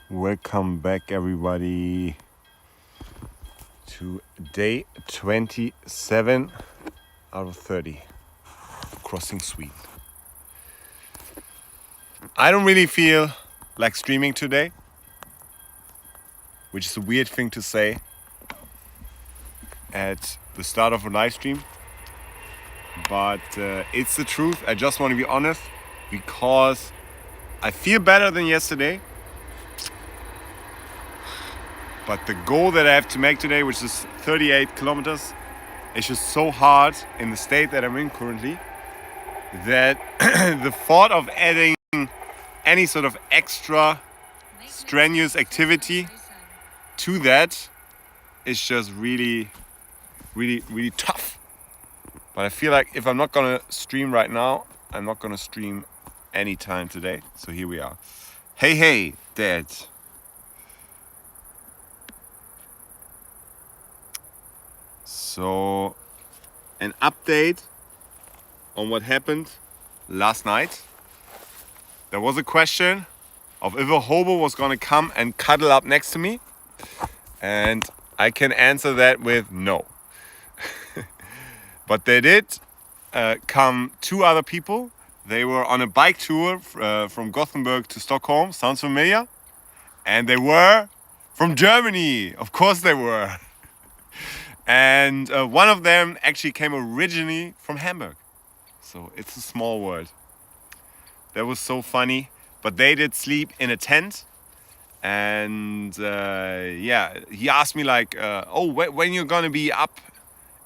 Welcome back, everybody, to day 27 out of 30 crossing Sweden. I don't really feel like streaming today, which is a weird thing to say at the start of a live stream, but it's the truth. I just want to be honest because I feel better than yesterday. But the goal that I have to make today, which is 38 kilometers, is just so hard in the state that I'm in currently that the thought of adding any sort of extra strenuous activity to that is just really tough. But I feel like if I'm not gonna stream right now, I'm not gonna stream anytime today. So here we are. Hey, Dad. So, an update on what happened last night. There was a question of if a hobo was gonna come and cuddle up next to me, and I can answer that with no. But they did come two other people. They were on a bike tour from Gothenburg to Stockholm. Sounds familiar? And they were from Germany. Of course they were. And one of them actually came originally from Hamburg. So it's a small world. That was so funny. But they did sleep in a tent. And he asked me like, when you're gonna be up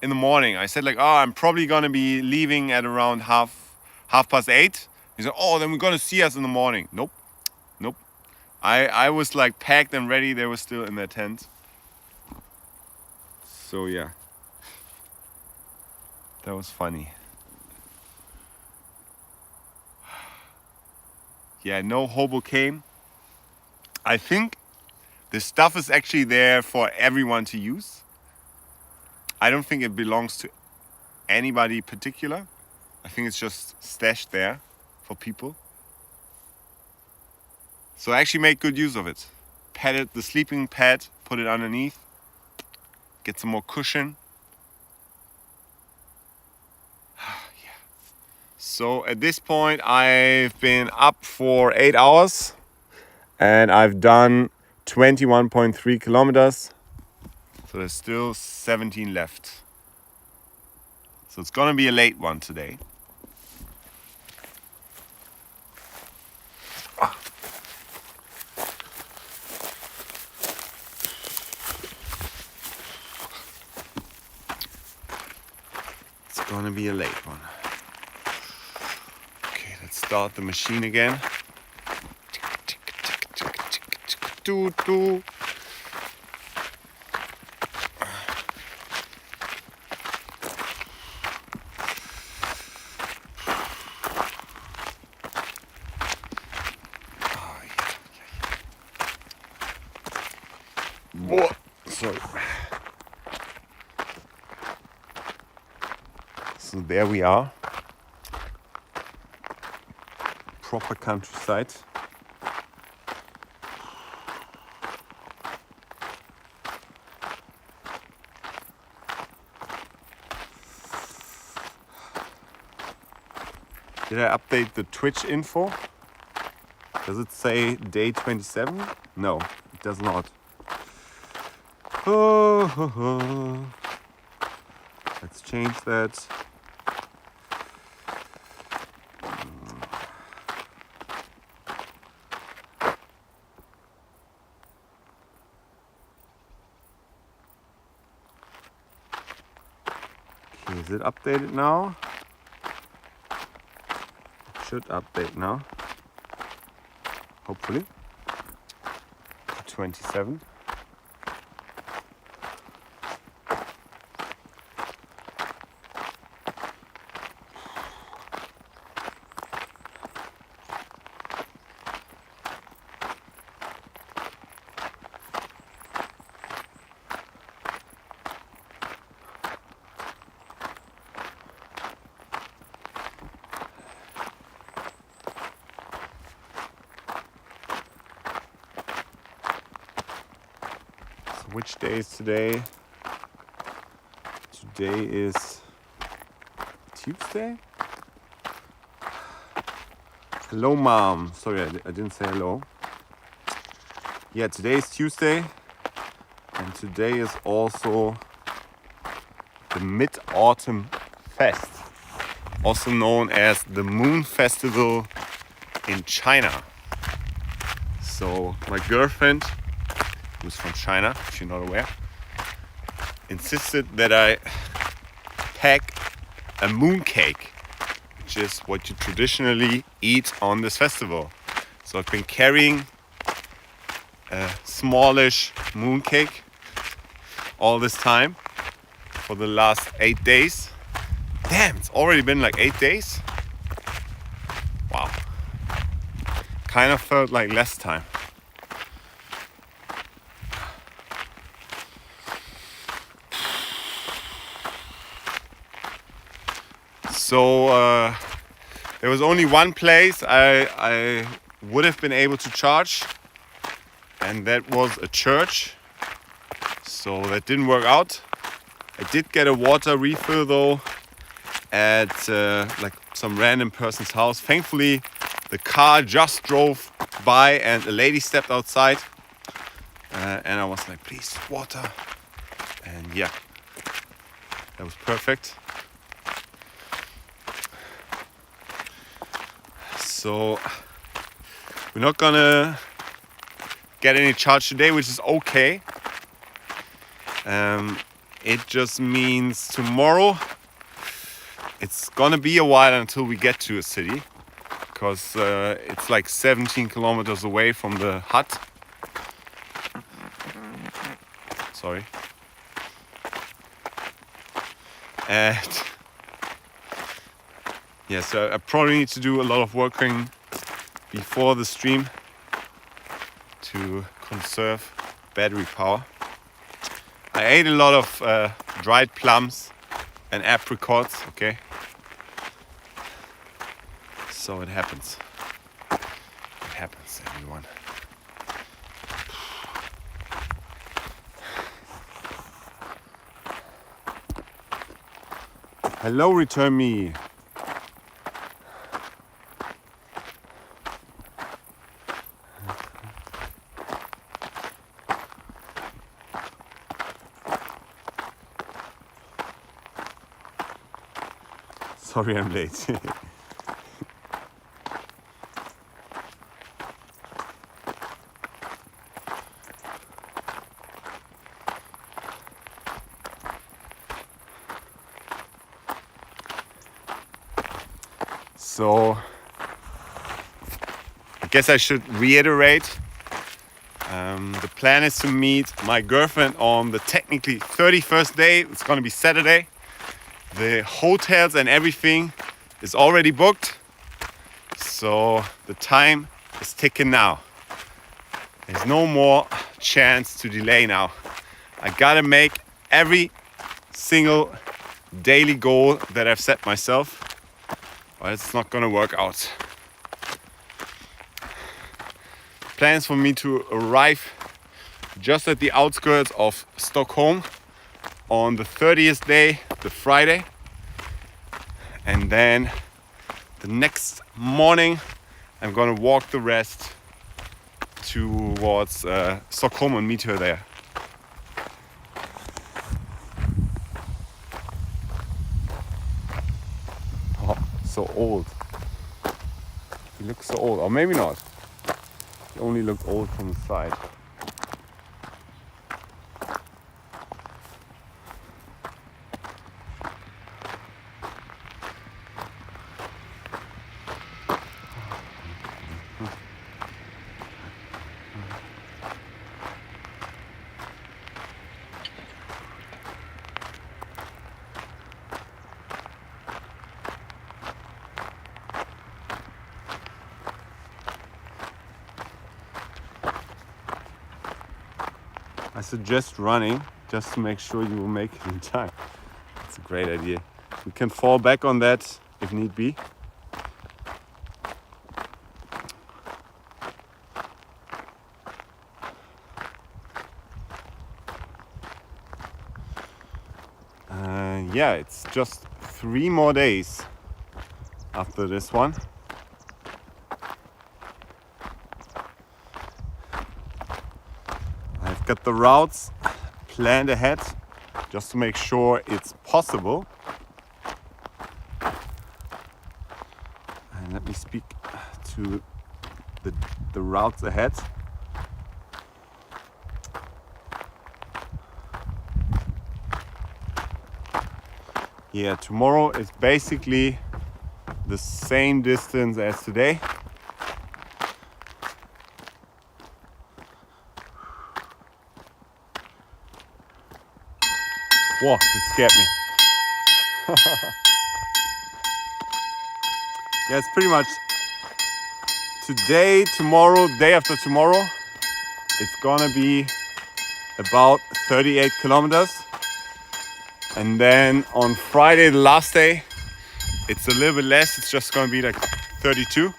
in the morning? I said like, I'm probably gonna be leaving at around half past 8. He said, then we're gonna see us in the morning. Nope. I was like packed and ready. They were still in their tent. So yeah, that was funny. Yeah, no hobo came. I think the stuff is actually there for everyone to use. I don't think it belongs to anybody particular. I think it's just stashed there for people. So I actually make good use of it. Padded the sleeping pad, put it underneath, get some more cushion. So at this point I've been up for 8 hours and I've done 21.3 kilometers. So there's still 17 left. So it's gonna be a late one today. It's gonna be a late one. Okay, let's start the machine again. Doo. Sorry. So there we are. Proper countryside. Did I update the Twitch info? Does it say day 27? No, it does not. Let's change that. Okay, is it updated now? It should update now. Hopefully. 27. Which day is today? Today is Tuesday? Hello, Mom. Sorry, I didn't say hello. Yeah, today is Tuesday. And today is also the Mid-Autumn Fest. Also known as the Moon Festival in China. So my girlfriend, who's from China, if you're not aware, insisted that I pack a moon cake, which is what you traditionally eat on this festival. So I've been carrying a smallish moon cake all this time for the last 8 days. Damn, it's already been like 8 days. Wow. Kind of felt like less time. So there was only one place I would have been able to charge, and that was a church. So that didn't work out. I did get a water refill though at like some random person's house. Thankfully, the car just drove by and a lady stepped outside, and I was like, please, water. And yeah, that was perfect. So we're not gonna get any charge today, which is okay. It just means tomorrow it's gonna be a while until we get to a city, because it's like 17 kilometers away from the hut. Sorry. And yeah, so I probably need to do a lot of working before the stream to conserve battery power. I ate a lot of dried plums and apricots, okay? So it happens. It happens, everyone. Hello, return me. Sorry, I'm late. So I guess I should reiterate. The plan is to meet my girlfriend on the technically 31st day. It's gonna be Saturday. The hotels and everything is already booked. So the time is ticking now. There's no more chance to delay now. I gotta make every single daily goal that I've set myself, or it's not gonna work out. Plans for me to arrive just at the outskirts of Stockholm on the 30th day, the Friday. And then the next morning, I'm gonna walk the rest towards Stockholm and meet her there. Oh, so old. He looks so old, or maybe not. He only looked old from the side. I suggest running just to make sure you will make it in time. It's a great idea. We can fall back on that if need be. yeah, it's just 3 more days after this one. I've got the routes planned ahead just to make sure it's possible. And let me speak to the routes ahead. Yeah, tomorrow is basically the same distance as today. Whoa, it scared me. Yeah, it's pretty much today, tomorrow, day after tomorrow. It's gonna be about 38 kilometers. And then on Friday, the last day, it's a little bit less. It's just gonna be like 32.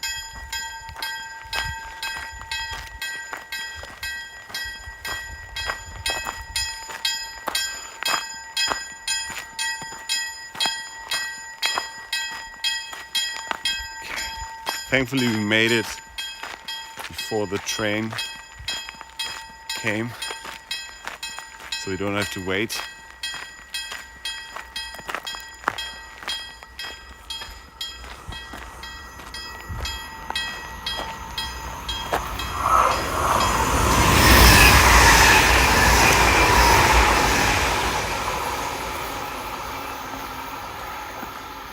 Thankfully we made it before the train came, so we don't have to wait.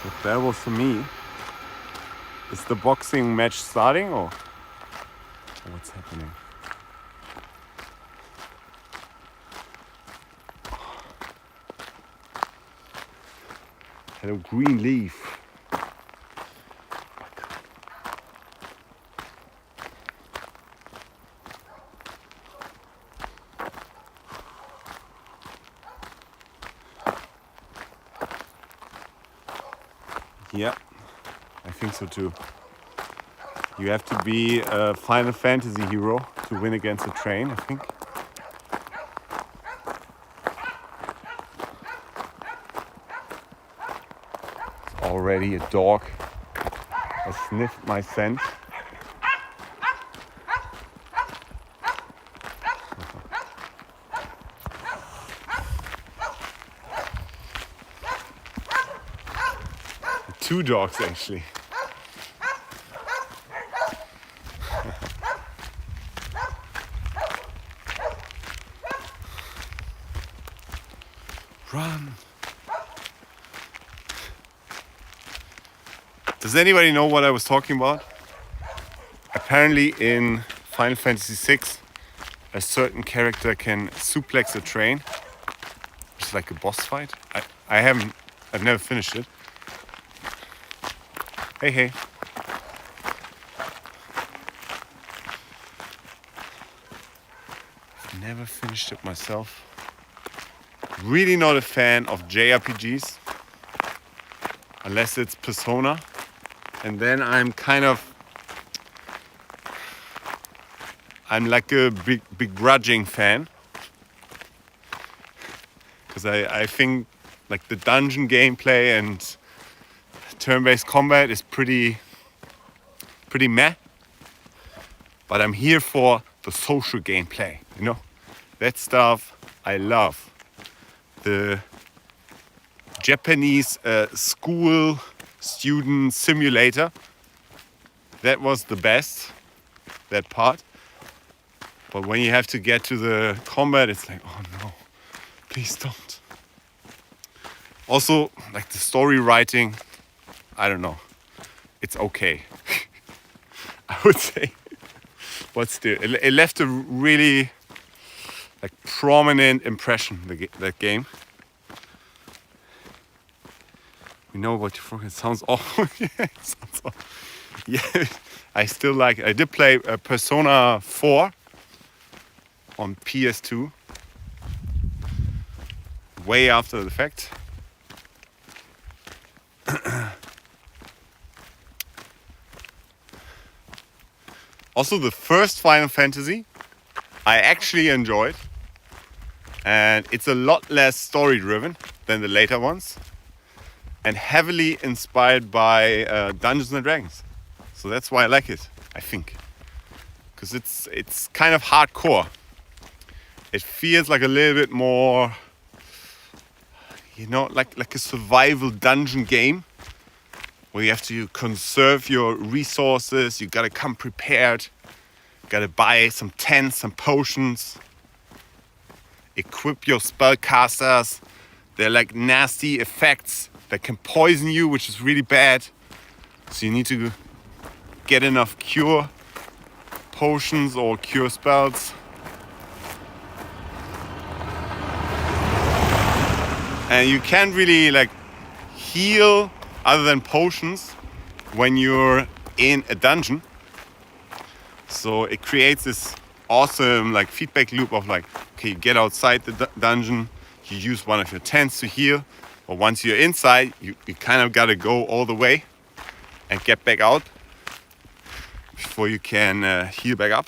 But that was for me. Is the boxing match starting or what's happening? Hello, green leaf. Yeah, I think so too. You have to be a Final Fantasy hero to win against a train, I think. It's already a dog. I sniffed my scent. Two dogs actually. Run. Does anybody know what I was talking about? Apparently in Final Fantasy VI, a certain character can suplex a train. It's like a boss fight. I've never finished it. Hey. I've never finished it myself. Really not a fan of JRPGs. Unless it's Persona. And then I'm like a begrudging fan. Because I think like the dungeon gameplay and turn-based combat is pretty meh. But I'm here for the social gameplay, you know? That stuff I love. The Japanese school student simulator. That was the best, that part. But when you have to get to the combat, it's like, oh no, please don't. Also, like the story writing, I don't know. It's okay. I would say. But still, it left a really like prominent impression, that game. We know what you think. It sounds awful. Yeah, it sounds awful. Yeah, I still like it. I did play Persona 4 on PS2. Way after the fact. Also, the first Final Fantasy I actually enjoyed, and it's a lot less story driven than the later ones. and heavily inspired by Dungeons and Dragons. So that's why I like it, I think, because it's kind of hardcore. It feels like a little bit more, you know, like a survival dungeon game where you have to conserve your resources. You gotta come prepared. You gotta buy some tents, some potions, equip your spellcasters. They're like nasty effects that can poison you, which is really bad. So you need to get enough cure potions or cure spells. And you can't really like heal other than potions when you're in a dungeon. So it creates this awesome like feedback loop of like, okay, you get outside the dungeon, you use one of your tents to heal, but once you're inside, you kind of gotta go all the way and get back out before you can heal back up.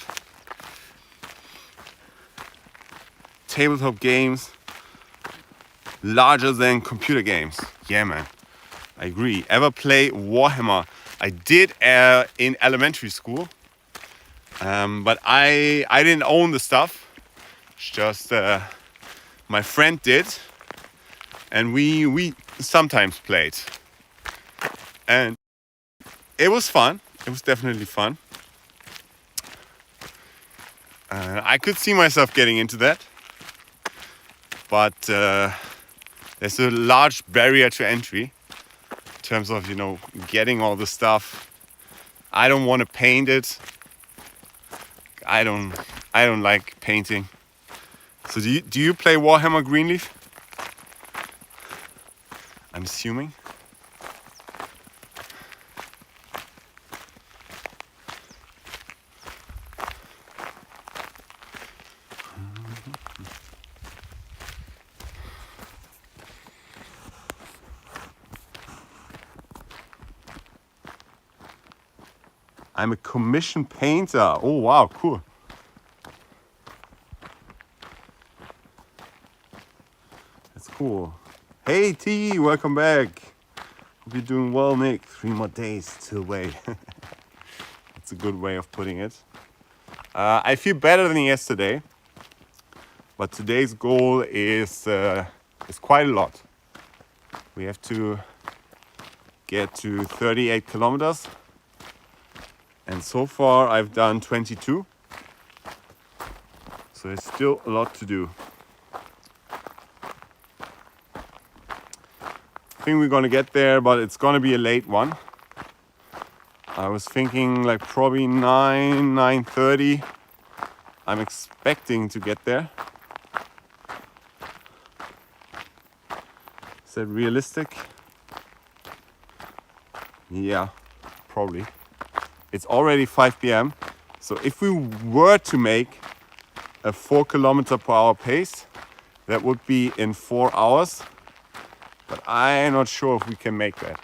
Tabletop games, larger than computer games. Yeah, man, I agree. Ever play Warhammer? I did in elementary school, but I didn't own the stuff. It's just my friend did, and we sometimes played, and it was fun. It was definitely fun. I could see myself getting into that, but there's a large barrier to entry in terms of, you know, getting all the stuff. I don't want to paint it. I don't like painting. So do you play Warhammer Greenleaf? I'm assuming. I'm a commission painter. Oh wow, cool. That's cool. Hey T, welcome back. Hope you're doing well, Nick. 3 more days till wait. That's a good way of putting it. I feel better than yesterday, but today's goal is quite a lot. We have to get to 38 kilometers. And so far I've done 22. So there's still a lot to do. I think we're gonna get there, but it's gonna be a late one. I was thinking like probably 9:30. I'm expecting to get there. Is that realistic? Yeah, probably. It's already 5 p.m. So if we were to make a 4 kilometer per hour pace, that would be in 4 hours. But I'm not sure if we can make that.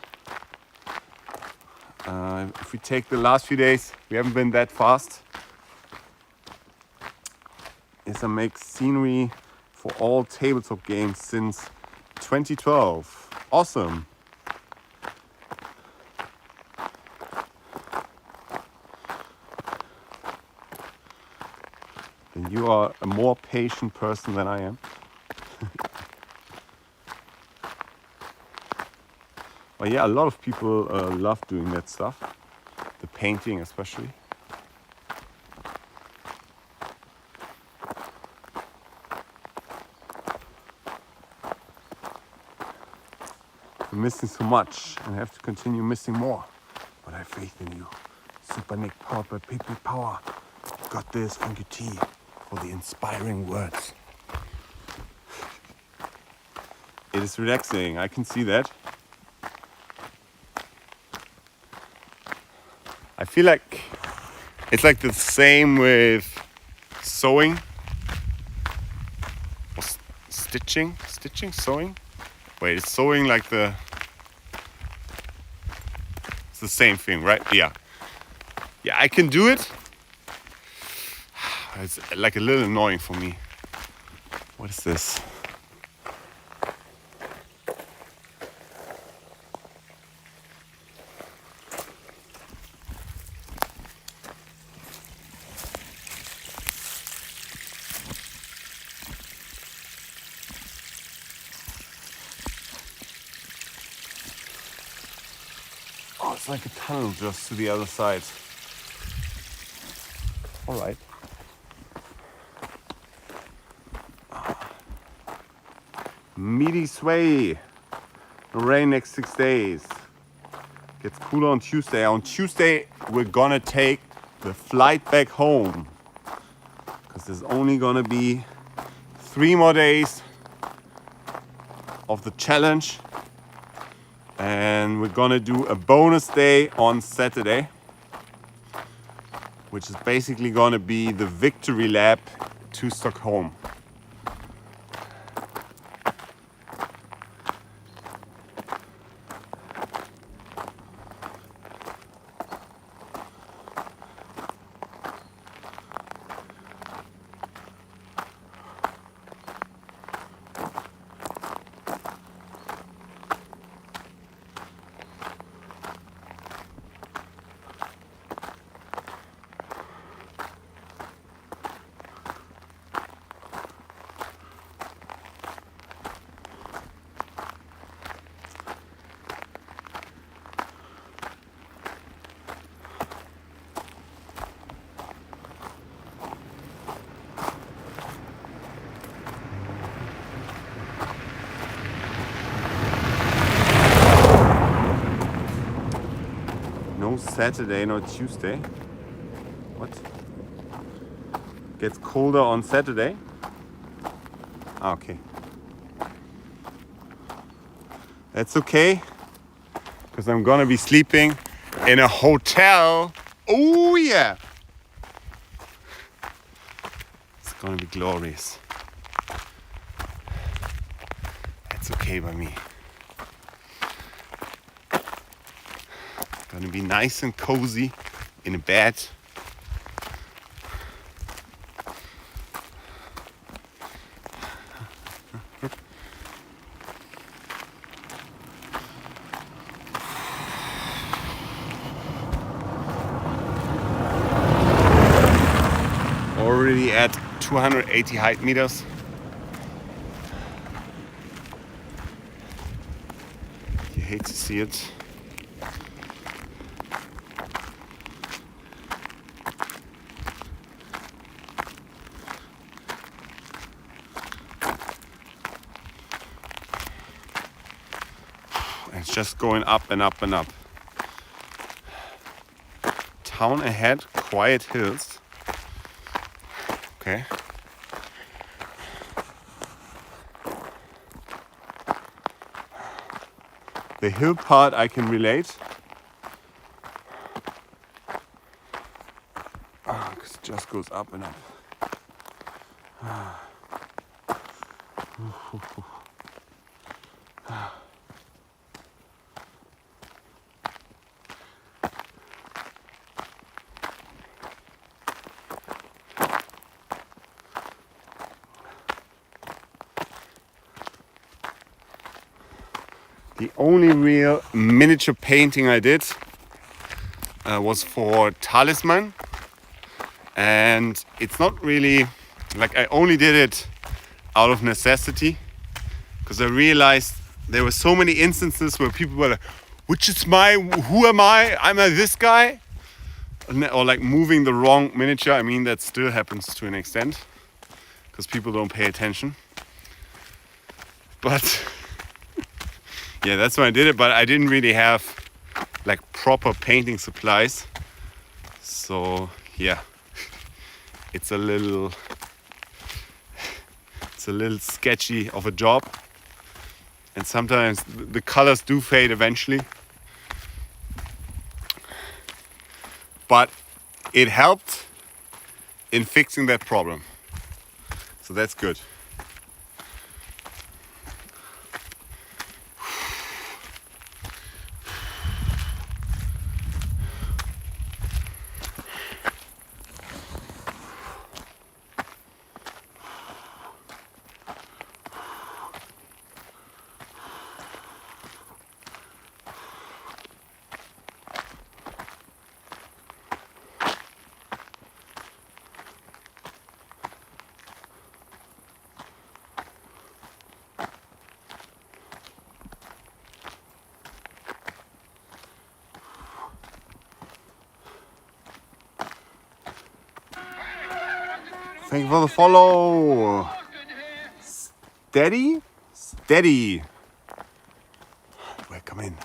If we take the last few days, we haven't been that fast. Isa makes scenery for all tabletop games since 2012. Awesome. And you are a more patient person than I am. But yeah, a lot of people love doing that stuff. The painting especially. I'm missing so much and I have to continue missing more. But I have faith in you. Super Nick, powered by PP Power. Got this, thank you T, for the inspiring words. It is relaxing, I can see that. I feel like it's like the same with sewing or stitching, sewing. Wait, it's sewing like it's the same thing, right? Yeah, I can do it. It's like a little annoying for me. What is this? It's like a tunnel just to the other side. All right. Meaty sway. No rain next 6 days. Gets cooler on Tuesday. On Tuesday, we're gonna take the flight back home. Because there's only gonna be 3 more days of the challenge. And we're gonna do a bonus day on Saturday, which is basically gonna be the victory lap to Stockholm. No Saturday, no Tuesday. What? Gets colder on Saturday? Ah, okay. That's okay, because I'm gonna be sleeping in a hotel. Oh yeah! It's gonna be glorious. That's okay by me. Gonna be nice and cozy in a bed. Already at 280 height meters. You hate to see it. It's just going up and up and up. Town ahead, quiet hills. Okay. The hill part I can relate. Because it just goes up and up. The only real miniature painting I did was for Talisman, and it's not really like I only did it out of necessity, because I realized there were so many instances where people were like, who am I? Am I this guy? Or like moving the wrong miniature. I mean, that still happens to an extent because people don't pay attention. But yeah, that's why I did it, but I didn't really have like proper painting supplies. So yeah, it's a little sketchy of a job. And sometimes the colors do fade eventually. But it helped in fixing that problem. So that's good. Thank you for the follow. Steady? Steady. Welcome in.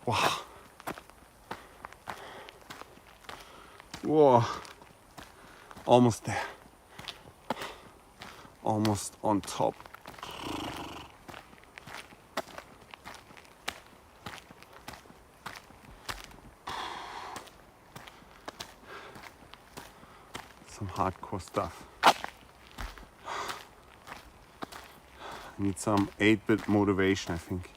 Wow. Whoa. Almost there. Almost on top. Some hardcore stuff. I need some 8-bit motivation, I think.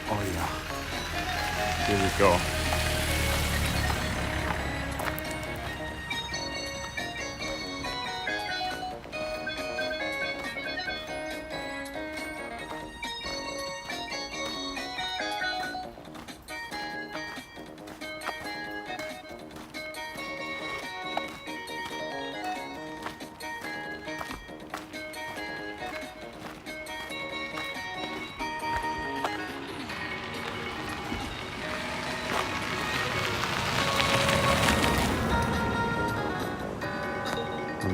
Oh yeah, here we go.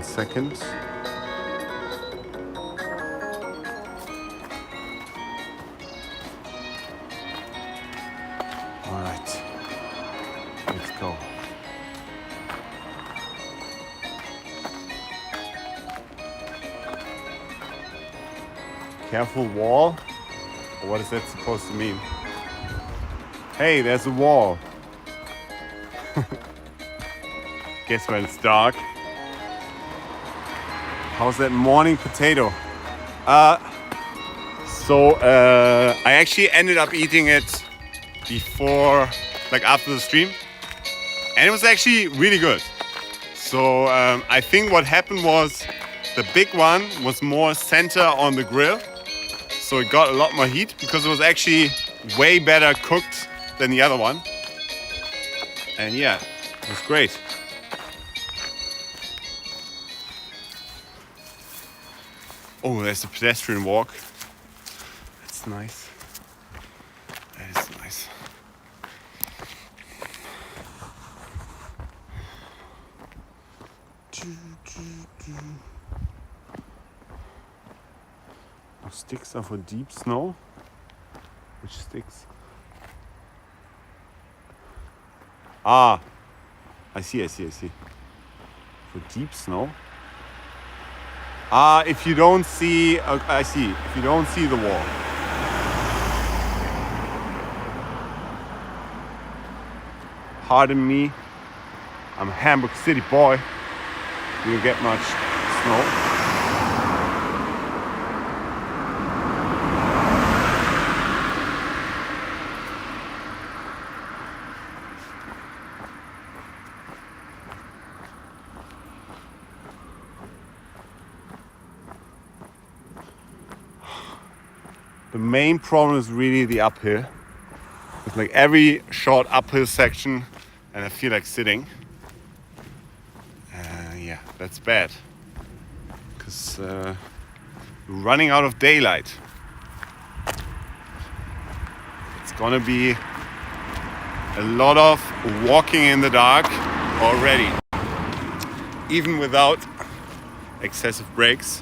Second. All right, let's go. Careful wall? Or what is that supposed to mean? Hey, there's a wall. Guess when it's dark. How's that morning potato? I actually ended up eating it before, like after the stream, and it was actually really good. So I think what happened was the big one was more center on the grill, so it got a lot more heat because it was actually way better cooked than the other one. And yeah, it was great. Oh, there's a pedestrian walk. That's nice. That is nice. Oh, sticks are for deep snow. Which sticks? Ah, I see. For deep snow. If you don't see, I see. If you don't see the wall. Pardon me, I'm a Hamburg City boy. You don't get much snow. The main problem is really the uphill. It's like every short uphill section and I feel like sitting. Yeah, that's bad. Because we're running out of daylight. It's gonna be a lot of walking in the dark already. Even without excessive breaks.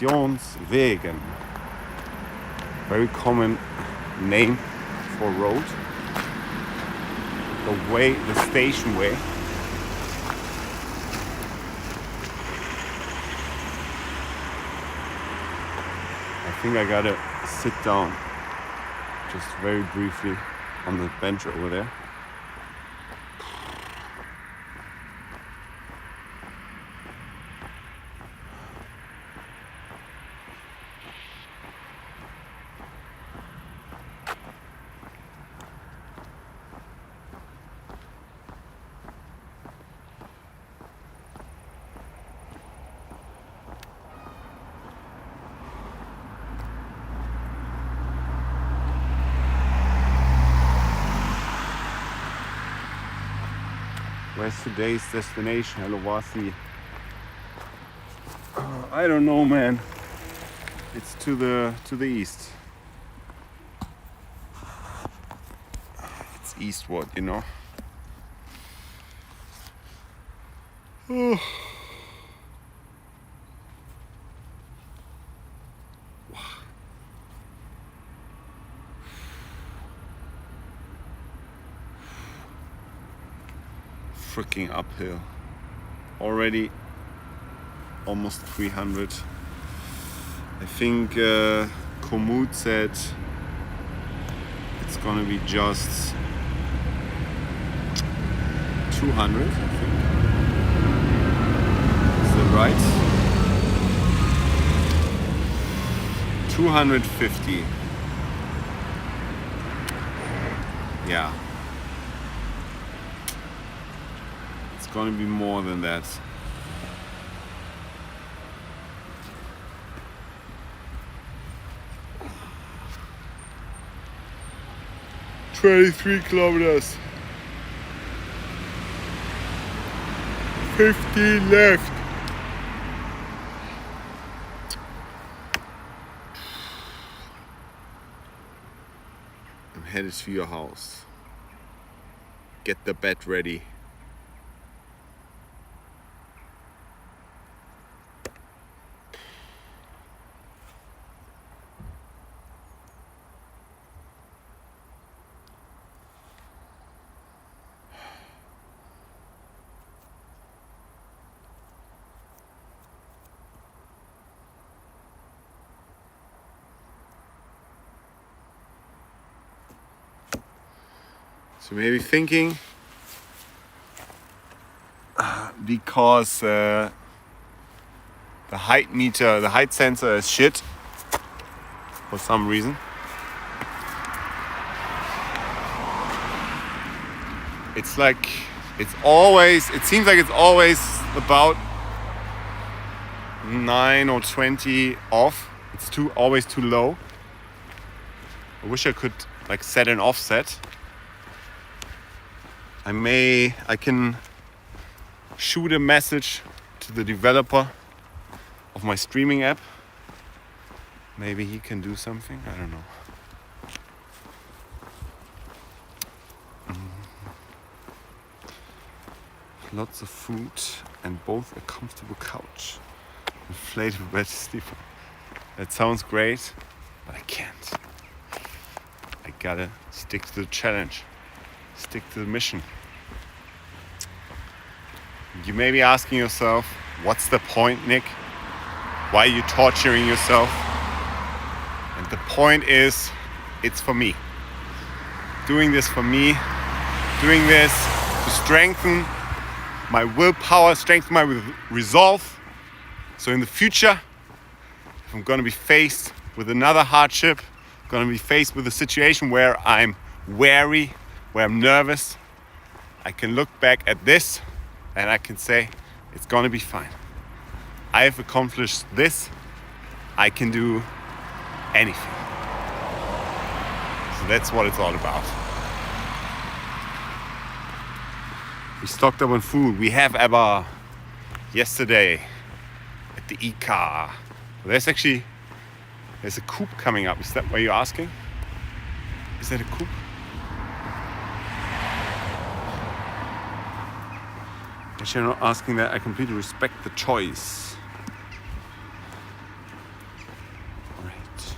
Stationswegen. Very common name for road. The station way. I think I gotta sit down just very briefly on the bench over there. Where's today's destination? Hellovasi. I don't know, man. It's to the east. It's eastward, you know. Oh. Freaking uphill. Already almost 300. I think Komoot said it's gonna be just 200, I think. Is that right? 250. Yeah. It's gonna be more than that. "23 kilometers. 15 left." I'm headed to your house. Get the bed ready. So maybe thinking, because the height meter, the height sensor is shit for some reason. It's like, it seems like it's always about 9 or 20 off. It's always too low. I wish I could like set an offset. I can shoot a message to the developer of my streaming app. Maybe he can do something, I don't know. Lots of food and both a comfortable couch. Inflatable bed to sleep on. That sounds great, but I can't. I gotta stick to the challenge. Stick to the mission. You may be asking yourself, what's the point, Nick? Why are you torturing yourself? And the point is, it's for me. Doing this for me. Doing this to strengthen my willpower, strengthen my resolve. So in the future, if I'm gonna be faced with another hardship, gonna be faced with a situation where I'm wary, where I'm nervous, I can look back at this and I can say, it's gonna be fine. I have accomplished this, I can do anything. So that's what it's all about. We stocked up on food. We have ever yesterday at the e-car. There's a coop coming up. Is that what you're asking? Is that a coop? Actually, I'm not asking that. I completely respect the choice. Right.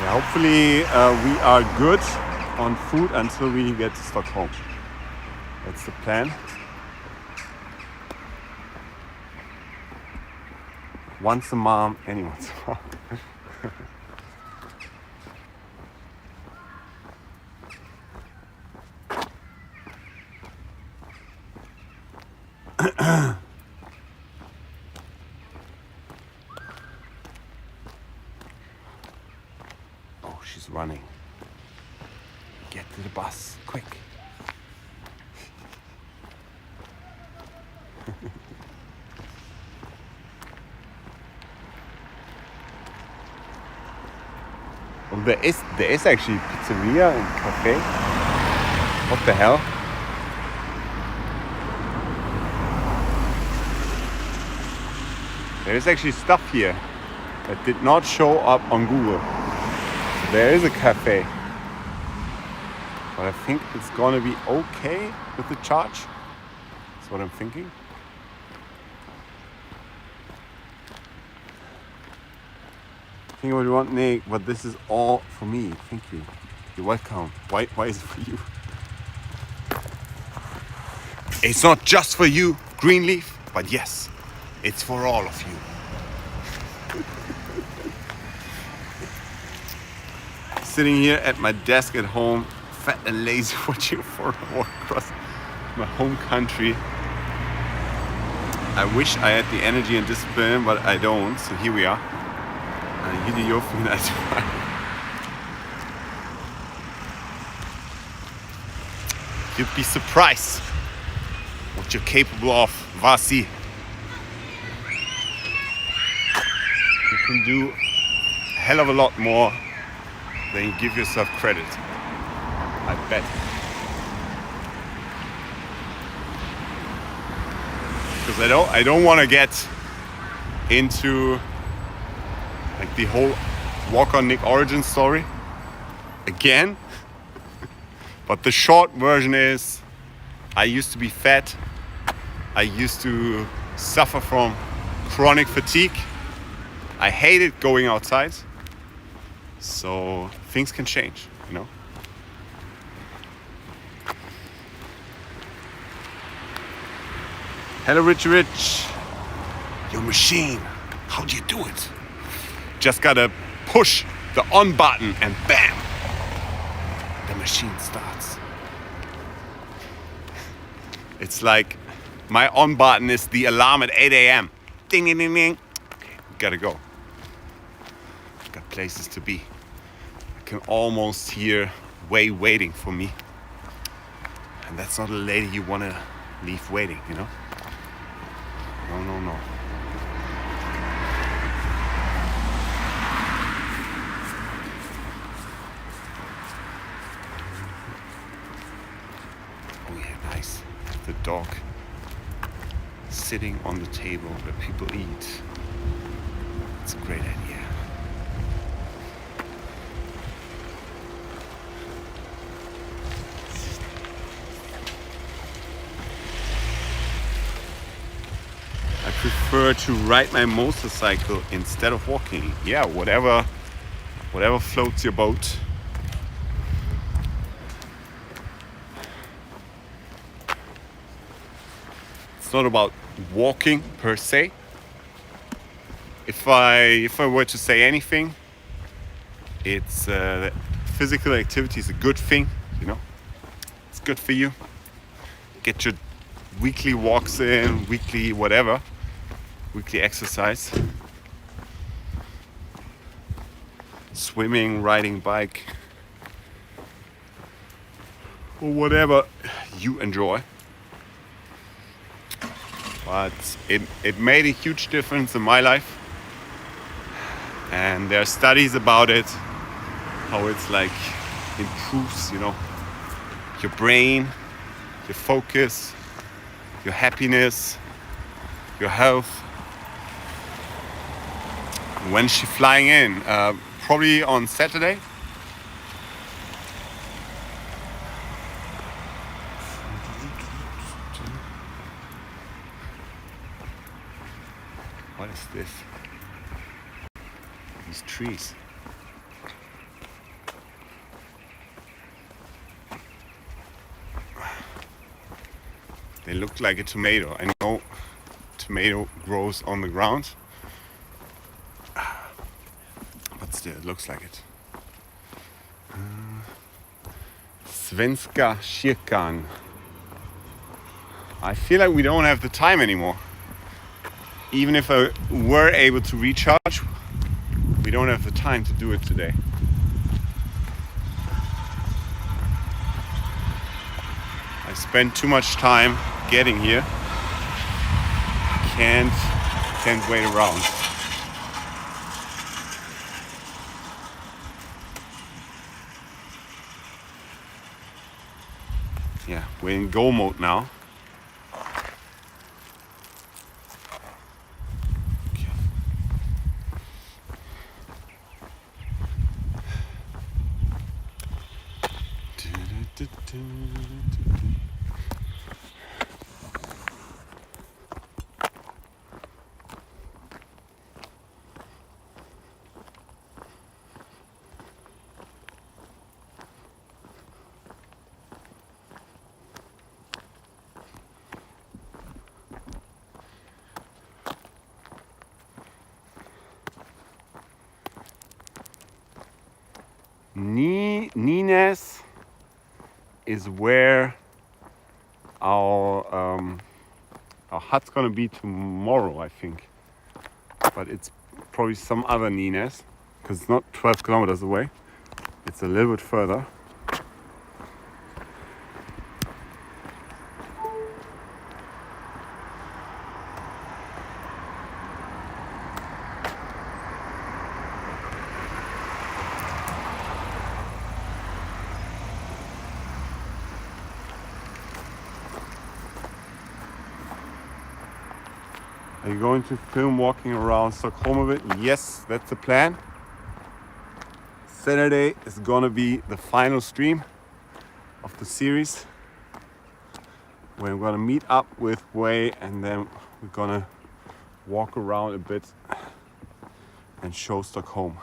Hopefully we are good on food until we get to Stockholm. That's the plan. Once a mom, anyone's mom. she's running. Get to the bus, quick. Well, there is actually pizzeria and cafe. What the hell? There is actually stuff here that did not show up on Google. So there is a cafe. But I think it's gonna be okay with the charge. That's what I'm thinking. Think what you want, Nick, but this is all for me. Thank you. You're welcome. Why is it for you? It's not just for you, Greenleaf, but yes, it's for all of you. Sitting here at my desk at home, fat and lazy, watching for a walk across my home country. I wish I had the energy and discipline, but I don't, so here we are. Hier die Joffen You'd be surprised what you're capable of, Vasi. You can do a hell of a lot more than you give yourself credit. I bet. Because I don't want to get into like the whole WalkOnNick origin story again. But the short version is, I used to be fat. I used to suffer from chronic fatigue. I hated going outside. So things can change, you know. Hello, Rich. Your machine. How do you do it? Just gotta push the on button and bam, the machine starts. It's like my on button is the alarm at 8 a.m. Ding, ding, ding, ding. Okay, we gotta go. I've got places to be. I can almost hear Way waiting for me. And that's not a lady you wanna leave waiting, you know? No. The dog sitting on the table where people eat. It's a great idea. I prefer to ride my motorcycle instead of walking. Yeah, whatever floats your boat. It's not about walking per se. If I were to say anything, it's that physical activity is a good thing, you know. It's good for you. Get your weekly walks in, weekly whatever, weekly exercise. Swimming, riding bike, or whatever you enjoy. But it made a huge difference in my life. And there are studies about it, how it's like improves, you know, your brain, your focus, your happiness, your health. When's she flying in? Probably on Saturday. What is this? These trees. They look like a tomato. I know tomato grows on the ground, but still it looks like it. Svenska kyrkan. I feel like we don't have the time anymore. Even if I were able to recharge, we don't have the time to do it today. I spent too much time getting here. Can't wait around. Yeah, we're in go mode now. Nines is where our hut's gonna be tomorrow, I think. But it's probably some other Nines, because it's not 12 kilometers away. It's a little bit further. Are you going to film walking around Stockholm a bit? Yes, that's the plan. Saturday is gonna be the final stream of the series. We're gonna meet up with Way and then we're gonna walk around a bit and show Stockholm.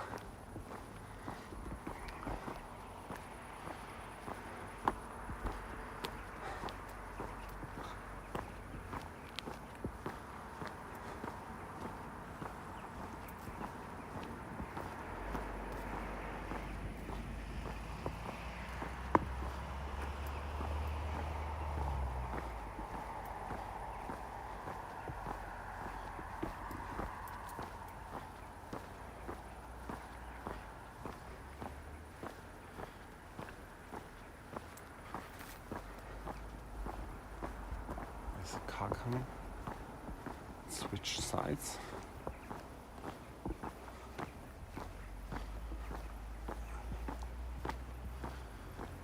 There's a car coming. Switch sides.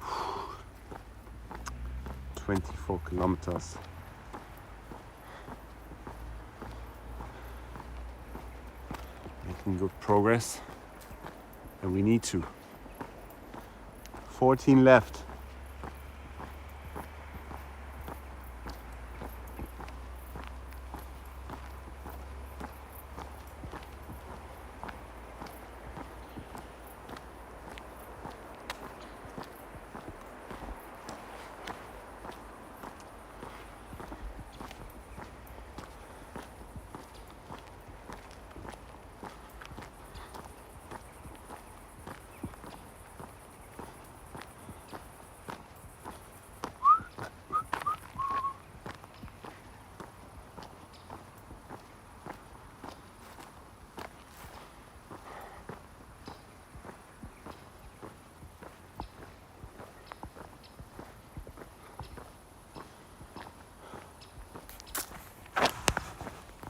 Whew. 24 kilometers. Making good progress. And we need to. 14 left.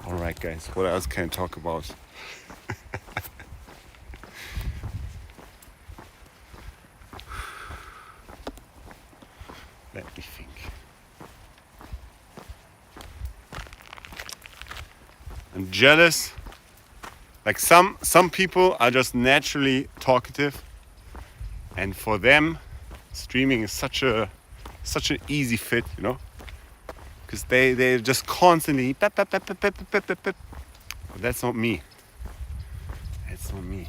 Alright guys, what else can I talk about? Let me think. I'm jealous. Like some people are just naturally talkative, and for them streaming is such an easy fit, you know? Because they're just constantly pep, pep, pep, pep, pep, pep, pep, pep. But that's not me. That's not me.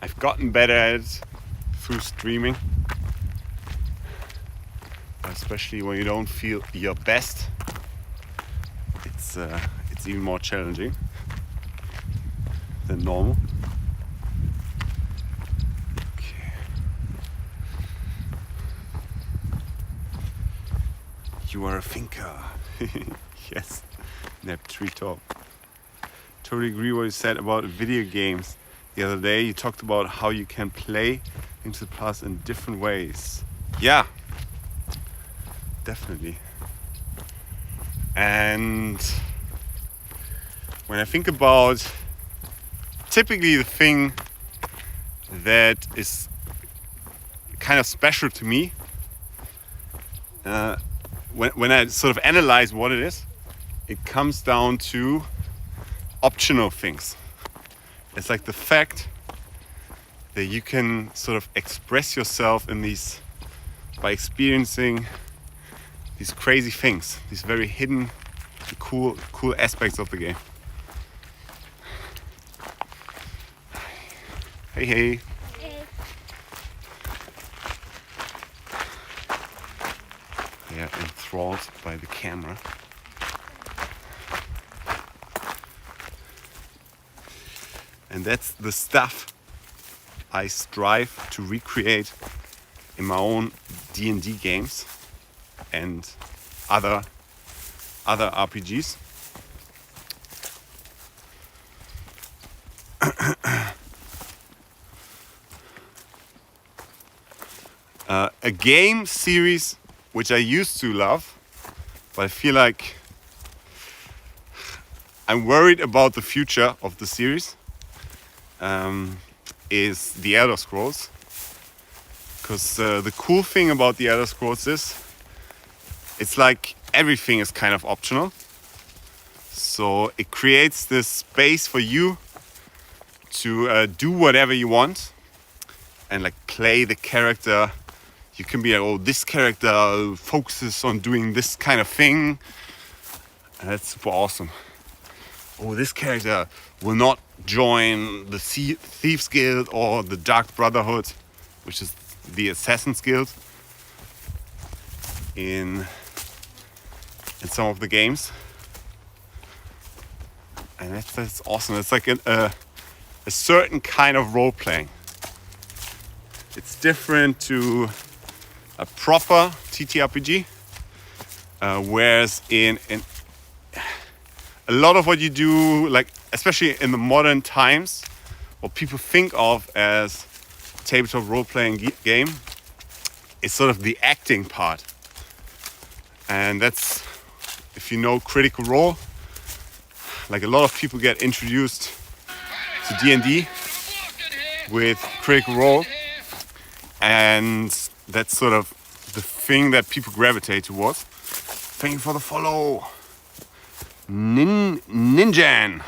I've gotten better at it through streaming. Especially when you don't feel your best. It's even more challenging than normal. You are a thinker. Yes, that Treacherous. Totally agree what you said about video games. the other day you talked about how you can play into the past in different ways. Yeah, definitely. And when I think about typically the thing that is kind of special to me, when I sort of analyze what it is, it comes down to optional things. It's like the fact that you can sort of express yourself in these by experiencing these crazy things, these very hidden, cool aspects of the game. Hey, hey. Hey. Yeah, enthralled by the camera. And that's the stuff I strive to recreate in my own D&D games and other RPGs. A game series which I used to love, but I feel like I'm worried about the future of the series, is the Elder Scrolls. Because the cool thing about the Elder Scrolls is it's like everything is kind of optional. So it creates this space for you to do whatever you want and like play the character. You can be like, oh, this character focuses on doing this kind of thing. And that's super awesome. Oh, this character will not join the Thieves Guild or the Dark Brotherhood, which is the Assassin's Guild in some of the games. And that's awesome. It's like a certain kind of role playing. It's different to a proper TTRPG, whereas in a lot of what you do, like especially in the modern times, what people think of as tabletop role-playing game is sort of the acting part. And that's, if you know Critical Role, like a lot of people get introduced to D&D with Critical Role, and that's sort of the thing that people gravitate towards. Thank you for the follow. Ninjan.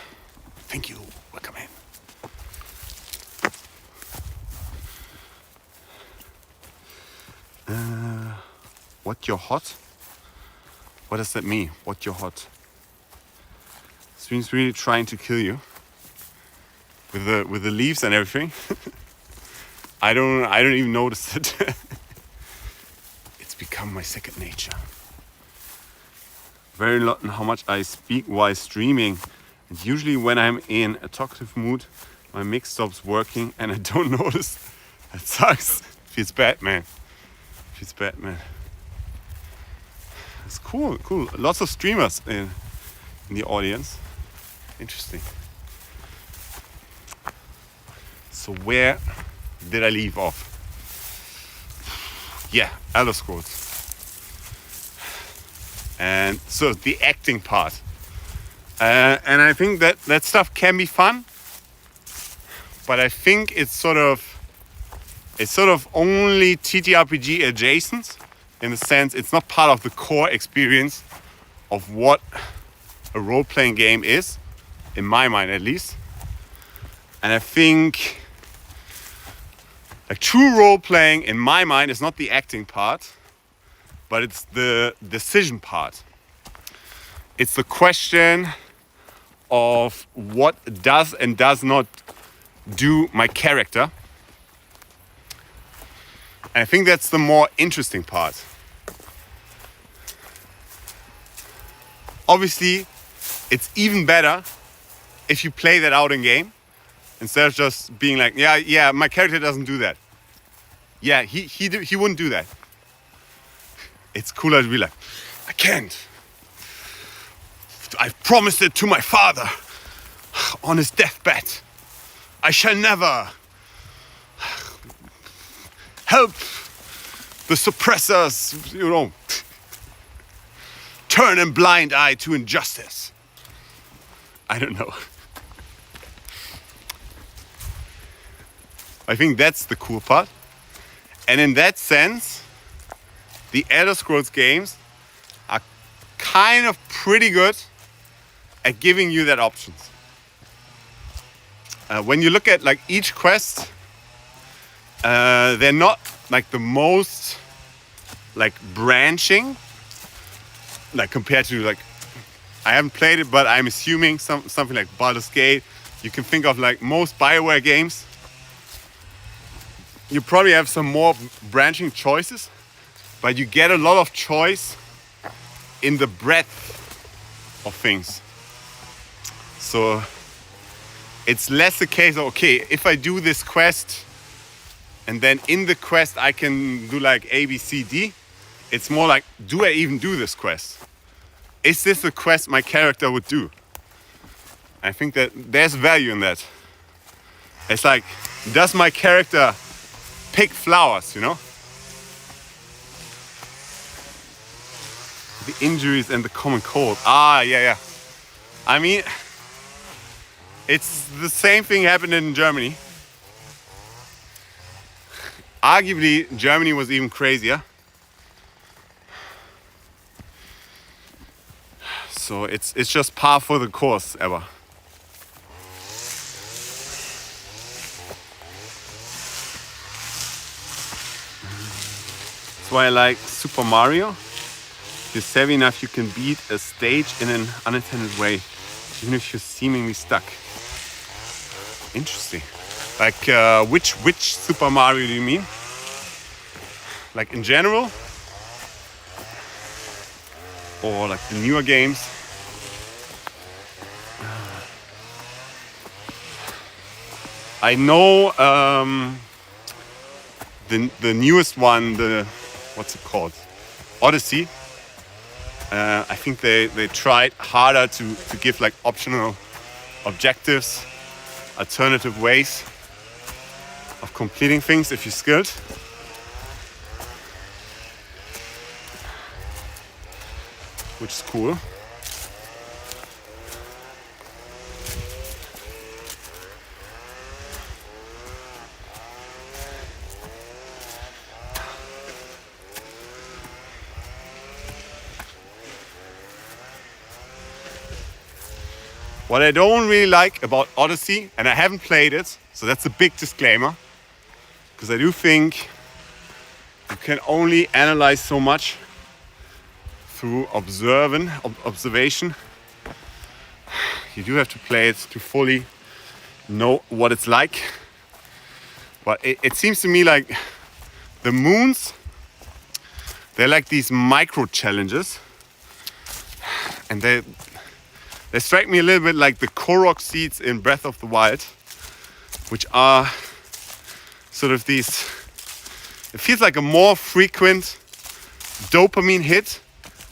Thank you. Welcome in. What you're hot? What does that mean? What you're hot? This means really trying to kill you with the leaves and everything. I don't even notice it. It's become my second nature. Very lot in how much I speak while streaming. And usually when I'm in a talkative mood, my mic stops working and I don't notice. That sucks. Feels bad, man. Feels bad, man. It's cool. Lots of streamers in the audience. Interesting. So where did I leave off? Yeah, Elder Scrolls. And so the acting part. And I think that stuff can be fun. But I think it's sort of only TTRPG adjacent, in the sense it's not part of the core experience of what a role-playing game is, in my mind at least. And I think like true role-playing in my mind is not the acting part, but it's the decision part. It's the question of what does and does not do my character. And I think that's the more interesting part. Obviously, it's even better if you play that out in game, instead of just being like, yeah, my character doesn't do that. Yeah, he wouldn't do that. It's cooler to be like, I can't. I've promised it to my father on his deathbed. I shall never help the suppressors, you know, turn a blind eye to injustice. I don't know. I think that's the cool part. And in that sense, the Elder Scrolls games are kind of pretty good at giving you that options. When you look at like each quest, they're not like the most like branching, like compared to like, I haven't played it, but I'm assuming something like Baldur's Gate. You can think of like most BioWare games. You probably have some more branching choices, but you get a lot of choice in the breadth of things. So it's less a case of, okay, if I do this quest and then in the quest I can do like A, B, C, D. It's more like, do I even do this quest? Is this a quest my character would do? I think that there's value in that. It's like, does my character pick flowers, you know? The injuries and the common cold. Ah, yeah. I mean, it's the same thing happened in Germany. Arguably, Germany was even crazier. So it's just par for the course ever. That's why I like Super Mario. If you're savvy enough, you can beat a stage in an unintended way, even if you're seemingly stuck. Interesting. Like, which Super Mario do you mean? Like in general? Or like the newer games? I know the newest one, what's it called? Odyssey. I think they tried harder to give like optional objectives, alternative ways of completing things if you're skilled. Which is cool. What I don't really like about Odyssey, and I haven't played it, so that's a big disclaimer, because I do think you can only analyze so much through observation. You do have to play it to fully know what it's like. But it seems to me like the moons, they're like these micro challenges, and they strike me a little bit like the Korok seeds in Breath of the Wild, which are sort of these, it feels like a more frequent dopamine hit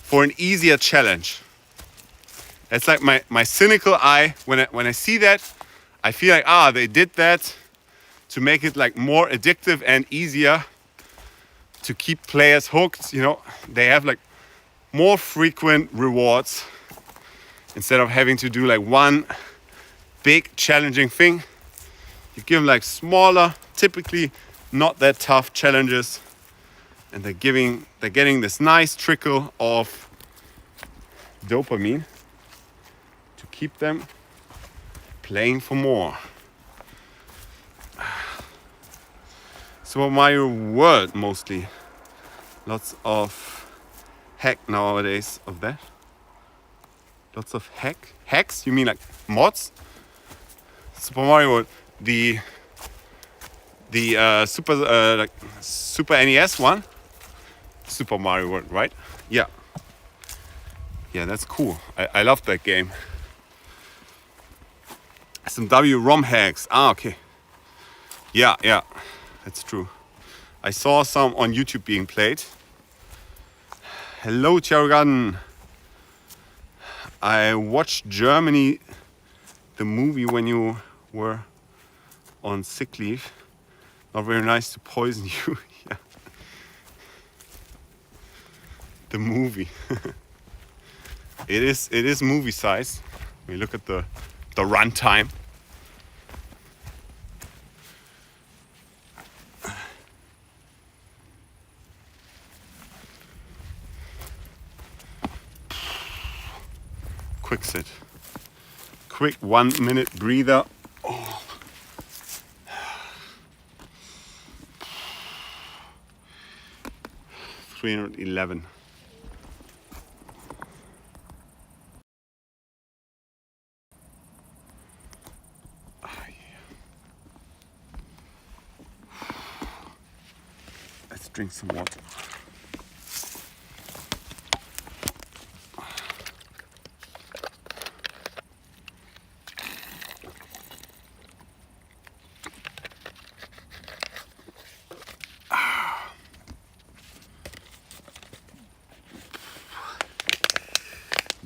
for an easier challenge. It's like my cynical eye, when I see that, I feel like, they did that to make it like more addictive and easier to keep players hooked. You know, they have like more frequent rewards instead of having to do like one big challenging thing. You give them like smaller, typically not that tough challenges, and they're getting this nice trickle of dopamine to keep them playing for more. Super Mario World mostly. Lots of hack nowadays of that. Lots of hacks? You mean like mods? Super Mario World, the Super NES one. Super Mario World, right? Yeah, that's cool. I love that game. Some ROM hacks. Okay. Yeah, that's true. I saw some on YouTube being played. Hello, Charugan. I watched Germany, the movie, when you were on sick leave. Not very nice to poison you. Yeah. The movie. It is movie size. We look at the runtime. Quick sit. Quick 1 minute breather. Oh. 311. Let's drink some water.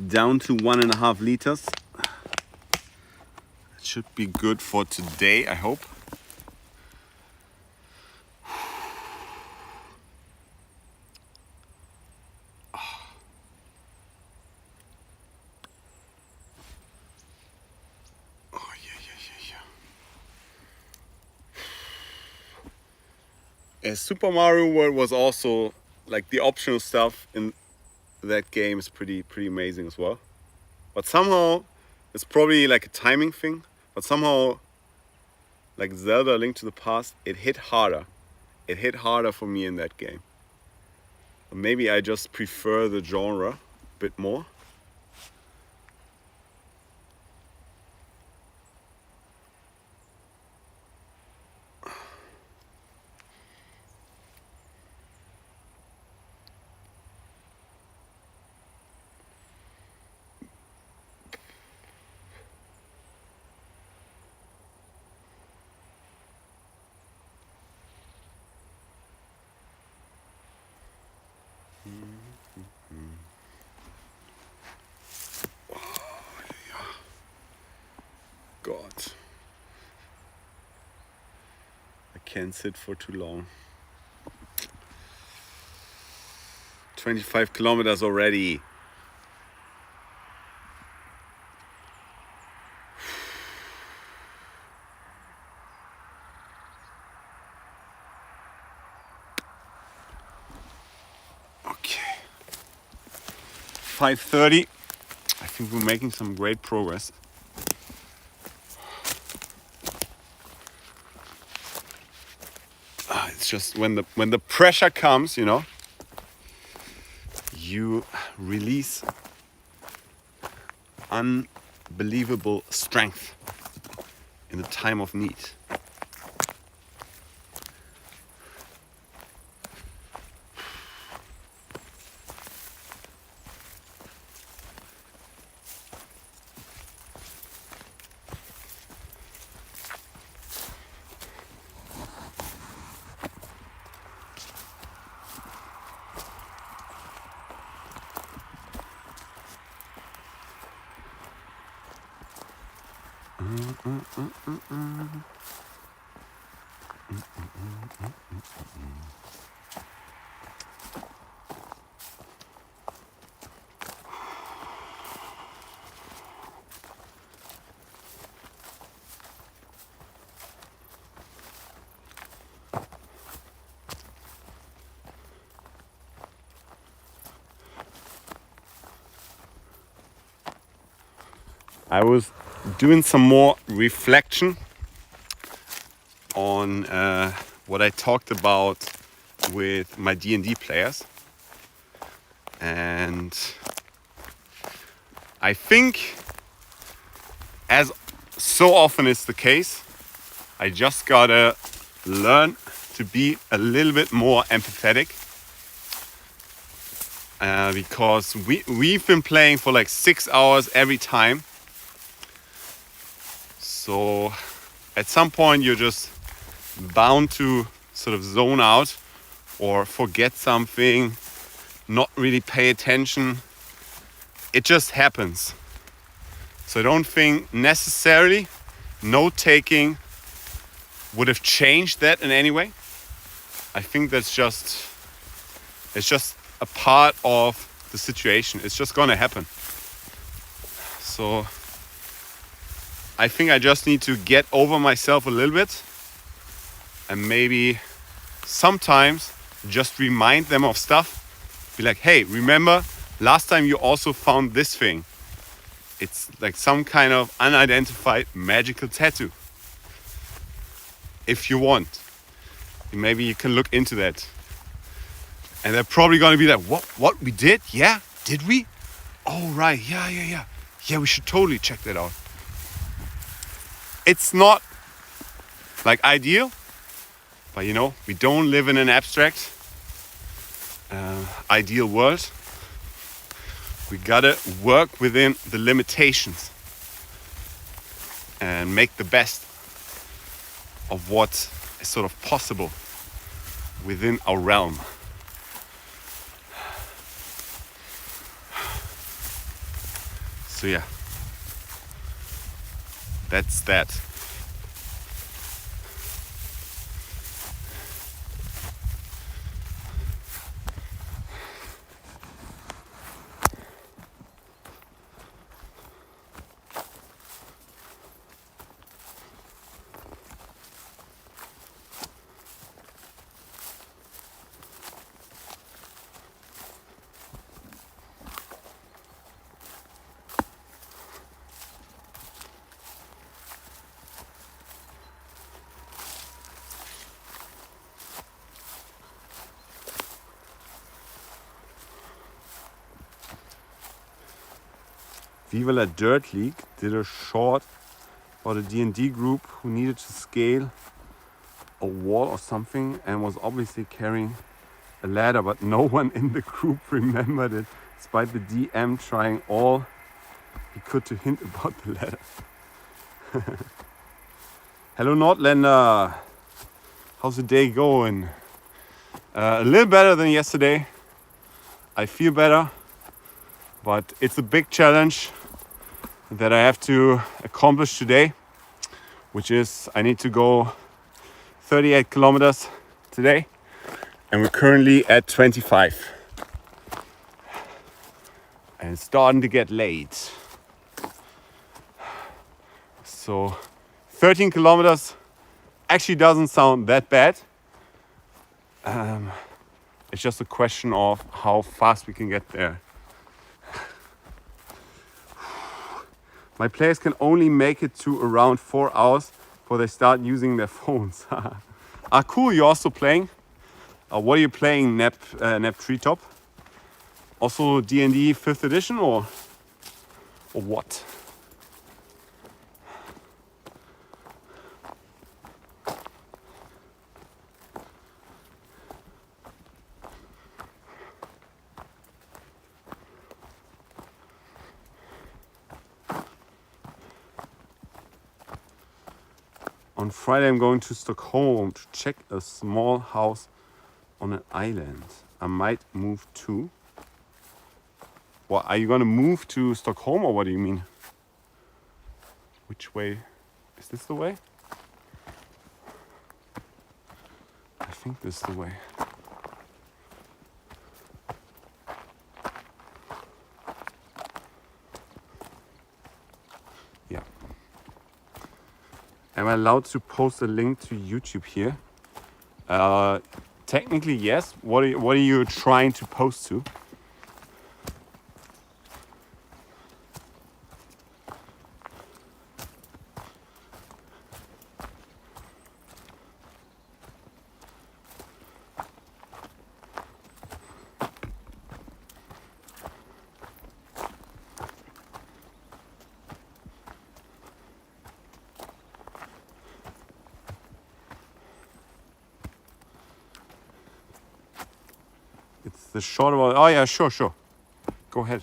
Down to 1.5 liters. It should be good for today, I hope. Super Mario World was also like the optional stuff in that game is pretty amazing as well. But somehow it's probably like a timing thing. But somehow, like Zelda: Link to the Past, it hit harder. It hit harder for me in that game. Maybe I just prefer the genre a bit more. God, I can't sit for too long. 25 kilometers already. Okay. 5:30. I think we're making some great progress. It's just when the pressure comes, you know, you release unbelievable strength in the time of need. I was doing some more reflection on what I talked about with my D&D players, and I think, as so often is the case, I just gotta learn to be a little bit more empathetic, because we've been playing for like 6 hours every time. So at some point you're just bound to sort of zone out or forget something, not really pay attention. It just happens. So I don't think necessarily note-taking would have changed that in any way. I think it's just a part of the situation. It's just gonna happen. So I think I just need to get over myself a little bit and maybe sometimes just remind them of stuff. Be like, hey, remember last time you also found this thing? It's like some kind of unidentified magical tattoo. If you want, maybe you can look into that. And they're probably gonna be like, what we did? Yeah, did we? Oh right, yeah. Yeah, we should totally check that out. It's not like ideal, but you know, we don't live in an abstract ideal world. We gotta work within the limitations and make the best of what is sort of possible within our realm. So yeah, that's that. Viva la Dirt League did a short about a D&D group who needed to scale a wall or something and was obviously carrying a ladder, but no one in the group remembered it, despite the DM trying all he could to hint about the ladder. Hello Nordlander, how's the day going? A little better than yesterday. I feel better, but it's a big challenge that I have to accomplish today, which is I need to go 38 kilometers today, and we're currently at 25. And it's starting to get late. So 13 kilometers actually doesn't sound that bad. It's just a question of how fast we can get there. My players can only make it to around 4 hours before they start using their phones. Cool, you're also playing? What are you playing, Nep Treacherous? Also D&D 5th edition or what? On Friday I'm going to Stockholm to check a small house on an island. I might move too. Well, are you gonna move to Stockholm or what do you mean? Which way? Is this the way? I think this is the way. Yeah. Am I allowed to post a link to YouTube here? Technically, yes. What are you trying to post to? It's the short one. Oh yeah, sure. Go ahead.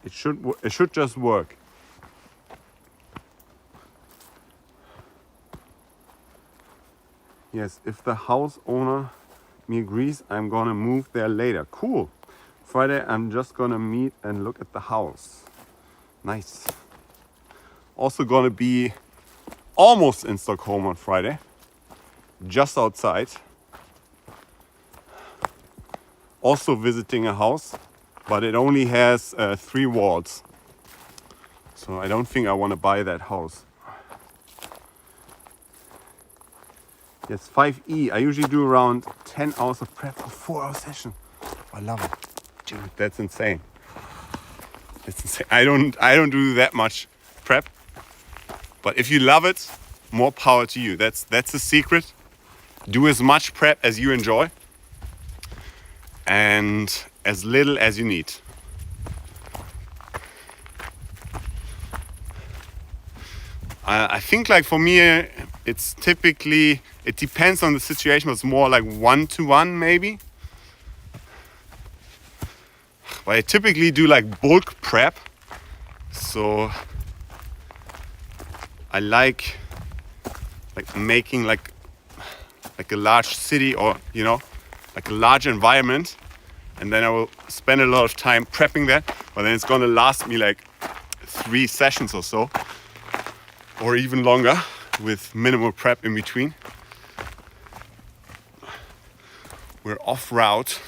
It should just work. Yes, if the house owner me agrees, I'm gonna move there later. Cool. Friday, I'm just gonna meet and look at the house. Nice. Also almost in Stockholm on Friday, just outside. Also visiting a house, but it only has 3 walls. So I don't think I want to buy that house. Yes, 5E. I usually do around 10 hours of prep for 4-hour session. I love it. Dude, that's insane. That's insane. I don't do that much prep. But if you love it, more power to you. That's the secret. Do as much prep as you enjoy and as little as you need. I think like for me, it's typically, it depends on the situation, but it's more like 1-to-1 maybe. But I typically do like bulk prep. So I like making like a large city, or you know, like a large environment, and then I will spend a lot of time prepping that, but then it's gonna last me like 3 sessions or so, or even longer, with minimal prep in between. We're off route.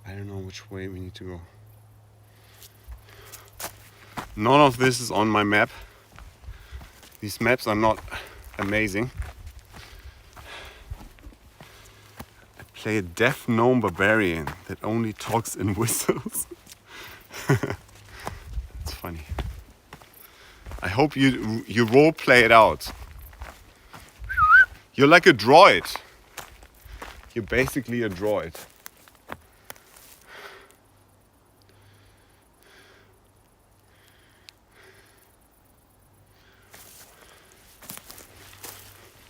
I don't know which way we need to go. None of this is on my map. These maps are not amazing. I play a deaf gnome barbarian that only talks in whistles. It's funny. I hope you role play it out. You're like a droid. You're basically a droid.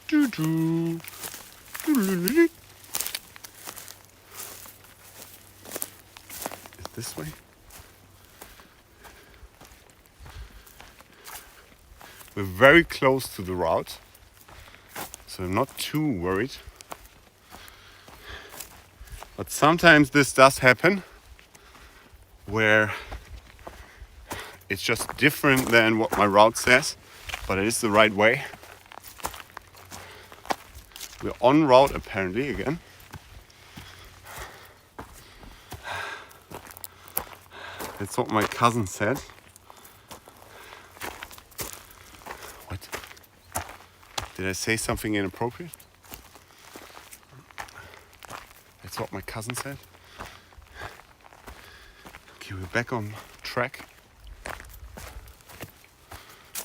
Doo-doo. Doo-doo-doo-doo. Is this way? We're very close to the route, so I'm not too worried. But sometimes this does happen, where it's just different than what my route says, but it is the right way. We're en route apparently again. That's what my cousin said. What? Did I say something inappropriate? That's what my cousin said. Okay, we're back on track.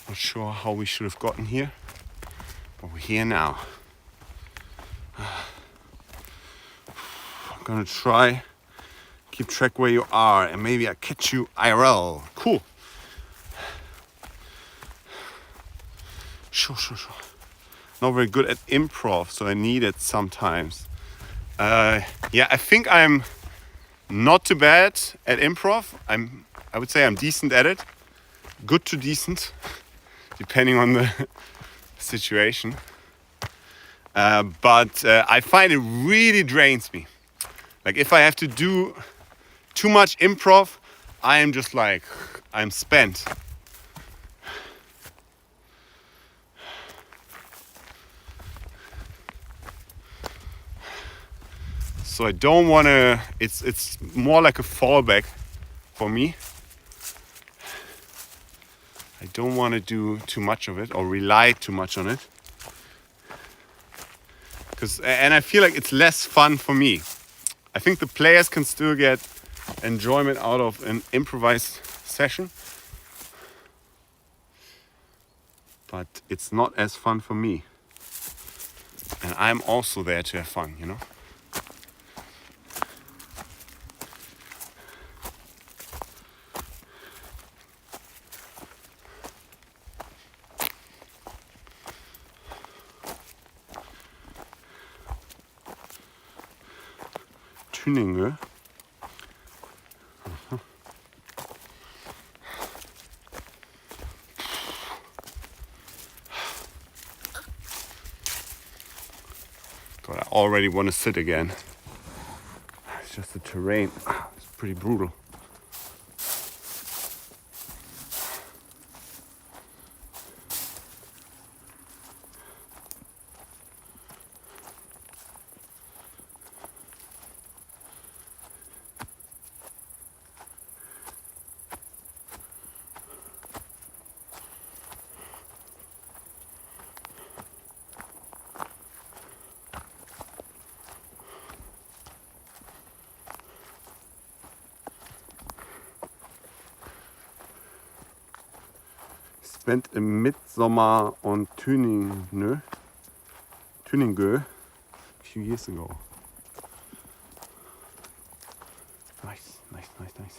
Not sure how we should have gotten here, but we're here now. I'm gonna try keep track where you are, and maybe I'll catch you IRL. Cool. Sure. Not very good at improv, so I need it sometimes. Yeah, I think I'm not too bad at improv. I would say I'm decent at it. Good to decent, depending on the situation. But I find it really drains me. Like if I have to do too much improv, I am just like, I'm spent. So I don't want to, it's more like a fallback for me. I don't want to do too much of it or rely too much on it. And I feel like it's less fun for me. I think the players can still get enjoyment out of an improvised session, but it's not as fun for me. And I'm also there to have fun, you know? Tuninge. already want to sit again. It's just the terrain. It's pretty brutal. Spent im Midsommer on Tyningö a few years ago. Nice, nice, nice, nice.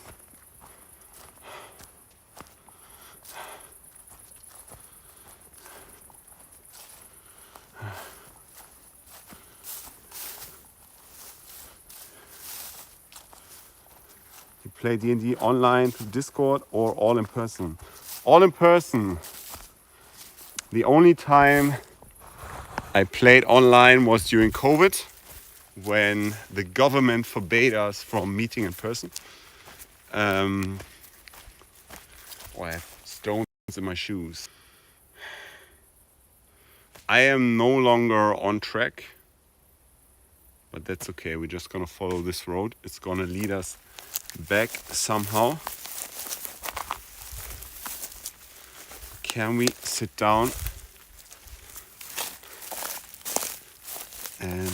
You play D&D online through Discord or all in person? All in person. The only time I played online was during COVID, when the government forbade us from meeting in person. Oh, I have stones in my shoes. I am no longer on track, but that's okay. We're just gonna follow this road. It's gonna lead us back somehow. Can we sit down and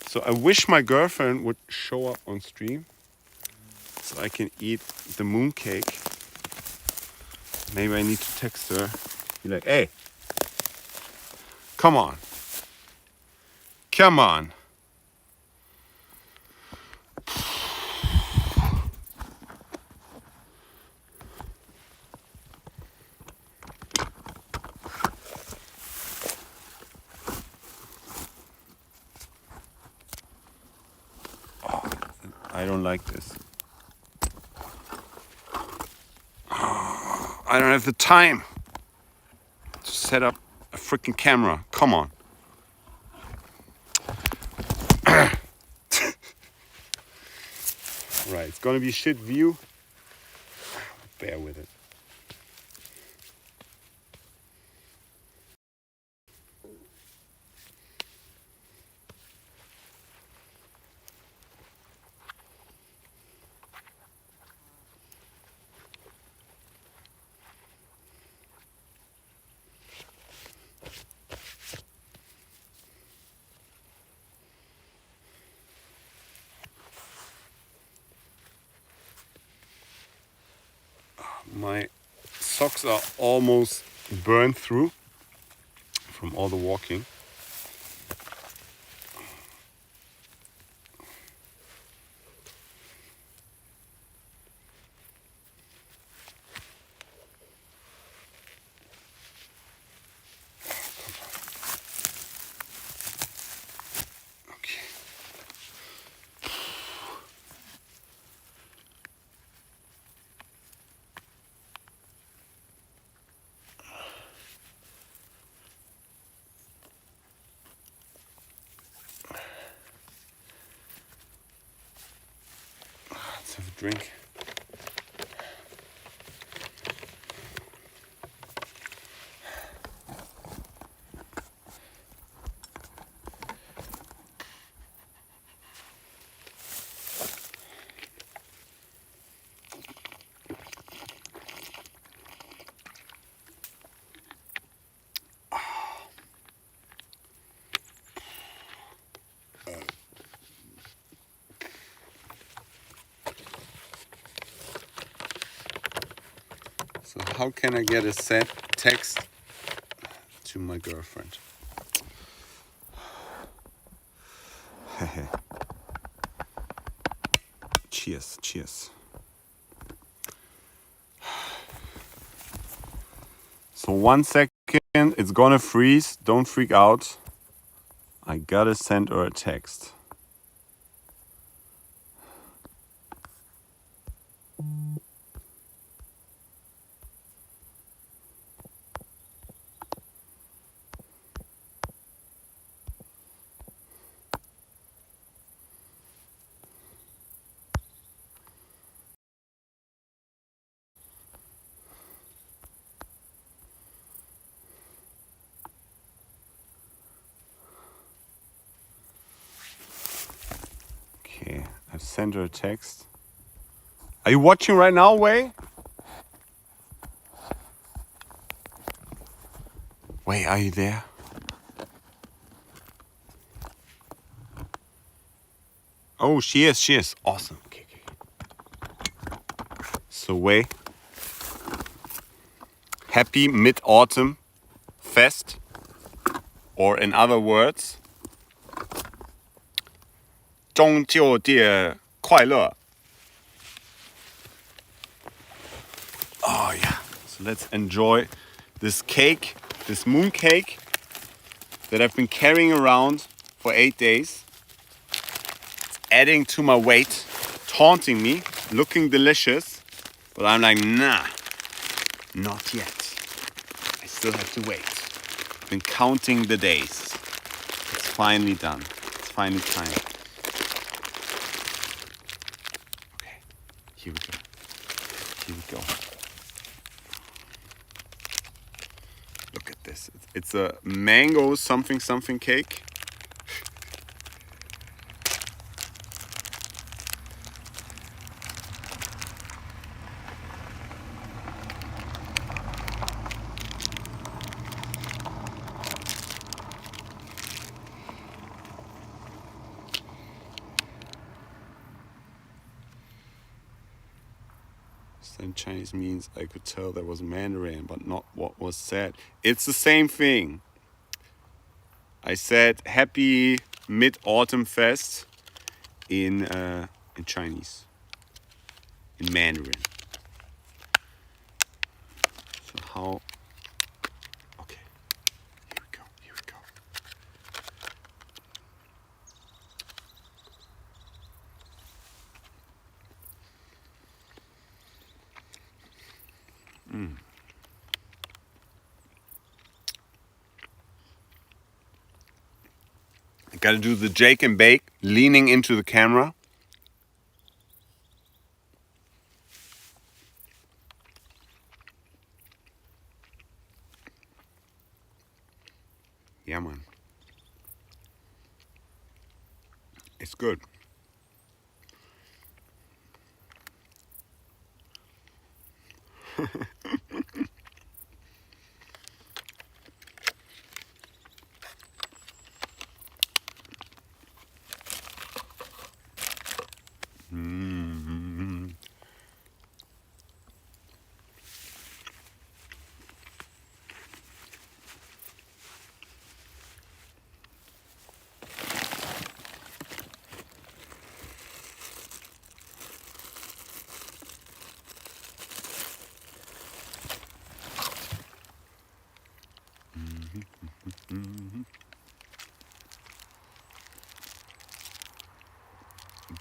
so I wish my girlfriend would show up on stream so I can eat the mooncake. Maybe I need to text her. Be like, hey, come on. Come on. I don't like this. I don't have the time to set up a freaking camera. Come on. Right, it's gonna be a shit view. Bear with it. My socks are almost burned through from all the walking. Okay. Let's have a drink. So how can I get a set text to my girlfriend? Cheers, cheers. So 1 second, it's gonna freeze. Don't freak out. I gotta send her a text. Okay, I've sent her a text. Are you watching right now, Wei? Wei, are you there? Oh, she is. Awesome. Okay. So, Wei, happy Mid-Autumn Fest, or in other words, 中秋节快乐. Oh yeah. So let's enjoy this cake, this moon cake that I've been carrying around for 8 days. It's adding to my weight, taunting me, looking delicious. But I'm like, nah, not yet. I still have to wait. I've been counting the days. It's finally done. It's finally time. Okay, here we go. Here we go. Look at this. It's a mango something cake. In Chinese means I could tell there was Mandarin, but not what was said. It's the same thing. I said Happy Mid-Autumn Fest in Chinese, in Mandarin. So how? Okay, here we go. I gotta do the Jake and Bake, leaning into the camera. Yeah, man. It's good.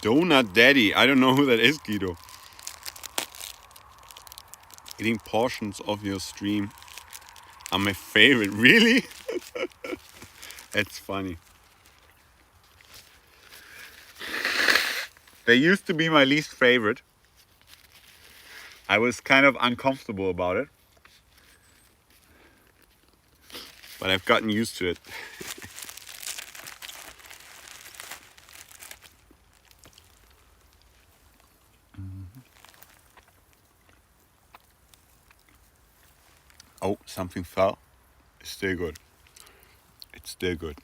Donut Daddy. I don't know who that is, Guido. Eating portions of your stream are my favorite. Really? That's funny. They used to be my least favorite. I was kind of uncomfortable about it. But I've gotten used to it. Oh, something fell. It's still good. It's still good.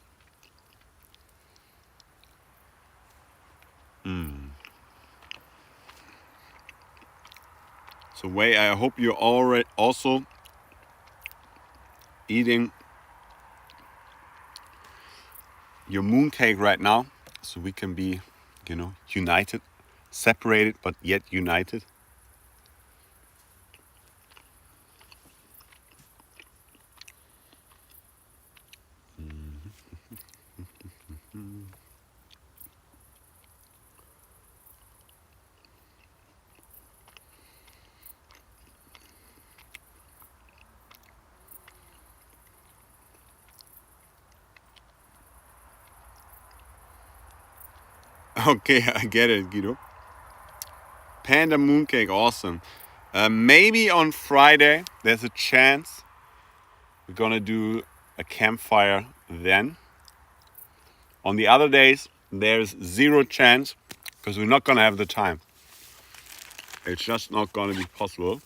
So Wei, I hope you're already also eating your mooncake right now, so we can be, united, separated but yet united. Okay, I get it, Guido. Panda mooncake, awesome. Maybe on Friday there's a chance we're gonna do a campfire then. On the other days there's zero chance. because we're not gonna have the time. It's just not gonna be possible.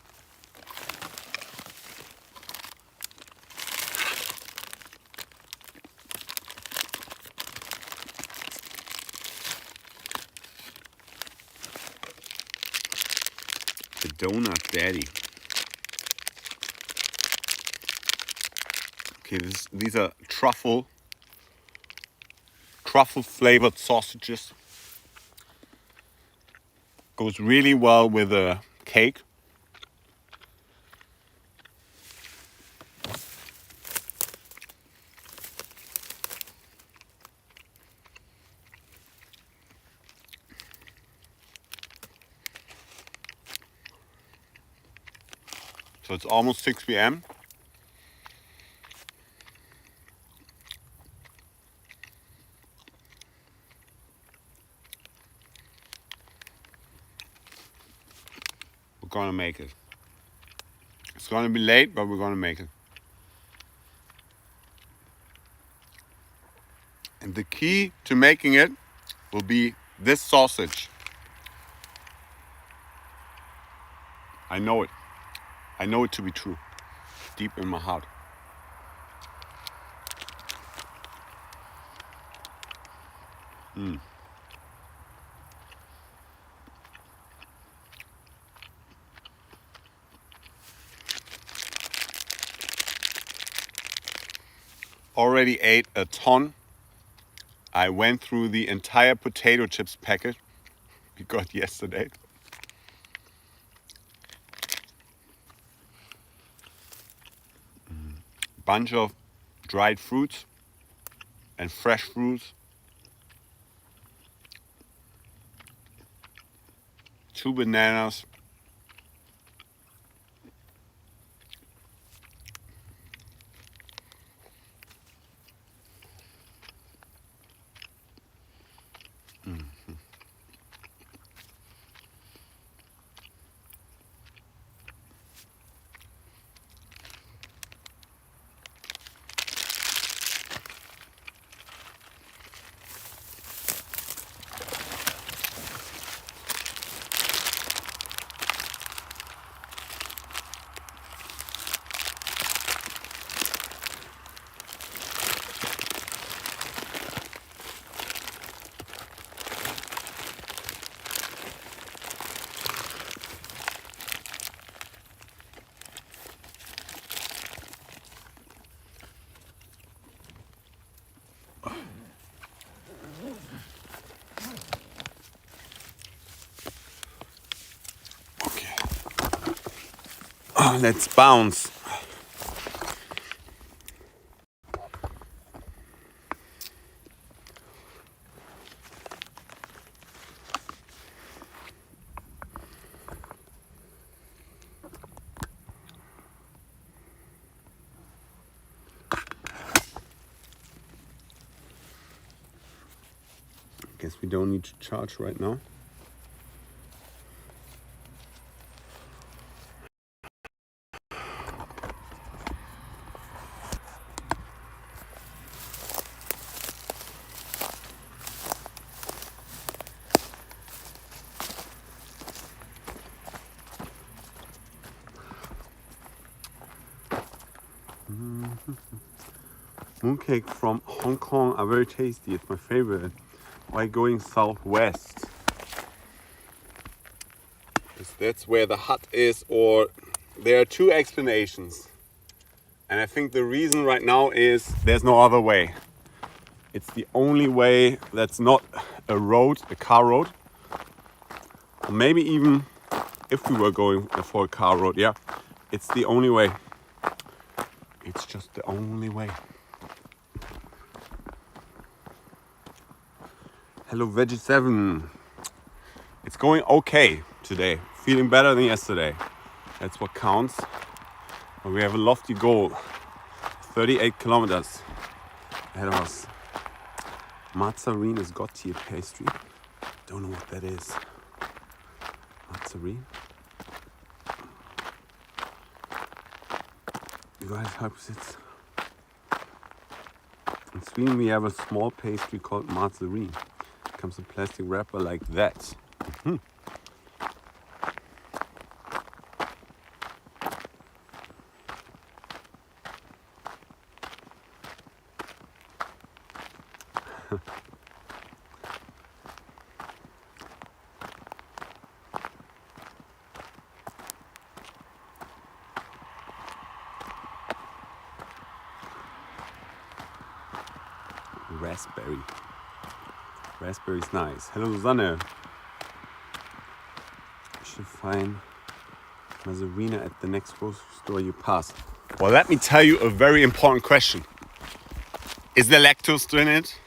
The donut daddy. Okay, these are truffle flavored sausages. Goes really well with a cake. So it's almost 6 p.m. We're gonna make it. It's gonna be late, but we're gonna make it. And the key to making it will be this sausage. I know it. I know it to be true. Deep in my heart. Already ate a ton. I went through the entire potato chips packet we got yesterday. Bunch of dried fruits and fresh fruits. 2 bananas. Okay. Let's bounce. Guess we don't need to charge right now. Mooncake from Hong Kong are very tasty. It's my favorite. Why going southwest? Because that's where the hut is, or there are 2 explanations. And I think the reason right now is there's no other way. It's the only way that's not a road, a car road. Or maybe even if we were going for a car road, yeah, it's the only way. It's just the only way. Hello Veggie7. It's going okay today. Feeling better than yesterday. That's what counts. And we have a lofty goal. 38 kilometers ahead of us. Mazzarine is Gothier pastry. Don't know what that is. Mazzarine. You guys hope it's... In Sweden we have a small pastry called mazzarine. Comes a plastic wrapper like that. Raspberry. Raspberry's nice. Hello, Susanne. You should find Mazarina at the next grocery store you pass. Well, let me tell you a very important question. Is there lactose in it?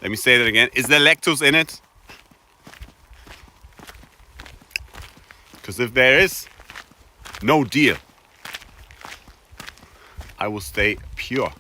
Let me say that again. Is there lactose in it? Because if there is, no deal. I will stay pure.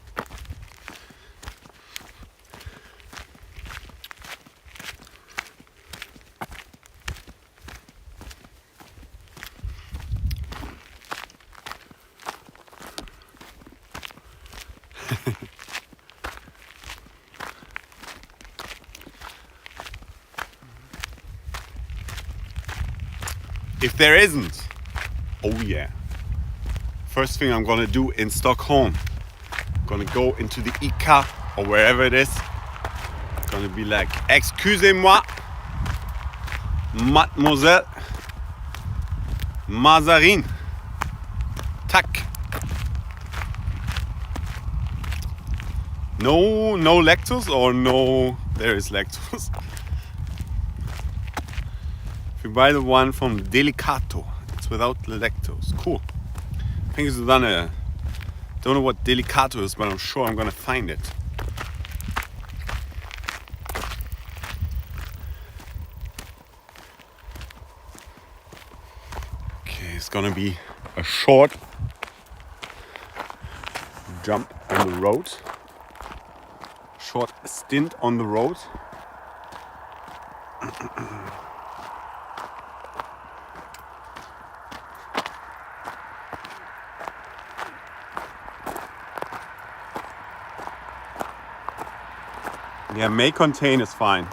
If there isn't, oh yeah. First thing I'm gonna do in Stockholm, I'm gonna go into the ICA or wherever it is. Gonna be like, excusez-moi, mademoiselle, Mazarine. Tack. No lactose or no, there is lactose. If you buy the one from Delicato, it's without the lactose. Cool. Thank you, Susanne. Don't know what Delicato is, but I'm sure I'm gonna find it. Okay, it's gonna be a short jump on the road. Short stint on the road. Yeah, may contain is fine.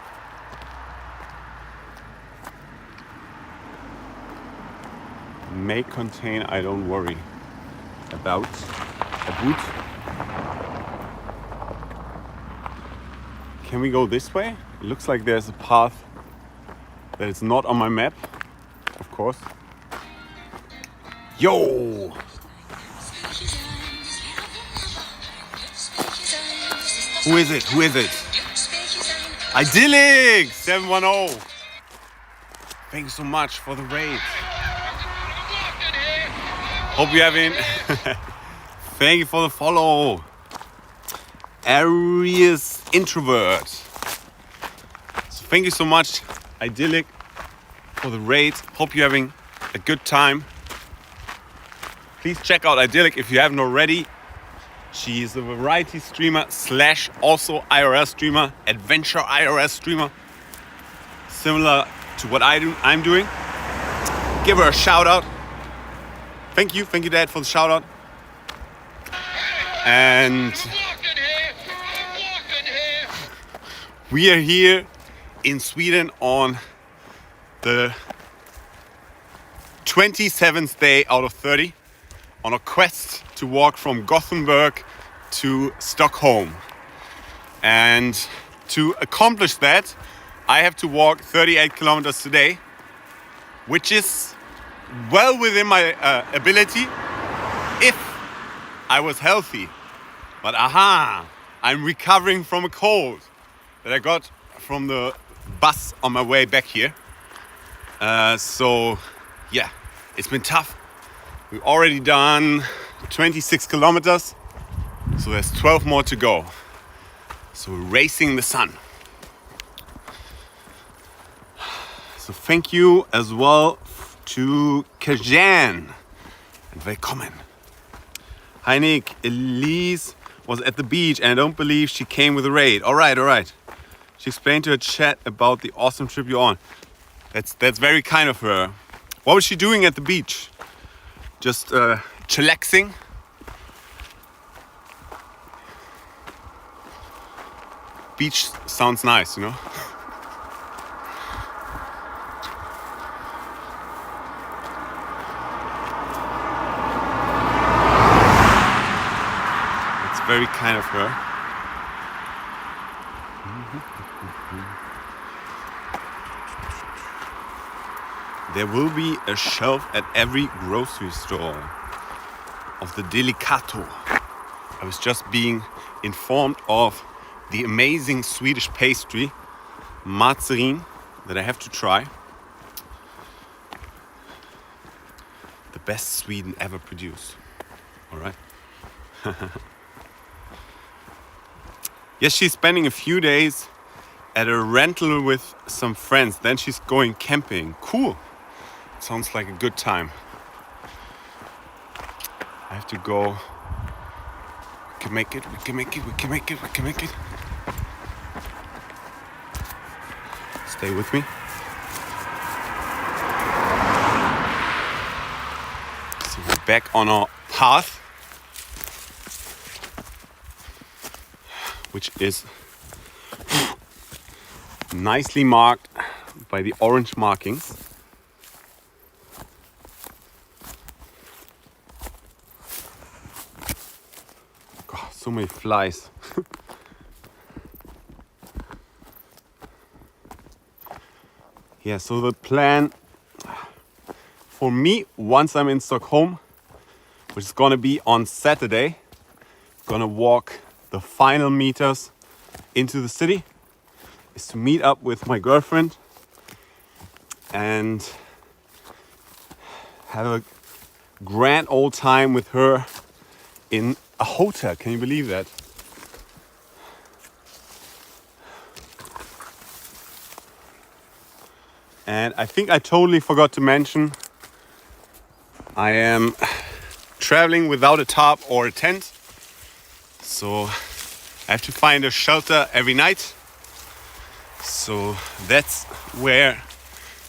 May contain, I don't worry about. Can we go this way? It looks like there's a path that is not on my map, of course. Yo! Who is it? Who is it? Idyllic 710. Thank you so much for the raid. Hope you having. Thank you for the follow. Aries introvert. So thank you so much, Idyllic, for the raid. Hope you're having a good time. Please check out Idyllic if you haven't already. She's a variety streamer / also IRL streamer, adventure IRL streamer. Similar to what I'm doing. Give her a shout out. Thank you Dad for the shout out. And we are here in Sweden on the 27th day out of 30 on a quest to walk from Gothenburg to Stockholm. And to accomplish that, I have to walk 38 kilometers today, which is well within my ability if I was healthy. But I'm recovering from a cold that I got from the bus on my way back here. So yeah, it's been tough. We've already done 26 kilometers, so there's 12 more to go. So we're racing the sun. So thank you as well to Kajan and willkommen. Hi Nick, Elise was at the beach and I don't believe she came with a raid. All right. She explained to her chat about the awesome trip you're on. That's very kind of her. What was she doing at the beach? Just chillaxing. Beach sounds nice, you know. very kind of her. There will be a shelf at every grocery store of the Delicato. I was just being informed of the amazing Swedish pastry, margarine, that I have to try. The best Sweden ever produced. All right. Yes, she's spending a few days at a rental with some friends. Then she's going camping. Cool. Sounds like a good time. I have to go. We can make it. We can make it. We can make it. We can make it. Stay with me. So we're back on our path, which is nicely marked by the orange markings. God, so many flies. Yeah, so the plan for me, once I'm in Stockholm, which is gonna be on Saturday, gonna walk the final meters into the city, is to meet up with my girlfriend and have a grand old time with her in a hotel. Can you believe that? And I think I totally forgot to mention, I am traveling without a tarp or a tent. So I have to find a shelter every night. So that's where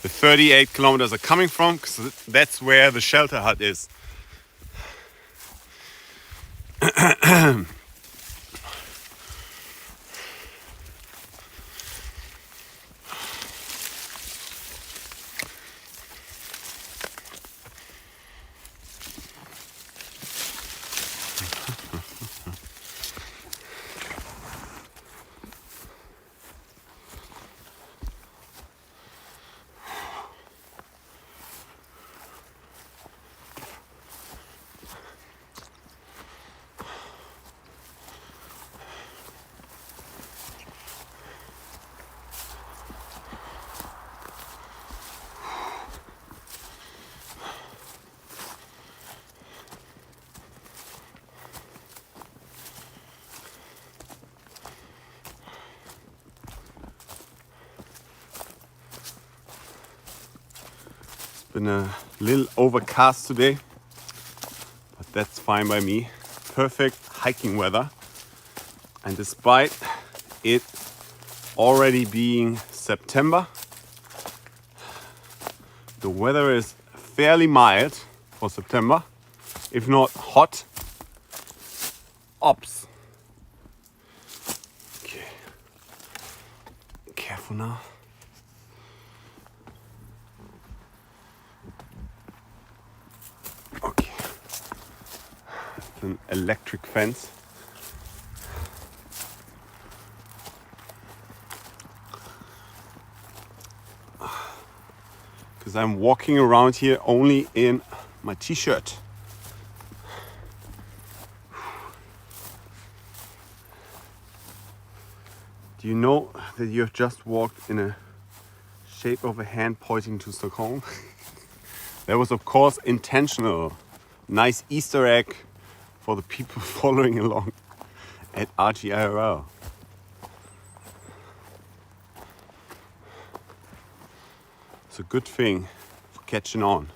the 38 kilometers are coming from, because that's where the shelter hut is. Been a little overcast today, but that's fine by me. Perfect hiking weather, and despite it already being September, the weather is fairly mild for September, if not hot. Ops. Okay. Careful now. Okay. It's an electric fence. Because I'm walking around here only in my t-shirt. Do you know that you have just walked in a shape of a hand pointing to Stockholm? That was of course intentional. Nice Easter egg for the people following along at RGIRL. It's a good thing for catching on.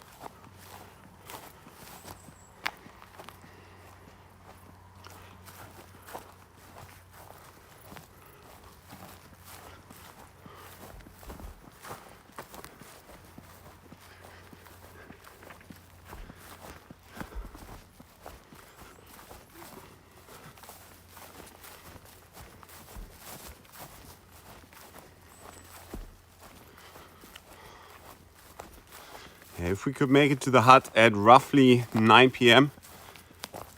If we could make it to the hut at roughly 9 p.m,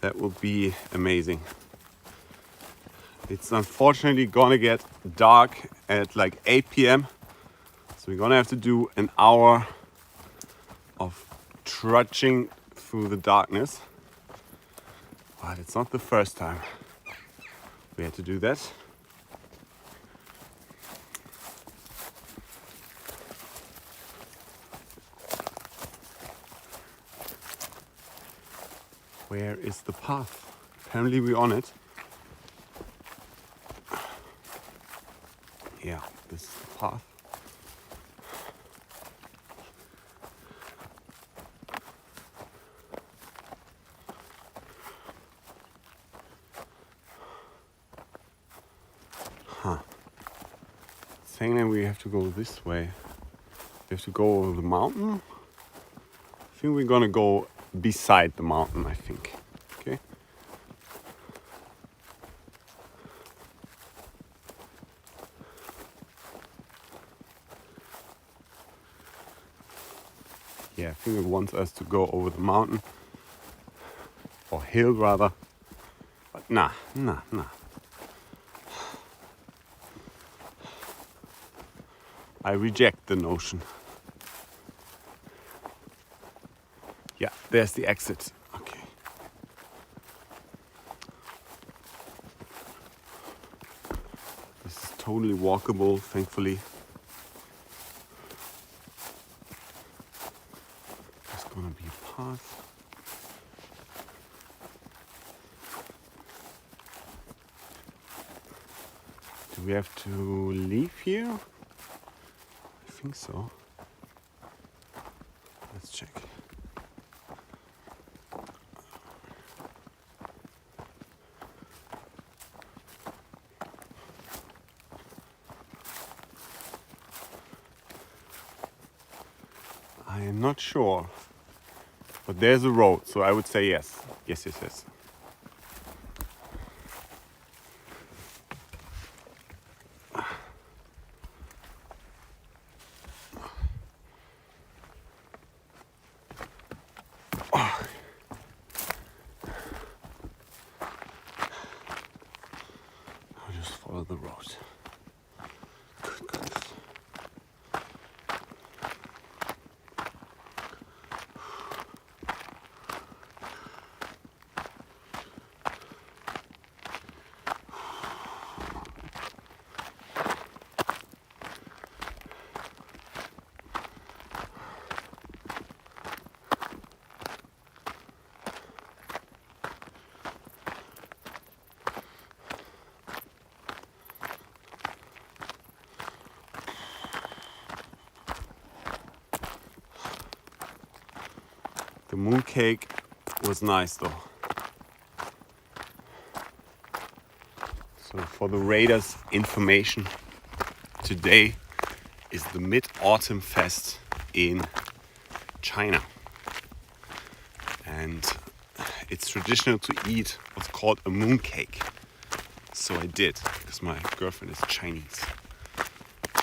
that would be amazing. It's unfortunately gonna get dark at like 8 p.m. So we're gonna have to do an hour of trudging through the darkness. But it's not the first time we had to do that. Where is the path? Apparently we're on it. Yeah, this is the path. Huh. Saying that we have to go this way. We have to go over the mountain. I think we're gonna go beside the mountain, I think. Okay. Yeah, I think it wants us to go over the mountain. Or hill rather. But nah. I reject the notion. Yeah, there's the exit. Okay. This is totally walkable, thankfully. There's gonna be a path. Do we have to leave here? I think so. Let's check. I am not sure, but there's a road, so I would say yes. Yes. I'll just follow the road. Good goodness. The mooncake was nice though. So for the Raiders information, today is the Mid-Autumn Fest in China. And it's traditional to eat what's called a mooncake. So I did, because my girlfriend is Chinese.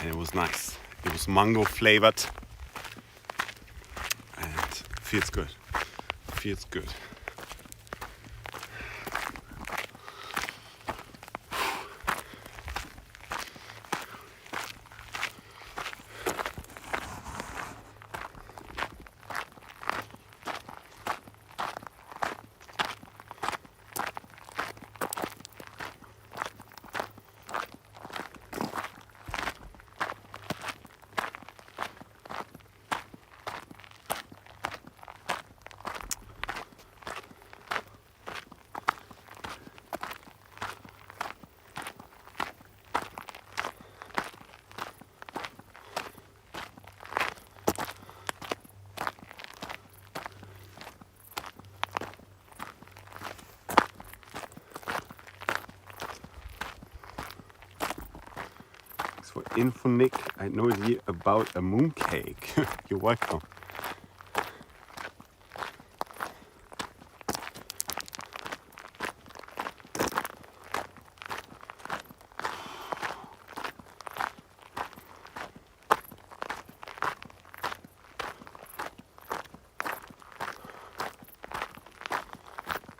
And it was nice. It was mango flavored. And feels good. Feels good. For info, Nick, I had no idea about a mooncake. You're welcome.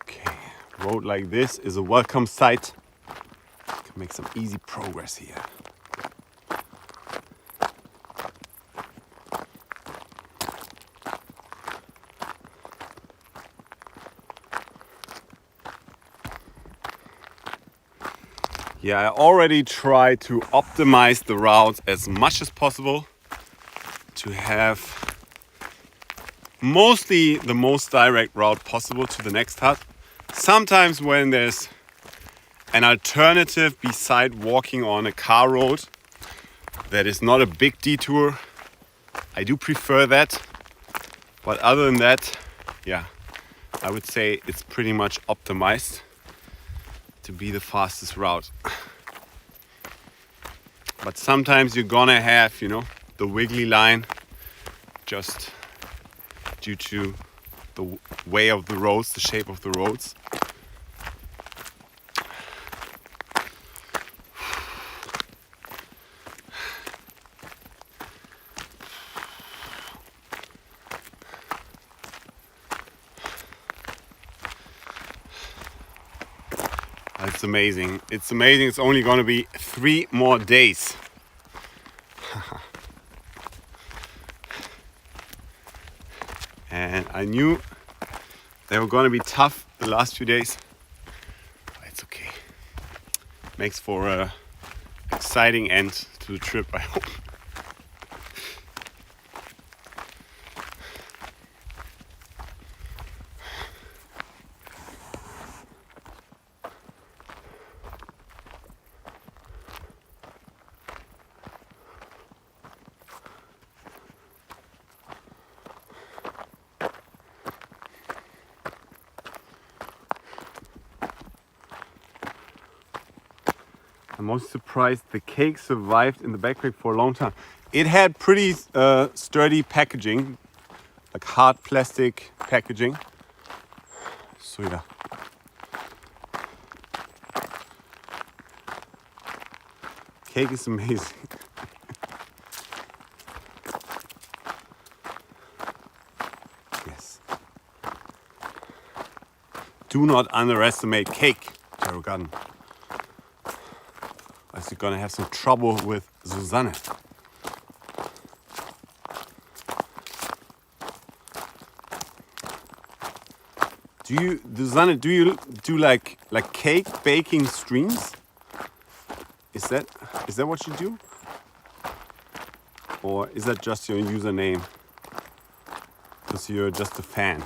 Okay, road like this is a welcome sight to make some easy progress here. Yeah, I already try to optimize the routes as much as possible to have mostly the most direct route possible to the next hut. Sometimes when there's an alternative beside walking on a car road that is not a big detour, I do prefer that. But other than that, yeah, I would say it's pretty much optimized to be the fastest route. But sometimes you're gonna have, you know, the wiggly line just due to the way of the roads, the shape of the roads. It's amazing. It's amazing. It's only going to be 3 more days. And I knew they were going to be tough the last few days. But it's okay. Makes for a exciting end to the trip, I hope. I'm most surprised the cake survived in the backpack for a long time. It had pretty sturdy packaging, like hard plastic packaging. So yeah. Cake is amazing. Yes. Do not underestimate cake, Garden. As you're gonna have some trouble with Susanne. Susanne, do you do like cake baking streams? Is that what you do? Or is that just your username? Because you're just a fan.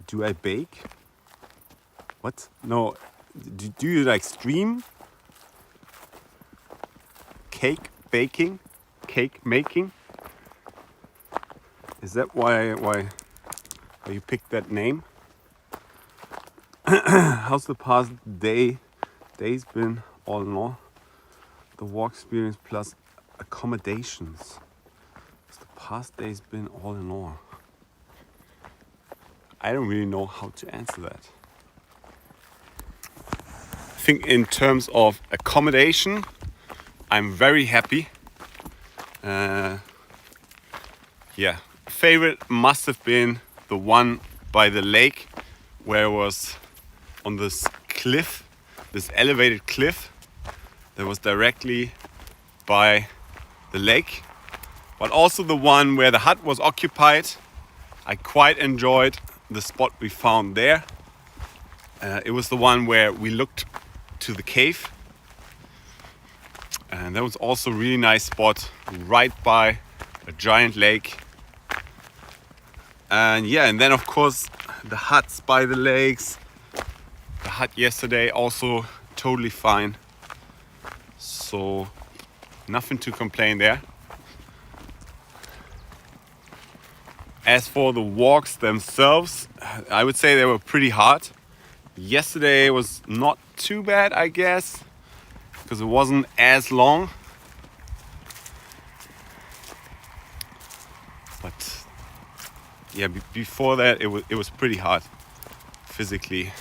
Do I bake? What? No. Do you like stream? Cake baking? Cake making? Is that why you picked that name? How's the past days been all in all? The walk experience plus accommodations. How's the past days been all in all? I don't really know how to answer that. I think in terms of accommodation, I'm very happy. Yeah, favorite must have been the one by the lake where it was on this cliff, this elevated cliff that was directly by the lake. But also the one where the hut was occupied. I quite enjoyed the spot we found there. It was the one where we looked to the cave. And that was also a really nice spot right by a giant lake. And yeah, and then of course the huts by the lakes. The hut yesterday also totally fine. So nothing to complain there. As for the walks themselves, I would say they were pretty hard. Yesterday was not too bad, I guess, because it wasn't as long. But yeah, before that it was pretty hard physically.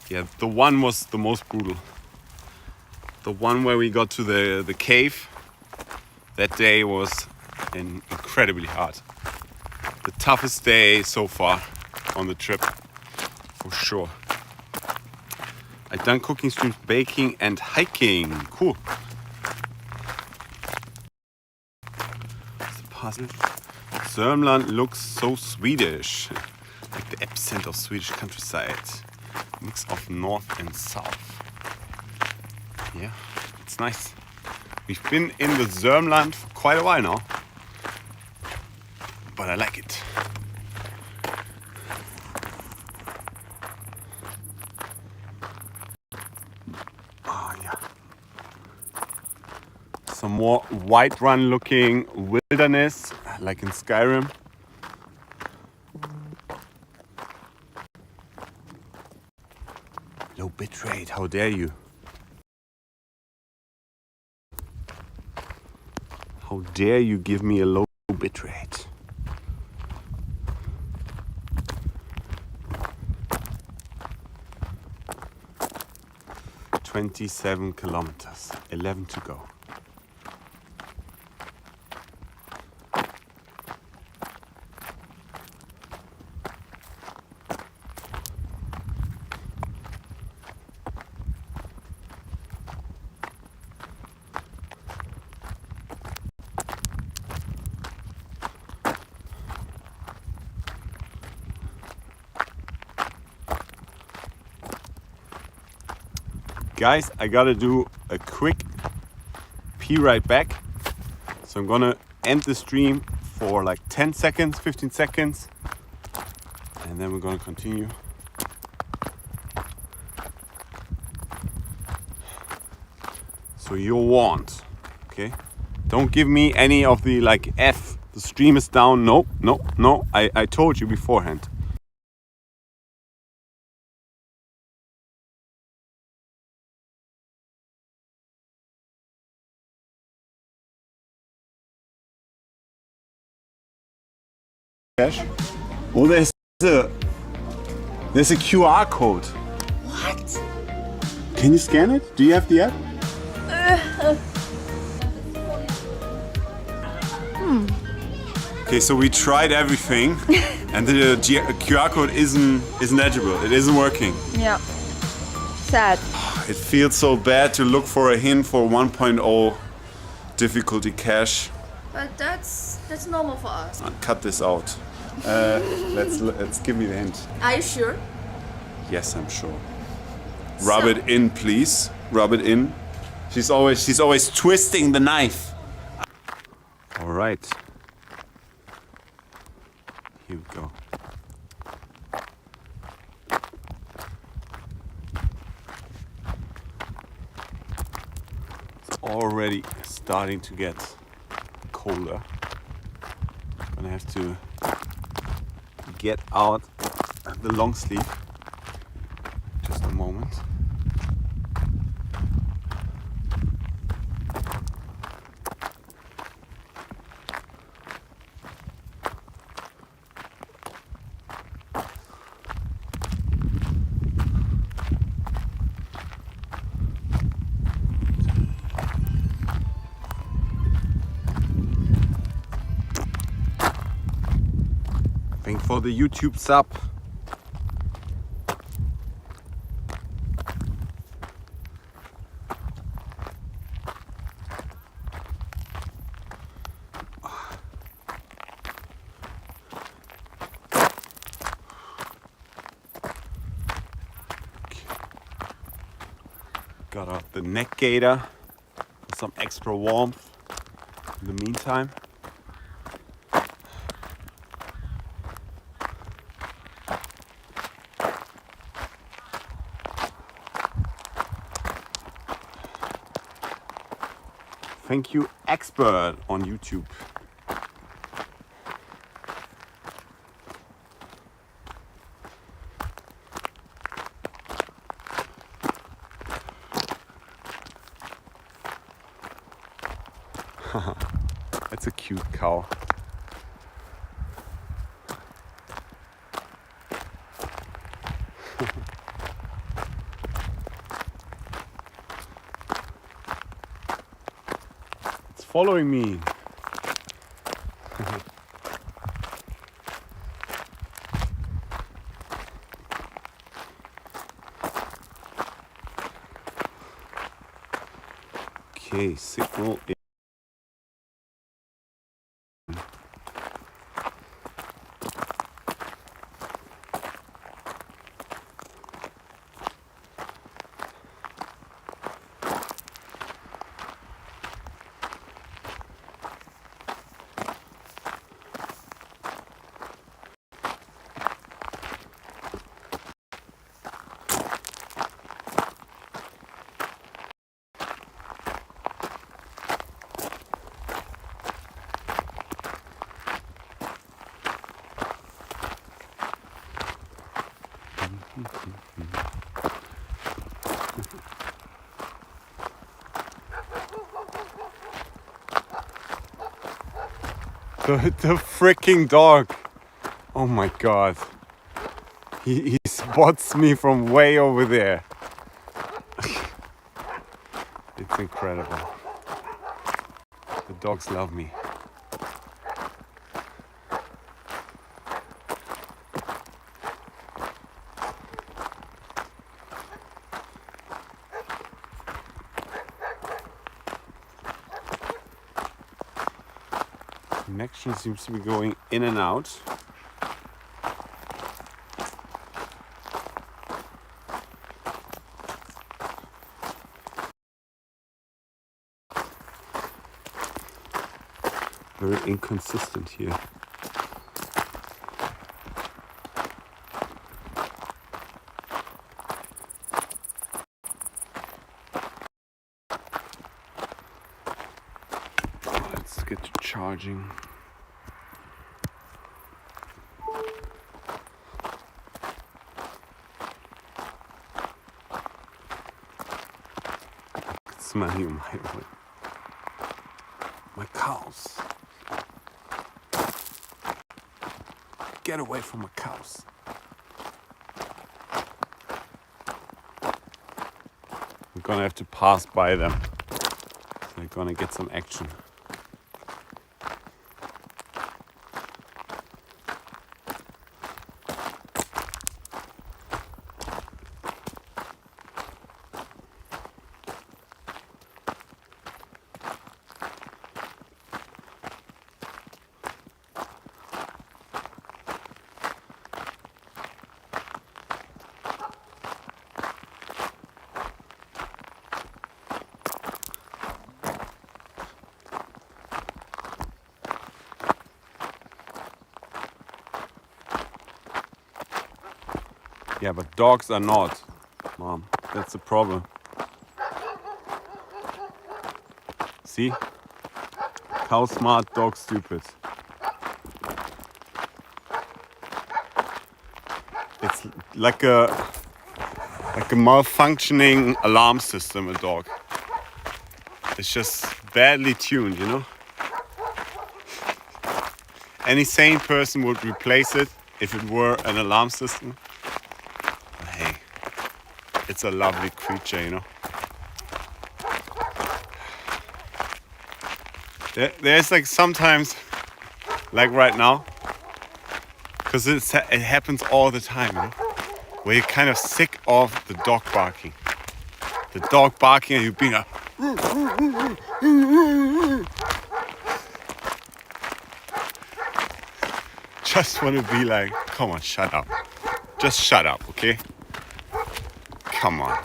Yeah, the one was the most brutal. The one where we got to the cave, that day was incredibly hard. The toughest day so far on the trip, for sure. I've done cooking streams, baking and hiking. Cool. It's a puzzle. Sörmland looks so Swedish. Like the epicenter of Swedish countryside. Mix of north and south. Yeah, it's nice. We've been in the Sörmland for quite a while now. But I like it. Oh yeah. Some more Whiterun looking wilderness, like in Skyrim. Low bitrate, how dare you? How dare you give me a low bitrate? "27 kilometers, 11 to go." Guys, I gotta do a quick pee right back. So I'm gonna end the stream for like 10 seconds, 15 seconds. And then we're gonna continue. So you're warned, okay? Don't give me any of the like F, the stream is down. No, no, no, I told you beforehand. Cash? Oh, there's a QR code. What? Can you scan it? Do you have the app? Okay, so we tried everything, and the QR code isn't legible. It isn't working. Yeah. Sad. It feels so bad to look for a hint for 1.0 difficulty cache. But that's normal for us. I'll cut this out. Let's give me the hint. Are you sure? Yes, I'm sure. Rub it in, please. Rub it in. She's always twisting the knife. All right. Here we go. It's already starting to get colder. Gonna have to get out the long sleeve. Just a moment. Thanks for the YouTube sub. Got out the neck gaiter, some extra warmth in the meantime. Thank you, Expert on YouTube. That's a cute cow. It's following me. Okay, signal in. The freaking dog. Oh my god. He spots me from way over there. It's incredible. The dogs love me. Connection seems to be going in and out. Very inconsistent here. Let's get to charging. Smell you, my cows. Get away from my cows. We're gonna have to pass by them. They're gonna get some action. Yeah, but dogs are not, Mom. That's the problem. See? Cow smart, dog stupid. It's like a malfunctioning alarm system, a dog. It's just badly tuned, you know? Any sane person would replace it if it were an alarm system. But hey, it's a lovely creature, you know? There's like sometimes, like right now, because it happens all the time, you know? Where you're kind of sick of the dog barking. The dog barking and you being like, just want to be like, come on, shut up. Just shut up, okay? Come on.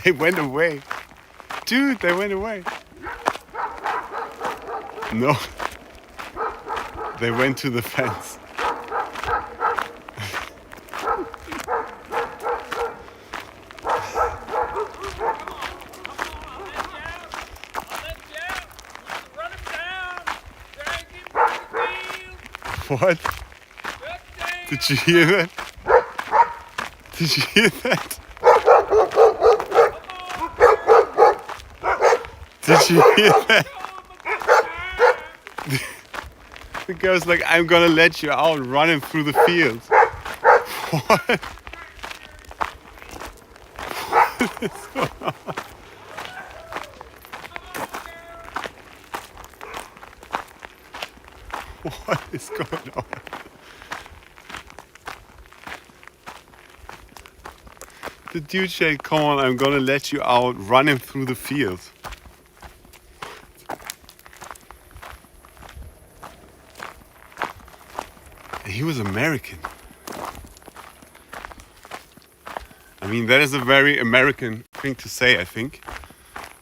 They went away. Dude, they went away. No. They went to the fence. What? Did you hear that? Did you hear that? Did you hear that? The girl's like, I'm gonna let you out running through the fields. What? What is going on? The dude said, come on, I'm gonna let you out running through the fields. And he was American. I mean, that is a very American thing to say, I think.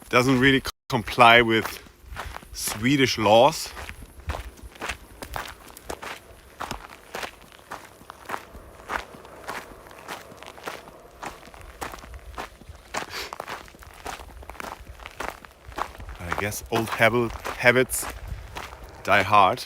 Doesn't really comply with Swedish laws. I guess old habits die hard.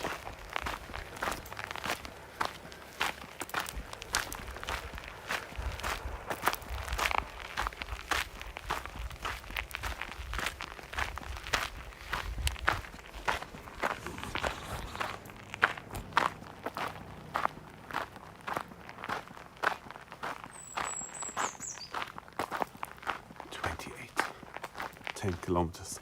"28, 10 kilometers.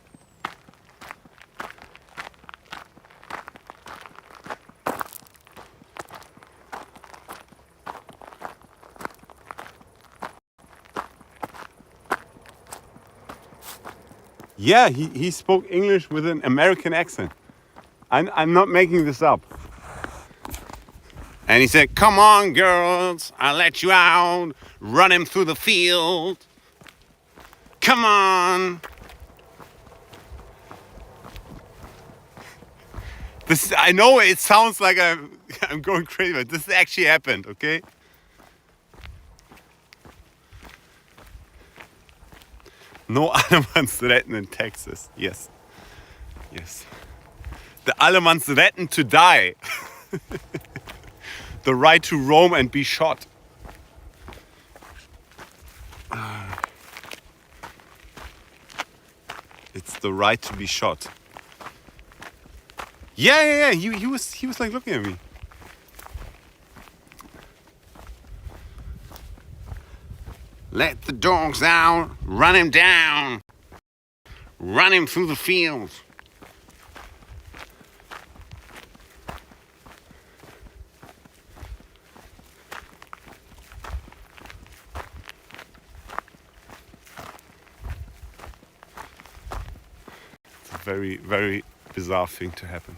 Yeah, he spoke English with an American accent. I'm not making this up. And he said, come on, girls, I'll let you out. Run him through the field. Come on. This, I know it sounds like I'm going crazy, but this actually happened, okay? No Allemansretten in Texas. Yes. Yes. The Allemansretten to die. The right to roam and be shot. It's the right to be shot. Yeah. He was like looking at me. Let the dogs out, run him down, run him through the fields. It's a very, very bizarre thing to happen.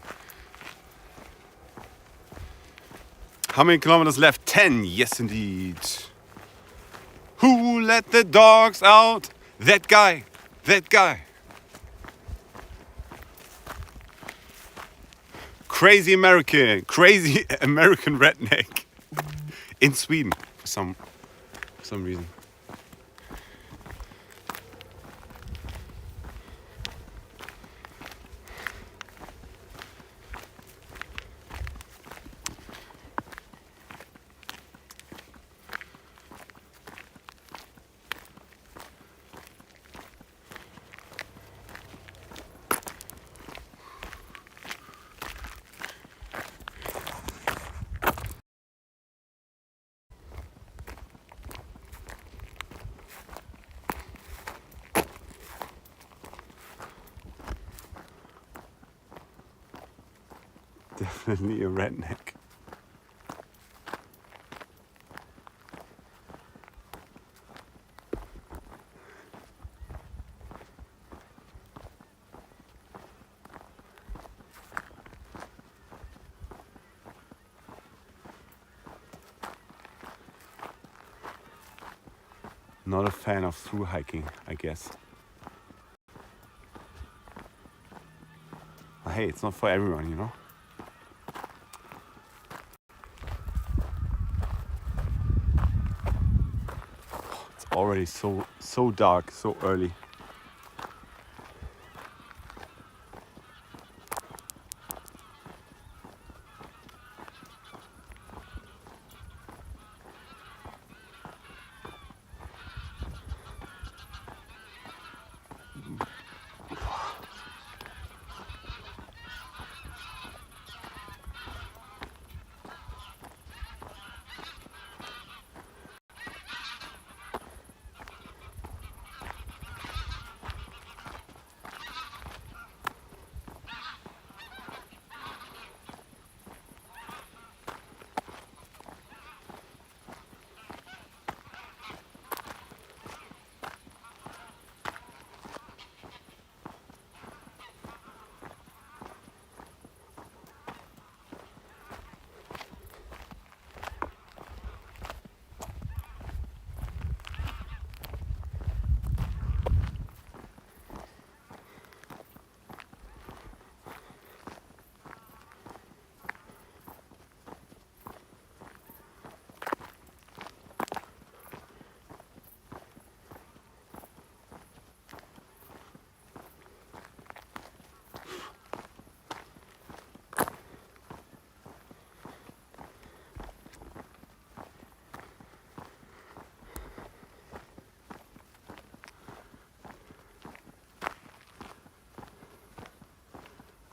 How many kilometers left? 10. Yes, indeed. Who let the dogs out? That guy. That guy. Crazy American redneck in Sweden for some reason. Definitely a redneck. Not a fan of through hiking, I guess. But hey, it's not for everyone, you know? It's already so dark, so early.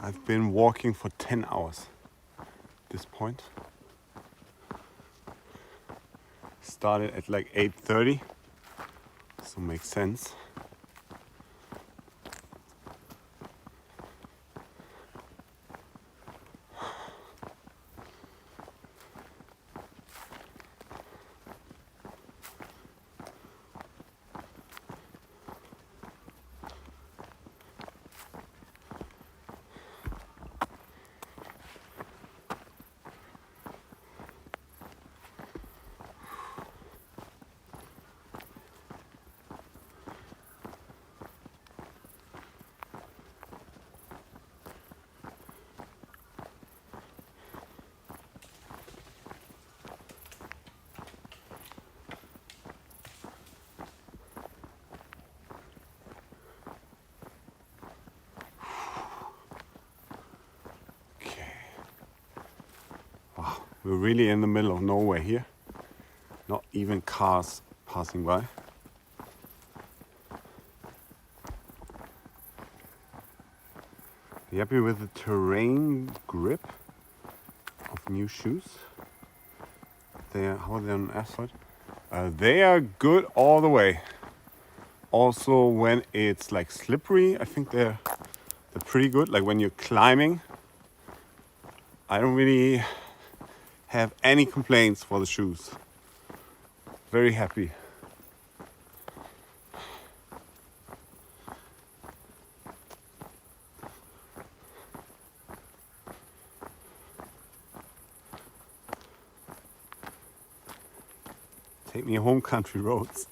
I've been walking for 10 hours at this point. Started at like 8:30, so makes sense. We're really in the middle of nowhere here. Not even cars passing by. You happy with the terrain grip of new shoes? How are they on asphalt? They are good all the way. Also, when it's like slippery, I think they're pretty good. Like when you're climbing, I don't really have any complaints for the shoes. Very happy. Take me home, country roads.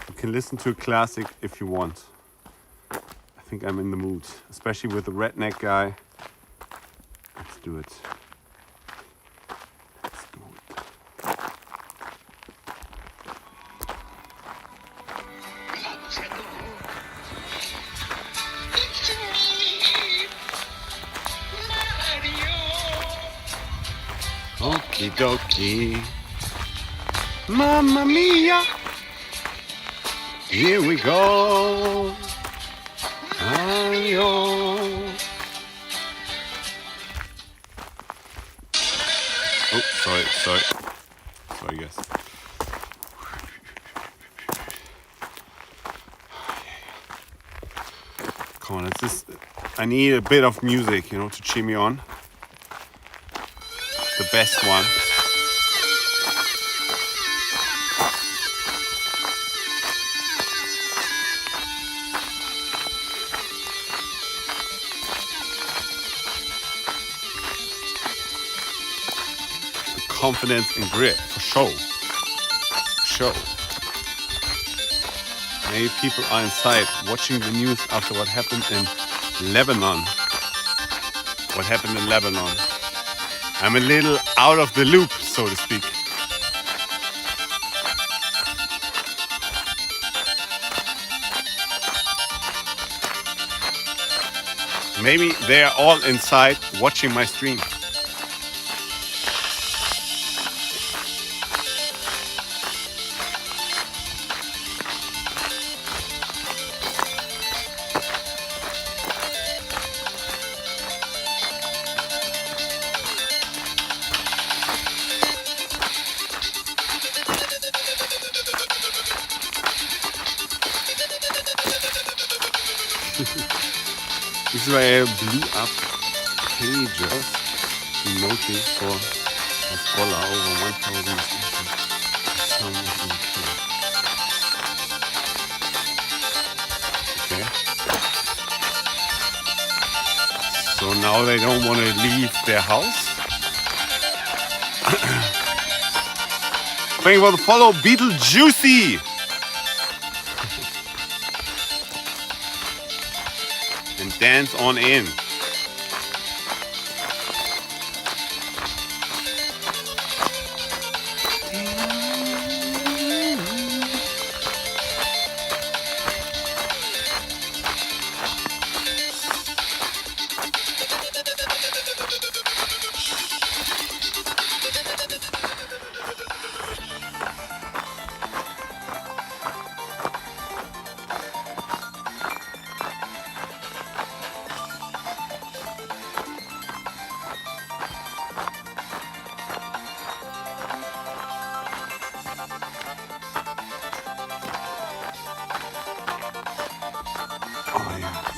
You can listen to a classic if you want. I think I'm in the mood, especially with the redneck guy. Let's do it. Let's do it. Okie dokie. Mamma mia. Here we go. Adios. Oh, sorry guys. Come on, I need a bit of music, to cheer me on. The best one. Confidence and grit, for sure. Many people are inside watching the news after what happened in Lebanon. I'm a little out of the loop, so to speak. Maybe they are all inside watching my stream. This is why I blew up pages emoting for a scholar over 1,000 Okay. So now they don't want to leave their house. Thank you for the follow, Beetlejuicy. And dance on in.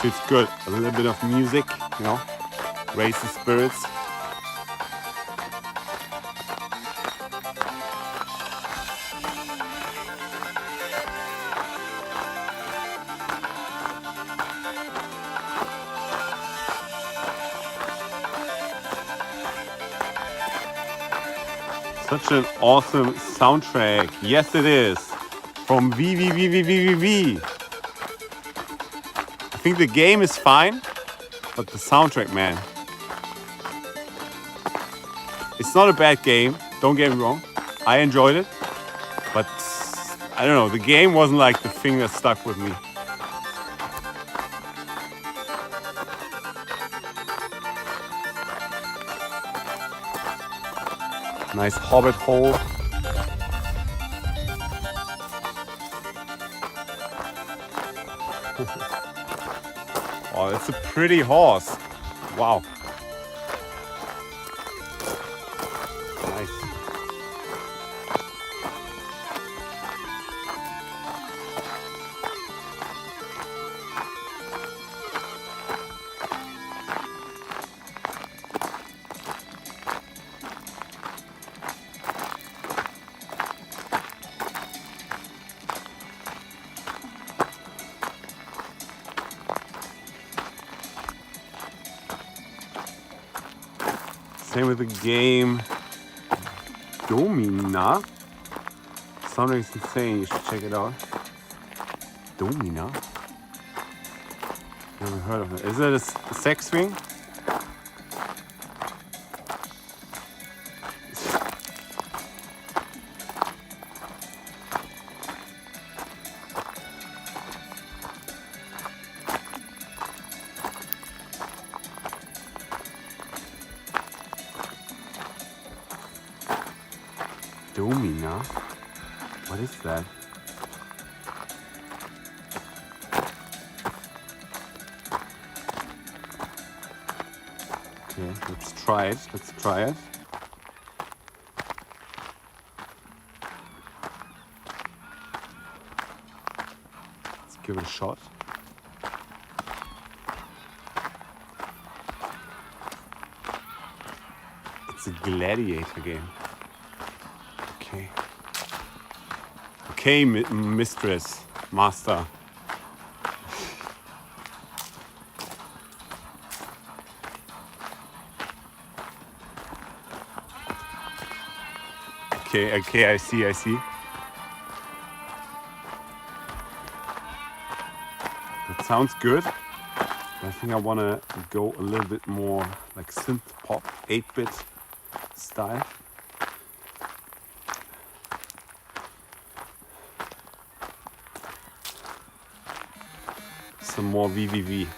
feels good. A little bit of music, you know, raise the spirits. Such an awesome soundtrack. Yes, it is. From V. I think the game is fine, but the soundtrack, man. It's not a bad game, don't get me wrong. I enjoyed it, but I don't know, the game wasn't like the thing that stuck with me. Nice hobbit hole. Oh, that's a pretty horse. Wow. Nice. Same with the game Domina. Sounding is insane, you should check it out. Domina? Never heard of it. Is it a sex swing? Domina? What is that? Okay, let's try it. Let's try it. Let's give it a shot. It's a gladiator game. Okay. Okay, mistress, master. Okay, I see. That sounds good. I think I want to go a little bit more like synth pop, 8-bit style. Some more VVV.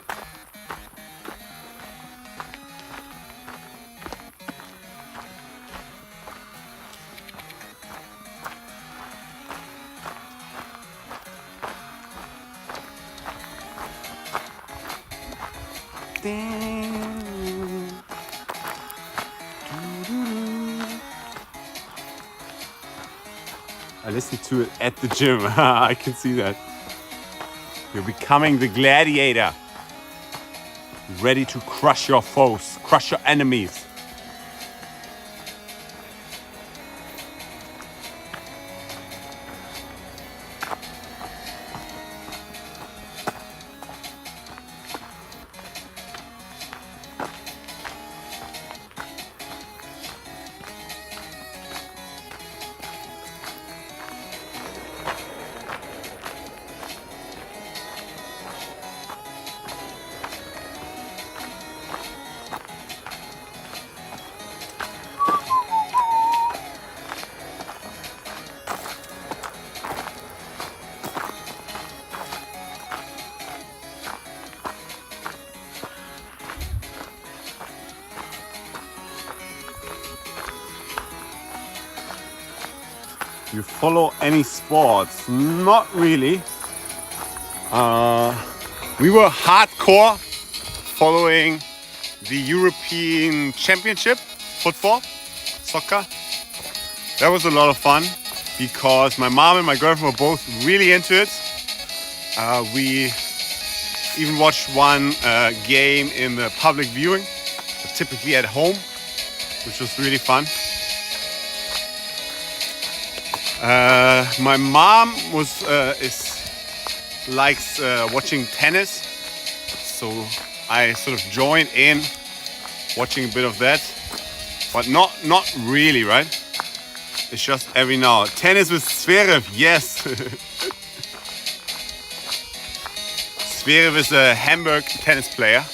I listen to it at the gym. I can see that. You're becoming the gladiator. Ready to crush your foes, crush your enemies. You follow any sports? Not really. We were hardcore following the European Championship, football, soccer. That was a lot of fun because my mom and my girlfriend were both really into it. We even watched one game in the public viewing, typically at home, which was really fun. My mom likes watching tennis, so I sort of joined in watching a bit of that, but not really, right? It's just every now. Tennis with Zverev, yes. Zverev is a Hamburg tennis player.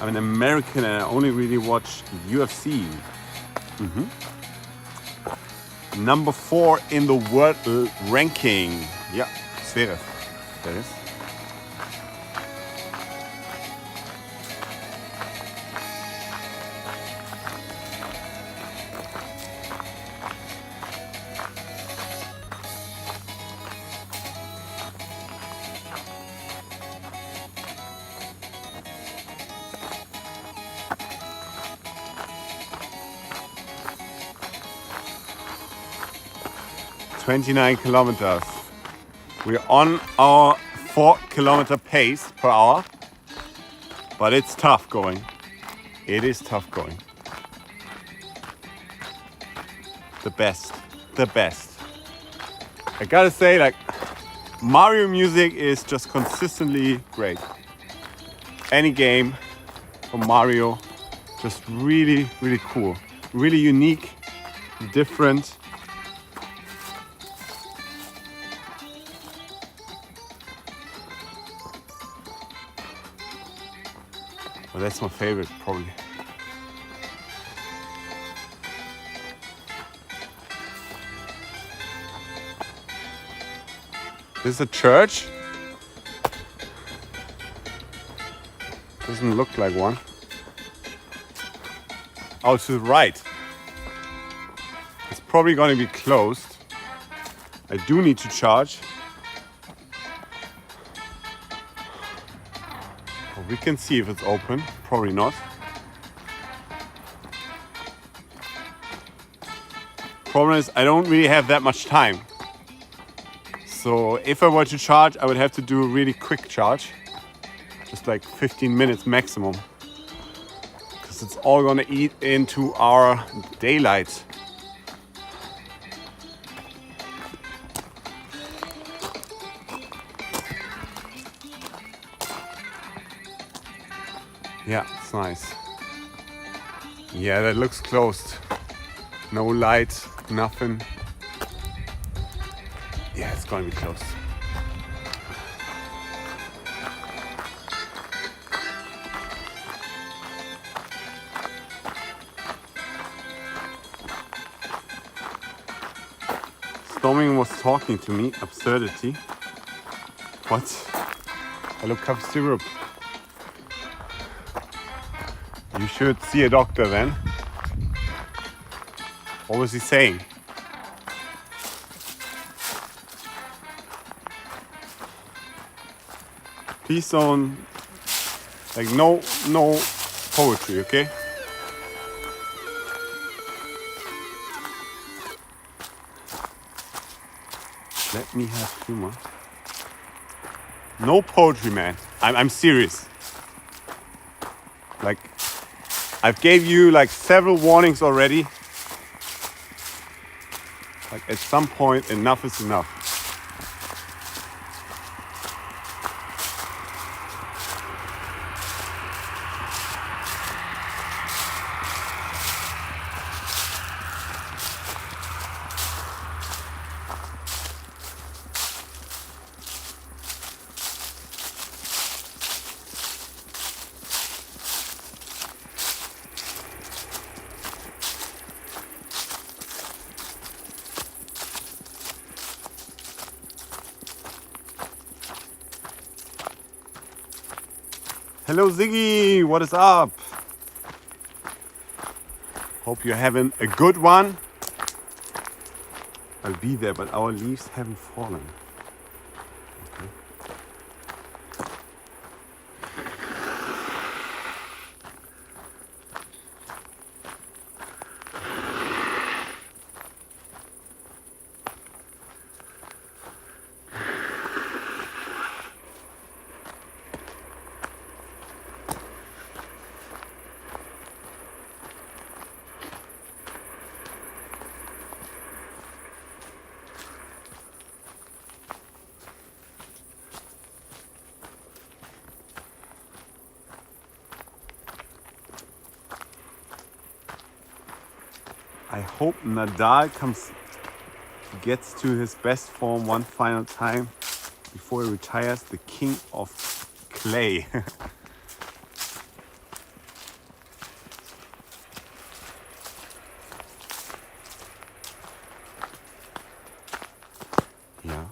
I'm an American and I only really watch UFC. Number 4 in the world ranking. Yeah, Zverev. There it is. "29 kilometers. We're on our 4-kilometer pace per hour, but it's tough going. It is tough going. The best. I gotta say, like, Mario music is just consistently great. Any game from Mario, just really, really cool. Really unique, different. Well, that's my favorite, probably. This is a church. Doesn't look like one. Oh, to the right. It's probably going to be closed. I do need to charge. Well, we can see if it's open. Probably not. Problem is, I don't really have that much time. So if I were to charge, I would have to do a really quick charge. Just like 15 minutes maximum. Because it's all gonna eat into our daylight. Yeah, it's nice. Yeah, that looks closed. No light, nothing. Yeah, it's gonna be closed. Storming was talking to me. Absurdity. What? Hello, cup syrup. You should see a doctor then. What was he saying? Please don't, like, no poetry, okay? Let me have humor. No poetry, man. I'm serious. Like, I've gave you like several warnings already. Like, at some point, enough is enough. Hello Ziggy, what is up? Hope you're having a good one. I'll be there, but our leaves haven't fallen. Okay. I hope Nadal gets to his best form one final time before he retires the king of clay. Yeah.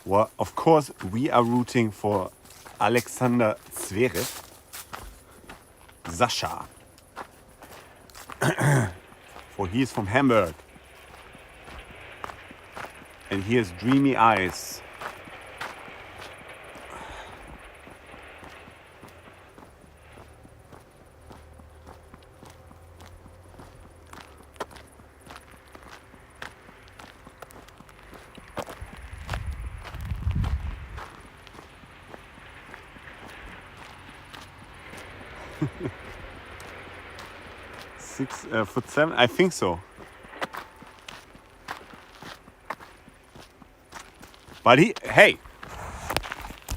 Well, of course, we are rooting for Alexander Zverev, Sasha, for he is from Hamburg and he has dreamy eyes. Six foot seven, I think so. But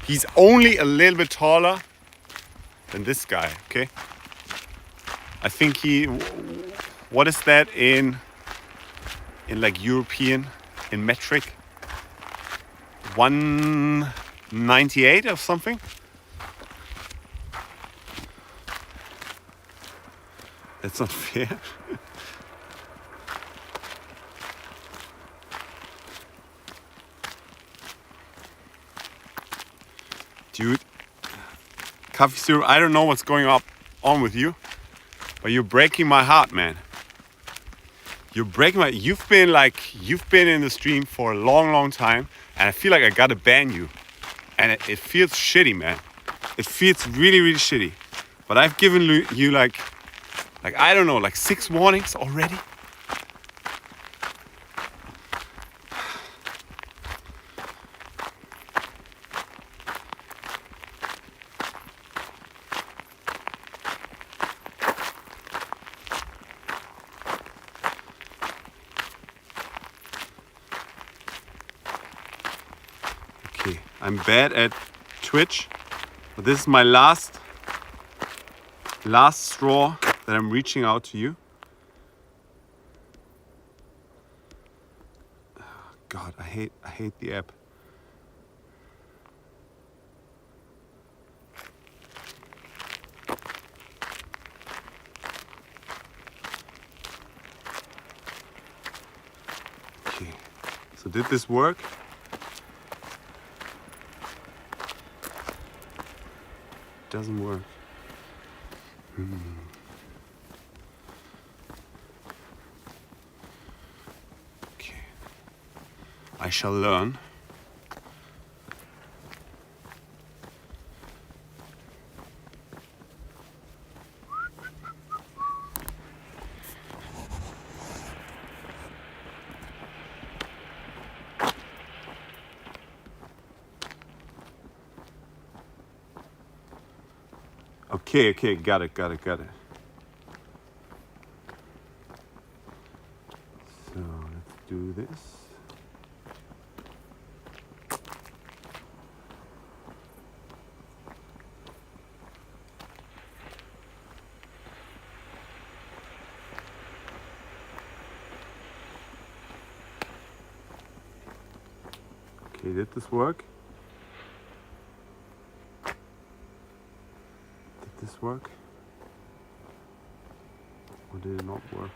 he's only a little bit taller than this guy, okay? I think what is that in like European, in metric? 198 or something? That's not fair. Dude, coffee syrup, I don't know what's going on with you, but you're breaking my heart, man. You're breaking my, you've been in the stream for a long time, and I feel like I gotta ban you. And it feels shitty, man. It feels really shitty. But I've given you like I don't know, like 6 warnings already. Okay, I'm bad at Twitch, but this is my last straw that I'm reaching out to you. God, I hate the app. Okay, so did this work? Doesn't work. Okay. I shall learn. Okay, got it. So let's do this. Okay, did this work? Did this work? Or did it not work?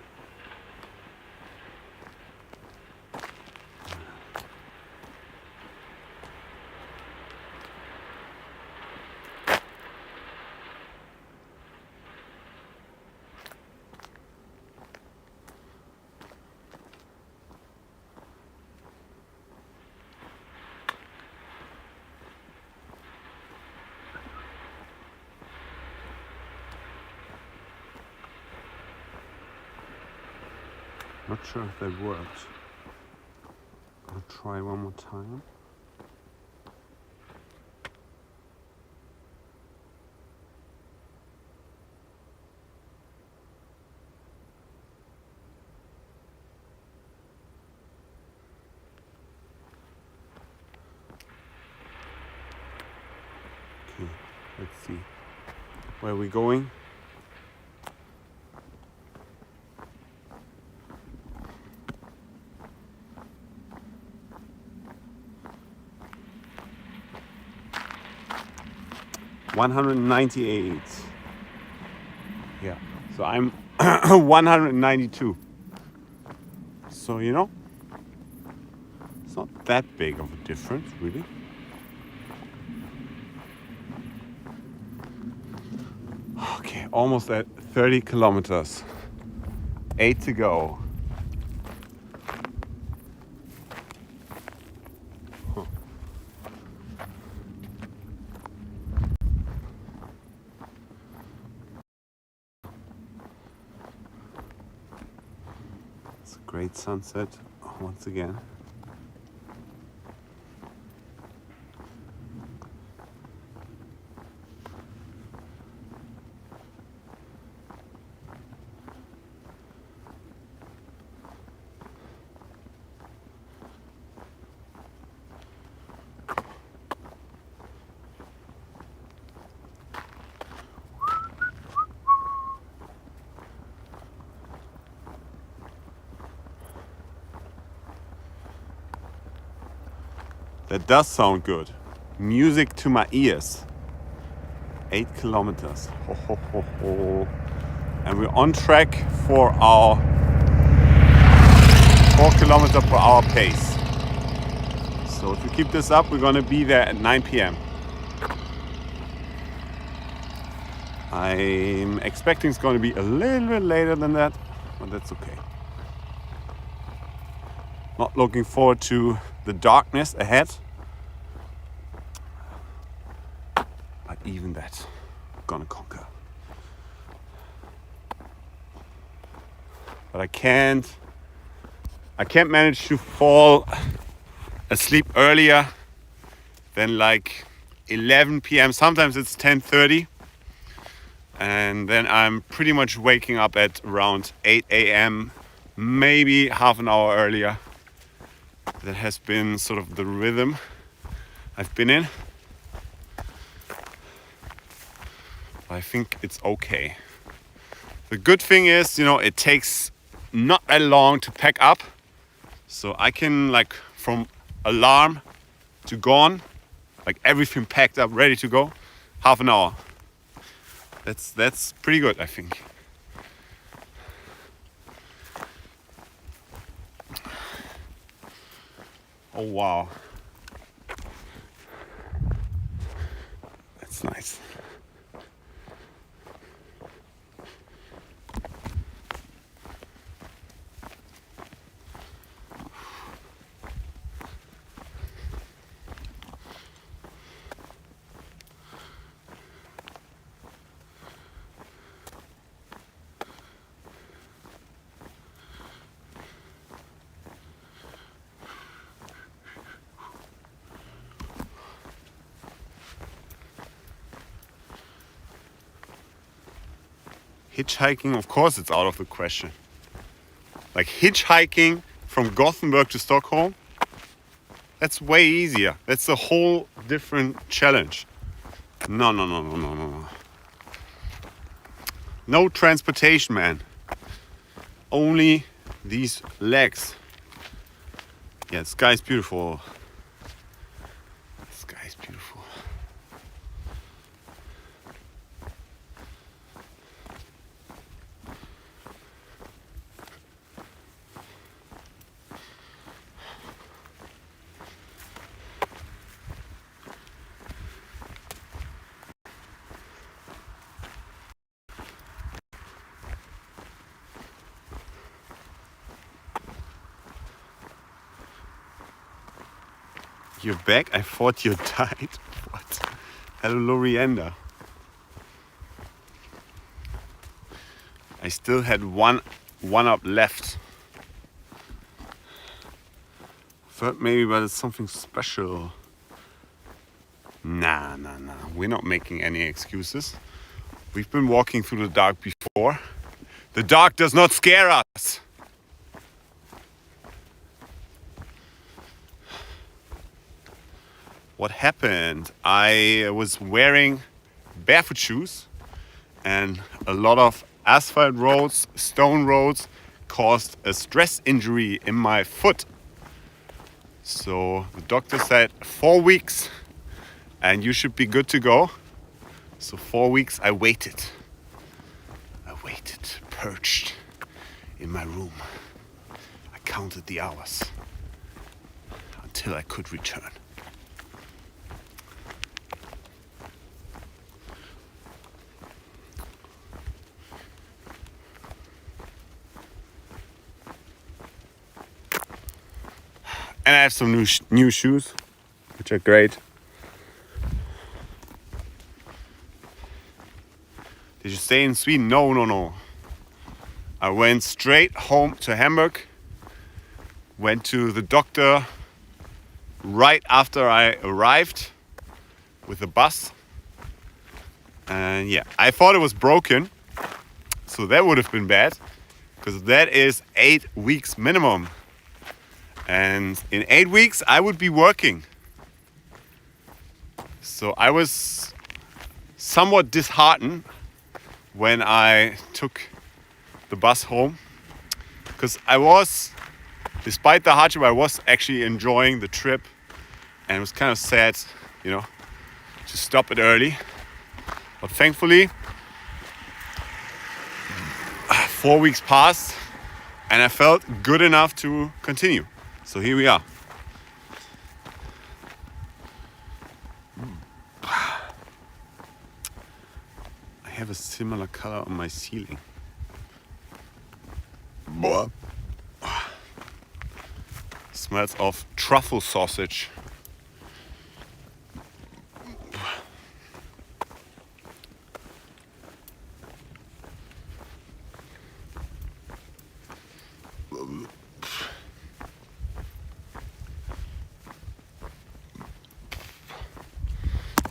Not sure if that worked. I'll try one more time. Okay, let's see. Where are we going? $198. Yeah, so I'm 192. So, you know, it's not that big of a difference, really. Okay, almost at 30 kilometers. 8 to go. It's a great sunset once again. That does sound good. Music to my ears. 8 kilometers. Ho, ho, ho, ho. And we're on track for our 4 kilometer per hour pace. So if we keep this up, we're gonna be there at 9 p.m. I'm expecting it's gonna be a little bit later than that, but that's okay. Not looking forward to the darkness ahead. But even that, I'm gonna conquer. But I can't manage to fall asleep earlier than like 11 p.m. Sometimes it's 10:30. And then I'm pretty much waking up at around 8 a.m., maybe half an hour earlier. That has been sort of the rhythm I've been in. I think it's okay. The good thing is, you know, it takes not that long to pack up. So I can, like, from alarm to gone, like everything packed up, ready to go, half an hour. That's pretty good, I think. Oh wow. That's nice. Hitchhiking, of course, it's out of the question. Like hitchhiking from Gothenburg to Stockholm, that's way easier. That's a whole different challenge. No. No transportation, man. Only these legs. Yeah, the sky is beautiful. The sky is beautiful. You're back? I thought you died. What? Hello, Lorienda. I still had one up left. Thought maybe, but it's something special. Nah. We're not making any excuses. We've been walking through the dark before. The dark does not scare us. What happened? I was wearing barefoot shoes, and a lot of asphalt roads, stone roads, caused a stress injury in my foot. So the doctor said 4 weeks and you should be good to go. So 4 weeks I waited, perched in my room. I counted the hours until I could return. And I have some new shoes, which are great. Did you stay in Sweden? No. I went straight home to Hamburg. Went to the doctor right after I arrived with the bus. And yeah, I thought it was broken. So that would have been bad, because that is 8 weeks minimum. And in 8 weeks, I would be working. So I was somewhat disheartened when I took the bus home, because I was, despite the hardship, I was actually enjoying the trip, and it was kind of sad, to stop it early. But thankfully, 4 weeks passed, and I felt good enough to continue. So here we are. I have a similar color on my ceiling. Smells of truffle sausage.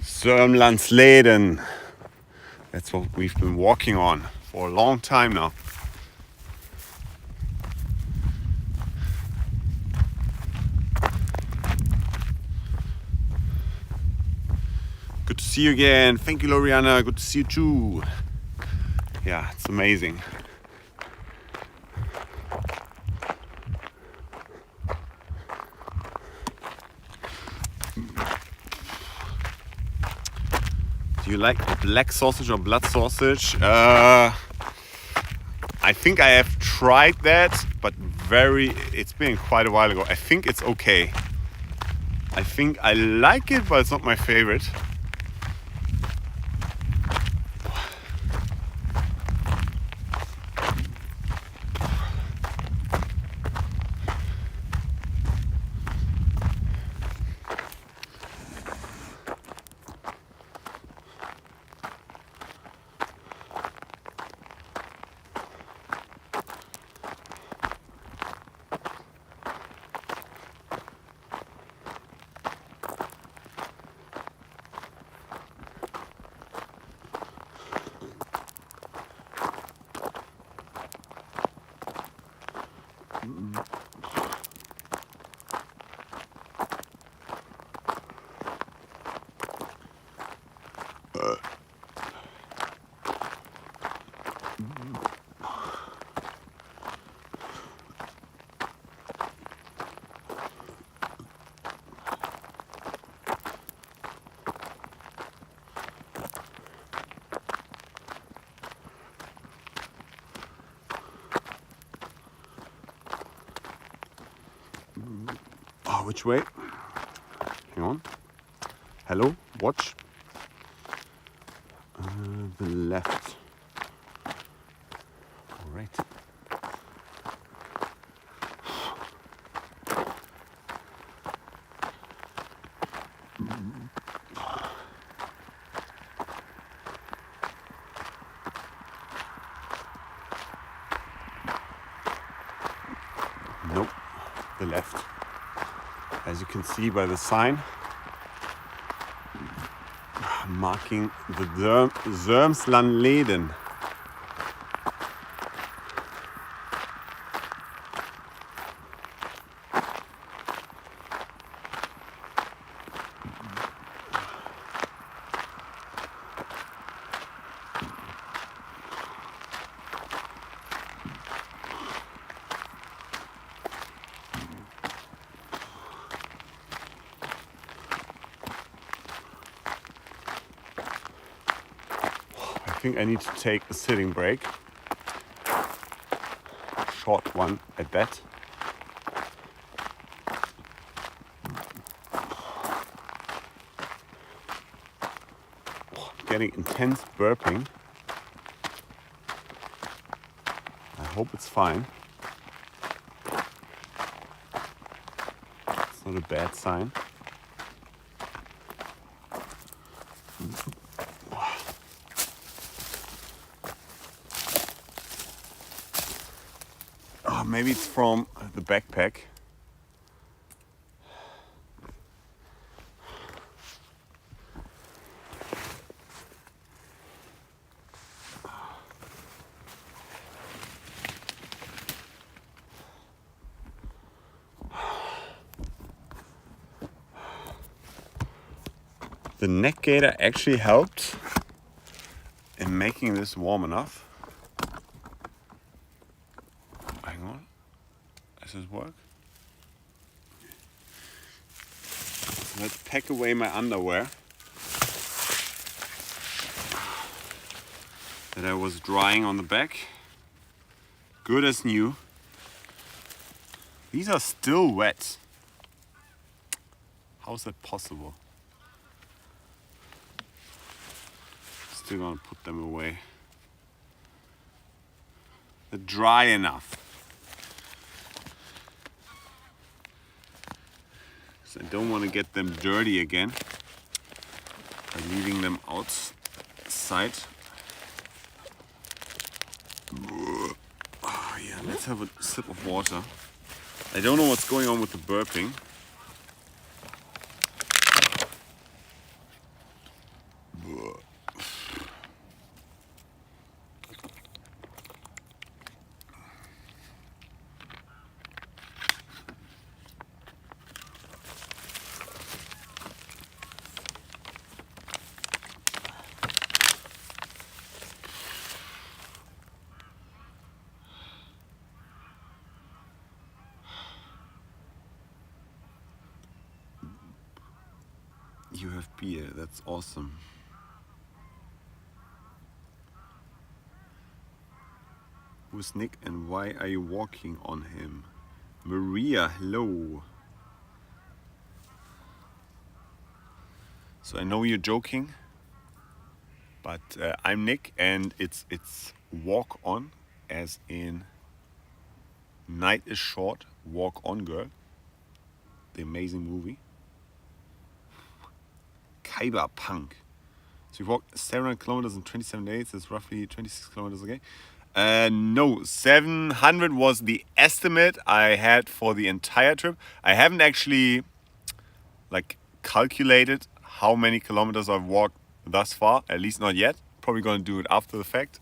Sörmlandsleden. That's what we've been walking on for a long time now. Good to see you again. Thank you, Loriana. Good to see you too. Yeah, it's amazing. Do you like black sausage or blood sausage? I think I have tried that, but it's been quite a while ago. I think it's okay. I think I like it, but it's not my favorite. Oh, which way? Hang on. Hello, watch. The left. All right. Nope, the left. As you can see by the sign marking the Zermslandleden. I think I need to take a sitting break. Short one at that. Getting intense burping. I hope it's fine. It's not a bad sign. Oh, maybe it's from the backpack. The neck gaiter actually helped in making this warm enough. Hang on, does this work? Let's pack away my underwear that I was drying on the back. Good as new. These are still wet. How is that possible? Still gonna put them away. They're dry enough. So I don't want to get them dirty again by leaving them outside. Oh yeah, let's have a sip of water. I don't know what's going on with the burping. You have beer, that's awesome. Who's Nick and why are you walking on him? Maria, hello. So I know you're joking, but I'm Nick and it's walk on, as in night is short, walk on girl. The amazing movie. Cyberpunk. So you walked 700 kilometers in 27 days. That's roughly 26 kilometers a day. No, 700 was the estimate I had for the entire trip. I haven't actually calculated how many kilometers I've walked thus far. At least not yet. Probably going to do it after the fact.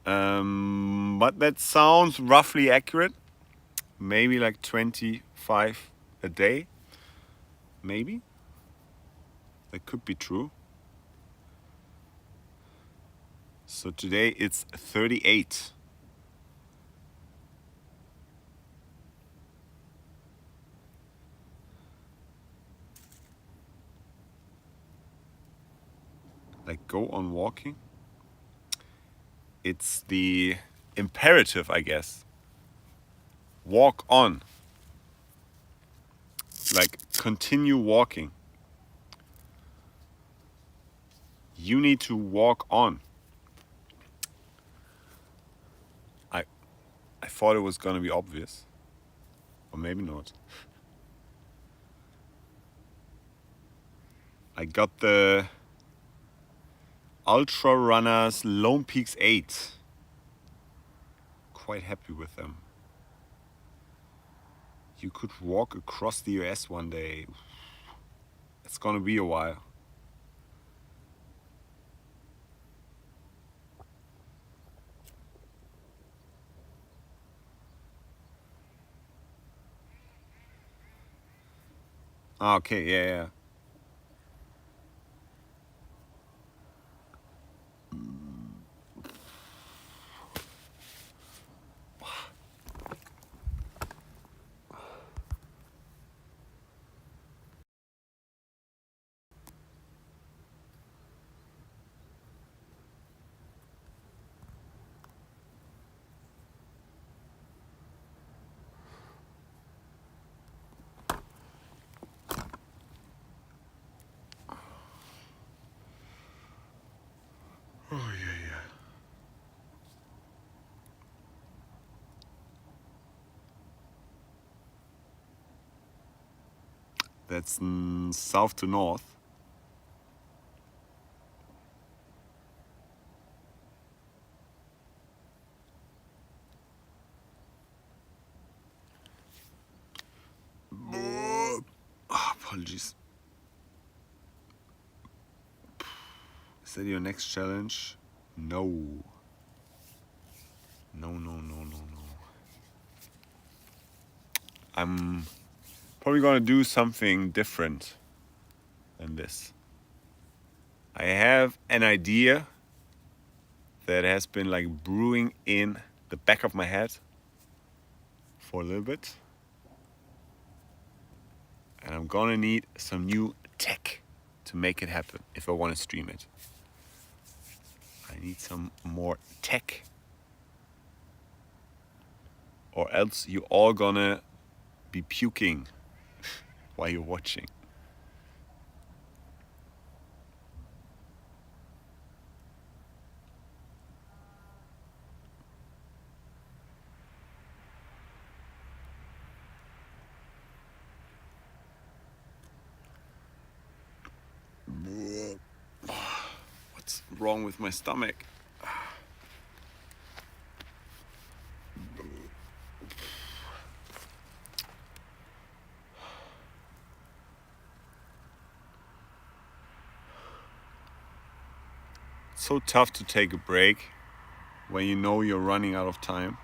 But that sounds roughly accurate. Maybe like 25 a day. Maybe. That could be true. So today it's 38. Like go on walking. It's the imperative, I guess. Walk on. Like continue walking. You need to walk on. I thought it was gonna be obvious. Or maybe not. I got the Ultra Runners Lone Peaks 8. Quite happy with them. You could walk across the US one day. It's gonna be a while. Okay, yeah. Oh, yeah. That's south to north. Apologies. Is that your next challenge? No. No. I'm probably gonna do something different than this. I have an idea that has been like brewing in the back of my head for a little bit. And I'm gonna need some new tech to make it happen if I want to stream it. I need some more tech, or else you all gonna be puking while you're watching. What's wrong with my stomach? It's so tough to take a break when you know you're running out of time.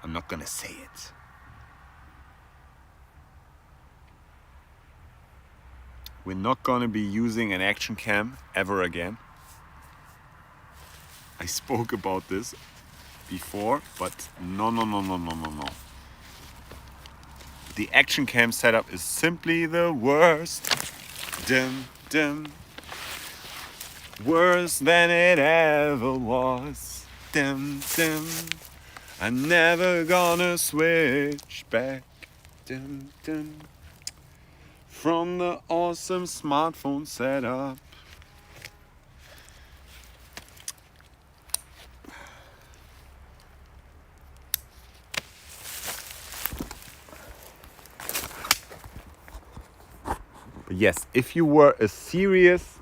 I'm not gonna say it. We're not gonna be using an action cam ever again. I spoke about this before, but no. The action cam setup is simply the worst. Dim. Worse than it ever was. Dim. I'm never gonna switch back. Dim. From the awesome smartphone setup. But yes, if you were a serious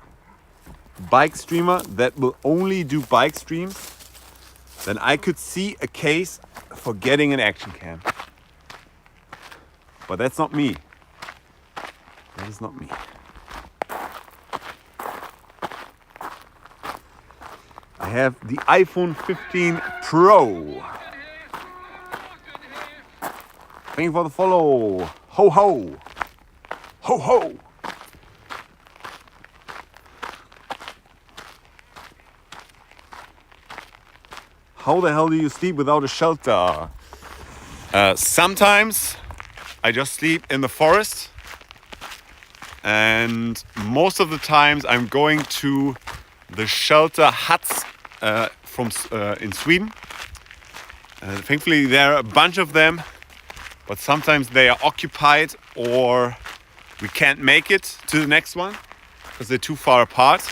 bike streamer that will only do bike streams, then I could see a case for getting an action cam. But that's not me. That is not me. I have the iPhone 15 Pro. Thank you for the follow. Ho ho. Ho ho. How the hell do you sleep without a shelter? Sometimes I just sleep in the forest. And most of the times I'm going to the shelter huts in Sweden. Thankfully there are a bunch of them, but sometimes they are occupied or we can't make it to the next one because they're too far apart.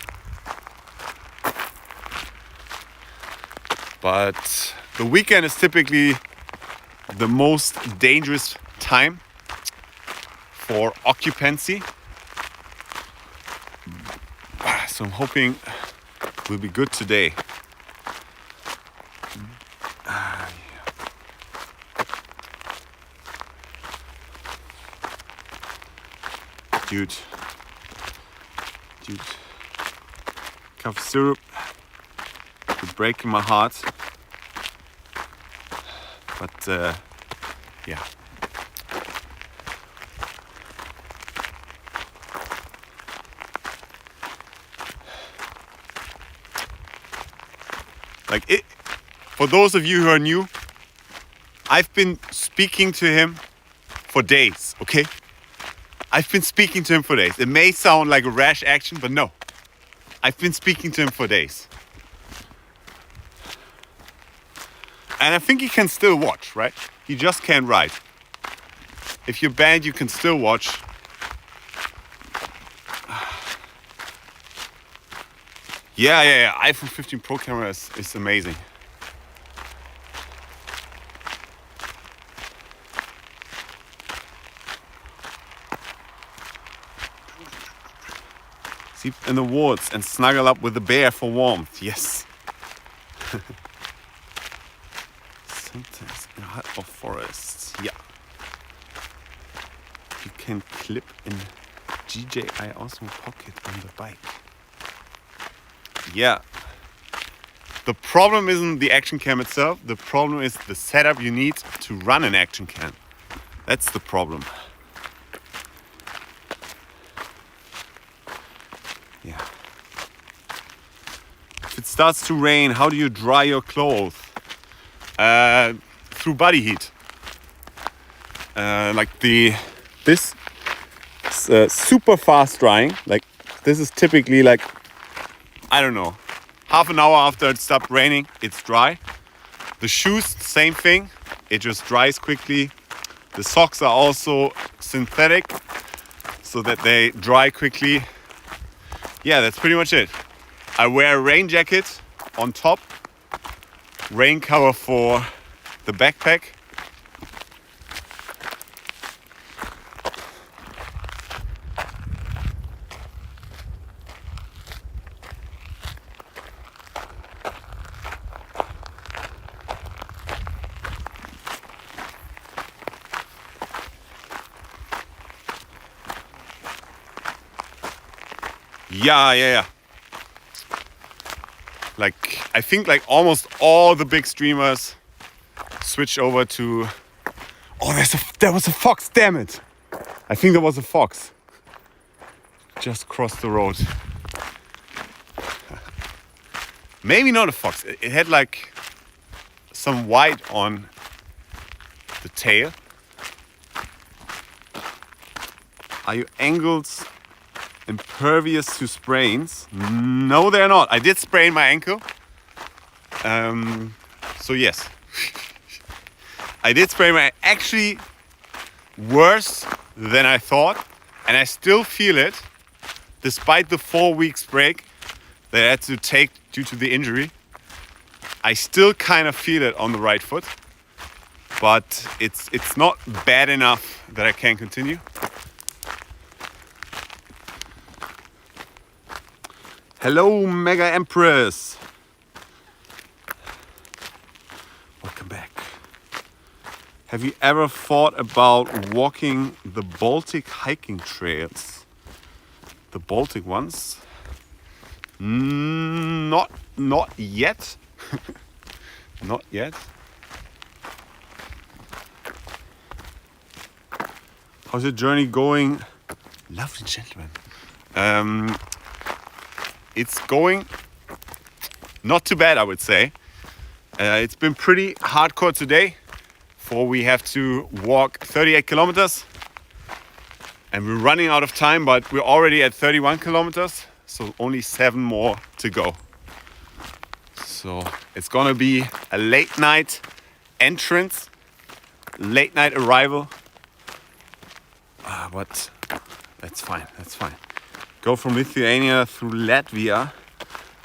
But the weekend is typically the most dangerous time for occupancy. So I'm hoping we'll be good today. Dude. Cough syrup. You're breaking my heart. But yeah. Like it, for those of you who are new, I've been speaking to him for days, okay? I've been speaking to him for days. It may sound like a rash action, but no. I've been speaking to him for days. And I think he can still watch, right? He just can't ride. If you're banned, you can still watch. Yeah. iPhone 15 Pro camera is amazing. Sleep in the woods and snuggle up with the bear for warmth. Yes. Sometimes in a hut or forest. Yeah. You can clip in DJI Osmo Pocket on the bike. Yeah. The problem isn't the action cam itself. The problem is the setup you need to run an action cam. That's the problem. Yeah. If it starts to rain, how do you dry your clothes? Through body heat. This is super fast drying. Like this is typically like, I don't know, half an hour after it stopped raining, it's dry. The shoes, same thing. It just dries quickly. The socks are also synthetic so that they dry quickly. Yeah, that's pretty much it. I wear a rain jacket on top, rain cover for the backpack. Yeah. Like, I think like almost all the big streamers switch over to... Oh, there was a fox, damn it. I think there was a fox. Just crossed the road. Maybe not a fox. It had like some white on the tail. Are your ankles impervious to sprains? No, they're not. I did sprain my ankle. So yes. I did sprain my... Actually, worse than I thought. And I still feel it, despite the 4 weeks break that I had to take due to the injury. I still kind of feel it on the right foot. But it's not bad enough that I can continue. Hello, Mega Empress. Welcome back. Have you ever thought about walking the Baltic hiking trails? The Baltic ones? Not yet. Not yet. How's your journey going? Lovely gentlemen. It's going not too bad, I would say. It's been pretty hardcore today, for we have to walk 38 kilometers and we're running out of time, but we're already at 31 kilometers, so only 7 more to go. So it's gonna be a late night entrance, late night arrival, but that's fine. Go from Lithuania through Latvia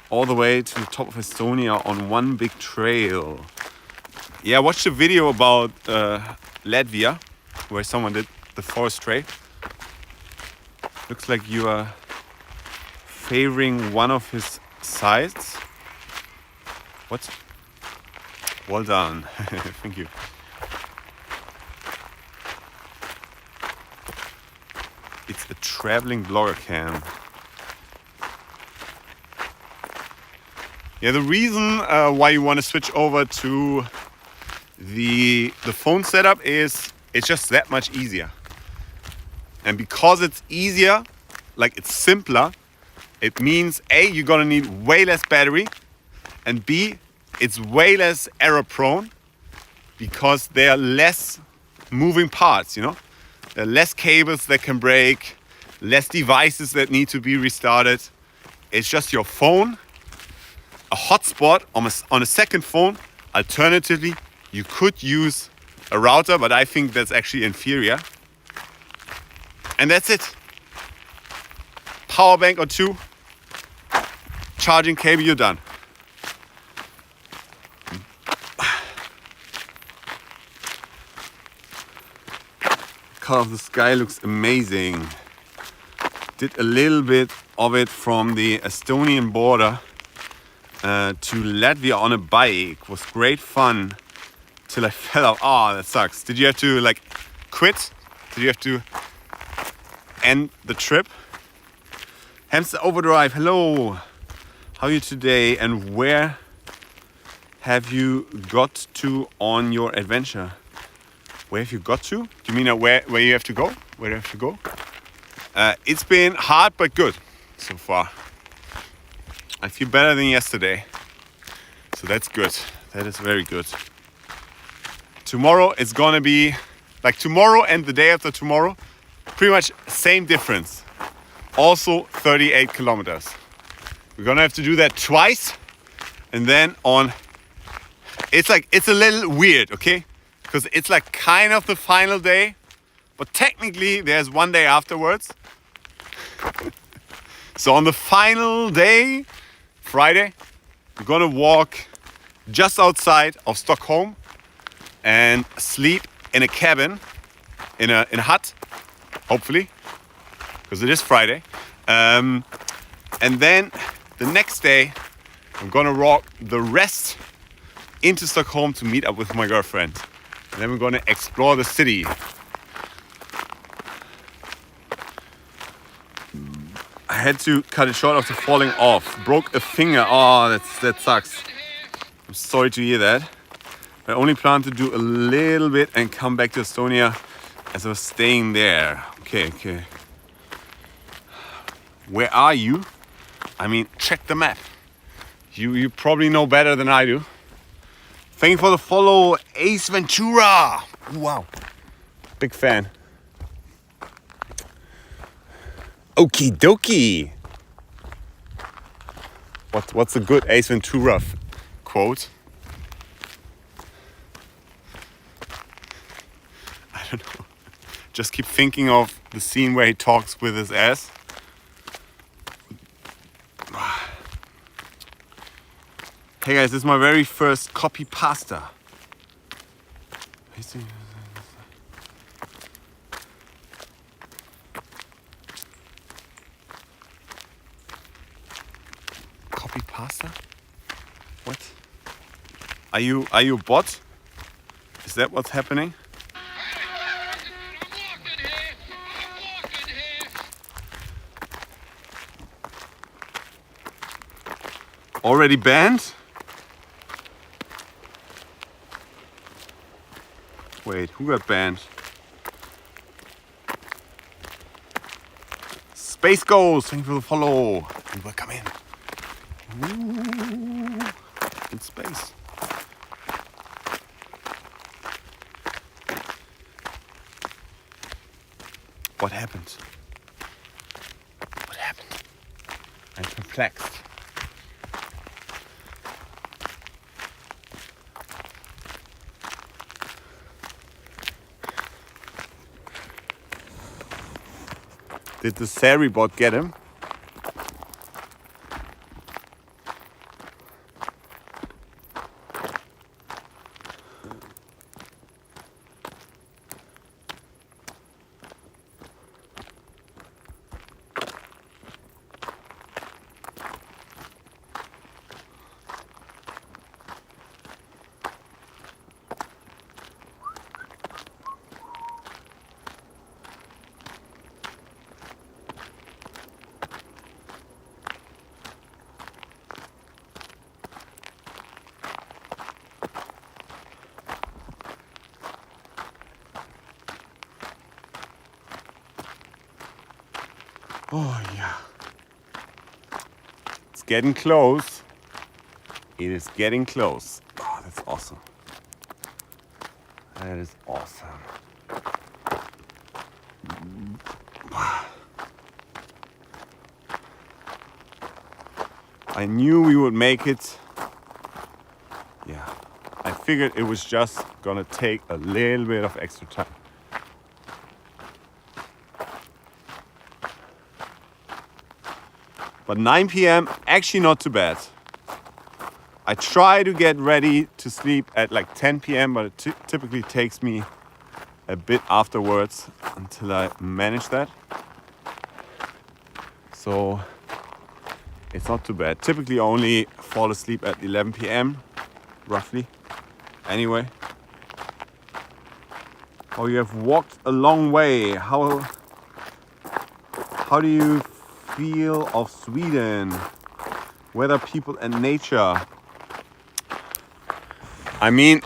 all the way to the top of Estonia on one big trail. Yeah, I watched a video about Latvia where someone did the forest trail. Looks like you are favoring one of his sides. What? Well done. Thank you. It's a traveling blogger cam. Yeah, the reason why you want to switch over to the phone setup is it's just that much easier. And because it's easier, like it's simpler, it means A, you're gonna need way less battery, and B, it's way less error prone because there are less moving parts, you know? There are less cables that can break, less devices that need to be restarted. It's just your phone, a hotspot on a second phone. Alternatively, you could use a router, but I think that's actually inferior. And that's it. Power bank or two, charging cable, you're done. Color of the sky looks amazing. Did a little bit of it from the Estonian border to Latvia on a bike. Was great fun till I fell out. Oh, that sucks. Did you have to like quit? Did you have to end the trip? Hamster Overdrive, hello. How are you today? And where have you got to on your adventure? Where have you got to? Do you mean where you have to go? Where do you have to go? It's been hard but good so far. I feel better than yesterday. So that's good. That is very good. Tomorrow it's gonna be like tomorrow and the day after tomorrow, pretty much same difference. Also 38 kilometers. We're gonna have to do that twice. And then it's a little weird, okay? Because it's like kind of the final day, but technically there's one day afterwards. So on the final day, Friday, we're gonna walk just outside of Stockholm and sleep in a cabin, in a hut, hopefully, because it is Friday. And then the next day, I'm gonna walk the rest into Stockholm to meet up with my girlfriend. And then we're gonna explore the city. I had to cut it short after falling off. Broke a finger. Oh, that sucks. I'm sorry to hear that. I only plan to do a little bit and come back to Estonia as I was staying there. Okay. Where are you? I mean, check the map. You probably know better than I do. Thank you for the follow, Ace Ventura. Wow, big fan. Okie dokie. What's a good Ace Ventura quote? I don't know. Just keep thinking of the scene where he talks with his ass. Hey guys, this is my very first copy pasta. Copy pasta? What? Are you a bot? Is that what's happening? Already banned? Wait, who got banned? Space Ghost, thank you for the follow. And welcome in. Ooh, in space. What happened? What happened? I'm perplexed. Did the Sari bot get him? Oh yeah. It's getting close. It is getting close. Oh, that's awesome. That is awesome. I knew we would make it. Yeah, I figured it was just gonna take a little bit of extra time. But 9 p.m. actually not too bad. I try to get ready to sleep at like 10 p.m. but it typically takes me a bit afterwards until I manage that. So it's not too bad. Typically only fall asleep at 11 p.m. roughly. Anyway. Oh, you have walked a long way. How do you feel of Sweden? Weather, people and nature. I mean,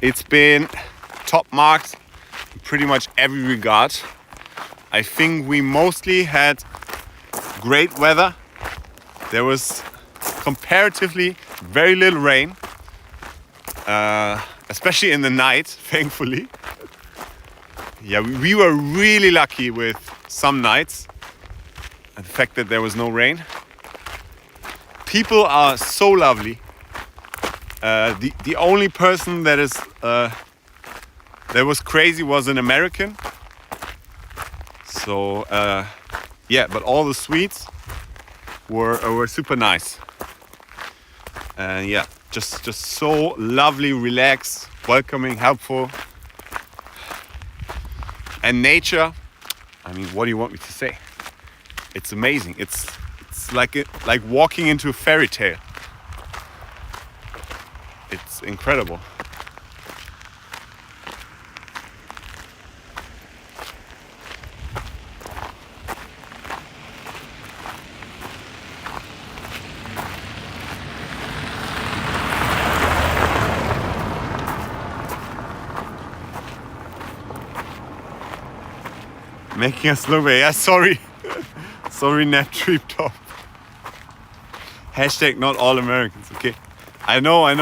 it's been top marks in pretty much every regard. I think we mostly had great weather. There was comparatively very little rain, especially in the night, thankfully. Yeah, we were really lucky with some nights and the fact that there was no rain. People are so lovely. The only person that was crazy was an American. So yeah, but all the Swedes were super nice. And yeah, just so lovely, relaxed, welcoming, helpful. And nature, I mean, what do you want me to say? It's amazing. It's like walking into a fairy tale. It's incredible. Making us look away. Yeah, sorry. Sorry, Treacherous. Hashtag not all Americans, okay? I know. I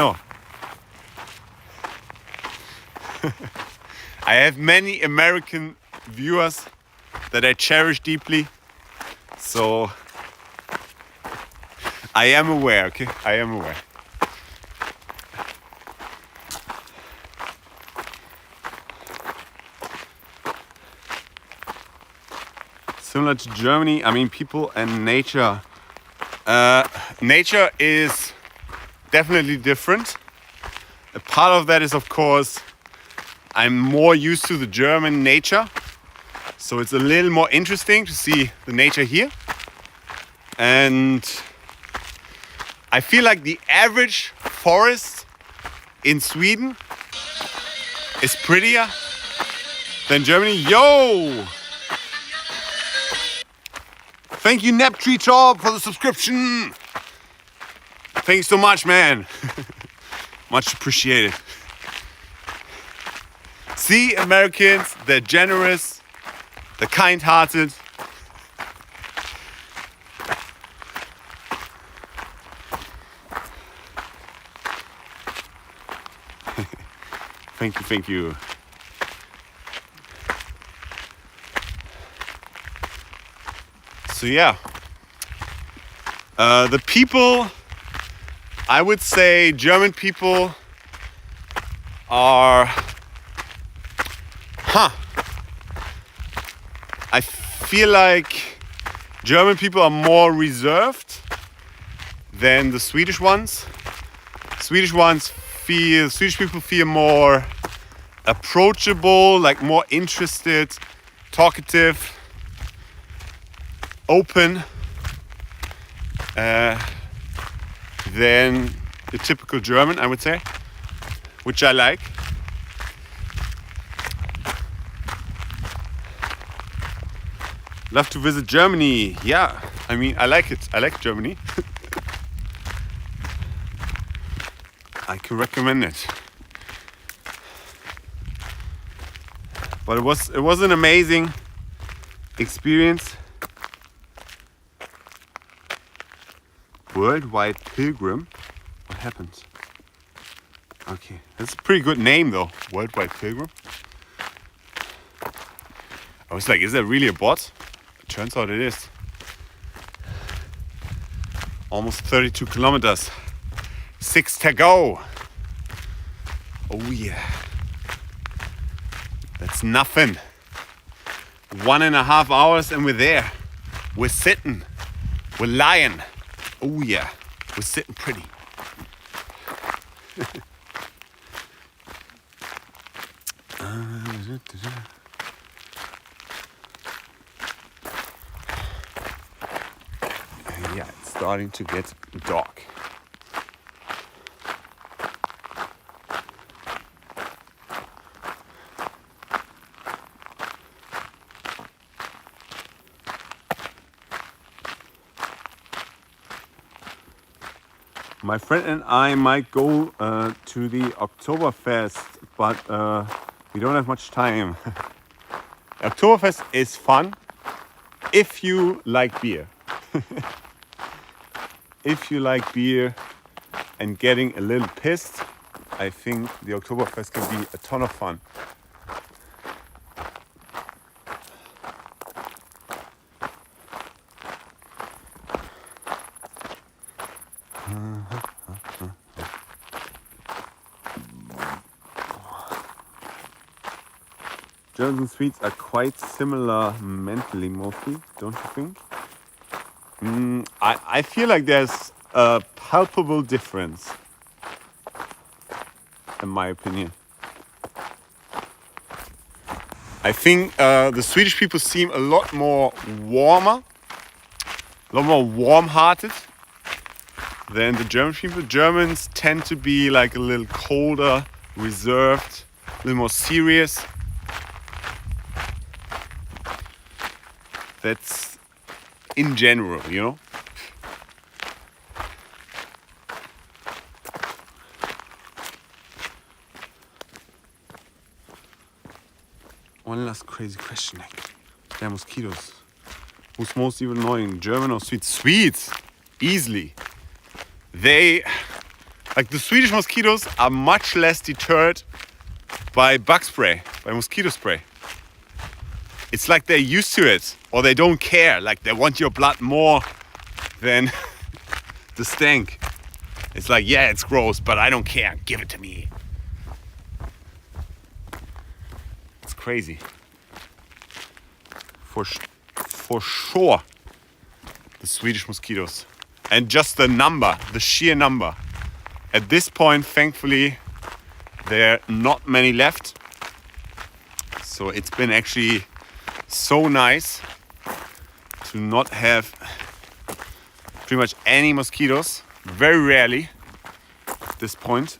have many American viewers that I cherish deeply. So I am aware, okay? I am aware. Similar to Germany, I mean, people and nature. Nature is definitely different. A part of that is, of course, I'm more used to the German nature. So it's a little more interesting to see the nature here. And I feel like the average forest in Sweden is prettier than Germany. Yo! Thank you, Treacherous, for the subscription. Thanks so much, man. Much appreciated. See, Americans, they're generous, they're kind-hearted. Thank you. So yeah, the people, I would say German people are, I feel like German people are more reserved than the Swedish ones. Swedish people feel more approachable, like more interested, talkative, open than the typical German, I would say, which I like. Love to visit Germany. Yeah, I mean, I like it. I like Germany. I can recommend it. But it was an amazing experience. Worldwide Pilgrim. What happened? Okay, that's a pretty good name though. Worldwide Pilgrim. I was like, is that really a bot? It turns out it is. Almost 32 kilometers. 6 to go. Oh yeah. That's nothing. 1.5 hours and we're there. We're sitting. We're lying. Oh yeah. We're sitting pretty. Yeah, it's starting to get dark. My friend and I might go to the Oktoberfest, but we don't have much time. Oktoberfest is fun if you like beer. If you like beer and getting a little pissed, I think the Oktoberfest can be a ton of fun. Germans and Swedes are quite similar mentally, mostly, don't you think? I feel like there's a palpable difference, in my opinion. I think the Swedish people seem a lot more warmer, a lot more warm-hearted than the German people. Germans tend to be like a little colder, reserved, a little more serious. That's in general, you know? One last crazy question, Nick. They're mosquitoes. Who's most even annoying, German or Swedes? Swedes, easily. They, like the Swedish mosquitoes are much less deterred by bug spray, by mosquito spray. It's like they're used to it, or they don't care. Like they want your blood more than the stank. It's like, yeah, it's gross, but I don't care. Give it to me. It's crazy. For sure, the Swedish mosquitoes. And just the number, the sheer number. At this point, thankfully, there are not many left. So it's been actually so nice to not have pretty much any mosquitoes, very rarely at this point.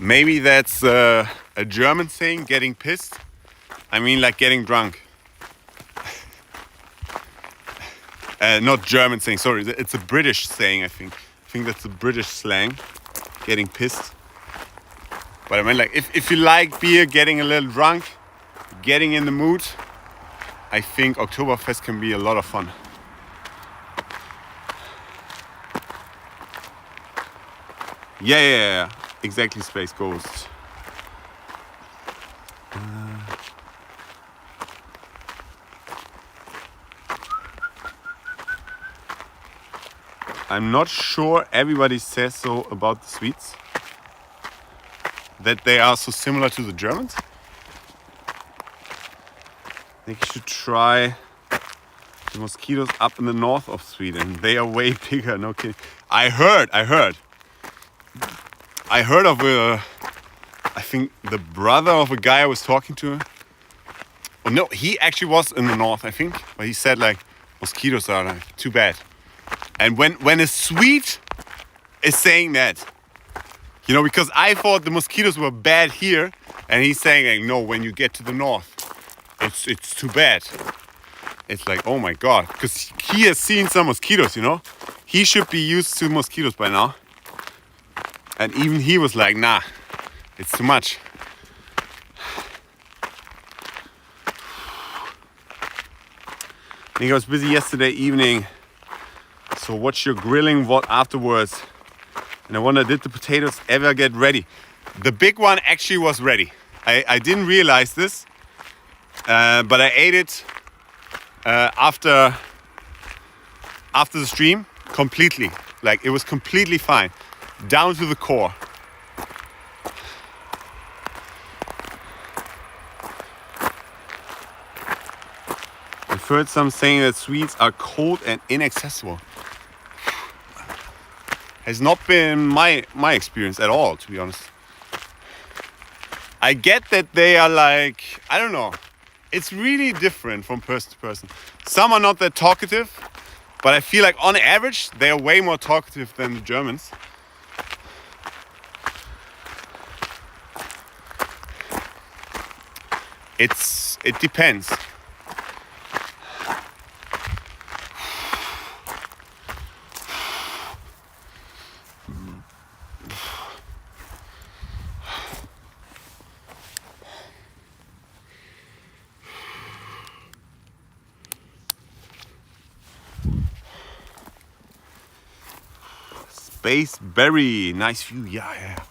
Maybe that's a German saying, getting pissed. I mean like getting drunk. Not German saying, sorry, it's a British saying, I think. I think that's a British slang, getting pissed. But I mean, like, if you like beer, getting a little drunk, getting in the mood, I think Oktoberfest can be a lot of fun. Yeah. Exactly, Space Ghost. I'm not sure everybody says so about the Swedes, that they are so similar to the Germans. I think you should try the mosquitoes up in the north of Sweden. They are way bigger, no kidding. I heard of I think the brother of a guy I was talking to. Oh no, he actually was in the north, I think. But he said like, mosquitoes are like, too bad. And when a Swede is saying that, you know, because I thought the mosquitoes were bad here, and he's saying like, no, when you get to the north, it's too bad. It's like, oh my God, because he has seen some mosquitoes, you know. He should be used to mosquitoes by now. And even he was like, nah, it's too much. I think I was busy yesterday evening. So watch your grilling VOD afterwards. And I wonder, did the potatoes ever get ready? The big one actually was ready. I didn't realize this, but I ate it after the stream completely. Like, it was completely fine, down to the core. I've heard some saying that Swedes are cold and inaccessible. Has not been my experience at all, to be honest. I get that they are like, I don't know. It's really different from person to person. Some are not that talkative, but I feel like on average, they are way more talkative than the Germans. It depends. Spaceberry, nice view, yeah.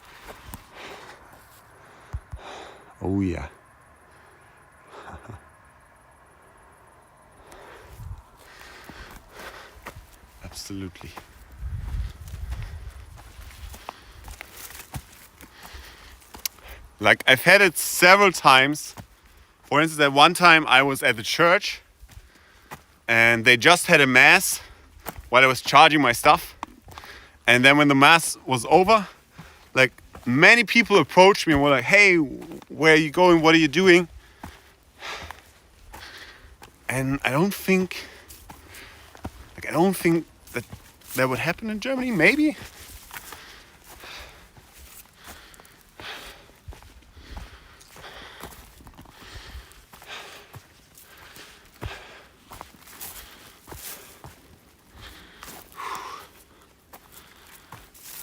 Oh yeah. Absolutely. Like, I've had it several times. For instance, at one time I was at the church and they just had a mass while I was charging my stuff. And then when the mass was over, like, many people approached me and were like, hey, where are you going? What are you doing? And I don't think that would happen in Germany, maybe.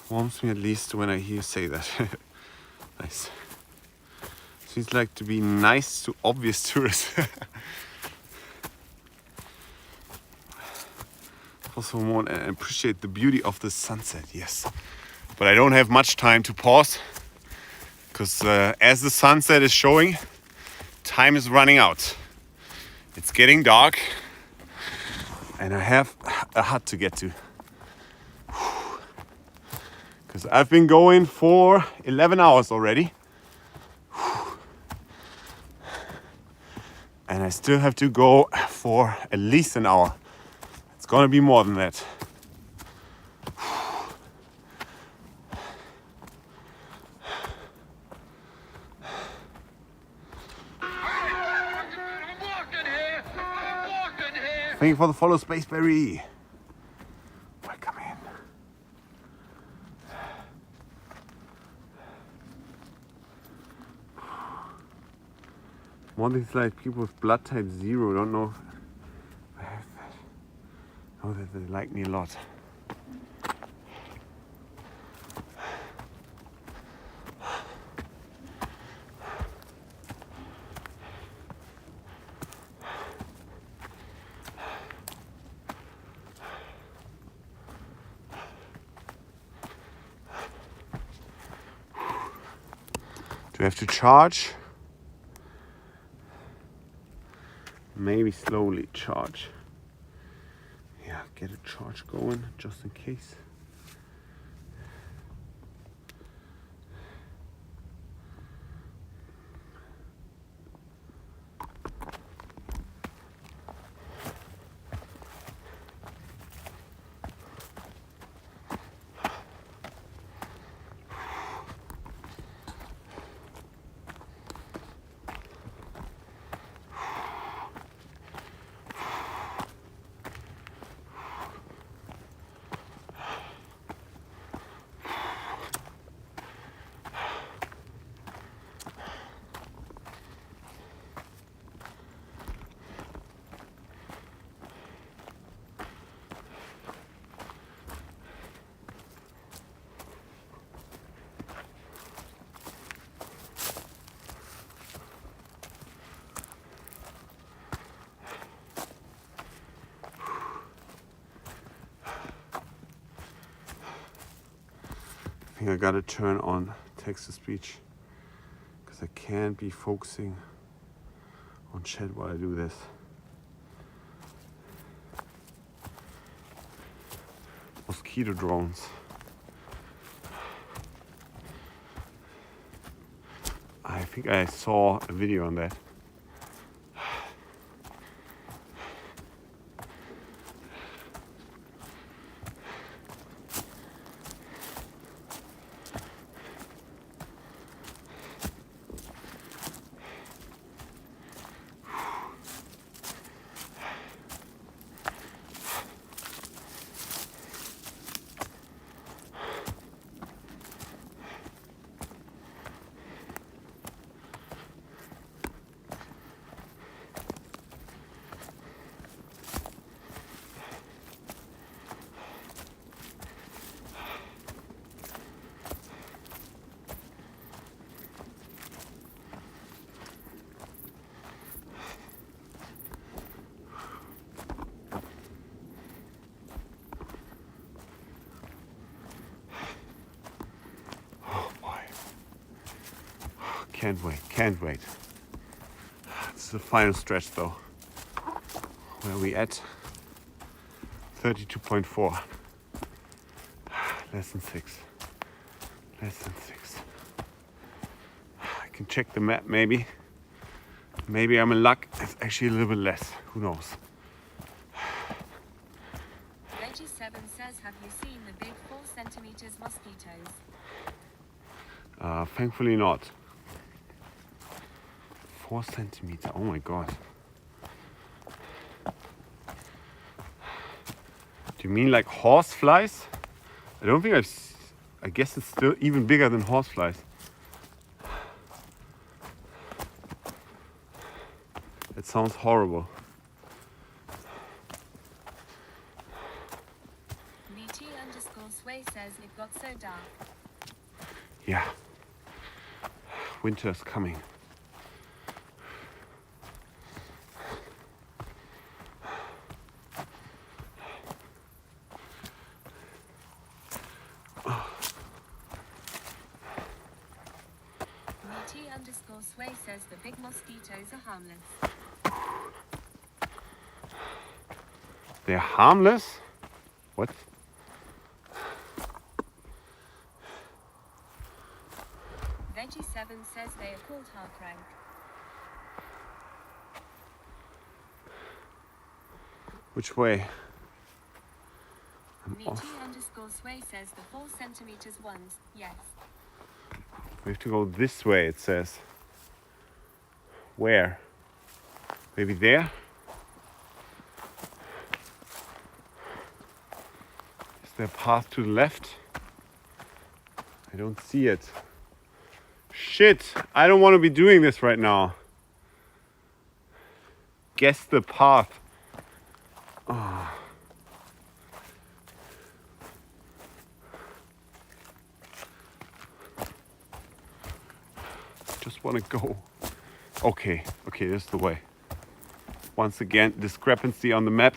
Warms me at least when I hear you say that. Nice. Seems like to be nice to obvious tourists. Also want to appreciate the beauty of the sunset, yes. But I don't have much time to pause, because as the sunset is showing, time is running out. It's getting dark, and I have a hut to get to. Because I've been going for 11 hours already. And I still have to go for at least an hour. It's gonna be more than that. Thank you for the follow, Spaceberry. Welcome in. One is like people with blood type 0, don't know. I have that. Know that they like me a lot. Do I have to charge? Maybe slowly charge. Yeah, get a charge going just in case. think I gotta turn on text-to-speech because I can't be focusing on chat while I do this. Mosquito drones. I think I saw a video on that. Can't wait, can't wait. It's the final stretch though. Where are we at? 32.4. Less than 6. Less than 6. I can check the map maybe. Maybe I'm in luck. It's actually a little bit less. Who knows? Reggie7 says, have you seen the big 4 centimeters mosquitoes? Thankfully not. 4 centimeters. Oh my god. Do you mean like horse flies? I don't think I guess it's still even bigger than horse flies. It sounds horrible. BT_Sway says it got so dark. Yeah. Winter's coming. BT_Sway says the big mosquitoes are harmless. They're harmless? What? Veggie7 says they are called heartrank. Which way? BT_Sway says the 4 centimeters ones, yes. We have to go this way, it says. Where? Maybe there? Is there a path to the left? I don't see it. Shit! I don't want to be doing this right now. Guess the path. Oh. Just want to go. Okay, this is the way. Once again, discrepancy on the map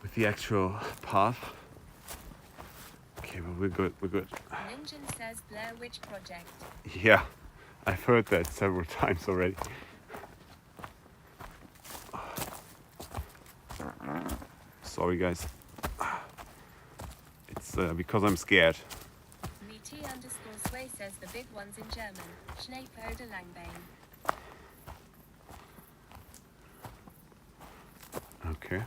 with the actual path. Okay, but we're good. Ninja says Blair Witch Project. Yeah, I've heard that several times already. Sorry, guys. It's because I'm scared. BT_Sway says the big ones in German. Schneepo de Langbane. Okay.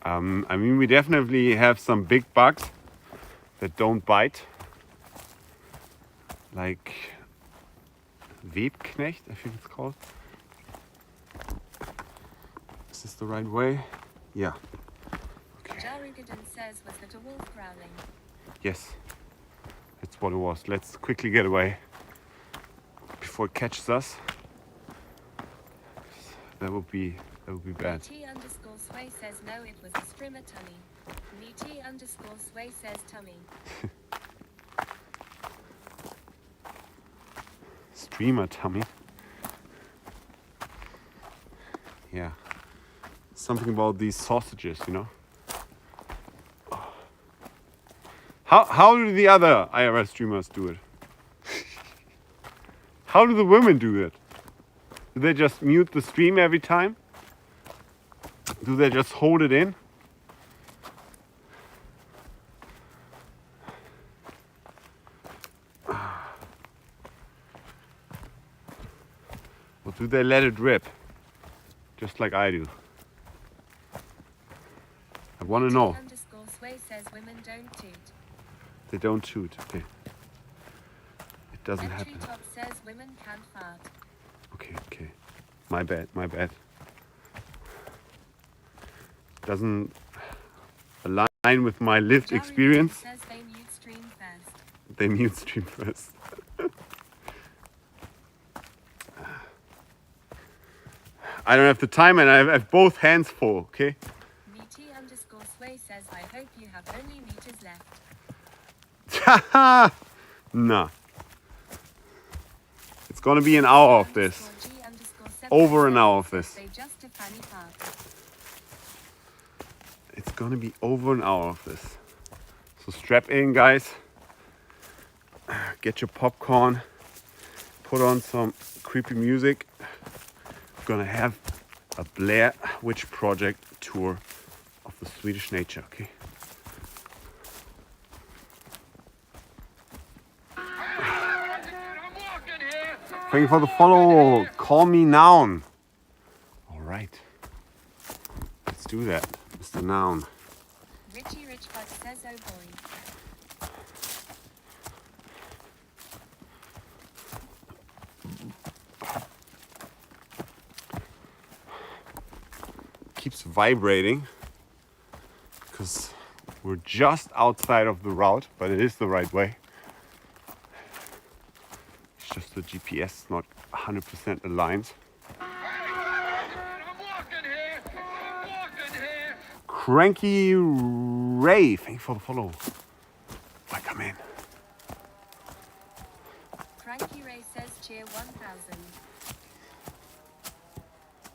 I mean, we definitely have some big bugs that don't bite. Like Webknecht, I think it's called. Is this the right way? Yeah. Okay. Jarigadan says, was that a wolf growling? Yes. That's what it was. Let's quickly get away before it catches us. That would be bad. BT_Sway says no, it was a strimmer tummy. BT_Sway says tummy. Streamer tummy. Yeah. something about these sausages, you know. How do the other IRL streamers do it? How do the women do it? Do they just mute the stream every time? Do they just hold it in? Or do they let it rip? Just like I do. I want to know. _sway says women don't toot. They don't shoot. Okay. It doesn't And happen. Treacherous says women can fart. Okay, okay. My bad, my bad. Doesn't align with my lived Jari experience. says they mute stream first. They mute stream first. I don't have the time and I have both hands full, okay? Meaty_sway says I hope you have only meters left. Nah. It's gonna be an hour of this. Over an hour of this. They just a funny part. It's gonna be over an hour of this. So strap in, guys. Get your popcorn. Put on some creepy music. Gonna have a Blair Witch Project tour of the Swedish nature, okay? Thank you for the follow. Call me Noun. All right. Let's do that, Mr. Noun. Richie Richbot says oh boy. Keeps vibrating because we're just outside of the route, but it is the right way. It's just the GPS not 100% aligned. Cranky Ray, thank you for the follow. Welcome in. Cranky Ray says cheer 1000.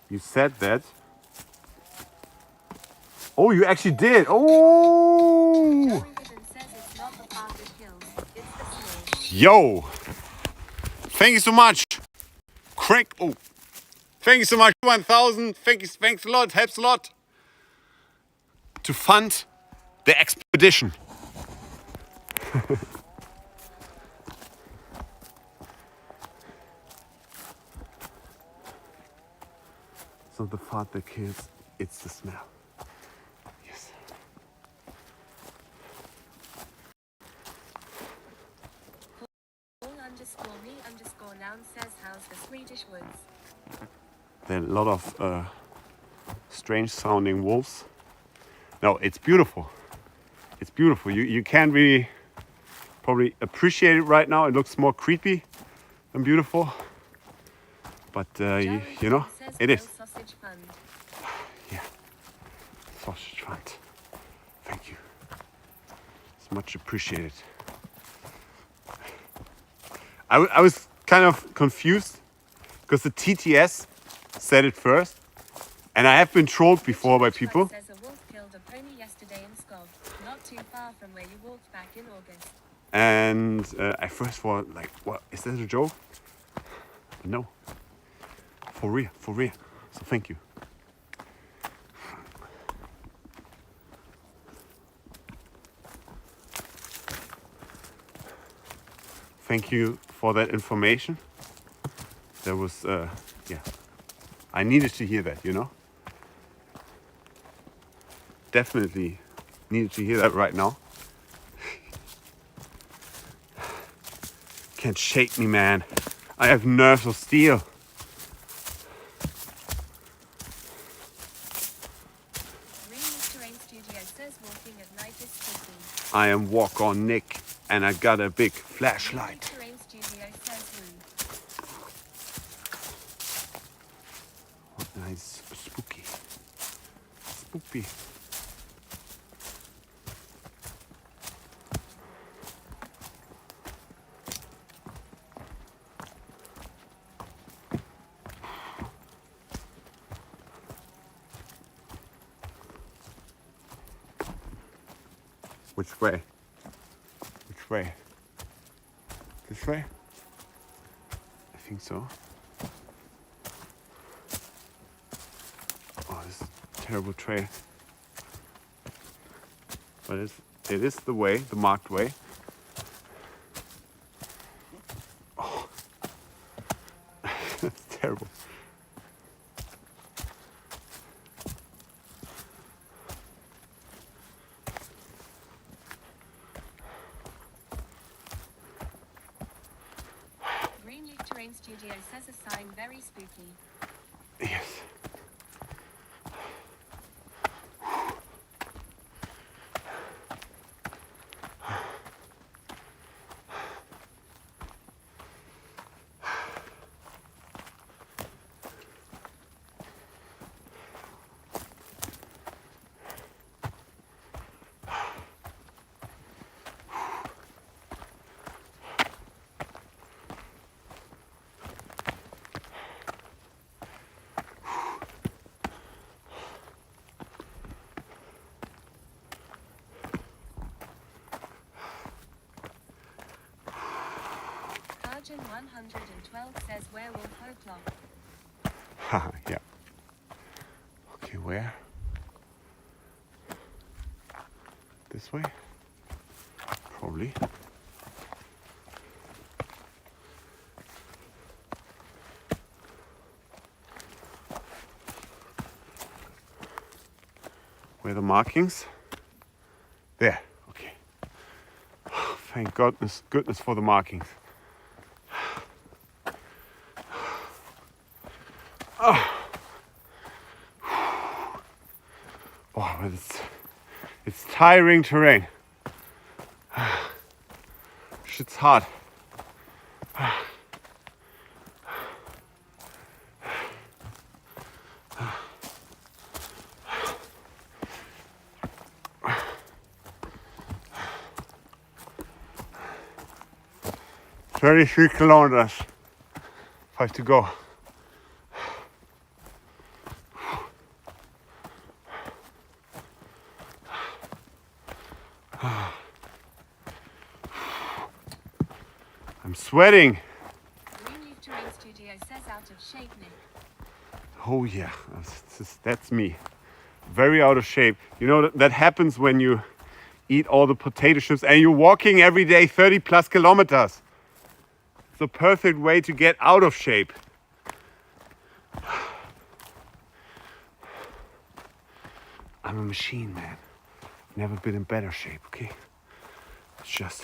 You said that. Oh, you actually did. Oh! Joey Hidden says it's not the part that kills, it's the smell. Yo! Thank you so much. Crank. Oh. Thank you so much. 1000. Thanks a lot. Helps a lot. To fund the expedition. It's not the fart that kills, it's the smell. Yes. Paul_me_noun says how's the Swedish woods? There are a lot of strange sounding wolves. No, it's beautiful. It's beautiful. You can't really probably appreciate it right now. It looks more creepy than beautiful. But you know, it is. Sausage fund. Yeah. Sausage fund. Thank you. It's much appreciated. I was kind of confused because the TTS said it first. And I have been trolled before by people. Says a wolf killed a pony yesterday in Skov, not too far from where you walked back in August. And I first thought, like, what, is that a joke? But no. For real, for real. So thank you. Thank you for that information. There was, yeah, I needed to hear that, you know? Definitely needed to hear that right now. Can't shake me, man. I have nerves of steel. Studio says walking at night is spooky. I am WalkOnNick and I got a big flashlight. Studio says woo. What nice, spooky. Spooky. Which way? Which way? This way? I think so. Oh, this is a terrible trail. But it is the way, the marked way. Oh. That's terrible. Greenleaf Terrain Studio says a sign very spooky. Yes. Sergeant 112 says werewolf o'clock. Haha, yeah. Okay, where? This way? Probably. Where are the markings? There, okay. Thank goodness for the markings. Oh, but it's tiring terrain. Shit's hard. "33 kilometers. 5 to go." I'm sweating. Greenleaf Terrain Studio says out of shape, Nick. Oh yeah, that's me. Very out of shape. You know, that happens when you eat all the potato chips and you're walking every day 30 plus kilometers. It's the perfect way to get out of shape. I'm a machine, man. Never been in better shape, okay? It's just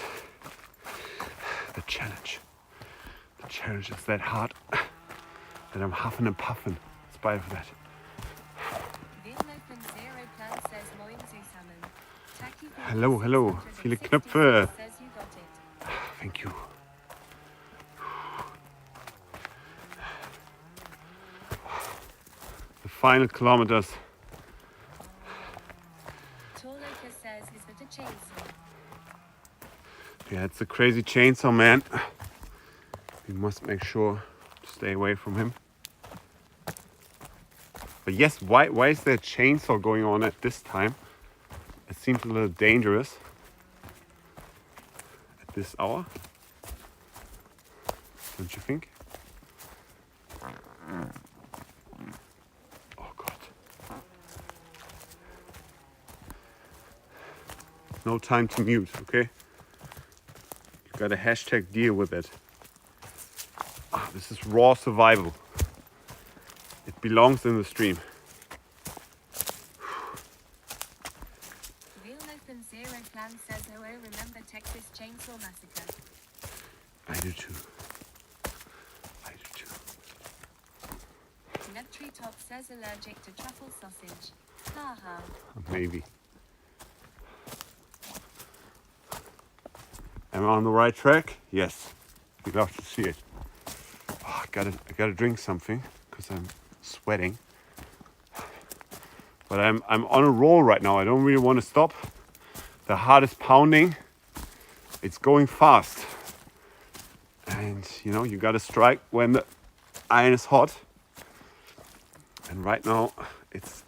the challenge. The challenge is that hard that I'm huffing and puffing in spite of that. Hello, hello. Viele Knöpfe. Thank you. The final kilometers. Says, is that a chainsaw? Yeah, it's a crazy chainsaw, man. We must make sure to stay away from him. But yes, why is there a chainsaw going on at this time? It seems a little dangerous at this hour. Don't you think? Oh God. No time to mute, okay? You gotta hashtag deal with it. Ah, this is raw survival. It belongs in the stream. Real Open Zero Plan says, oh, remember Texas Chainsaw Massacre? I do too. I do too. Treacherous says allergic to truffle sausage. Haha. Maybe. Am I on the right track? Yes. We'd love to see it. Oh, I gotta drink something because I'm sweating. But I'm on a roll right now. I don't really want to stop. The heart is pounding. It's going fast. And you know, you gotta strike when the iron is hot. And right now it's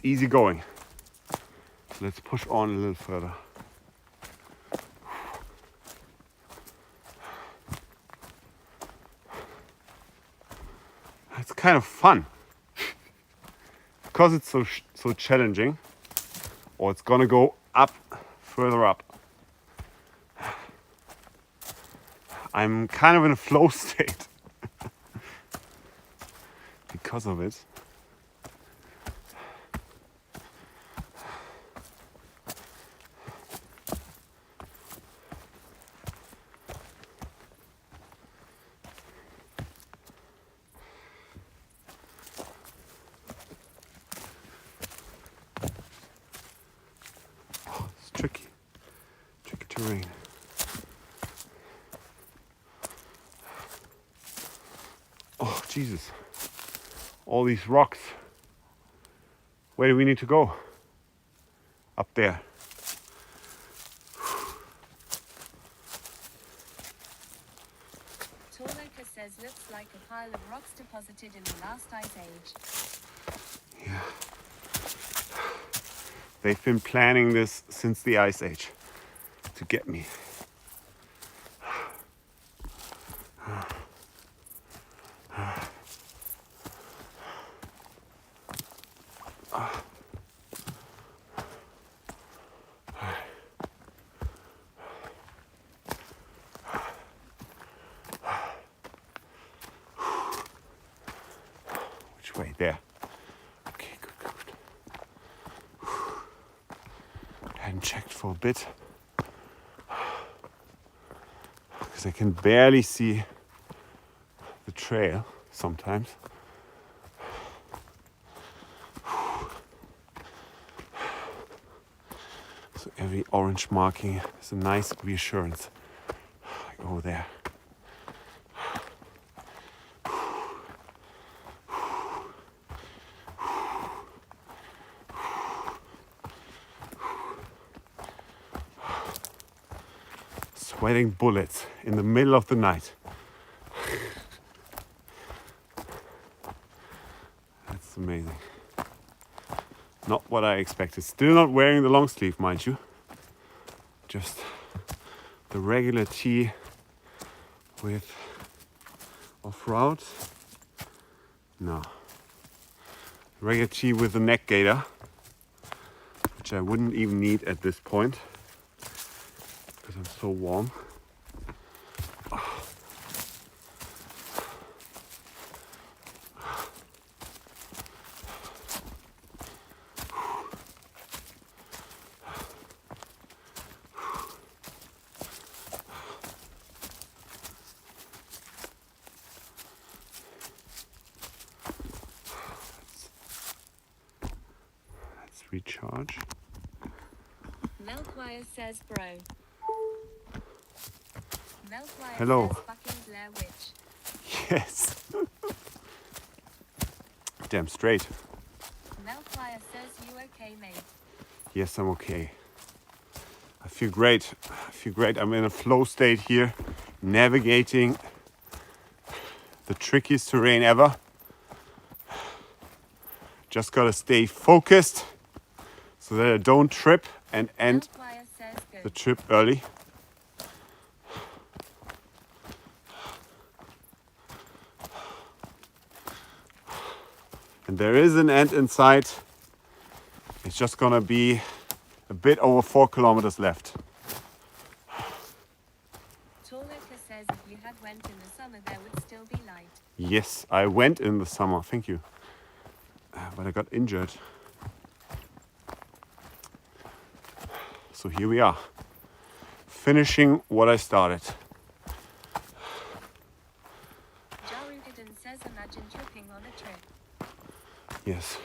easy going. So let's push on a little further. kind of fun because it's so challenging. Or it's gonna go up, further up. I'm kind of in a flow state because of it. It's tricky terrain. Oh, Jesus. All these rocks. Where do we need to go? Up there. Torloka says looks like a pile of rocks deposited in the last ice age. Yeah. They've been planning this since the Ice Age to get me. Which way? There. Okay, good. Hadn't checked for a bit because I can barely see the trail sometimes. So every orange marking is a nice reassurance. I go there. Sweating bullets in the middle of the night. That's amazing. Not what I expected. Still not wearing the long sleeve, mind you. Just the regular tee with off-road. No. Regular tee with the neck gaiter, which I wouldn't even need at this point because I'm so warm. Let's recharge. Melkwire says bro. Melkwire Hello. says fucking Blair Witch. Yes. Damn straight. Melkwire says you okay, mate? Yes, I'm okay. I feel great. I'm in a flow state here, navigating the trickiest terrain ever. Just gotta stay focused so that I don't trip and end Melkwire says the good. trip early. And there is an end in sight. It's just gonna be a bit over 4 kilometers left. Torloka says if you had went in the summer there would still be light. Yes, I went in the summer, thank you. But I got injured. So here we are, finishing what I started. Jarudidin says imagine tripping on a trip. Yes.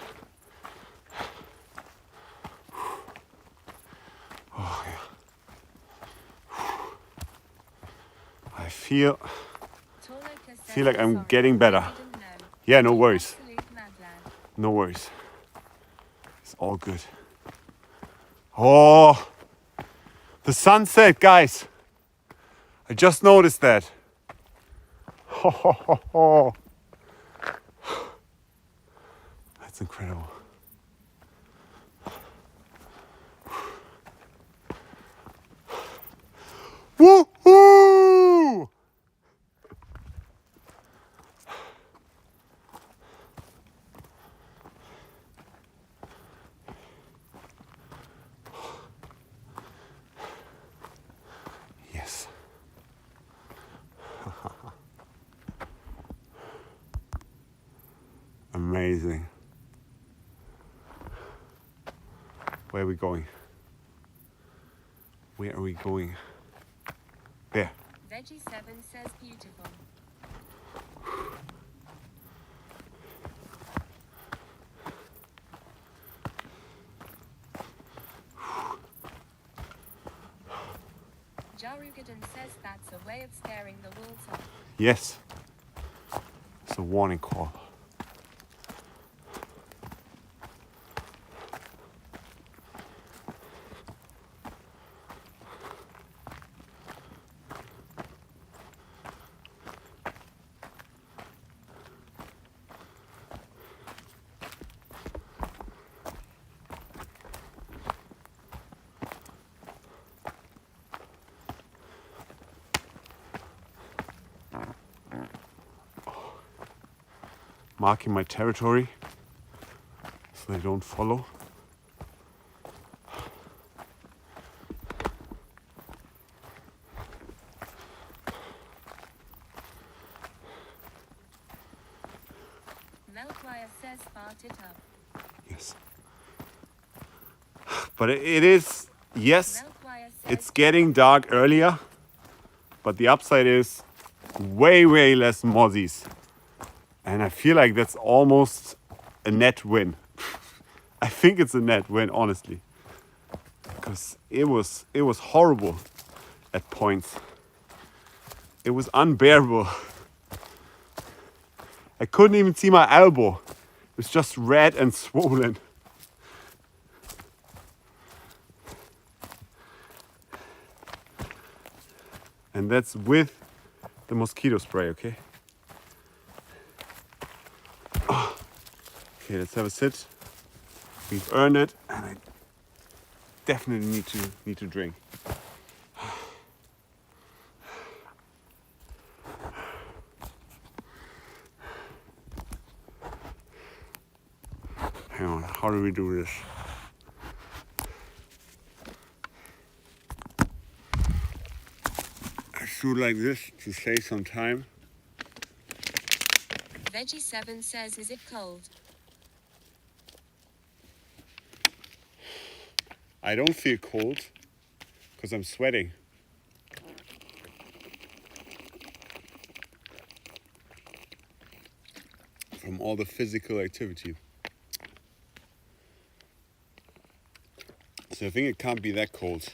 Oh yeah. I feel Torloka says Feel like I'm sorry, getting better. I didn't know. Yeah, no worries. Absolute mad lad. No worries. It's all good. Oh, the sunset, guys. I just noticed that. Ho, ho, ho, ho. That's incredible. Woo-hoo! Amazing. Where are we going? Where are we going? There. Veggie7 says beautiful. Jarugadan says that's a way of scaring the wolves off. Yes. It's a warning call. Marking my territory so they don't follow. Melkwire says fart it up. Yes. But it is, yes, Melkwire says it's getting dark earlier, but the upside is way less mozzies. And I feel like that's almost a net win. I think it's a net win, honestly. Because it was horrible at points. It was unbearable. I couldn't even see my elbow. It was just red and swollen. And that's with the mosquito spray, okay? Okay, let's have a sit. We've earned it, and I definitely need to drink. Hang on, how do we do this? I shoot like this to save some time. Veggie7 says, is it cold? I don't feel cold because I'm sweating. From all the physical activity. So I think it can't be that cold.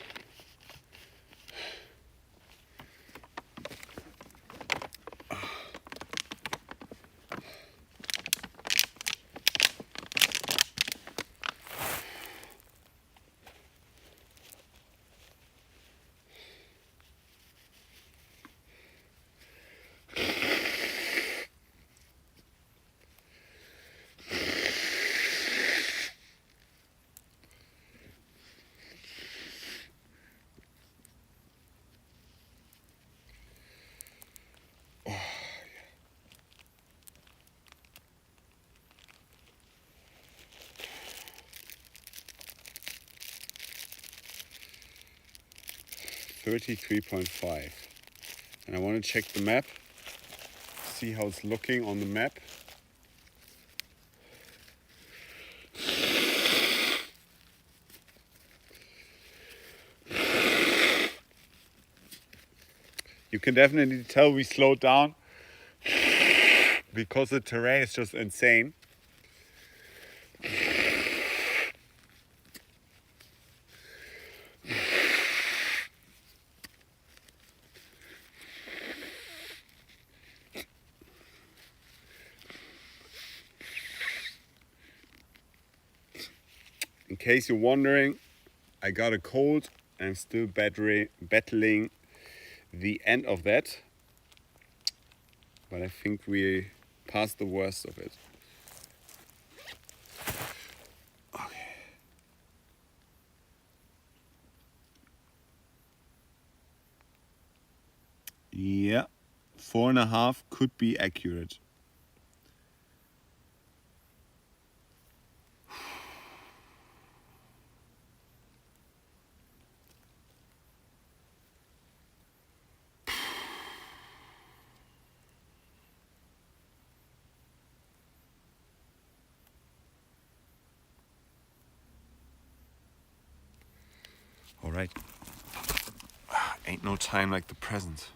$33.5. And I want to check the map, see how it's looking on the map. You can definitely tell we slowed down because the terrain is just insane. In case you're wondering, I got a cold and I'm still battling the end of that. But I think we passed the worst of it. Okay. Yeah, 4.5 could be accurate. All right. Ain't no time like the present.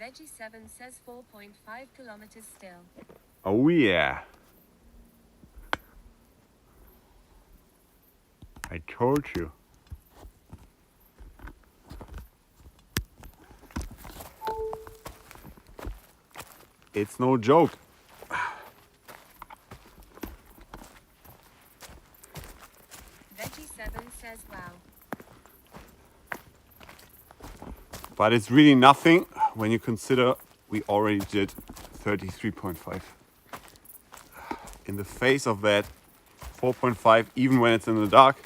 Veggie 7 says 4.5 kilometers still. Oh yeah. I told you. It's no joke. Veggie 7 says wow. But it's really nothing when you consider we already did 33.5. In the face of that 4.5, even when it's in the dark,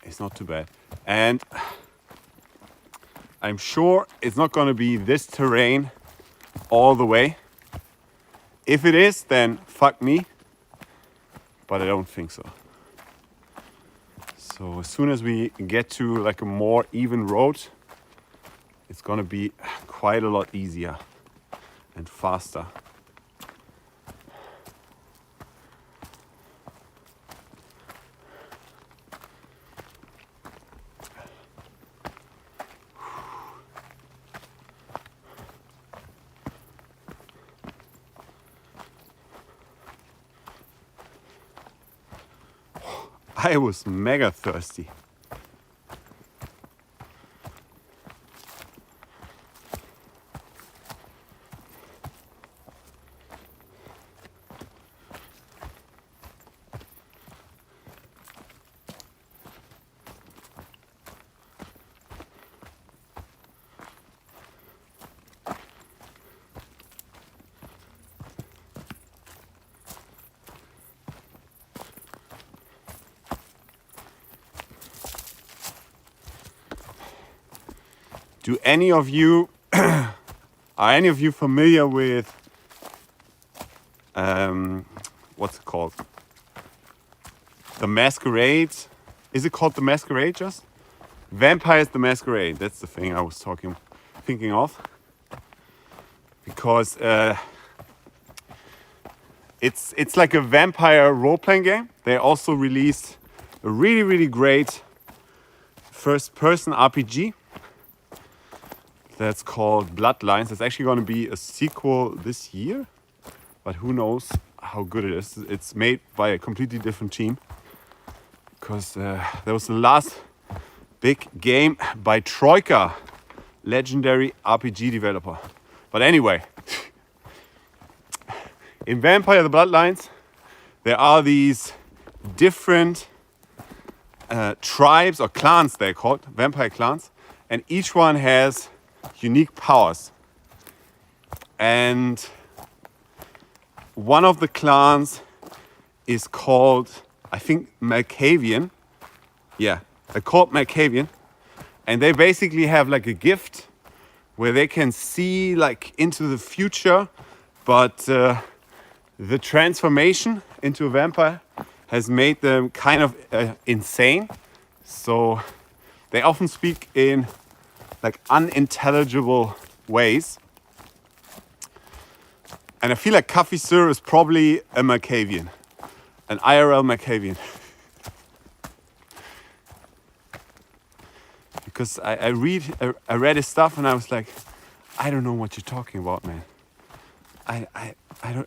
it's not too bad. And I'm sure it's not going to be this terrain all the way. If it is, then fuck me. But I don't think so. So as soon as we get to like a more even road, it's gonna be quite a lot easier and faster. I was mega thirsty. Do any of you are any of you familiar with what's it called? The Masquerade? Is it called The Masquerade just? Vampires the Masquerade. That's the thing I was thinking of. Because it's like a vampire role-playing game. They also released a really great first-person RPG. That's called Bloodlines. It's actually going to be a sequel this year, but who knows how good it is. It's made by a completely different team because that was the last big game by Troika, legendary RPG developer. But anyway, in Vampire the Bloodlines, there are these different tribes or clans, they're called, vampire clans, and each one has unique powers. And one of the clans is called, I think, Malkavian. Yeah, they're called Malkavian. And they basically have like a gift where they can see like into the future, but the transformation into a vampire has made them kind of insane. So they often speak in like unintelligible ways. And I feel like Coffee Sir is probably a Malkavian, an IRL Malkavian. Because I read his stuff and I was like, I don't know what you're talking about, man. I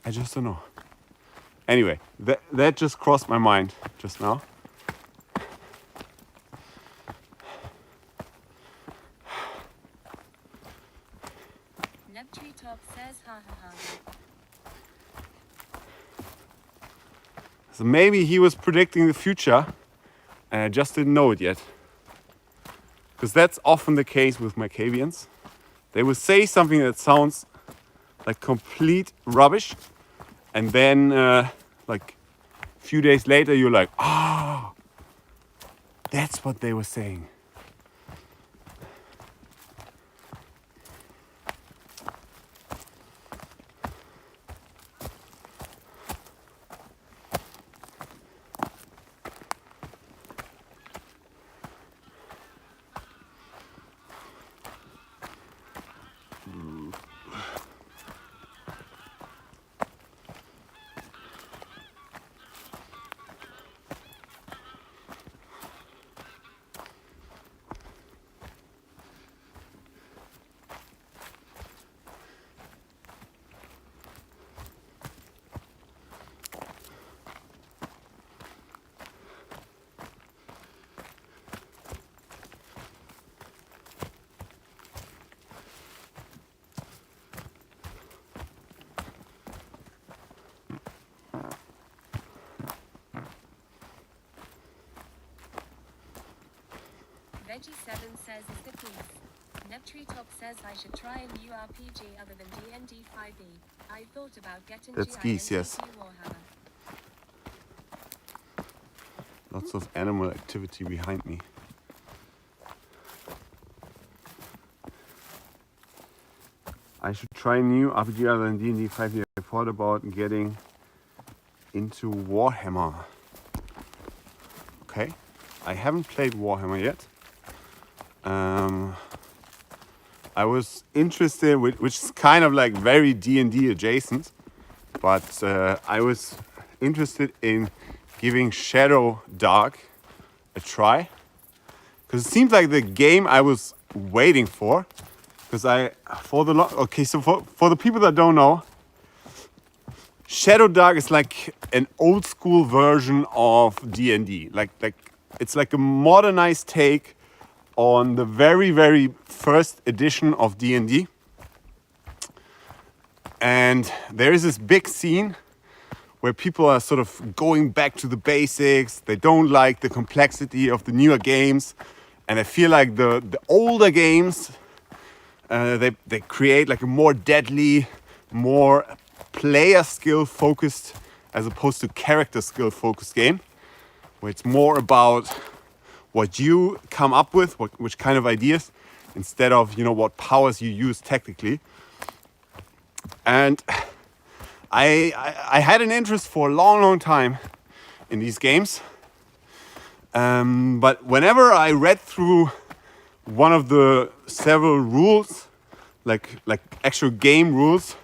just don't know. Anyway, that just crossed my mind just now. Treacherous says ha ha ha. So maybe he was predicting the future and I just didn't know it yet. Because that's often the case with Malkavians. They will say something that sounds like complete rubbish, and then like a few days later you're like, oh, that's what they were saying. Reggie7 says is the piece. Treacherous says I should try a new RPG other than D&D 5e. I thought about getting That's geese, yes. Warhammer. Lots of animal activity behind me. I should try a new RPG other than D&D 5e. I thought about getting into Warhammer. Okay, I haven't played Warhammer yet. I was interested, which is kind of like very D&D adjacent, but I was interested in giving Shadow Dark a try, because it seems like the game I was waiting for. Because for the people that don't know, Shadow Dark is like an old school version of D&D. Like it's like a modernized take on the very, very first edition of D&D. And there is this big scene where people are sort of going back to the basics. They don't like the complexity of the newer games. And I feel like the older games, they create like a more deadly, more player skill focused as opposed to character skill focused game, where it's more about what you come up with, which kind of ideas, instead of, you know, what powers you use technically. And I had an interest for a long time in these games. But whenever I read through one of the several rules, like actual game rules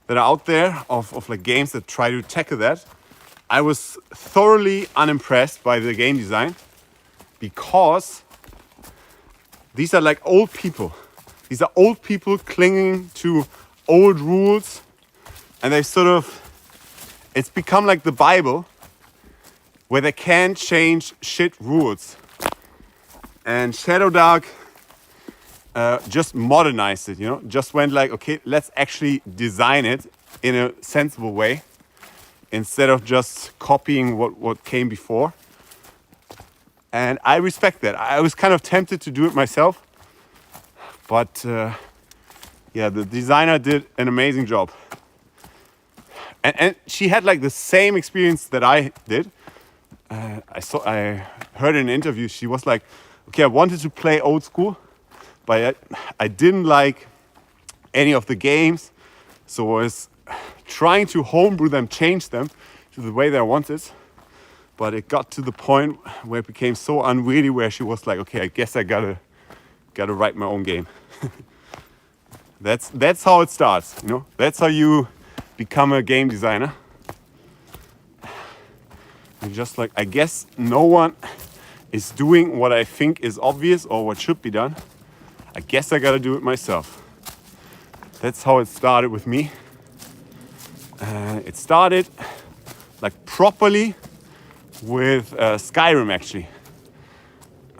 that are out there of like games that try to tackle that, I was thoroughly unimpressed by the game design, because these are like old people. These are old people clinging to old rules, and it's become like the Bible, where they can't change shit rules. And Shadow Dark just modernized it, you know, just went like, okay, let's actually design it in a sensible way, instead of just copying what came before. And I respect that. I was kind of tempted to do it myself, but yeah, the designer did an amazing job. And she had like the same experience that I did. I heard in an interview, she was like, okay, I wanted to play old school, but I didn't like any of the games, so I was trying to homebrew them, change them to the way that I wanted. But it got to the point where it became so unwieldy, where she was like, okay, I guess I gotta write my own game. That's how it starts, you know? That's how you become a game designer. You're just like, I guess no one is doing what I think is obvious or what should be done. I guess I gotta do it myself. That's how it started with me. It started like properly with Skyrim, actually,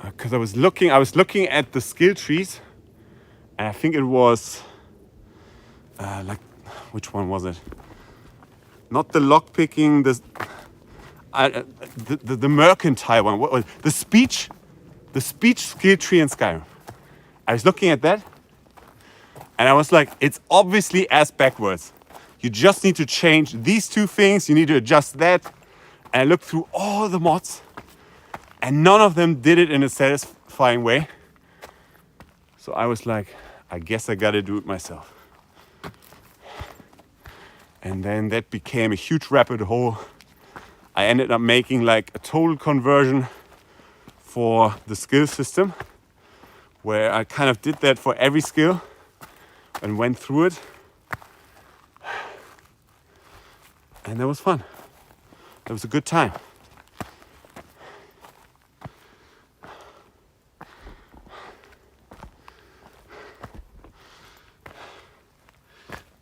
because I was looking at the skill trees, and I think it was like, which one was it? Not the lockpicking, the mercantile one. What was the speech skill tree in Skyrim? I was looking at that, and I was like, it's obviously ass backwards. You just need to change these two things. You need to adjust that. And I looked through all the mods, and none of them did it in a satisfying way. So I was like, I guess I gotta do it myself. And then that became a huge rabbit hole. I ended up making like a total conversion for the skill system, where I kind of did that for every skill and went through it. And that was fun. It was a good time.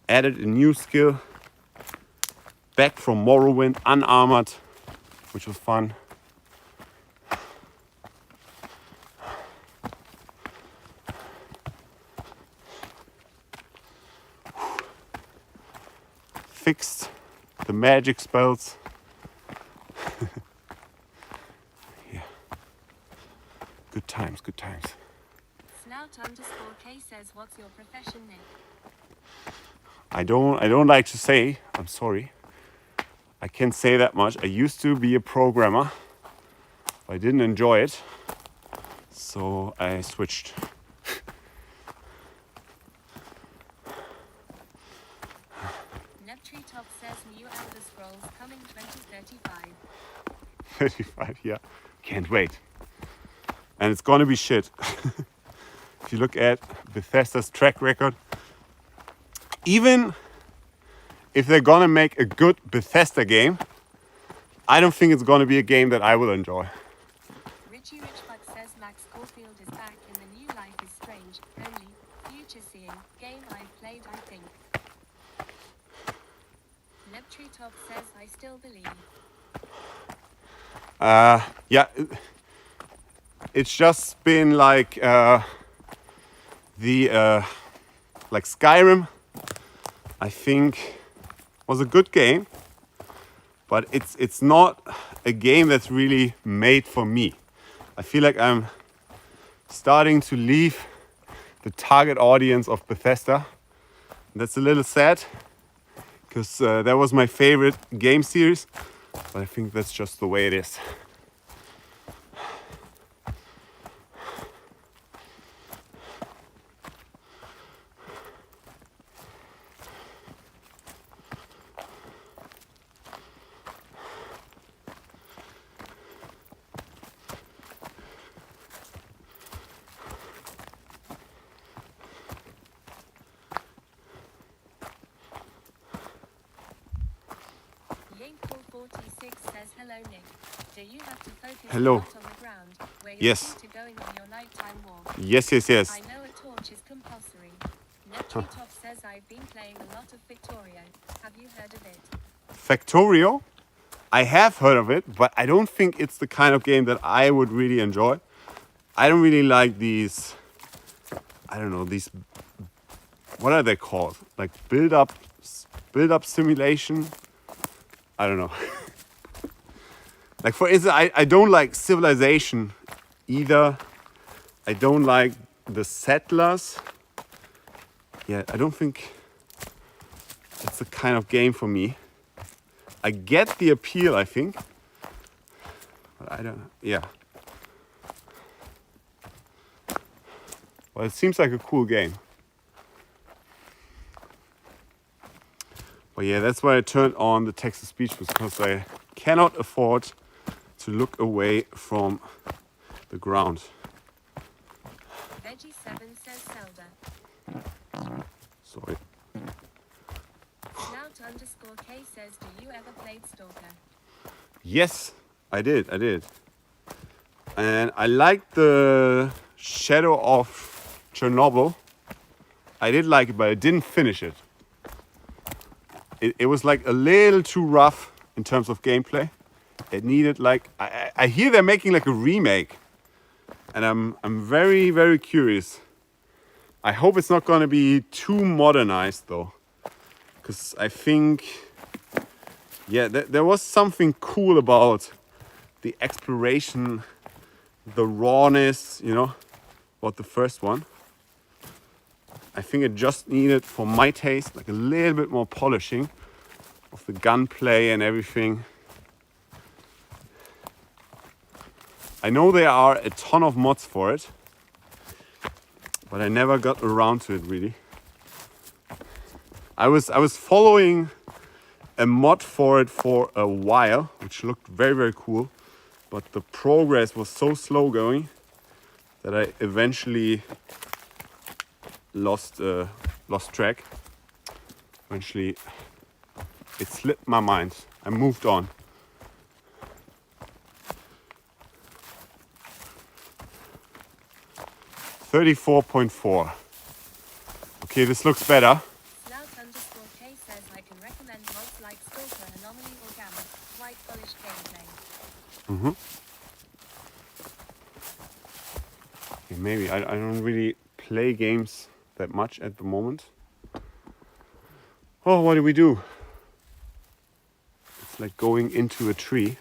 Added a new skill, back from Morrowind, unarmored, which was fun. Fixed the magic spells. Yeah, good times, good times. Snout_K says, what's your profession, Nick? I don't like to say, I'm sorry. I can't say that much. I used to be a programmer. I didn't enjoy it. So I switched. Treacherous says new Elder Scrolls coming 2035. 35, yeah. Can't wait. And it's gonna be shit. If you look at Bethesda's track record, even if they're gonna make a good Bethesda game, I don't think it's gonna be a game that I will enjoy. Richie Richbuck says Max Caulfield is back in the new Life is Strange, only, future seeing, game I've played I think. Treacherous says I still believe. Yeah, it's just been like like Skyrim, I think was a good game, but it's not a game that's really made for me. I feel like I'm starting to leave the target audience of Bethesda. That's a little sad, because that was my favorite game series, but I think that's just the way it is. Yankle46 says hello Nick. Do you have to focus Hello. a lot on the ground where you're Yes. to going on your nighttime walk? Yes. I know a torch is compulsory. Treacherous says I've been playing a lot of Victoria. Have you heard of it? Factorio? I have heard of it, but I don't think it's the kind of game that I would really enjoy. I don't really like these, I don't know, these, what are they called? Like build up simulation? I don't know. Like for instance, I don't like Civilization either. I don't like the Settlers. Yeah, I don't think it's the kind of game for me. I get the appeal, I think. But I don't, yeah. Well, it seems like a cool game. But yeah, that's why I turned on the text-to-speech, because I cannot afford to look away from the ground. Veggie7 says Zelda. Sorry. Snout_K says, do you ever play Stalker? Yes, I did. And I liked the Shadow of Chernobyl. I did like it, but I didn't finish it. It was like a little too rough in terms of gameplay. It needed like, I hear they're making like a remake. And I'm very, very curious. I hope it's not gonna be too modernized though. Because I think, yeah, there was something cool about the exploration, the rawness, you know, about the first one. I think it just needed, for my taste, like a little bit more polishing of the gunplay and everything. I know there are a ton of mods for it, but I never got around to it really. I was following a mod for it for a while, which looked very, very cool, but the progress was so slow going that I eventually lost track. Eventually, it slipped my mind. I moved on. $34.4. Okay, this looks better. Snout_K says I can recommend mods like Stalker, Anomaly, or Gamma. White polished gameplay. Okay, maybe I don't really play games that much at the moment. Oh, what do we do? It's like going into a tree.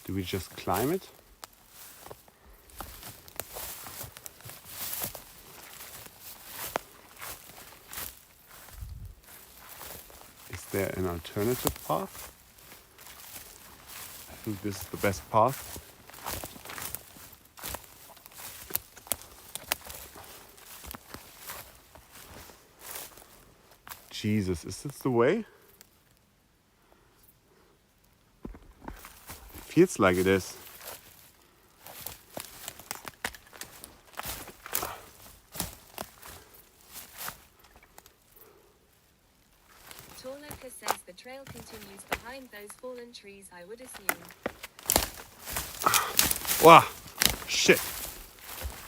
Do we just climb it? Is there an alternative path? I think this is the best path. Jesus, is this the way? Feels like it is. Torleka says the trail continues behind those fallen trees, I would assume. Wow, shit.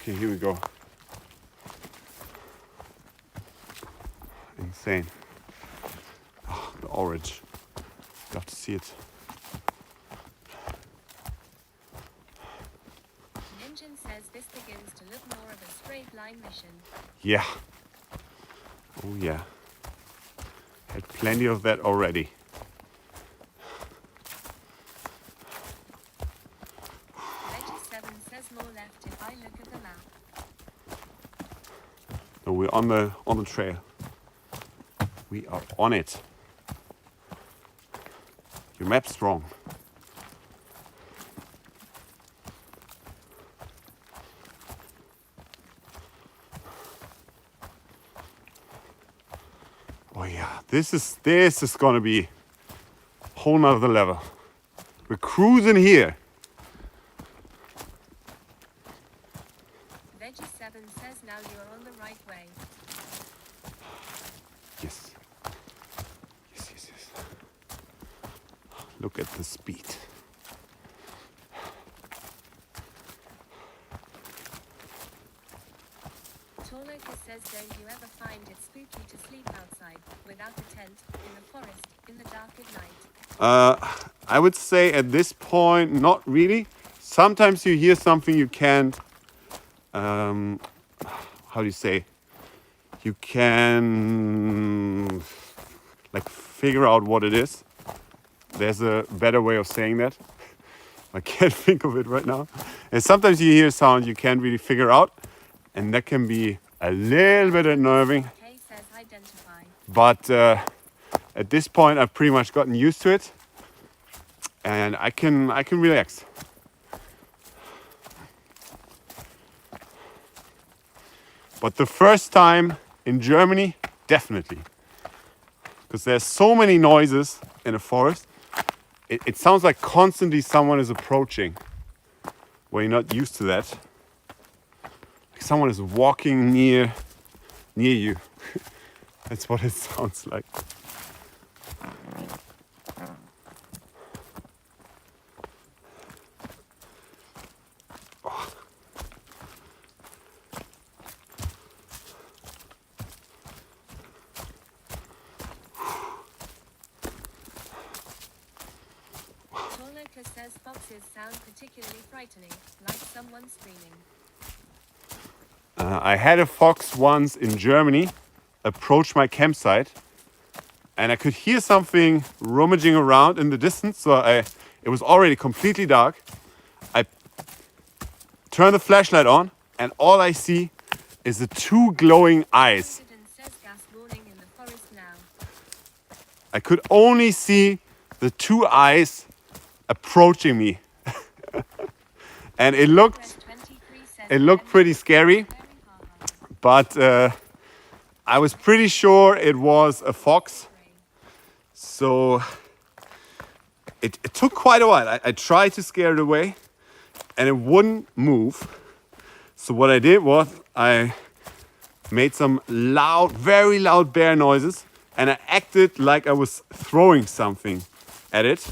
Okay, here we go. Insane. Oh, the orange. Got to see it. Ninjin says this begins to look more of a straight line mission. Yeah. Oh yeah. Had plenty of that already. 7 says more left if I look at the map. So we're on the trail. We are on it. Your map's wrong. Oh yeah, this is gonna be a whole nother level. We're cruising here. Veggie 7 says now you are on the right way. Yes. Yes, yes, yes. Look at the speed. Torleka says don't you ever find it spooky to sleep outside, without a tent, in the forest, in the dark at night? I would say at this point, not really. Sometimes you hear something you can't, how do you say? You can like figure out what it is. There's a better way of saying that. I can't think of it right now. And sometimes you hear a sound you can't really figure out, and that can be a little bit unnerving. K says identify. But at this point, I've pretty much gotten used to it, and I can relax. But the first time in Germany, definitely, because there's so many noises in a forest. It sounds like constantly someone is approaching, where you're not used to that. Like someone is walking near you. That's what it sounds like. Torleka says foxes sound particularly frightening, like someone screaming. I had a fox once in Germany approach my campsite, and I could hear something rummaging around in the distance. So it was already completely dark. I turn the flashlight on, and all I see is the two glowing eyes. President says gas warning in the forest now. I could only see the two eyes approaching me. And it looked Press 23 says pretty scary, very hard. but I was pretty sure it was a fox. So it took quite a while. I tried to scare it away, and it wouldn't move. So what I did was I made some loud, very loud bear noises, and I acted like I was throwing something at it,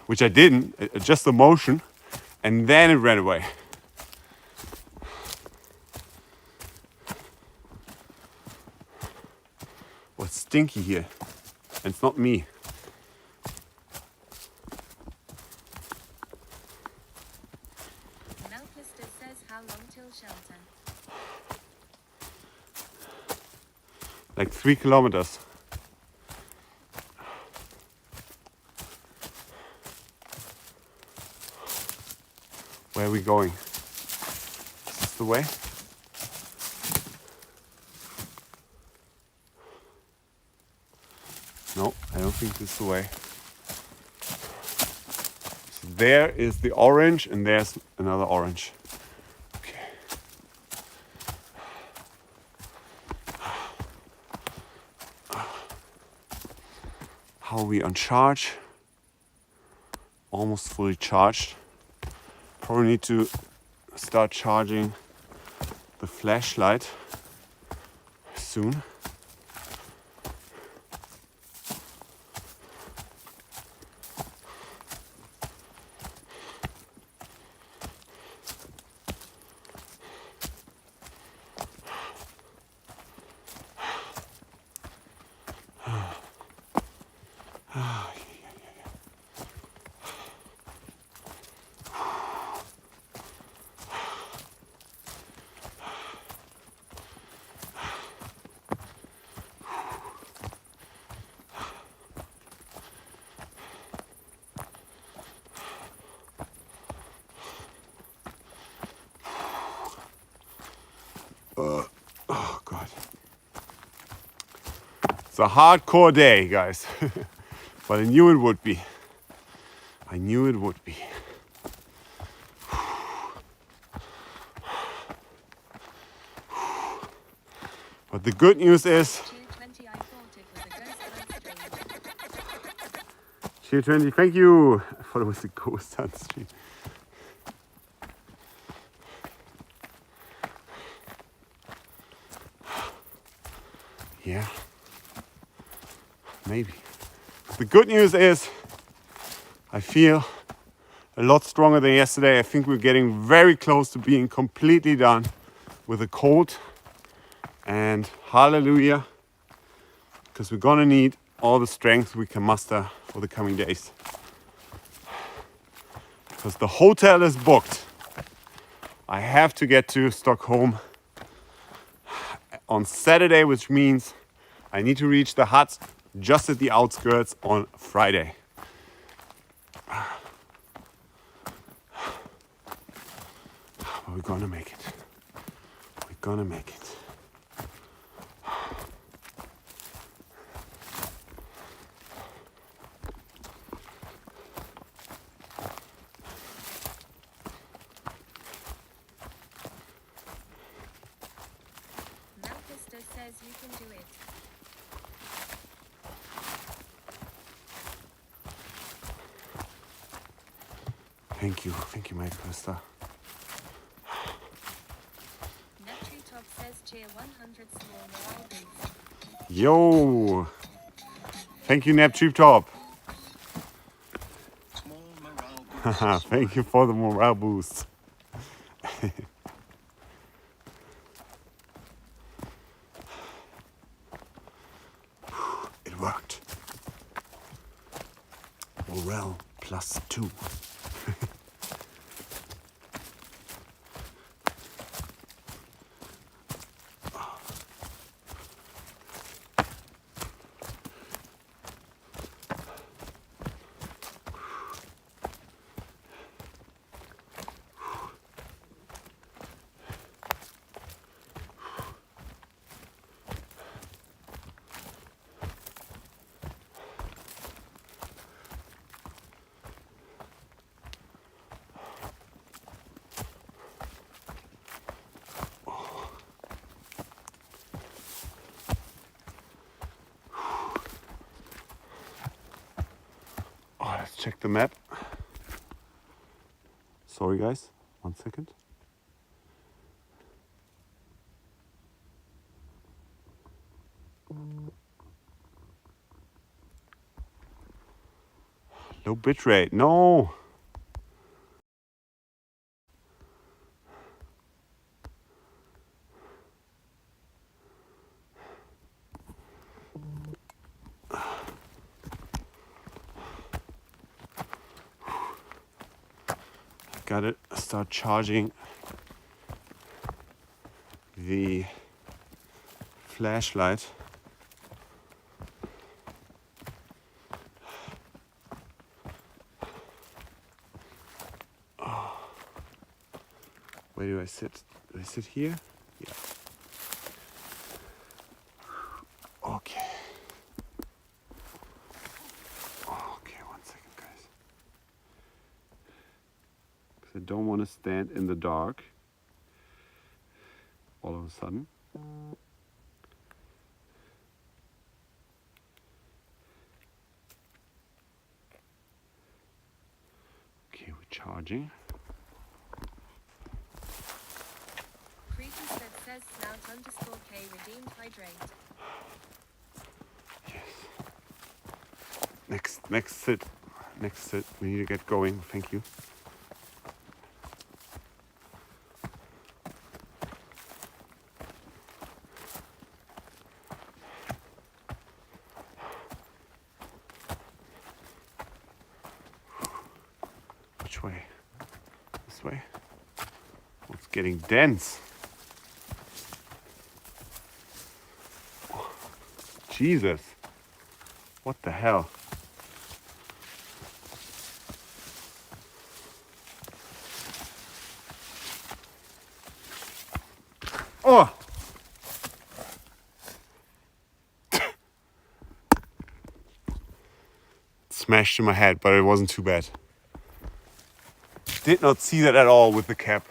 which I didn't, just a motion, and then it ran away. What's stinky here? And it's not me. Malplister says how long till shelter? Like 3 kilometers. Where are we going? Is this the way? No, I don't think this is the way. So there is the orange and there's another orange. Okay. How are we on charge? Almost fully charged. Probably need to start charging the flashlight soon. Oh God. It's a hardcore day, guys. But I knew it would be. I knew it would be. But the good news is, Cheer 20, thank you. I thought it was a ghost on the street. Yeah, maybe. The good news is I feel a lot stronger than yesterday. I think we're getting very close to being completely done with the cold. And hallelujah, because we're gonna need all the strength we can muster for the coming days. Because the hotel is booked. I have to get to Stockholm on Saturday, which means I need to reach the hut just at the outskirts on Friday. But we're gonna make it. We're gonna make it. Says you can do it. Thank you, my sister. Treacherous says cheer 100 small morale boost. Yo! Thank you, Tabletop. Thank you for the morale boost. It worked. Morale +2. Let's check the map. Sorry guys, 1 second. Low bitrate, no! Gotta start charging the flashlight. Where do I sit? Do I sit here? Yeah. Okay. Okay, 1 second, guys. Because I don't want to stand in the dark all of a sudden. Okay, we're charging. Creepy says snout_K redeemed hydrate. Yes. Next sit. Next sit. We need to get going. Thank you. Which way? This way? Oh, it's getting dense. Oh, Jesus. What the hell? Oh! Smashed in my head, but it wasn't too bad. Did not see that at all with the cap.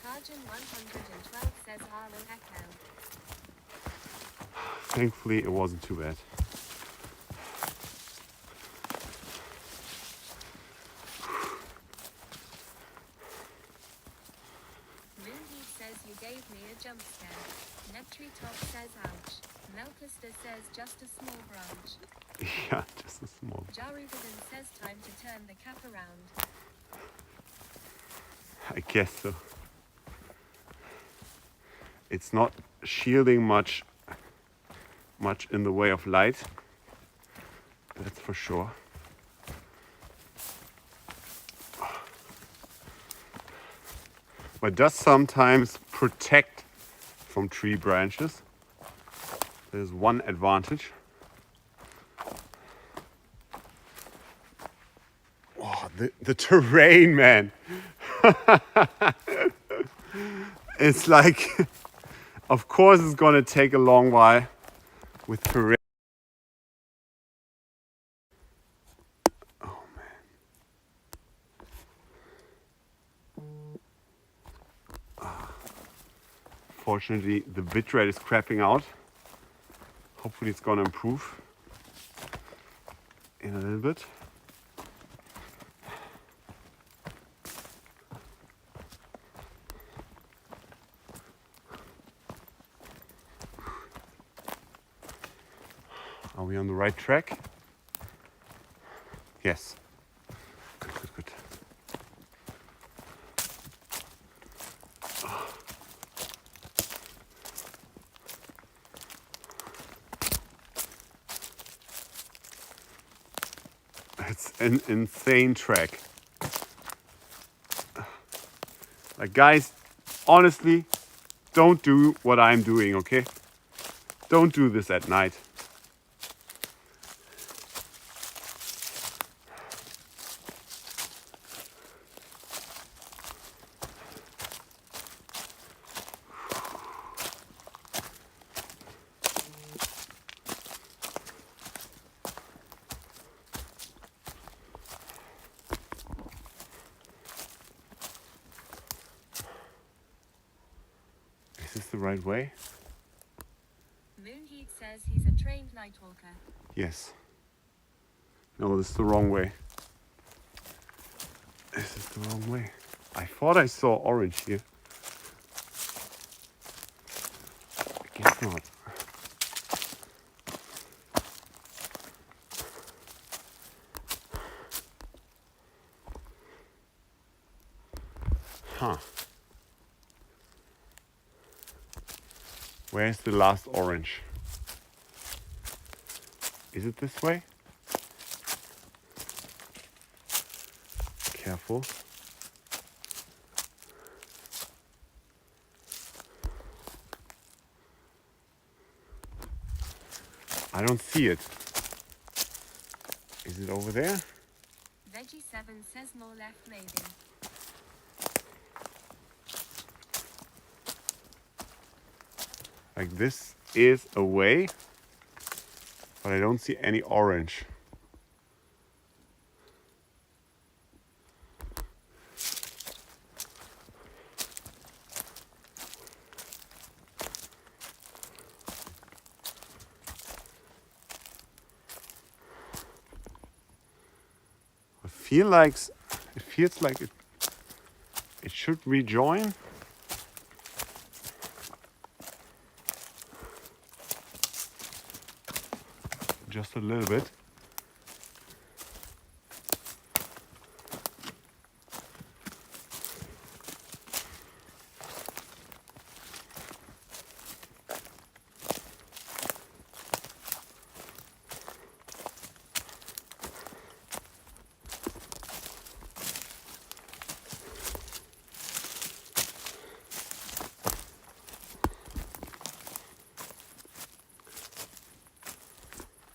Cajun 112 says Harlan Echo. Thankfully, it wasn't too bad. Moonheat says you gave me a jump scare. Treacherous says ouch. Melchester says just a small branch. Yeah, just a small. Jarividen says time to turn the cap around. I guess so. It's not shielding much in the way of light. That's for sure. But it does sometimes protect from tree branches. There's one advantage. Oh, the terrain, man. It's like, of course it's gonna take a long while with terrain. Oh man. Fortunately, the bitrate is crapping out. Hopefully it's gonna improve in a little bit. Are we on the right track? Yes. Good, good, good. It's an insane track. Like, guys, honestly, don't do what I'm doing, okay? Don't do this at night. Is this the right way? Moonheat says he's a trained nightwalker. Yes. No, this is the wrong way. This is the wrong way. I thought I saw orange here. I guess not. Huh. Where's the last orange? Is it this way? Careful. I don't see it. Is it over there? Veggie Veggie7 says more left maybe. Like this is a way, but I don't see any orange. It feels like it should rejoin. Just a little bit.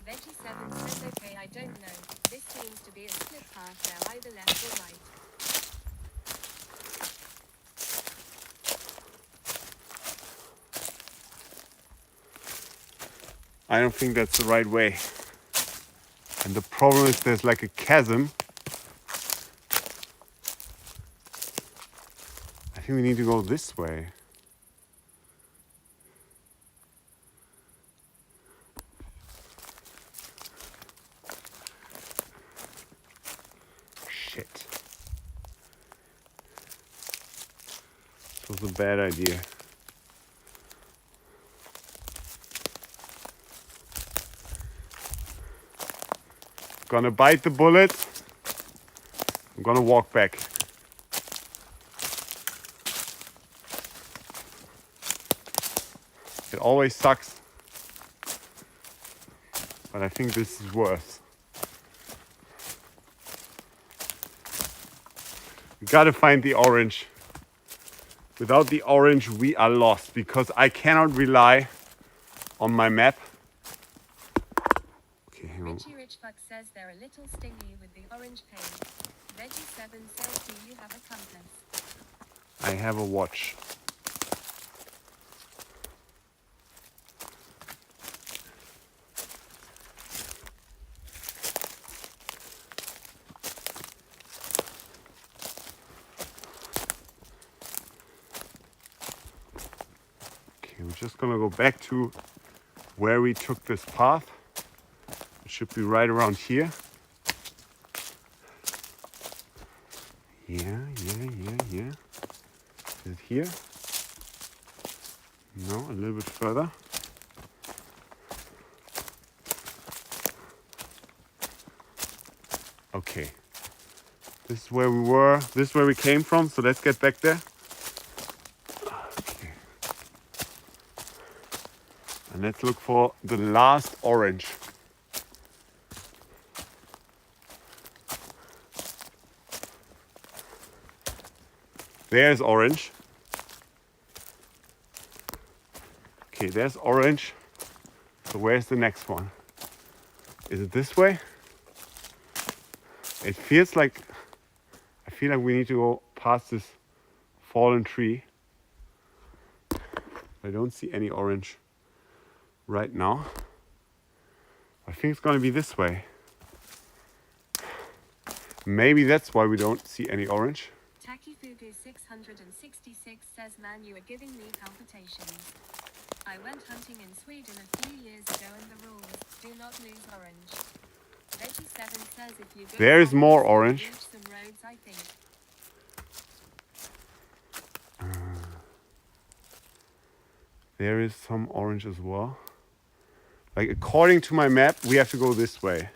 Veggie7 says okay, I don't know. This seems to be a split path there, either left or right. I don't think that's the right way. And the problem is there's like a chasm. I think we need to go this way. Shit. This was a bad idea. Gonna bite the bullet. I'm gonna walk back. It always sucks. But I think this is worse. We gotta find the orange. Without the orange, we are lost because I cannot rely on my map. Okay, hang on. Richie Rich Fuck says they're a little stingy with the orange paint. Veggie7 says do you have a compass? I have a watch. Okay, we're just gonna go back to where we took this path. It should be right around here. Yeah. Is it here? No, a little bit further. Okay. This is where we were. This is where we came from. So let's get back there. Okay. And let's look for the last orange. There's orange. Okay, there's orange. So where's the next one? Is it this way? It feels like, I feel like we need to go past this fallen tree. I don't see any orange right now. I think it's gonna be this way. Maybe that's why we don't see any orange. Takifugu 666 says man you are giving me palpitations. I went hunting in Sweden a few years ago and the rules, do not lose orange. Veggie7 says if you go There is more orange. reach some roads, I think. There is some orange as well. Like according to my map, we have to go this way.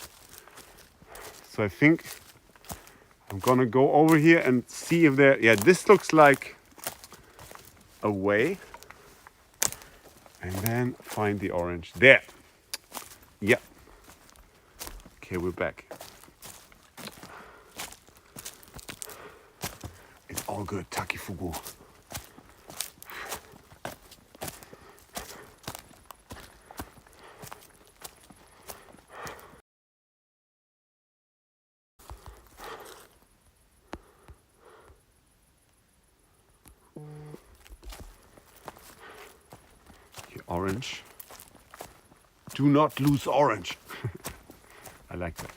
So I think I'm gonna go over here and see if there, yeah, this looks like a way. And then find the orange. There. Yep. Okay, we're back. It's all good, Takifugu. orange. Do not lose orange. I like that.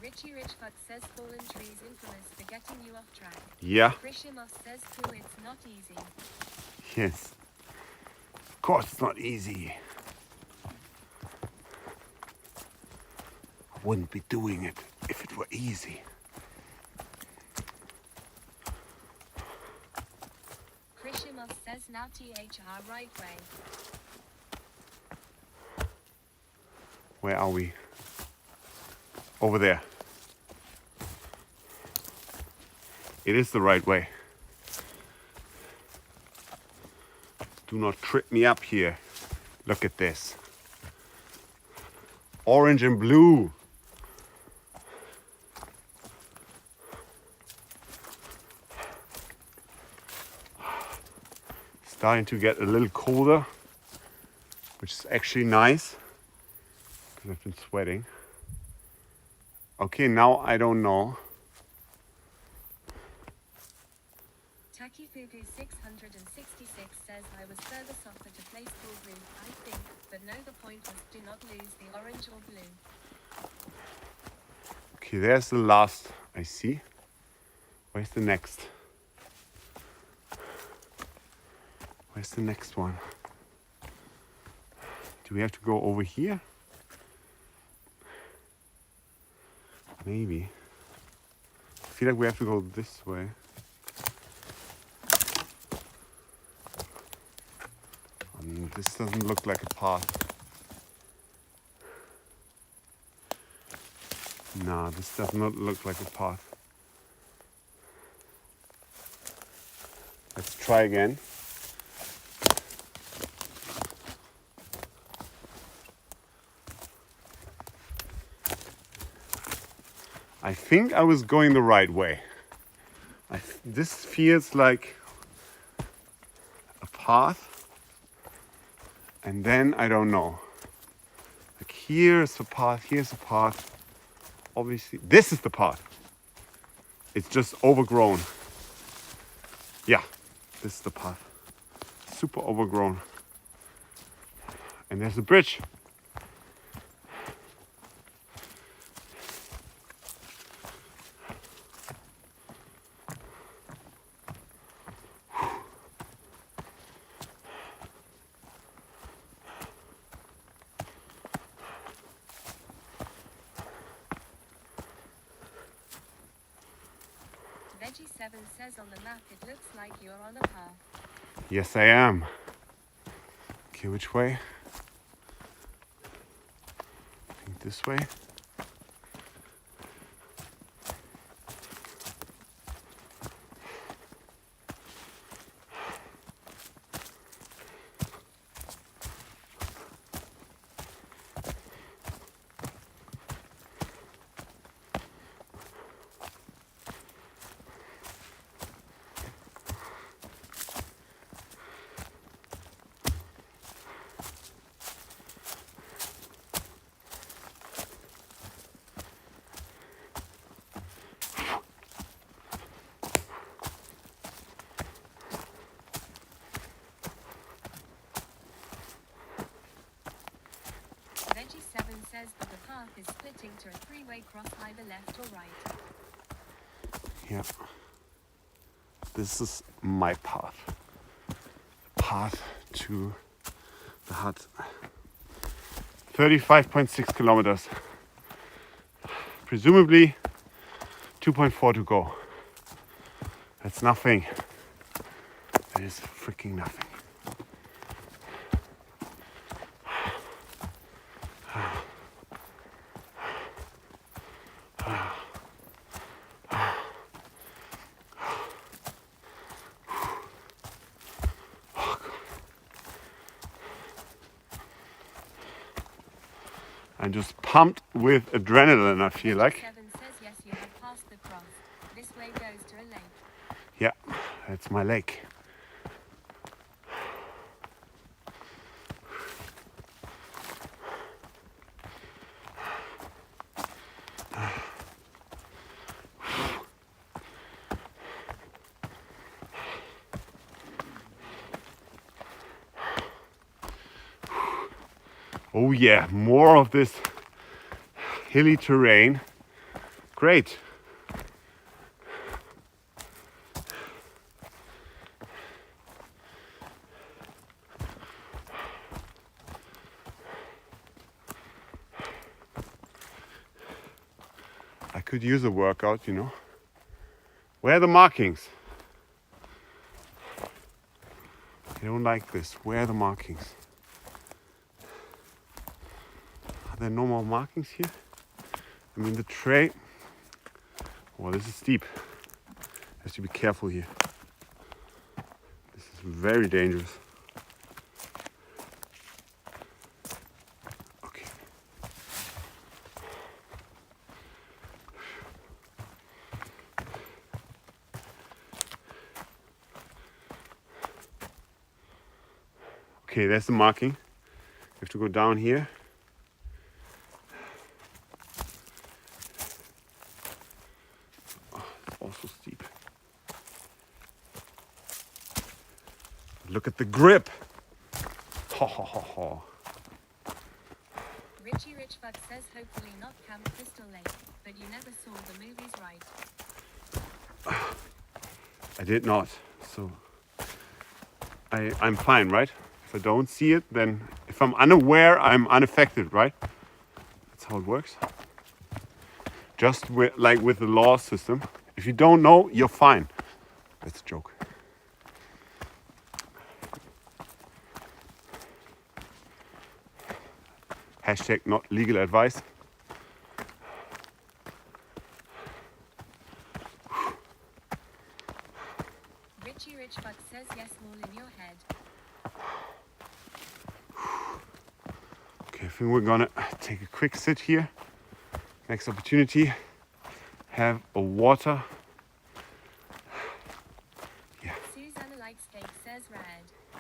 Richie Richfuck says fallen trees infamous for getting you off track. Yeah, Krishimoff says cool, it's not easy. yes. Of course it's not easy. I wouldn't be doing it if it were easy. Krishimoff says now THR right way. Where are we? Over there. It is the right way. Do not trip me up here. Look at this. Orange and blue. Starting to get a little colder, which is actually nice because I've been sweating. Okay, now I don't know. Taki Fugu 666 says I was further off at a place called Blue, I think, but no, the point was do not lose the orange or blue. Okay, there's the last I see. Where's the next? Where's the next one? Do we have to go over here? Maybe. I feel like we have to go this way. This doesn't look like a path. No, this does not look like a path. Let's try again. I think I was going the right way. This feels like a path, and then I don't know. Like here's a path, here's a path. Obviously, this is the path. It's just overgrown. Yeah, this is the path. Super overgrown. And there's a bridge. Veggie7 says on the map it looks like you're on a path. Yes, I am. Okay, which way? I think this way. Veggie7 says that the path is splitting to a three-way cross, either left or right. Yeah. This is my path. Path to the hut. 35.6 kilometers. Presumably 2.4 to go. That's nothing. That is freaking nothing. I'm just pumped with adrenaline, I feel like. Veggie7 says yes, you have passed the cross. This way goes to a lake. Yeah, that's my lake. Oh yeah, more of this hilly terrain. Great. I could use a workout, you know. Where are the markings? I don't like this. Where are the markings? Are there no more markings here? I mean, the trail. Oh, this is steep. Have to be careful here. This is very dangerous. Okay. Okay, there's the marking. You have to go down here. Oh, it's also steep. Look at the grip. Ho ho ho ho. Richie Richfuck says hopefully not Camp Crystal Lake, but you never saw the movies, right? I did not. So I'm fine, right? If I don't see it, then if I'm unaware, I'm unaffected, right? That's how it works. Just like with the law system. If you don't know, you're fine. That's a joke. Hashtag not legal advice. Richie Richfuck says yes, all in your head. Okay, I think we're gonna take a quick sit here. Next opportunity, have a water. Susanna likes steak says red.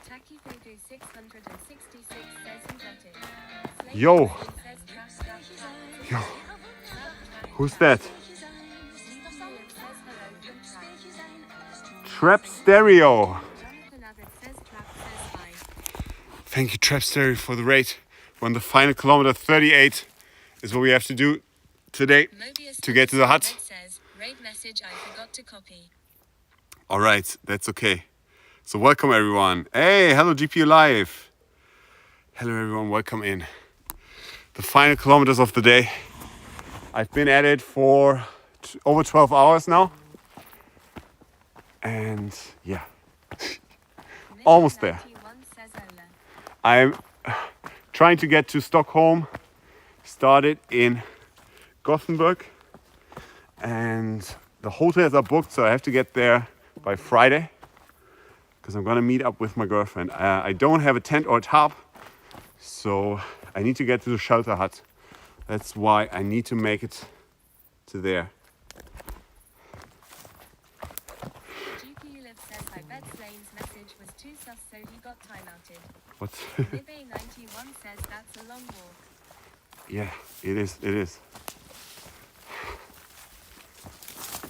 Tacky Fugu 666 says you got it. Slate Yo. says trap, trap, trap. Yo, who's that? Philip says hello from trap. Trap Stereo. Jonathan Abbott says trap says hi. Thank you, Trap Stereo, for the rate. We're on the final kilometer. 38 is what we have to do today Mobius to get to the hut. says raid message I forgot to copy. All right, that's okay. So welcome everyone. Hey, hello GPU Live. Hello everyone, welcome in. The final kilometers of the day. I've been at it for over 12 hours now. And yeah, almost there. 91 says Ola. I'm trying to get to Stockholm. Started in Gothenburg. And the hotels are booked, so I have to get there by Friday. Because I'm gonna meet up with my girlfriend. I don't have a tent or a tarp. So I need to get to the shelter hut. That's why I need to make it to there. GPU Live says I bet Slane's message was too sus so he got timeouted. What? Midday 91 says that's a long walk. Yeah, it is. It is.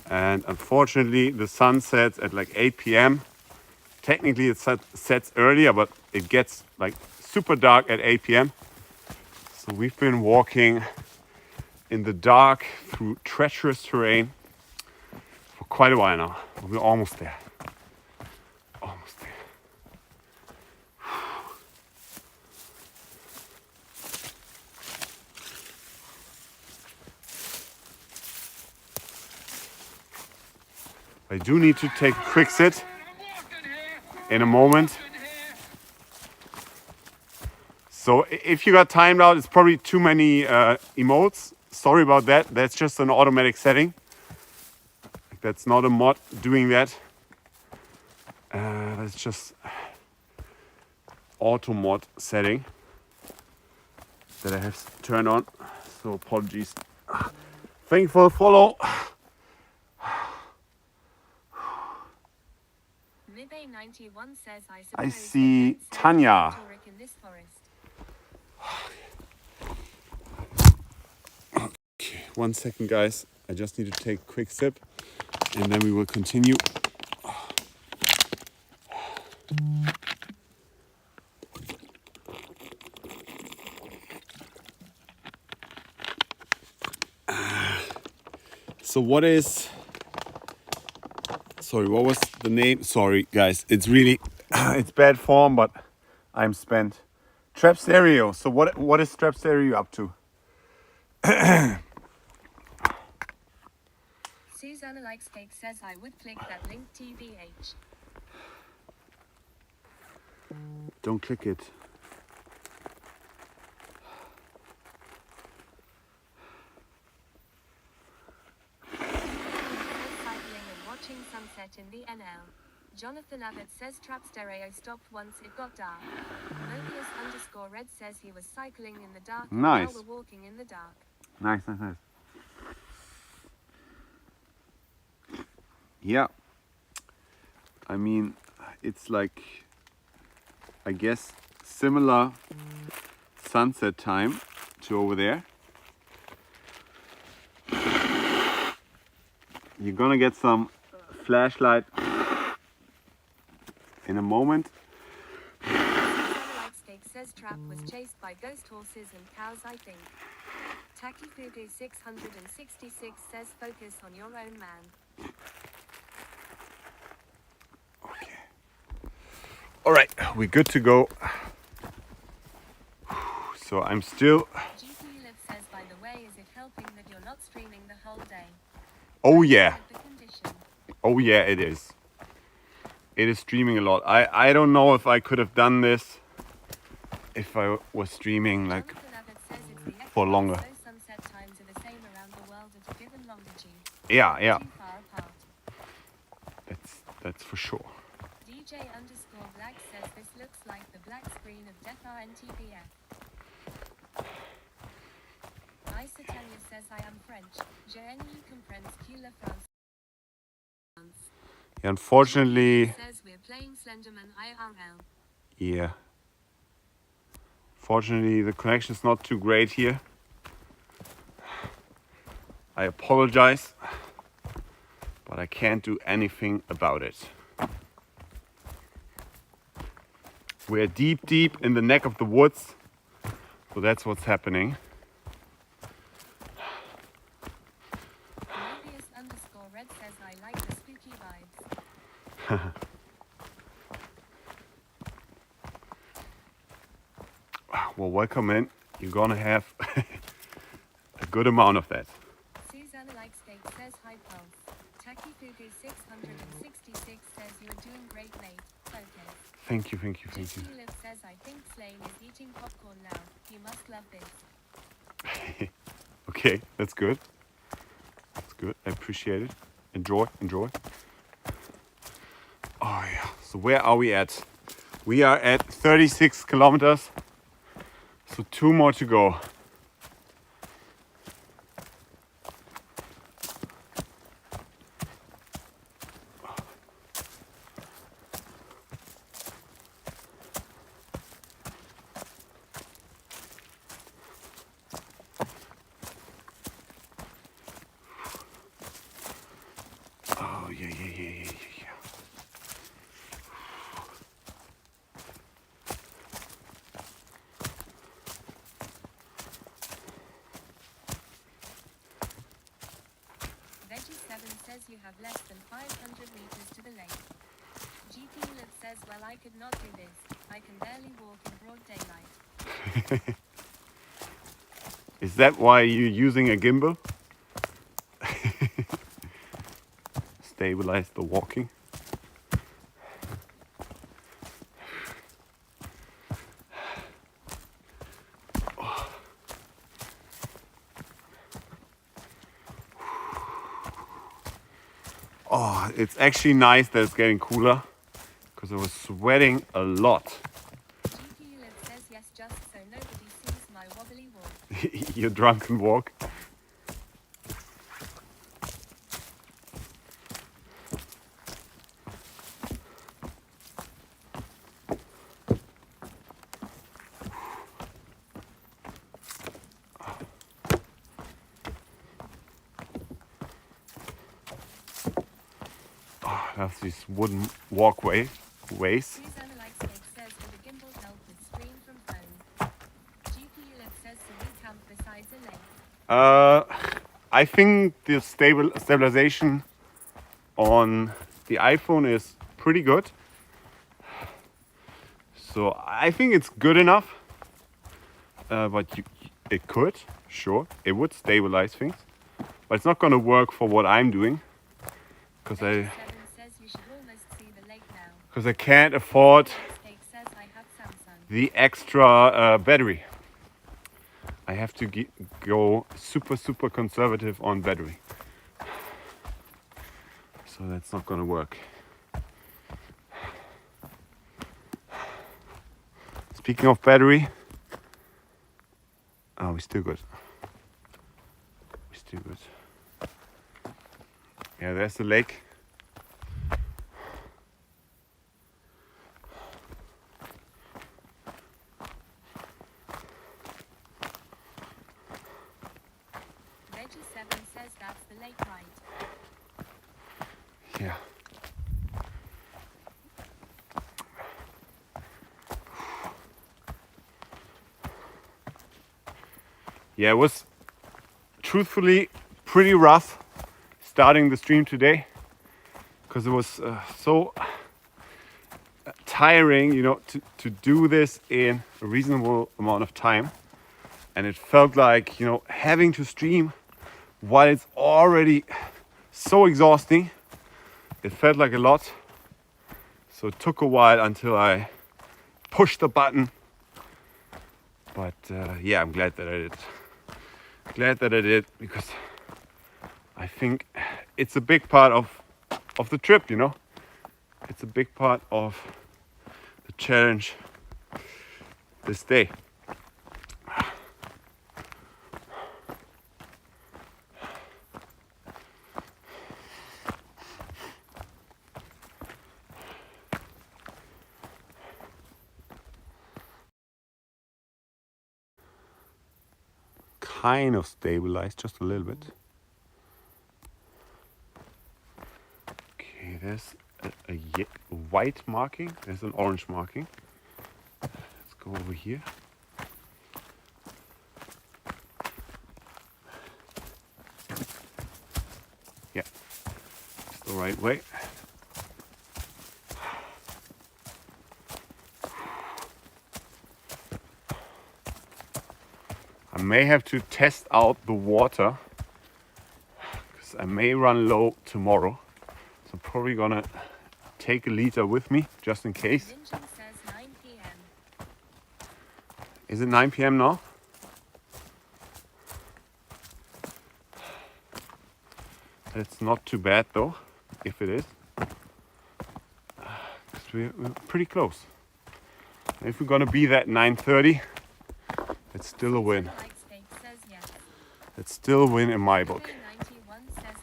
And unfortunately, the sun sets at like 8 p.m. Technically, it sets earlier, but it gets like super dark at 8 p.m. So we've been walking in the dark through treacherous terrain for quite a while now. We're almost there. Almost there. I do need to take a quick sit in a moment. So if you got timed out, it's probably too many emotes. Sorry about that. That's just an automatic setting. That's not a mod doing that. That's just auto mod setting that I have turned on. So apologies. Thank you for the follow. Midday 91 says I see Tanya. in this forest. Okay, 1 second, guys. I just need to take a quick sip and then we will continue. So what is... Sorry, what was the name? Sorry, guys. It's really... it's bad form, but I'm spent. Trap Stereo. So what is Trap Stereo up to? Susanna Likes Cake says I would click that link TBH. Don't click it. Cycling and watching sunset in the NL. Jonathan Abbott says Trap Stereo stopped once it got dark. Mobius_red says he was cycling in the dark and Nice. now we're walking in the dark. Nice. Yeah. I mean, it's like, I guess, similar sunset time to over there. You're gonna get some flashlight in a moment. Steak says Trap was chased by ghost horses and cows, I think. Takifugu 666 says focus on your own man. Okay. All right, we're good to go. So I'm still... GP Liv says, by the way, is it helping that you're not streaming the whole day? Oh yeah. The condition. Oh yeah, it is. It is streaming a lot. I don't know if I could have done this if I was streaming like Jonathan Abbott says it's the for longer. Those sunset times are the same around the world at a given longitude. Yeah. Too far apart. That's for sure. DJ_Black says this looks like the black screen of Death RNTBF. Isa Tanya says I am French. Je ne comprends que la France. Unfortunately, Says we're playing Slenderman IRL. yeah. Fortunately, the connection is not too great here. I apologize, but I can't do anything about it. We're deep in the neck of the woods, so that's what's happening. Mobius_red says I like the spooky vibes. Well, welcome in. You're gonna have a good amount of that. Susanna Likes Cake says hi pulse. Takifugu 666 says you are doing great, mate. Focus. Thank you. GP Liv says I think Slane is eating popcorn now. You must love this. Okay, that's good. That's good. I appreciate it. Enjoy. Oh yeah. So where are we at? We are at 36 kilometers. So 2 more to go. Oh yeah. Veggie7 says you have less than 500 meters to the lake. GP Liv says, well, I could not do this. I can barely walk in broad daylight. Is that why you're using a gimbal? Stabilize the walking. Oh, it's actually nice that it's getting cooler because I was sweating a lot. GP Liv says yes, just so nobody sees my wobbly walk. Your drunken walk. That's these wooden ways. Susanna Likes Cake says will the gimbal help with screen from phone? GP Liv says so we camp besides a lake. I think the stabilization on the iPhone is pretty good. So I think it's good enough. But it could, sure, it would stabilize things. But it's not going to work for what I'm doing. Because Seven says you should almost see the lake now. I can't afford Steak says I have Samsung. the extra battery. I have to go super conservative on battery. So that's not gonna work. Speaking of battery, we're still good. We're still good. Yeah, there's the lake. Reggie7 says that's the lake, right? Yeah. Yeah, it was truthfully pretty rough starting the stream today because it was so tiring, you know, to do this in a reasonable amount of time. And it felt like, you know, having to stream while it's already so exhausting, it felt like a lot. So it took a while until I pushed the button. But yeah, I'm glad that I did. Glad that I did, because I think it's a big part of the trip, you know. It's a big part of the challenge this day. Kind of stabilized, just a little bit. Okay, there's a white marking, there's an orange marking. Let's go over here. Yeah, it's the right way. I may have to test out the water because I may run low tomorrow. So I'm probably gonna take a liter with me just in case. Ninja says 9 p.m. Is it 9 p.m. now? It's not too bad though, if it is. Because we're pretty close. If we're gonna be that 9:30, it's still a win. Like steak says yes. It's still a win in my book. 91 says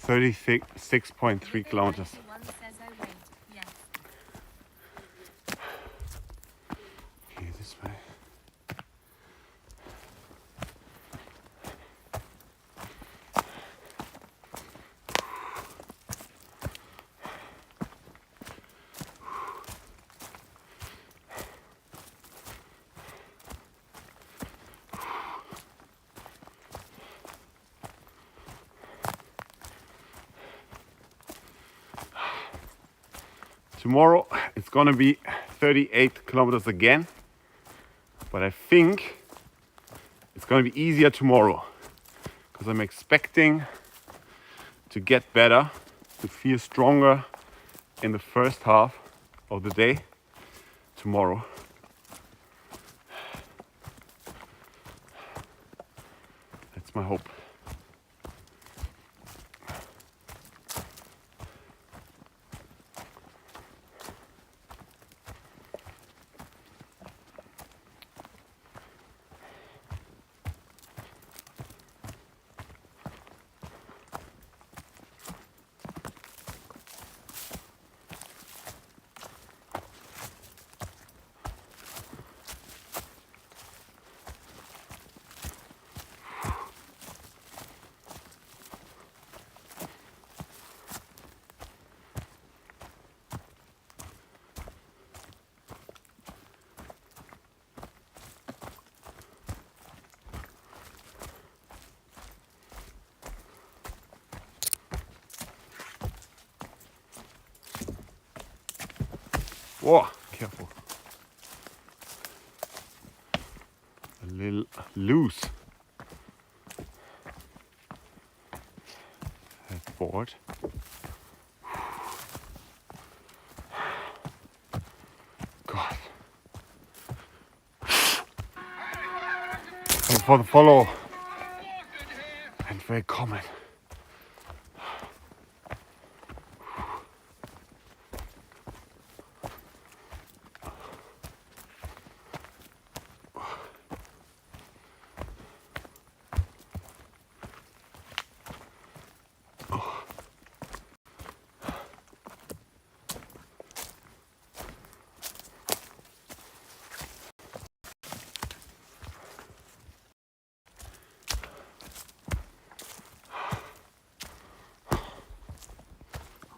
9. 36.3 kilometers. 91 says oh wait, yes. Okay, this way. Tomorrow it's gonna be 38 kilometers again, but I think it's gonna be easier tomorrow because I'm expecting to get better, to feel stronger in the first half of the day tomorrow. That's my hope. Whoa, careful. A little loose. That board. God. Thanks for the follow. And willkommen.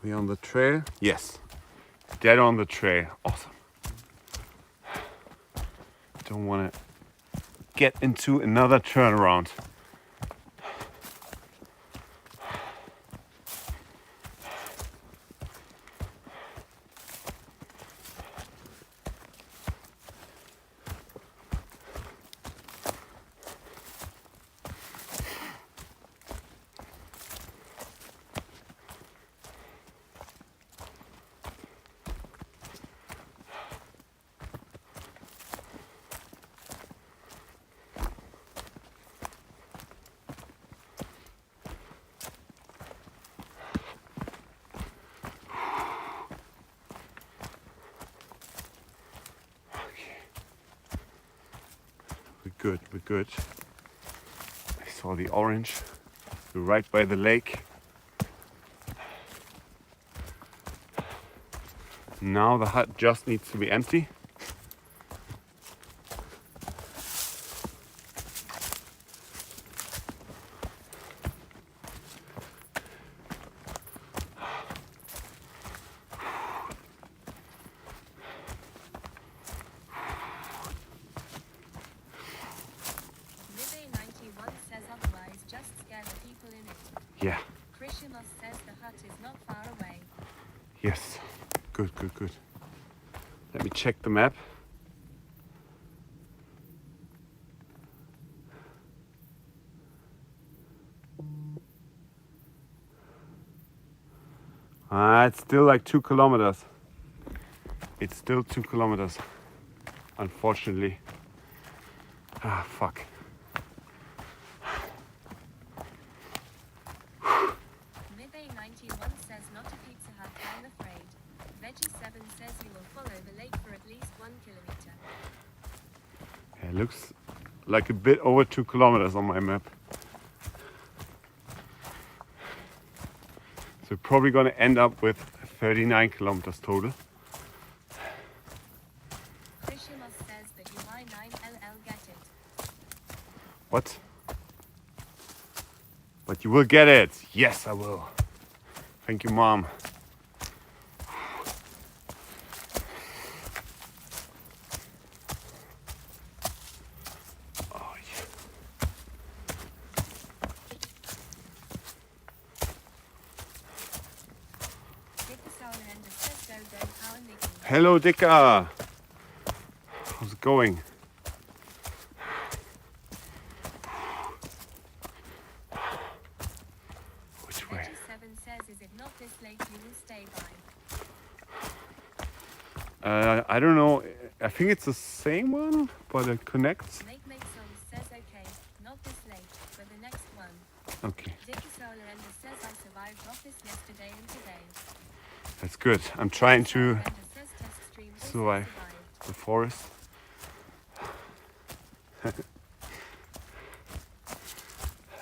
We on the trail? Yes. Dead on the trail. Awesome. Don't want to get into another turnaround. We're good. I saw the orange. We're right by the lake. Now the hut just needs to be empty. Midday 91 says otherwise, just scare the people in it. Yeah. Treacherous says the hut is not far away. Yes. Good. Let me check the map. It's still like 2 kilometers. It's still 2 kilometers. Unfortunately. Ah, fuck. Midday 91 says not a Pizza Hut, I'm afraid. Veggie 7 says you will follow the lake for at least 1 kilometer. It looks like a bit over 2 kilometers on my map. So we're probably going to end up with 39 kilometers total. Treacherous says that you I9LL get it. What? But you will get it. Yes, I will. Thank you, Mom. Oh, yeah. Hello, Dicka. How's it going? Which way? 7 says, is it not this lake you will stay by? I don't know. I think it's the same one, but it connects. Make Song says, okay, not this lake, but the next one. Okay, Dicky Solar Ender says, I survived office yesterday and today. that's good. I'm trying to Ender says, test stream also survive survived. the forest.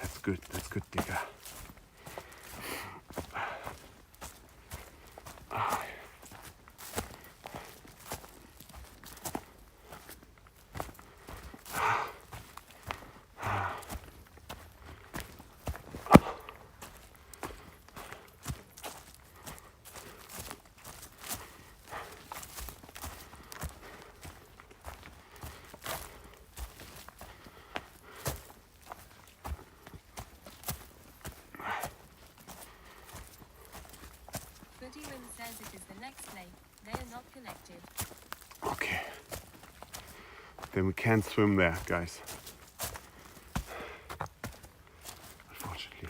That's good, Dicka. says it is the next lake. They are not connected. Okay. Then we can't swim there, guys. Unfortunately.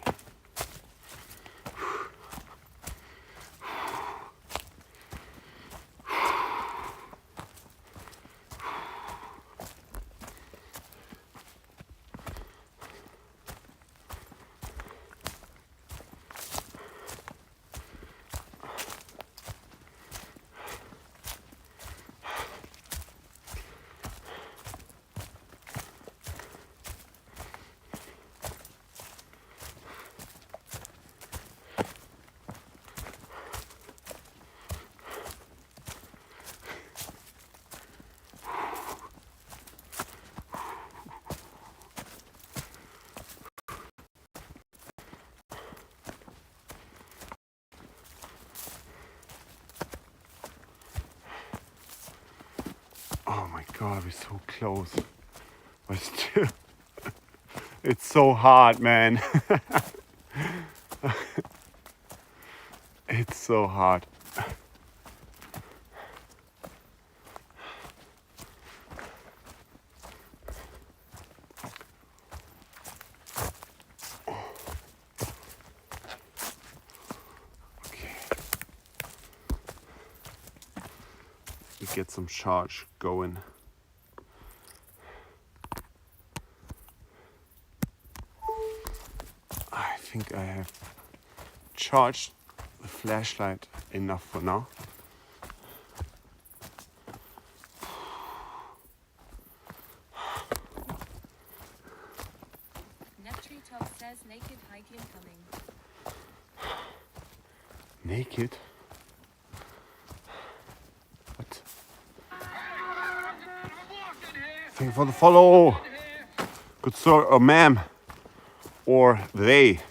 Oh my god, we're so close. But still, it's so hard, man. It's so hard. Okay. We get some charge going. I think I have charged the flashlight enough for now. Treacherous says naked hike incoming. Naked? What? Thank you for the follow. Good sir or ma'am. Or they.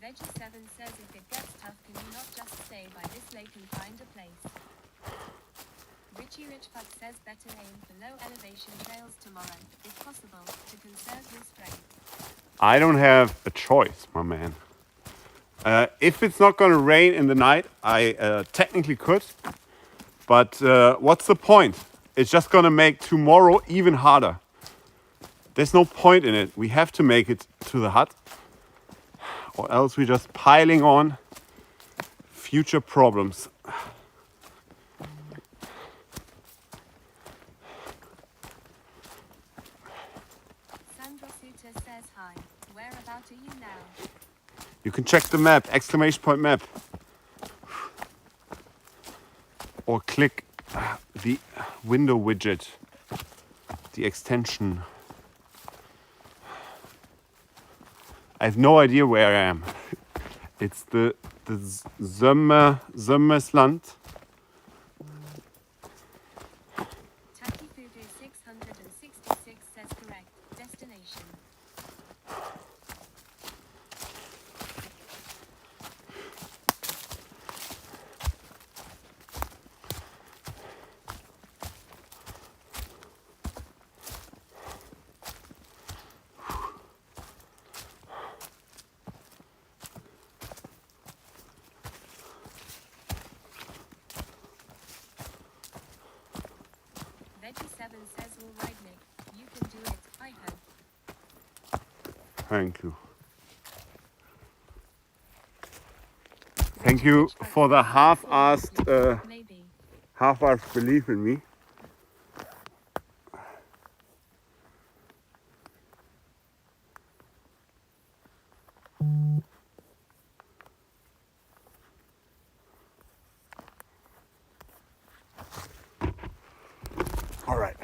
Veggie7 says if it gets tough, can you not just stay by this lake and find a place? Richie Richfuck says better aim for low elevation trails tomorrow, if possible, to conserve your strength. I don't have a choice, my man. If it's not gonna rain in the night, I technically could. But what's the point? It's just gonna make tomorrow even harder. There's no point in it. We have to make it to the hut. Or else we're just piling on future problems. Sandra Suter says hi. Whereabout are you now? You can check the map, exclamation point map. Or click the window widget, the extension. I have no idea where I am. It's the Sömmersland. Taki Fudu 666 says correct. Destination. Veggie7 says all right, Nick. You can do it, I hope. Thank you. Thank you for the half-assed, Maybe. half-assed belief in me. All right.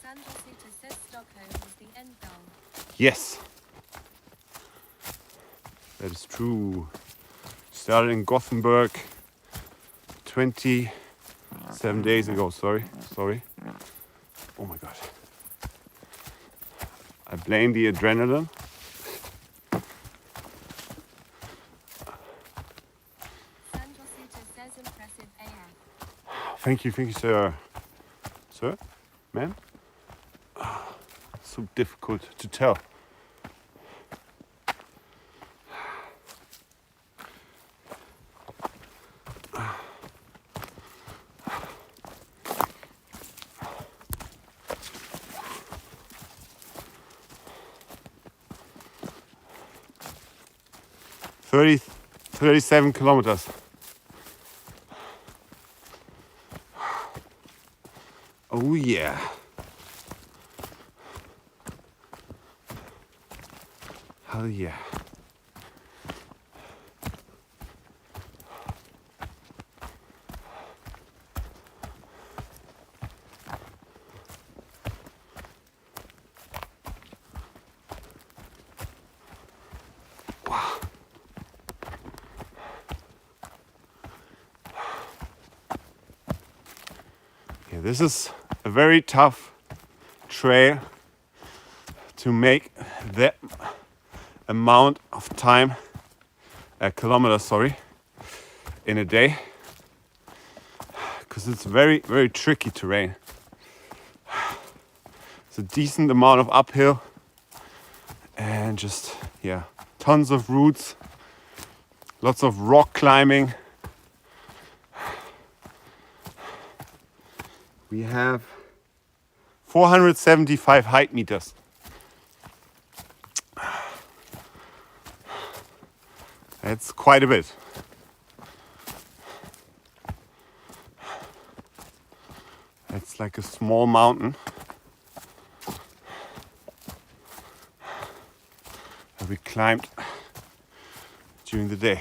Sandra Suter says Stockholm is the end goal. Yes. That is true. Started in Gothenburg 27 days ago. Sorry. Oh my god. I blame the adrenaline. Thank you, sir. Sir? Ma'am? So difficult to tell. Thirty 37 kilometers. Oh yeah. Hell yeah. Yeah, this is a very tough trail to make that amount of time, kilometers, sorry, in a day, because it's very, very tricky terrain. It's a decent amount of uphill and just, yeah, tons of roots, lots of rock climbing. We have 475 height meters. That's quite a bit. It's like a small mountain that we climbed during the day.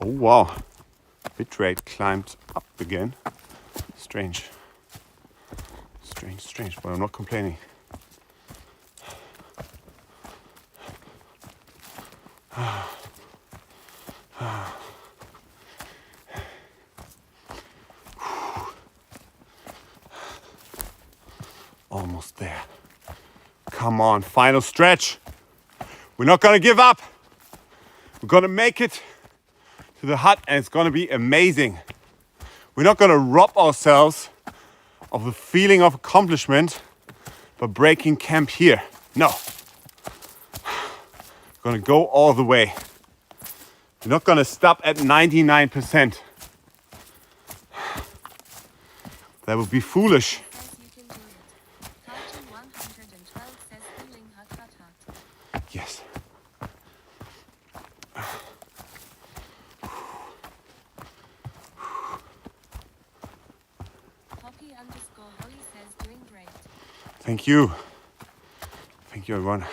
Oh wow, bitrate climbed up again. Strange, but I'm not complaining. Almost there. Come on, final stretch. We're not gonna give up. We're gonna make it to the hut and it's gonna be amazing. We're not gonna rob ourselves of the feeling of accomplishment by breaking camp here. No. We're gonna go all the way. We're not gonna stop at 99%. That would be foolish. Yes. Poppy_Holly says doing great. Thank you. Thank you, everyone.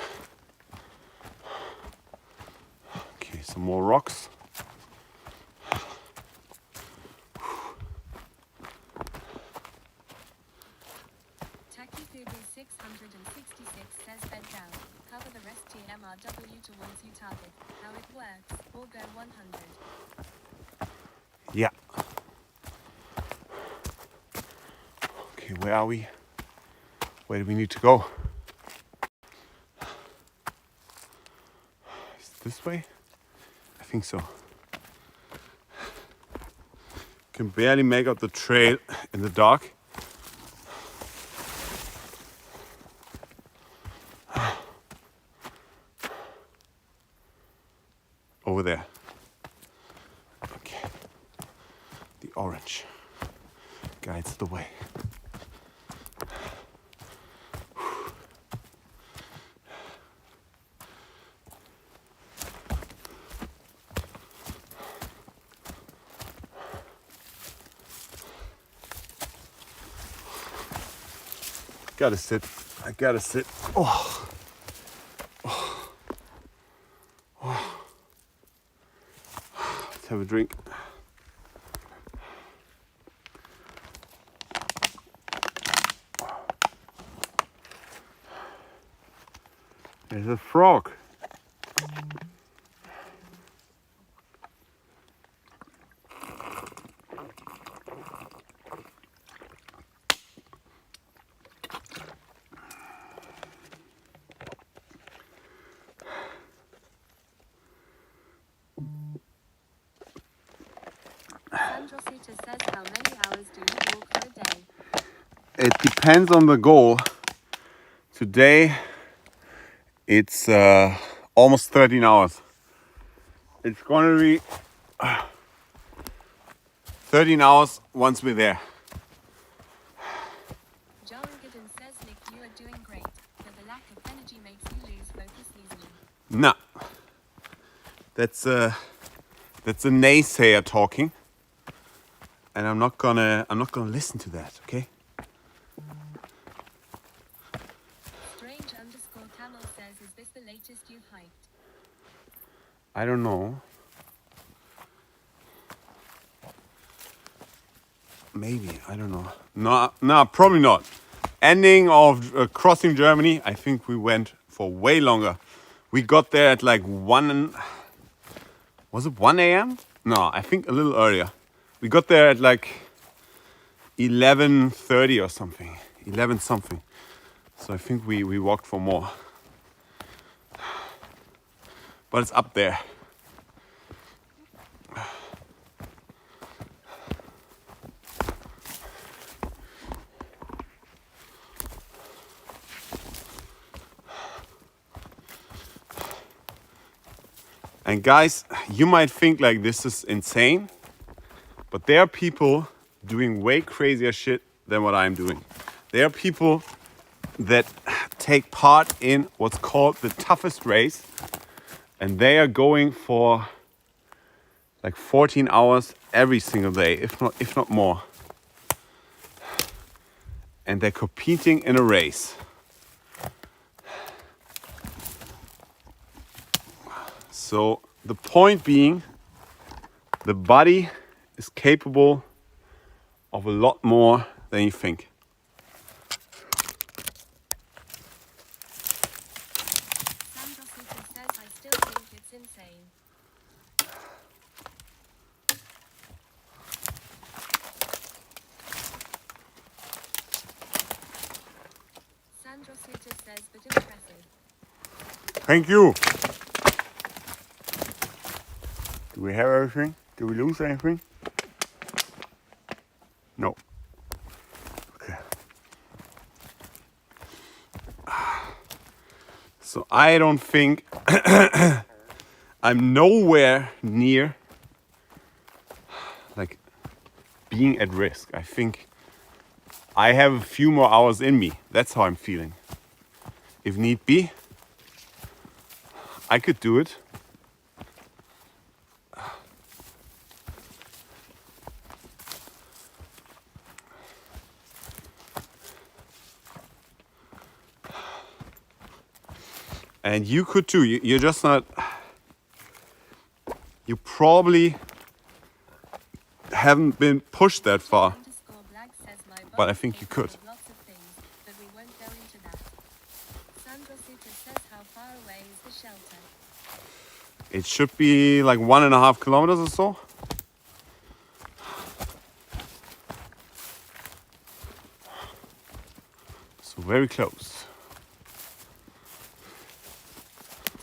Okay, some more rocks. Takifubu 666 says bed down. Cover the rest TMRW towards you target. How it works, or go 100. Yeah. Okay, where are we? Where do we need to go? Is it this way? I think so. Can barely make out the trail in the dark. Over there. Okay. The orange guides the way. Gotta sit. I gotta sit. Oh. Let's have a drink. There's a frog. Sandra Suter says, how many hours do you walk for a day? It depends on the goal. Today it's almost 13 hours. It's gonna be 13 hours once we're there. John Gooden says, Nick, you are doing great, but the lack of energy makes you lose focus easily. No, that's a naysayer talking, and I'm not gonna listen to that. Okay. Strange underscore camel says, is this the latest you've hiked? I don't know. Maybe, I don't know. No, probably not. Ending of crossing Germany, I think we went for way longer. We got there at like 1 a.m.? No, I think a little earlier. We got there at like 11:30 or something. 11 something. So I think we walked for more. But it's up there. And guys, you might think like this is insane, but there are people doing way crazier shit than what I'm doing. There are people that take part in what's called the toughest race, and they are going for like 14 hours every single day, if not more. And they're competing in a race. So the point being, the body is capable of a lot more than you think. Sandra Suter says, I still think it's insane. Sandra Suter says, but impressive. Thank you. Do we have everything? Did we lose anything? No. Okay. So I don't think I'm nowhere near like being at risk. I think I have a few more hours in me. That's how I'm feeling. If need be, I could do it. And you could too. You're just not. You probably haven't been pushed that far. Underscore Black says, my But I body's think you capable could. of lots of things, but we won't go into that. Sandra Suter says, how far away is the shelter? It should be like 1.5 kilometers or so. So very close.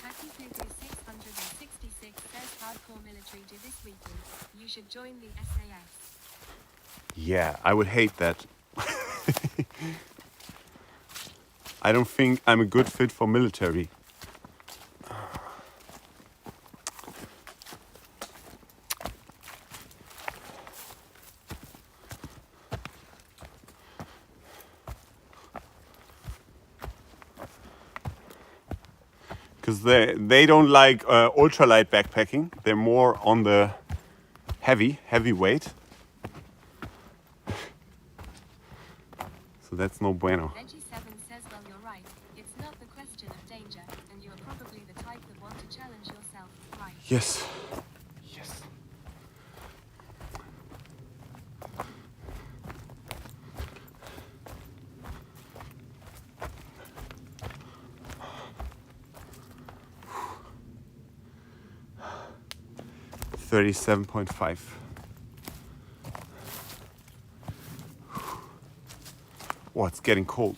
Taki Fugu 666 says, hardcore military do this weekend. You should join the SAS. Yeah, I would hate that. I don't think I'm a good fit for military. Because they don't like ultralight backpacking. They're more on the heavy weight. So that's no bueno. Veggie7 says, well, you're right. It's not the question of danger, and you're probably the type that want to challenge yourself, right? Yes. Yes. $37.5. Oh, it's getting cold.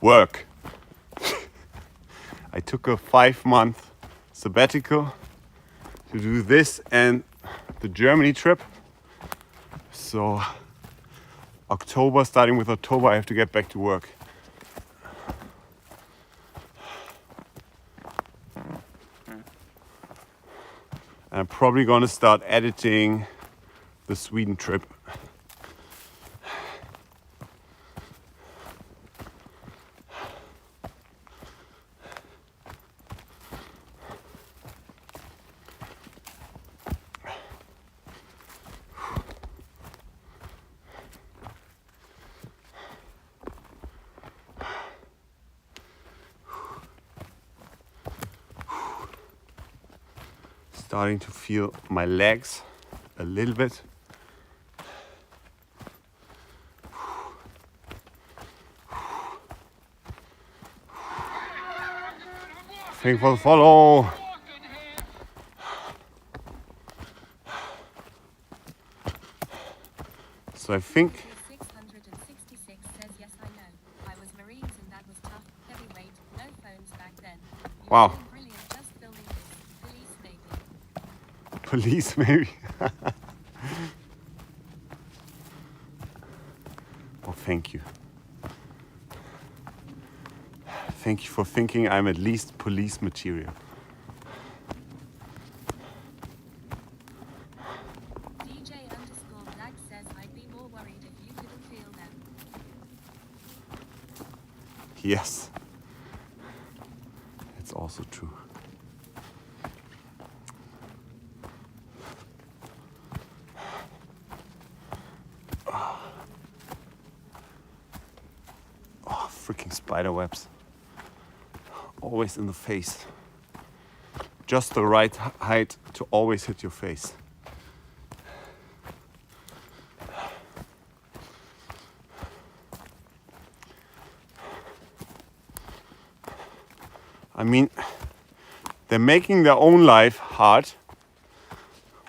work. I took a 5-month sabbatical to do this and the Germany trip. So October, starting with October, I have to get back to work. And I'm probably gonna start editing the Sweden trip. Starting to feel my legs a little bit. Thank for the follow. So I think 666 says yes, I know. I was Marines and that was tough. Heavyweight, no phones back then. You Wow. were doing brilliant just filming this. Police maybe. police maybe. Oh, thank you. Thank you for thinking I'm at least police material. DJ_Black says I'd be more worried if you couldn't feel them. Yes, it's also true. Oh, freaking spider webs. Always in the face. Just the right height to always hit your face. I mean, they're making their own life hard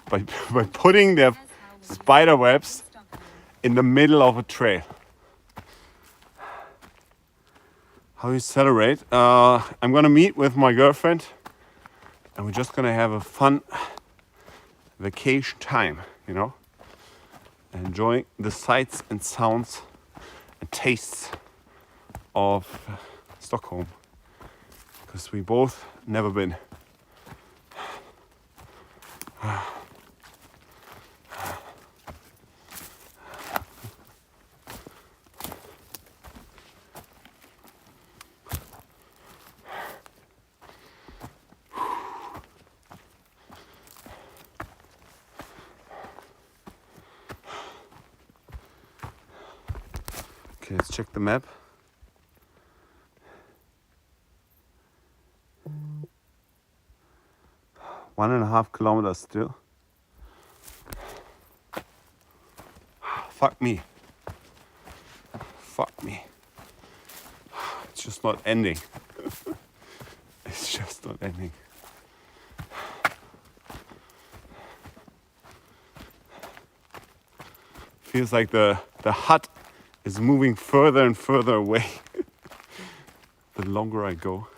by putting their spider webs in the middle of a trail. How you celebrate? I'm gonna meet with my girlfriend and we're just gonna have a fun vacation time, you know? Enjoying the sights and sounds and tastes of Stockholm. Because we both never been. Okay, let's check the map. One and a half kilometers still. Fuck me. Fuck me. It's just not ending. It's just not ending. Feels like the hut is moving further and further away. The longer I go.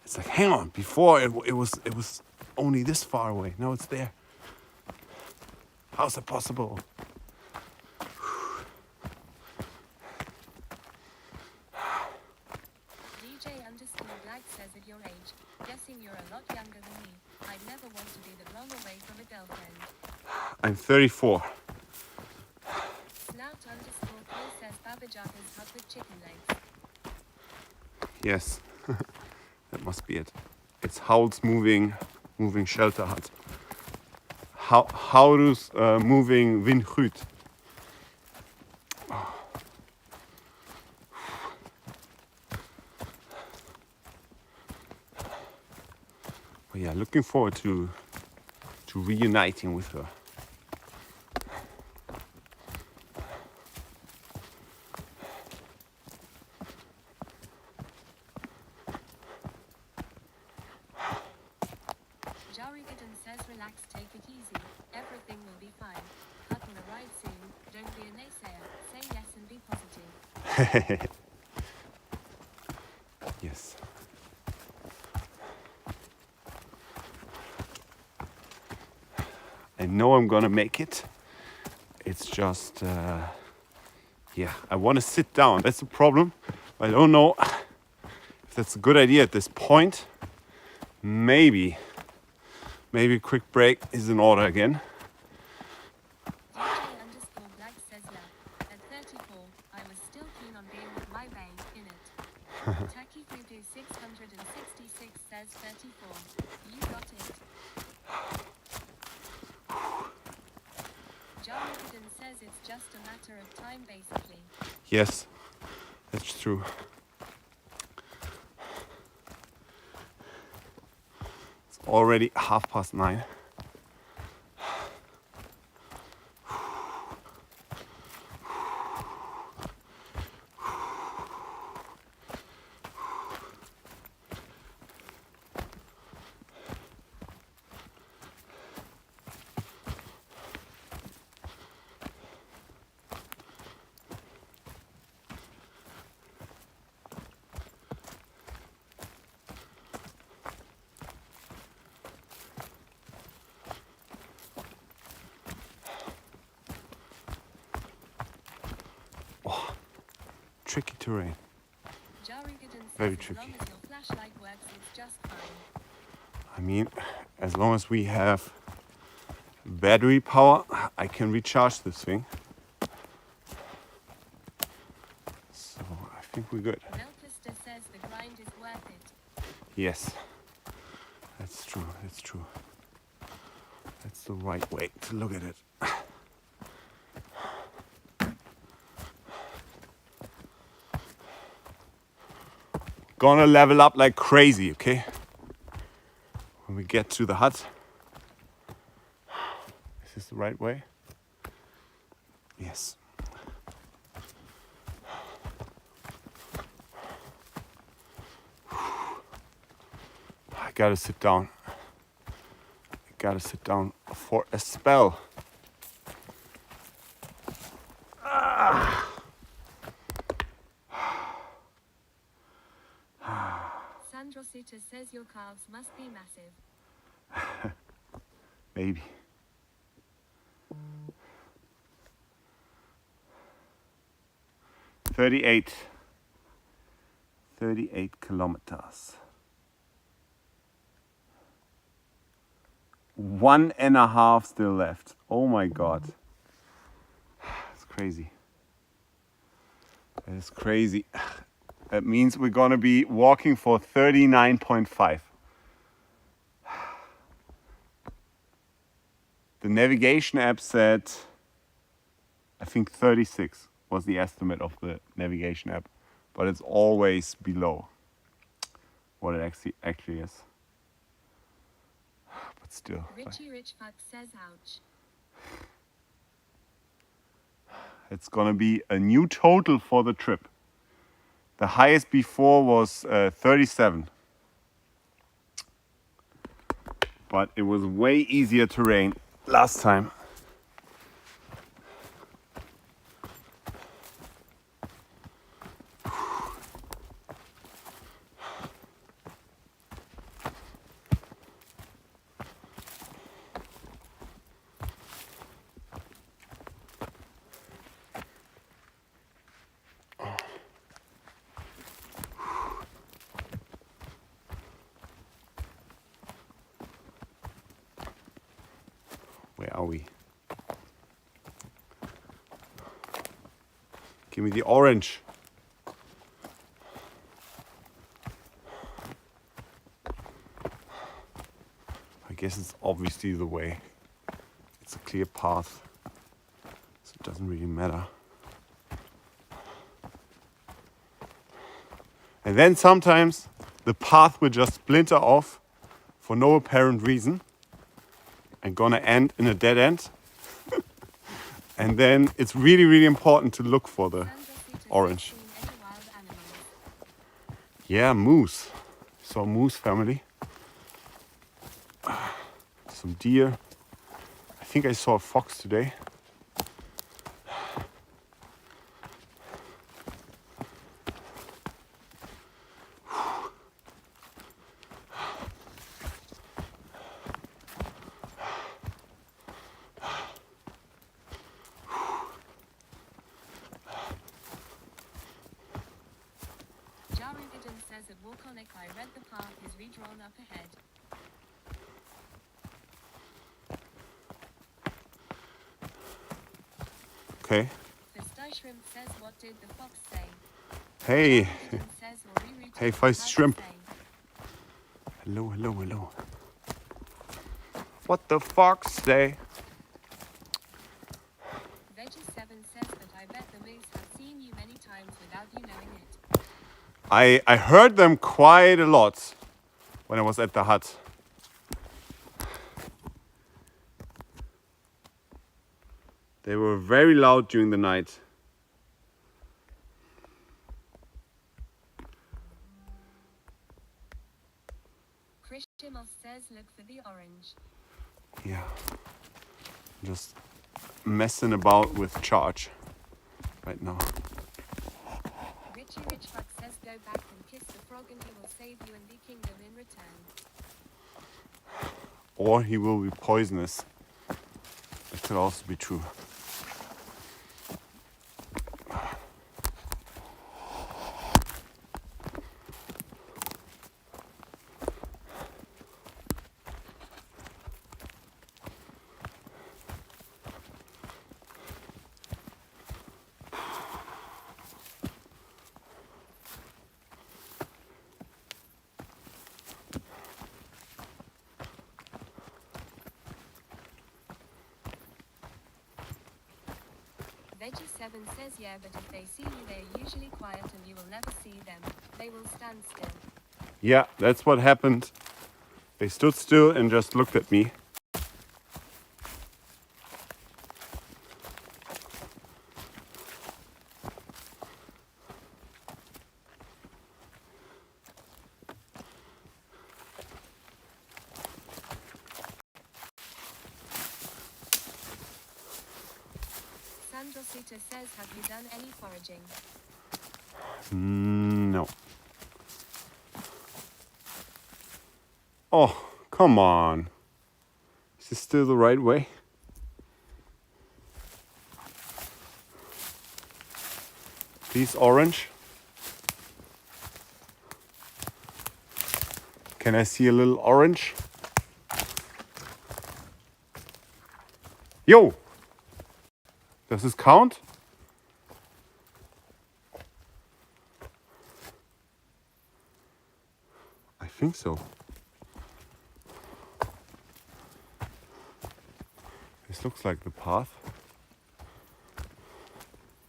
It's like, hang on, before it was only this far away. Now it's there. How's that possible? DJ_Black says at your age, guessing you're a lot younger than me. I'd never want to be that long away from a girlfriend. I'm 34. Snout_Paul says Baba Jaga's hut with chicken legs. Yes, that must be it. It's Howl's moving shelter hut. Howl's moving vindskjut. But yeah, looking forward to reuniting with her. Jarigadan says relax, take it easy. Everything will be fine. Hut will arrive soon. Don't be a naysayer. Say yes and be positive. I know I'm gonna make it. It's just, yeah, I want to sit down. That's the problem. I don't know if that's a good idea at this point. Maybe a quick break is in order again. DJ_Black says yeah. At 34, I was still keen on being with my babe in it. Tacky Fubu 666 says 34. You got it. John Riordan says it's just a matter of time basically. Yes, that's true. It's already 9:30. Tricky terrain. Very tricky. As long as your flashlight works, it's just fine. I mean, as long as we have battery power, I can recharge this thing. So I think we're good. Melchester says the grind is worth it. Yes, that's true. That's true. That's the right way to look at it. Gonna level up like crazy, okay? When we get to the hut. Is this the right way? Yes. I gotta sit down. I gotta sit down for a spell. Sandro Suter says your calves must be massive. Maybe. "38 kilometers. 1.5 still left. Oh my God. It's crazy. That is crazy. That means we're gonna be walking for 39.5. The navigation app said, I think 36 was the estimate of the navigation app, but it's always below what it actually is. But still. Richie Rich Fuck says ouch. It's gonna be a new total for the trip. The highest before was 37. But it was way easier terrain last time. Where are we? Give me the orange. I guess it's obviously the way. It's a clear path, so it doesn't really matter. And then sometimes the path will just splinter off for no apparent reason and gonna end in a dead end. And then it's really, really important to look for the orange. Yeah, moose. Saw moose family. Some deer. I think I saw a fox today. says at WalkOnNick I read the path is redrawn up ahead. Okay. Fish Shrimp says what did the fox say? Hey. Paddington says we'll reroute Hey, it, Feist hard to Shrimp. say. Hello, hello, hello. What the fox say? Veggie7 says that I bet the moose have seen you many times without you knowing it. I heard them quite a lot when I was at the hut. They were very loud during the night. Christian says look for the orange. Yeah. Just messing about with charge right now. Richie Rich Fuck says go back and kiss the frog and he will save you and the kingdom in return. Or he will be poisonous. That could also be true. Veggie7 says yeah, but if they see you they are usually quiet and you will never see them. They will stand still. Yeah, that's what happened. They stood still and just looked at me. Sandrosita says have you done any foraging? No. Oh, come on. Is this still the right way? Please, orange. Can I see a little orange? Yo! Does this count? I think so. This looks like the path.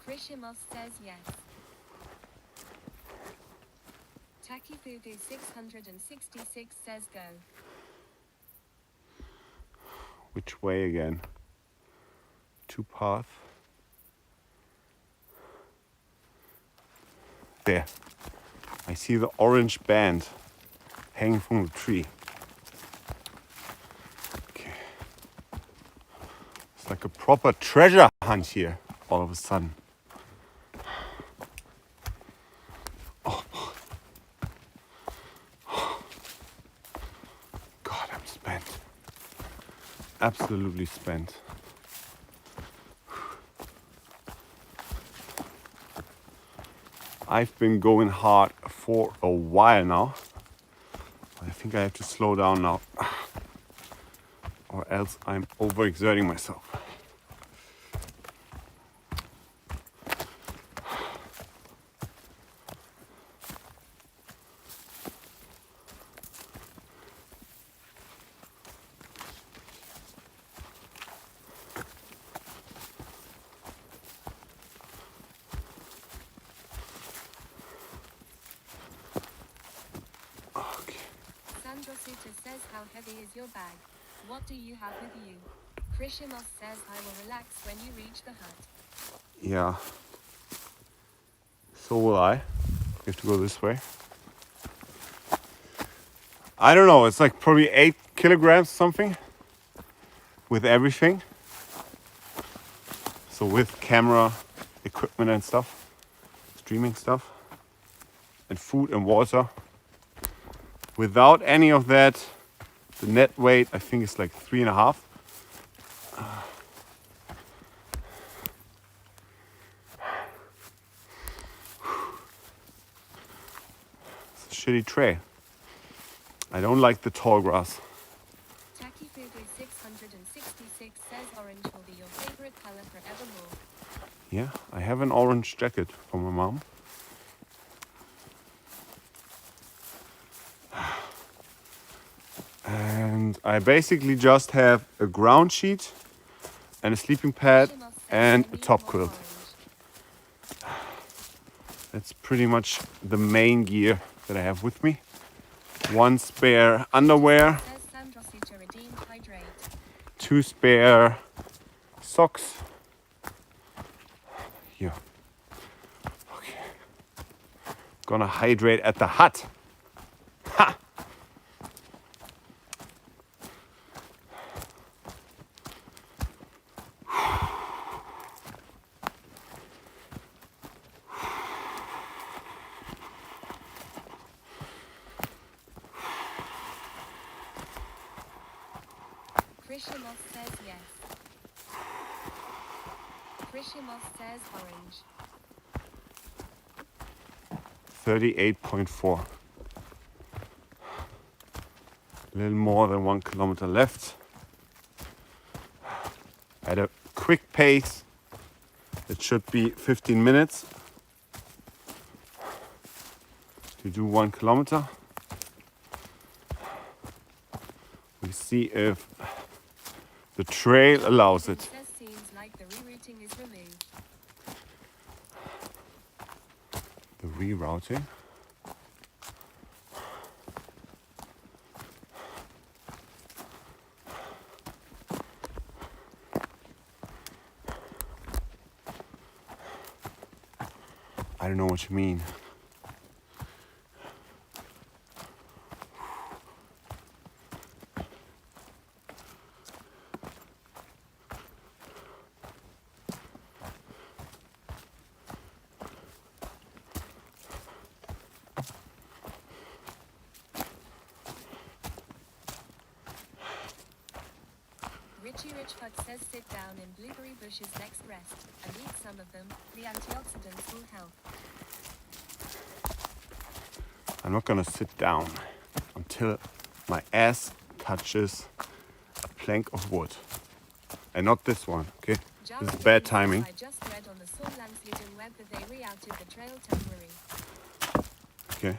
Krishimos says yes. Takifugu 666 says go. Which way again? To path. There. I see the orange band hanging from the tree. Okay. It's like a proper treasure hunt here all of a sudden. Oh. God, I'm spent. Absolutely spent. I've been going hard for a while now. I think I have to slow down now, or else I'm overexerting myself. Sandrosita says how heavy is your bag? What do you have with you? Krishimos says I will relax when you reach the hut. Yeah. So will I. You have to go this way. I don't know, it's like probably 8 kilograms something with everything. So with camera, equipment and stuff, streaming stuff, and food and water. Without any of that, the net weight I think is like 3.5. It's a shitty trail. I don't like the tall grass. Tacky Fugu 666 says orange will be your favorite color forevermore. Yeah, I have an orange jacket from my mom. And I basically just have a ground sheet and a sleeping pad Shimos says and I a need top more quilt. orange. That's pretty much the main gear that I have with me. One spare underwear, Says Sandrosita redeemed hydrate. 2 spare socks. Here. Okay. Gonna hydrate at the hut. Ha! Krishimos says yes. Krishimos says orange. 38.4. A little more than 1 kilometer left. At a quick pace, it should be 15 minutes to do 1 kilometer. We see if the trail allows it. Says seems like the rerouting is removed. The rerouting. I don't know what you mean. Richie Richfuck says sit down in blueberry bushes next rest and eat some of them. The antioxidants will help. I'm not gonna sit down until my ass touches a plank of wood. And not this one, okay? This is bad timing. I just read on the Sorlandsliden web that they rerouted the trail temporary. Okay.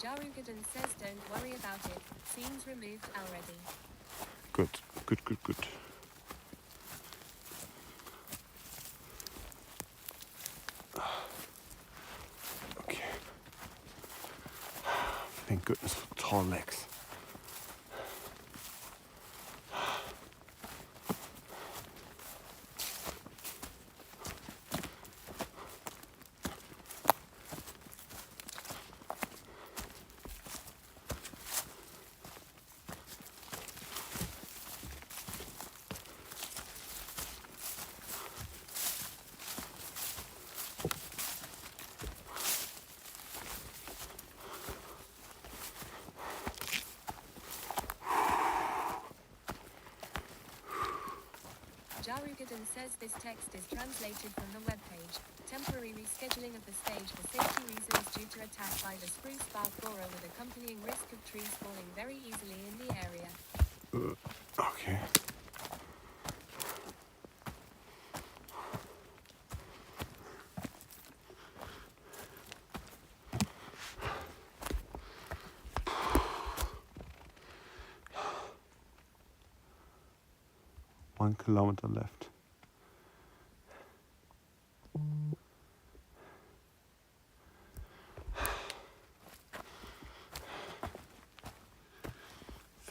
Jarugadan says don't worry about it. Seems removed already. Good, good, good, good. Okay. Thank goodness for tall legs. Jarugadan says this text is translated from the webpage. Temporary rescheduling of the stage for safety reasons due to attack by the spruce bark borer with accompanying risk of trees falling very easily in the area. Okay. One kilometer left.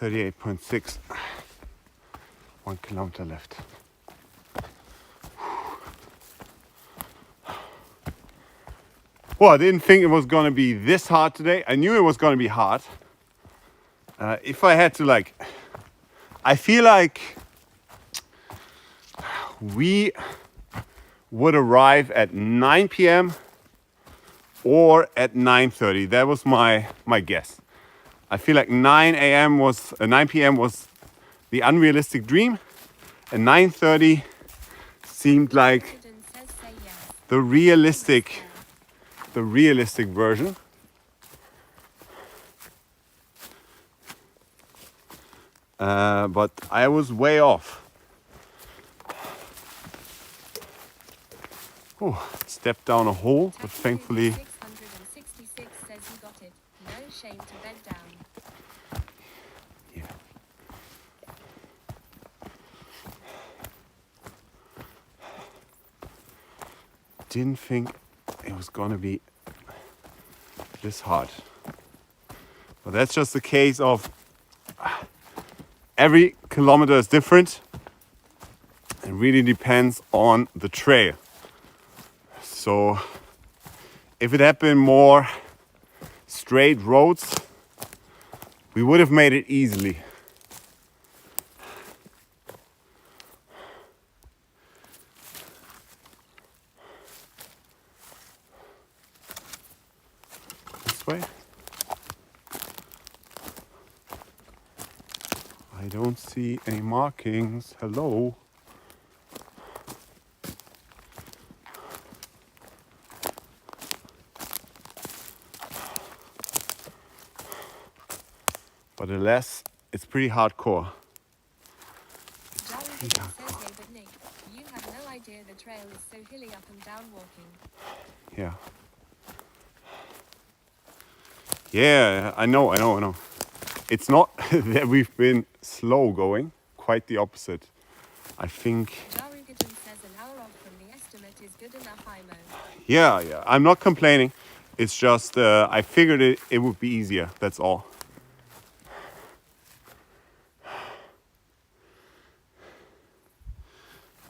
.6. 1 kilometer left. Well, I didn't think it was gonna be this hard today. I knew it was gonna be hard. If I had to I feel like we would arrive at 9 p.m. or at 9:30. That was my guess. I feel like 9 p.m. was the unrealistic dream, and 9:30 seemed like President says say yes. the realistic version. But I was way off. Oh, stepped down a hole, but thankfully 666 says you got it. No shame to bed down. yeah. Didn't think it was gonna be this hard. But that's just the case of every kilometer is different. It really depends on the trail. So if it had been more straight roads, we would have made it easily. This way. I don't see any markings. Hello. But alas, it's pretty hardcore. Jerry says hey, but Nick, you have no idea the trail is so hilly up and down walking. Yeah. Yeah, I know. It's not that we've been slow going, quite the opposite. I think, Jerry says an hour off from the estimate is good enough, IMO. yeah, I'm not complaining. It's just, I figured it would be easier, that's all.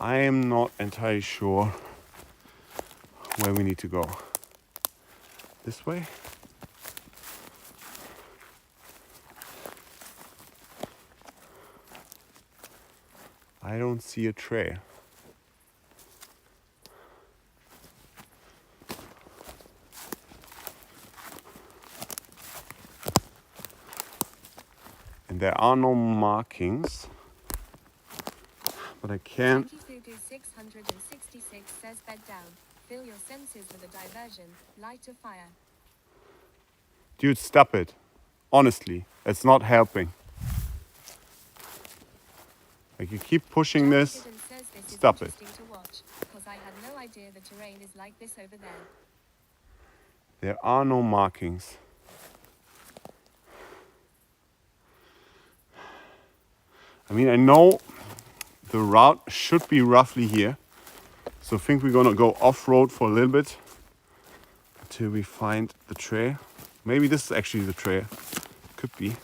I am not entirely sure where we need to go. This way? I don't see a trail. And there are no markings, but I can't. Fugu 666 says bed down. Fill your senses with a diversion. Light a fire. Dude, stop it. Honestly, it's not helping. Like you keep pushing this. Says this Stop is it. interesting to watch, because I had no idea the terrain is like this over there. There are no markings. I mean, I know the route should be roughly here. So I think we're gonna go off-road for a little bit until we find the trail. Maybe this is actually the trail. Could be.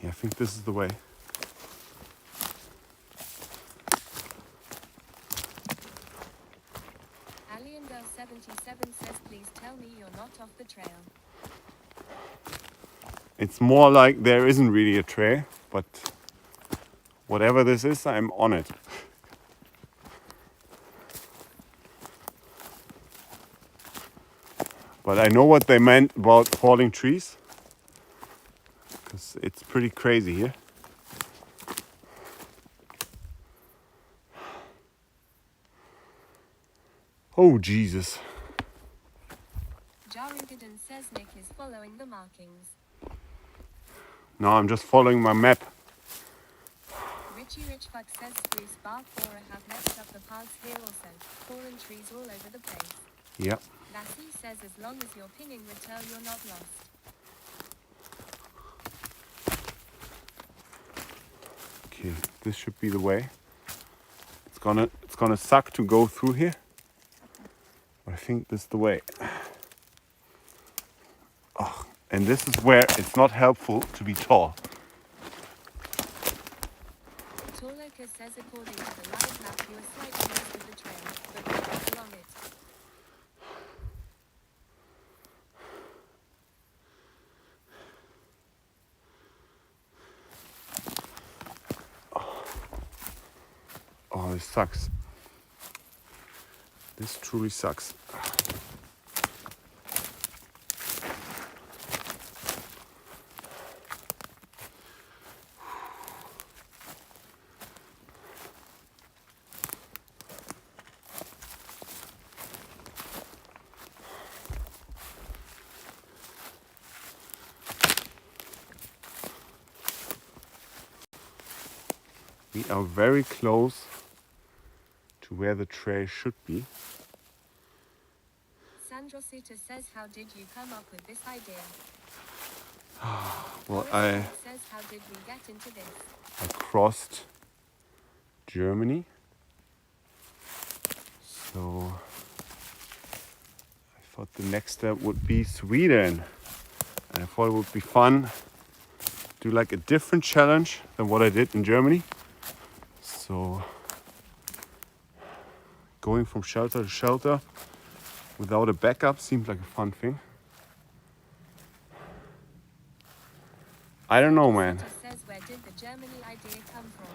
Yeah, I think this is the way. Alien Girl 77 says please tell me you're not off the trail. It's more like there isn't really a trail, but whatever this is, I'm on it. But I know what they meant about falling trees, because it's pretty crazy here. Oh, Jesus. Jarugidon says Nick is following the markings. No, I'm just following my map. Richie Richfuck says spruce bark borer have messed up the paths here also. Fallen trees all over the place. Yep. Lassie says as long as you're pinging return you're not lost. Okay, this should be the way. It's gonna suck to go through here. But I think this is the way. Oh, and this is where it's not helpful to be tall. Torloka says according to the live map you are slightly east of the trail, but you're not along it. Oh, this sucks. This truly sucks. We are very close to where the trail should be. Sandra Suter says, how did you come up with this idea? Well, Boris I Frank says, how did we get into this? crossed Germany. So I thought the next step would be Sweden. And I thought it would be fun to do like a different challenge than what I did in Germany. So going from shelter to shelter without a backup seemed like a fun thing. I don't know, man. Suter says, where did the Germany idea come from?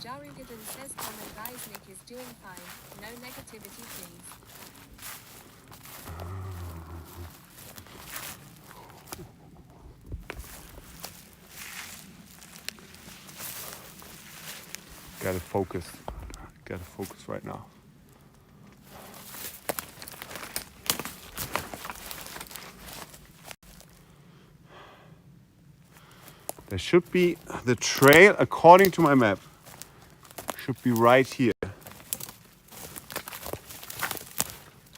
Jari Gooden says, comment guys, Nick is doing fine. No negativity, please. Gotta focus. Gotta focus right now. There should be the trail, according to my map, should be right here.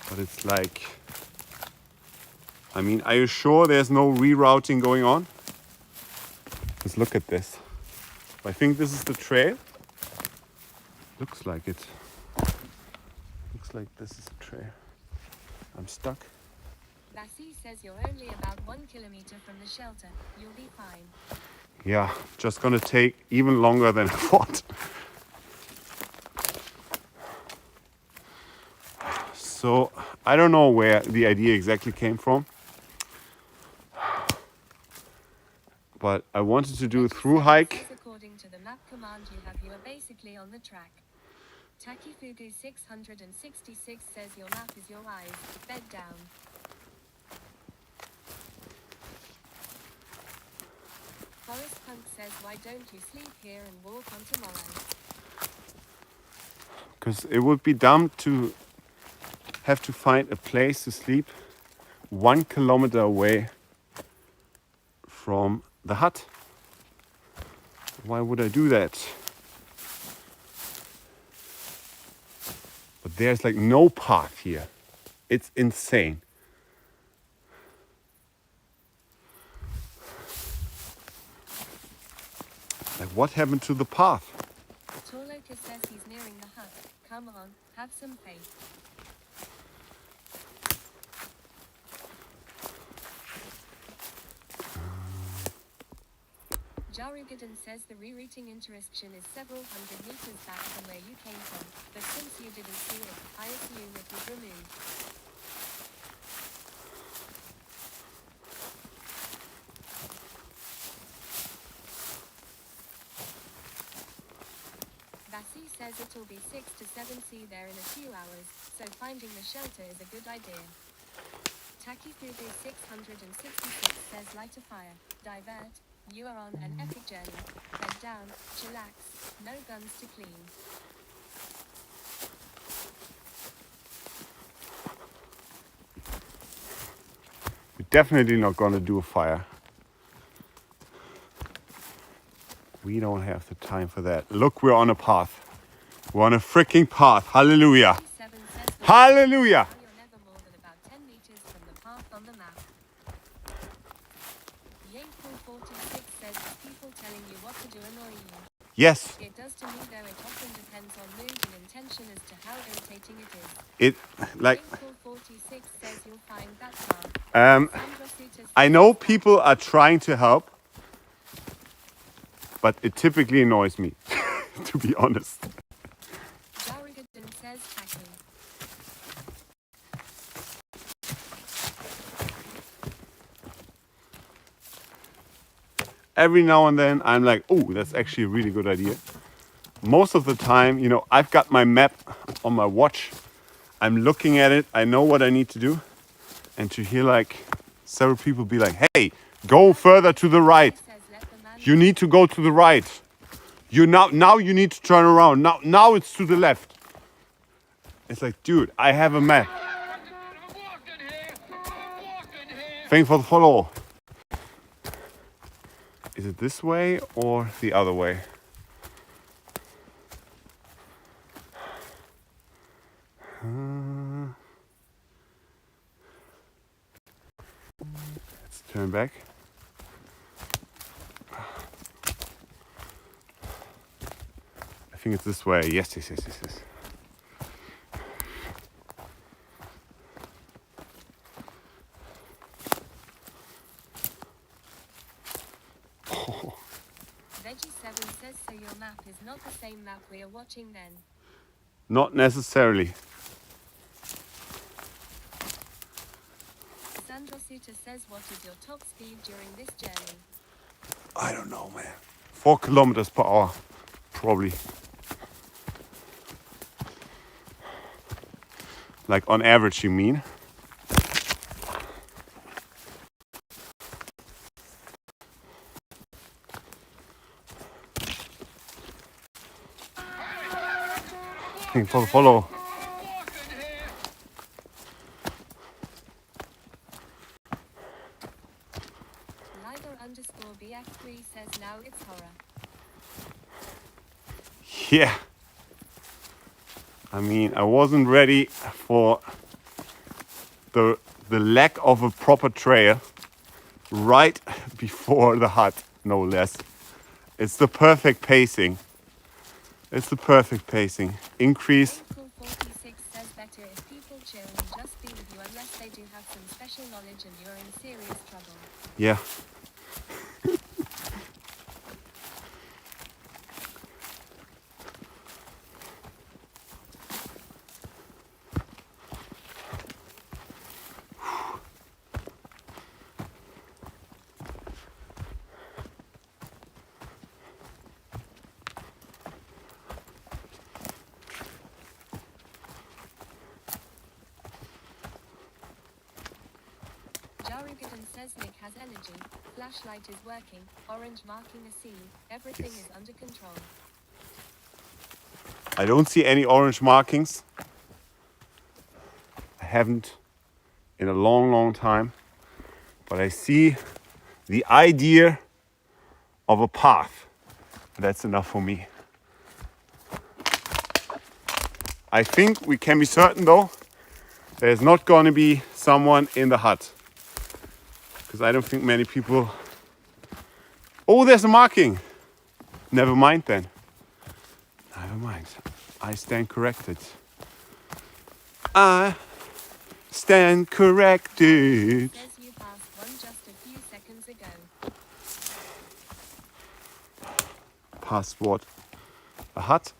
But it's like, I mean, are you sure there's no rerouting going on? Let's look at this. I think this is the trail. Looks like it. Looks like this is a trail. I'm stuck. Lassie says, you're only about 1 kilometer from the shelter. You'll be fine. Yeah, just gonna take even longer than I thought. So I don't know where the idea exactly came from, but I wanted to do a through hike. According to the map command you are basically on the track. Takifugu 666 says, your map is your eyes. Bed down. Forest Punk says, why don't you sleep here and walk on tomorrow? Because it would be dumb to have to find a place to sleep 1 kilometer away from the hut. Why would I do that? But there's like no path here. It's insane. Like, what happened to the path? Torloka says he's nearing the hut. Come on, have some faith. Jarugadan says the rerouting intersection is several hundred meters back from where you came from, but since you didn't see it, I assume it was removed. Vassie says it'll be 6 to 7 C there in a few hours, so finding the shelter is a good idea. Takifugu 666 says light a fire, divert, you are on an epic journey, bed down, chillax, no guns to clean. We're definitely not gonna do a fire. We don't have the time for that. Look, we're on a path. We're on a freaking path. Hallelujah. 7 says the Hallelujah. you're never more than about 10 meters from the path on the map. Yankpool 46 says people telling you what to do annoy you. Yes, It does to me though, it often depends on mood and intention as to how irritating it is. it like Yankpool 46 says you'll find that path. Sandra Suter I know people are trying to help, but it typically annoys me, to be honest. Jarugadan says tacky. Every now and then I'm like, oh, that's actually a really good idea. Most of the time, you know, I've got my map on my watch. I'm looking at it. I know what I need to do. And to hear like several people be like, hey, go further to the right. Says let the man You need to go to the right. You now you need to turn around. Now it's to the left. It's like, dude, I have a map. Thanks for the follow. Is it this way or the other way? Let's turn back. I think it's this way. Yes. Veggie7 says so your map is not the same map we are watching then. Not necessarily. Sandra Suter says what is your top speed during this journey? I don't know, man. 4 kilometers per hour, probably. Like on average, you mean? Thanks for the follow. Liger_BX3 says now it's horror. Yeah. I mean, I wasn't ready for the lack of a proper trail right before the hut, no less. It's the perfect pacing. It's the perfect pacing. Increase. Cool46 says better if people chill and just be with you unless they do have some special knowledge and you're in serious trouble. Yeah. Jarugadan says Nick has energy, flashlight is working, orange marking a C, everything is under control. I don't see any orange markings. I haven't in a long time. But I see the idea of a path. That's enough for me. I think we can be certain though, there's not going to be someone in the hut. Because I don't think many people... Oh, there's a marking. Never mind then. Never mind. I stand corrected. I stand corrected. Says you passed one just a few seconds ago. Past what? A hut?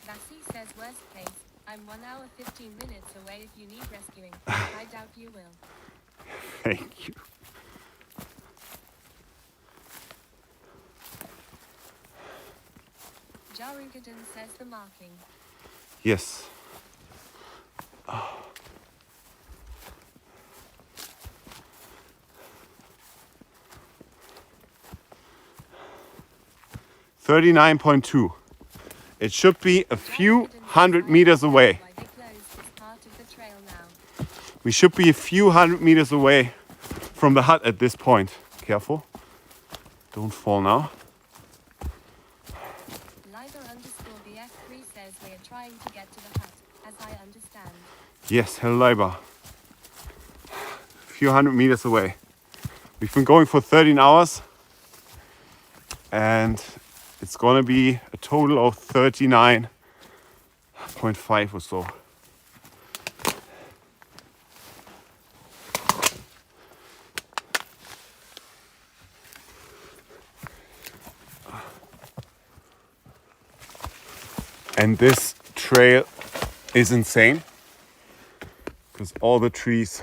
Lassie says worst case, I'm 1 hour 15 minutes away if you need rescuing. I doubt you will. Thank you. Jarugadan says the marking. Yes. 39.2. It should be a few hundred meters away. Why they closed this part of the trail now. We should be a few hundred meters away from the hut at this point. Careful. Don't fall now. Liger_BF3 says we are trying to get to the hut, as I understand. Yes, hello Leiber. A few hundred meters away. We've been going for 13 hours. And it's gonna be a total of 39.5 or so. And this trail is insane because all the trees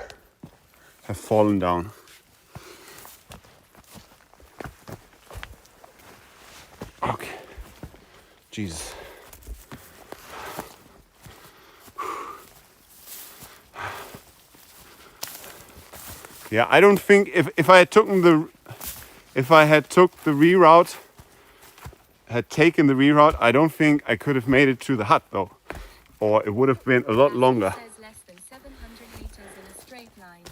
have fallen down. Okay. Jesus. Yeah, I don't think if I had taken the reroute, I don't think I could have made it to the hut though, or it would have been a lot longer. Says less than 700 meters in a straight line.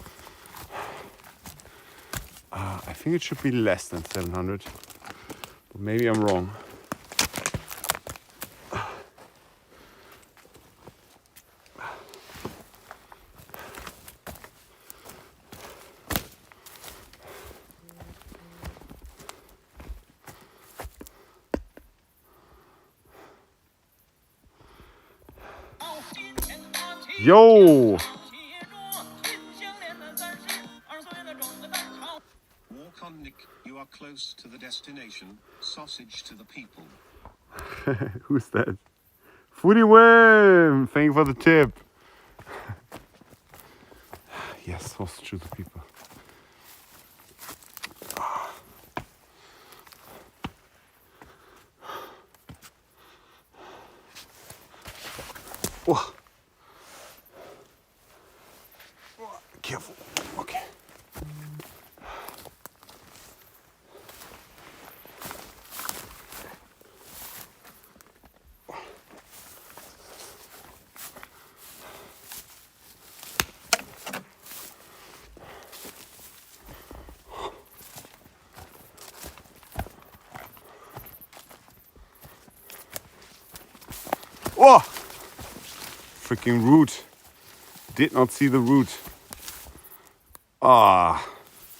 I think it should be less than 700, but maybe I'm wrong. Yo! WalkOnNick, you are close to the destination. Sausage to the people. Who's that? Foodie Worm! Thank you for the tip. Yes, sausage to the people. Oh. Careful. Okay. Oh! Freaking root. Did not see the root. Ah,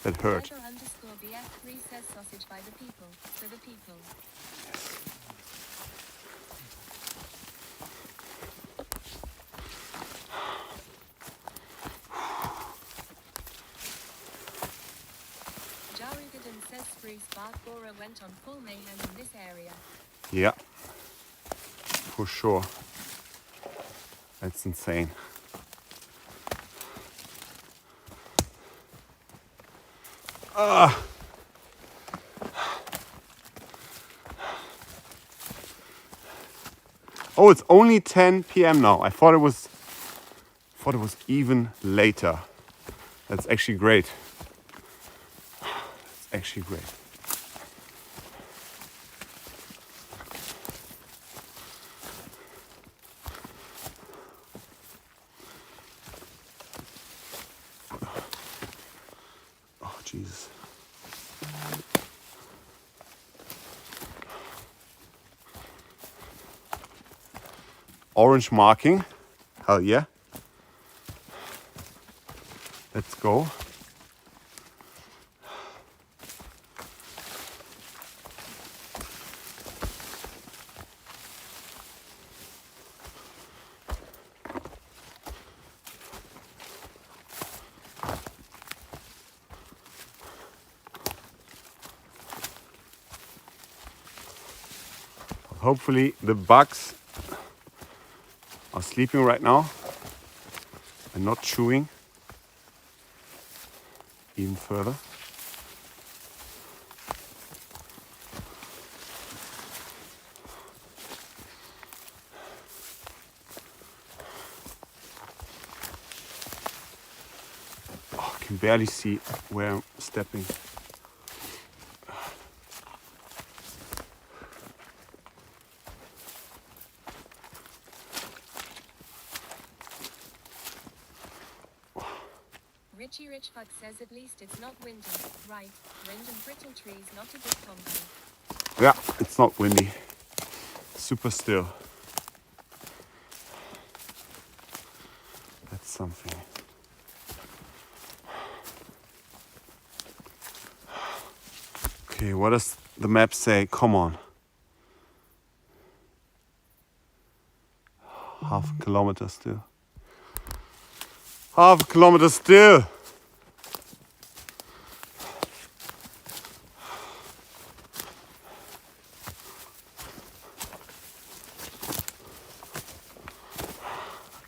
that hurt. _BF3 says sausage by the people, for the people. Jarugadan says spruce bark borer went on full mayhem in this area. Yeah, for sure. That's insane. Oh, it's only 10 p.m. now. I thought it was even later. That's actually great. That's actually great. Oh, Jesus. Orange marking. Hell yeah. Let's go. Hopefully the bugs are sleeping right now and not chewing even further. Oh, I can barely see where I'm stepping. Richie Rich Fuck says at least it's not windy. Right, wind and brittle trees not a good combo. Yeah, it's not windy. Super still. That's something. Okay, what does the map say? Come on. Half a kilometer still. Half a kilometer still.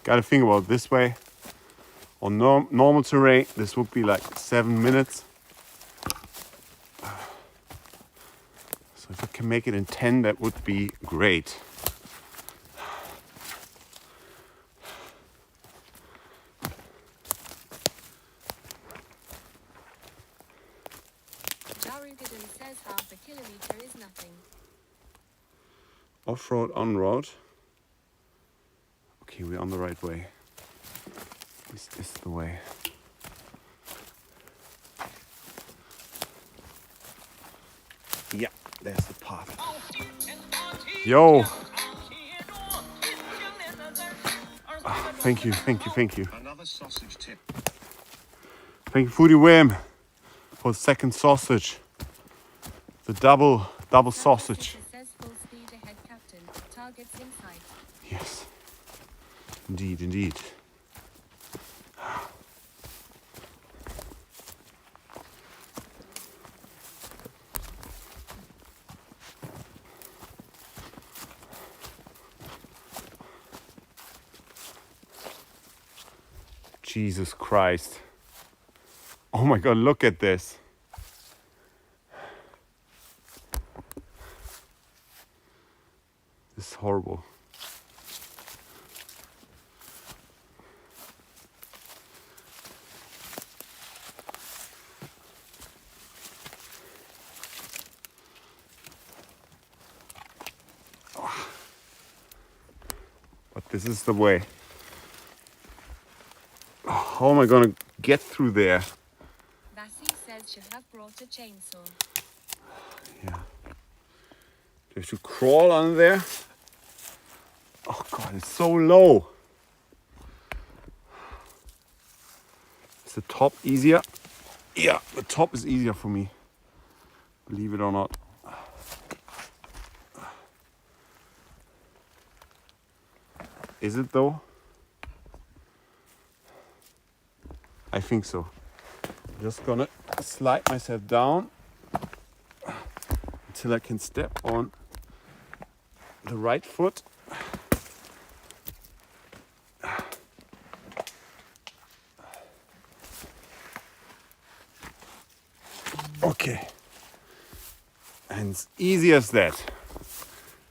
Gotta think about this way On normal terrain, this would be like 7 minutes. So if I can make it in 10, that would be great. Jarugiden says half a kilometer is nothing. Off-road, on-road. Okay, we're on the right way. This is the way. Yeah, there's the path. Yo! Thank you. Another sausage tip. Thank you, Foodie Wim, for the second sausage. The double sausage. Says full speed ahead, Captain. Targets in sight. Yes. Indeed. Jesus Christ. Oh my God, look at this. This is horrible. But this is the way. How am I gonna get through there? Vassie says you have brought a chainsaw. Yeah. Do you have to crawl under there? Oh God, it's so low. Is the top easier? Yeah, the top is easier for me. Believe it or not. Is it though? I think so. I'm just gonna slide myself down until I can step on the right foot. Okay. And it's easy as that.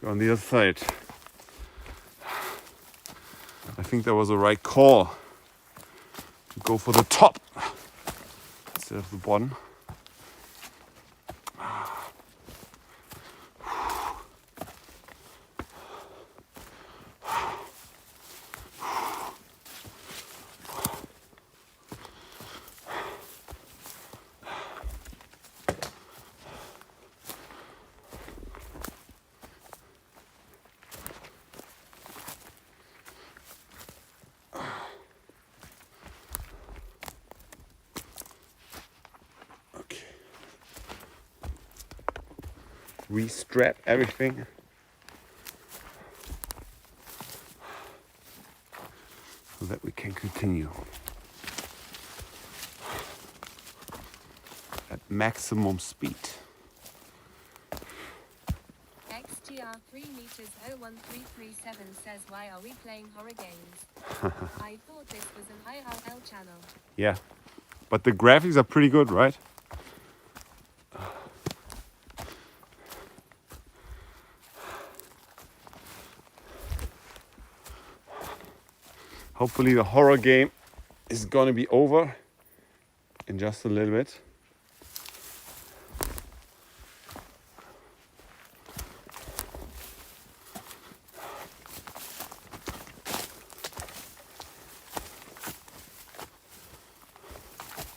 Go on the other side. I think that was the right call. To go for the top instead of the bottom. Restrap everything. So that we can continue at maximum speed. XTR 3 meters 01337 says, why are we playing horror games? I thought this was an IRL channel. Yeah, but the graphics are pretty good, right? Hopefully the horror game is gonna be over in just a little bit.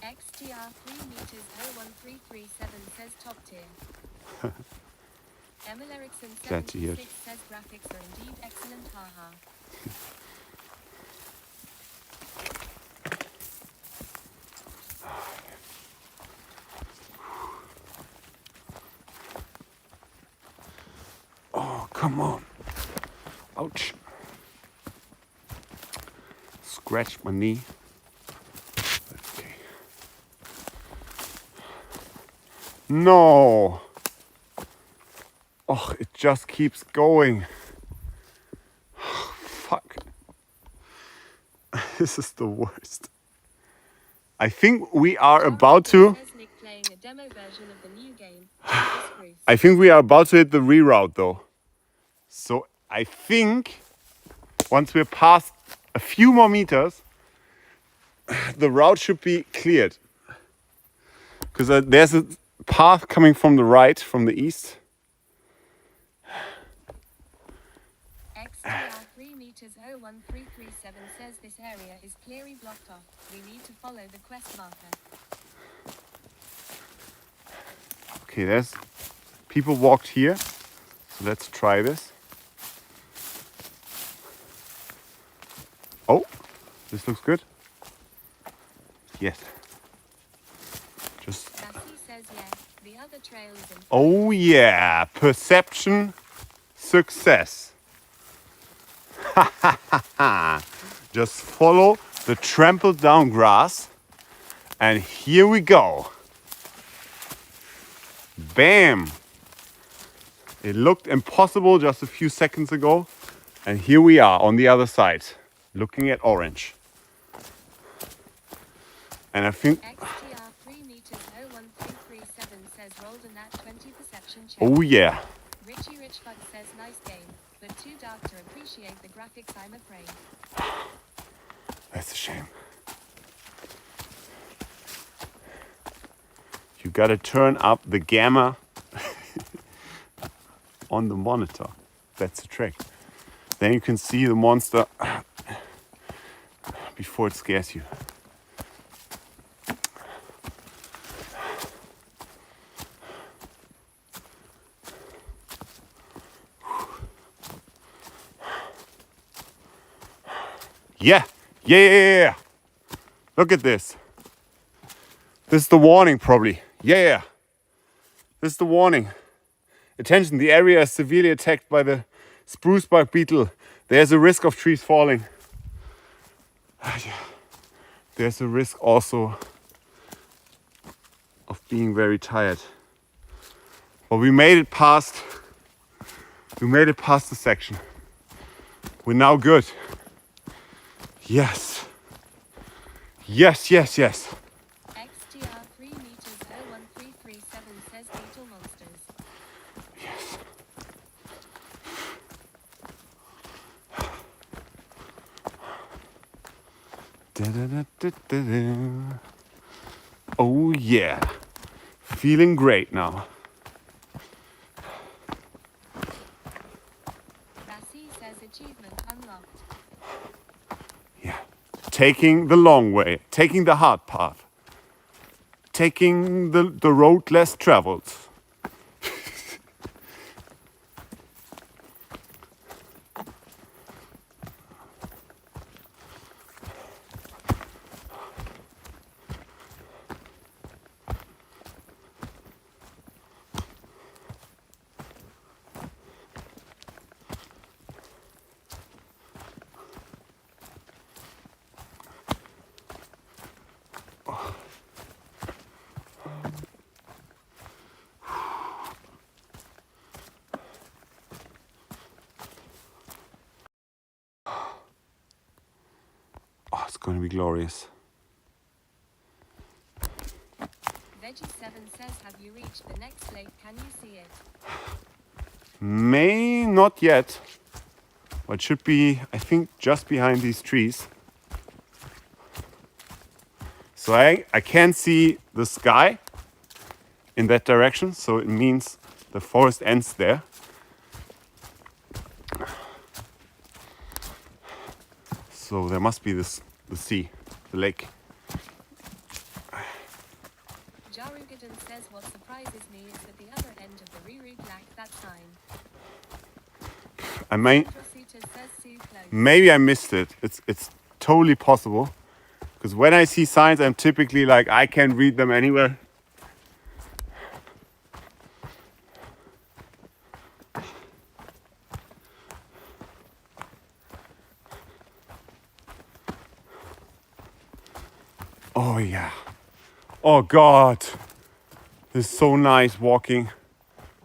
XTR 3 meters 01337 says top tier. Emil Eriksson Glad to hear 76 it. says graphics are indeed excellent, haha. Oh, come on. Ouch. Scratch my knee. Okay. No. Oh, it just keeps going. Fuck. This is the worst. I think we are about to. Says Nick playing a demo version of the new game. Treacherous. I think we are about to hit the reroute though. So I think once we're past a few more meters, the route should be cleared. Because there's a path coming from the right, from the east. XTR 3 meters 01337 says this area is clearly blocked off. We need to follow the quest marker. Okay, there's people walked here. So let's try this. Oh, this looks good. Yes. Just. Cassie says yes. The other trail is in. Oh yeah, perception success. Just follow the trampled down grass and here we go. Bam! It looked impossible just a few seconds ago and here we are on the other side looking at orange. And I think, XTR 3 meters 01337 says rolled a nat 20 perception check. oh yeah. Richie Richbug says nice game, but too dark to appreciate the graphics, I'm afraid. That's a shame. You gotta turn up the gamma on the monitor. That's the trick. Then you can see the monster before it scares you. Yeah, yeah. Look at this. This is the warning probably. Yeah. This is the warning. Attention, the area is severely attacked by the spruce bark beetle. There's a risk of trees falling. There's a risk also of being very tired. But we made it past the section. We're now good. Yes. XTR 3 meters 01337 says beetle monsters. Yes. Da-da-da-da-da-da. Oh yeah. Feeling great now. Lassie says achievement unlocked. Yeah. Taking the long way, taking the hard path, taking the road less traveled. Oh, it's going to be glorious. Veggie7 says have you reached the next lake? Can you see it? May not yet, but should be, I think, just behind these trees. So I can see the sky in that direction, so it means the forest ends there. So there must be the sea, the lake. Jarugadan says what surprises me is that the other end of the reroute lacked that sign. I may, Prosuta says Sue close. maybe I missed it. It's totally possible. Because when I see signs, I'm typically like, I can read them anywhere. Oh yeah. Oh God. This is so nice walking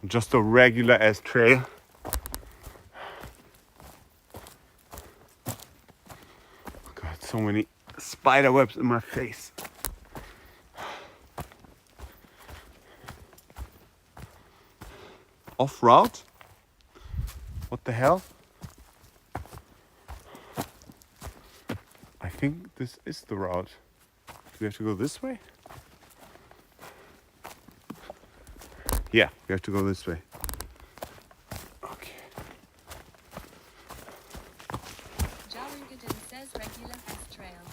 on just a regular ass trail. God, so many spider webs in my face. off route. What the hell? I think this is the route. Do we have to go this way? Yeah, we have to go this way. Okay. Jarugadan says regular S trail.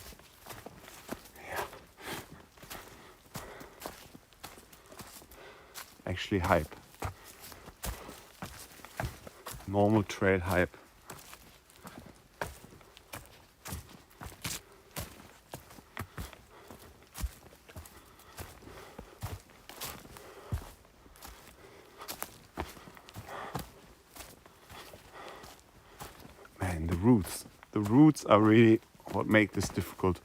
Yeah. Actually hype. Normal trail hype. Man, the roots. The roots are really what make this difficult.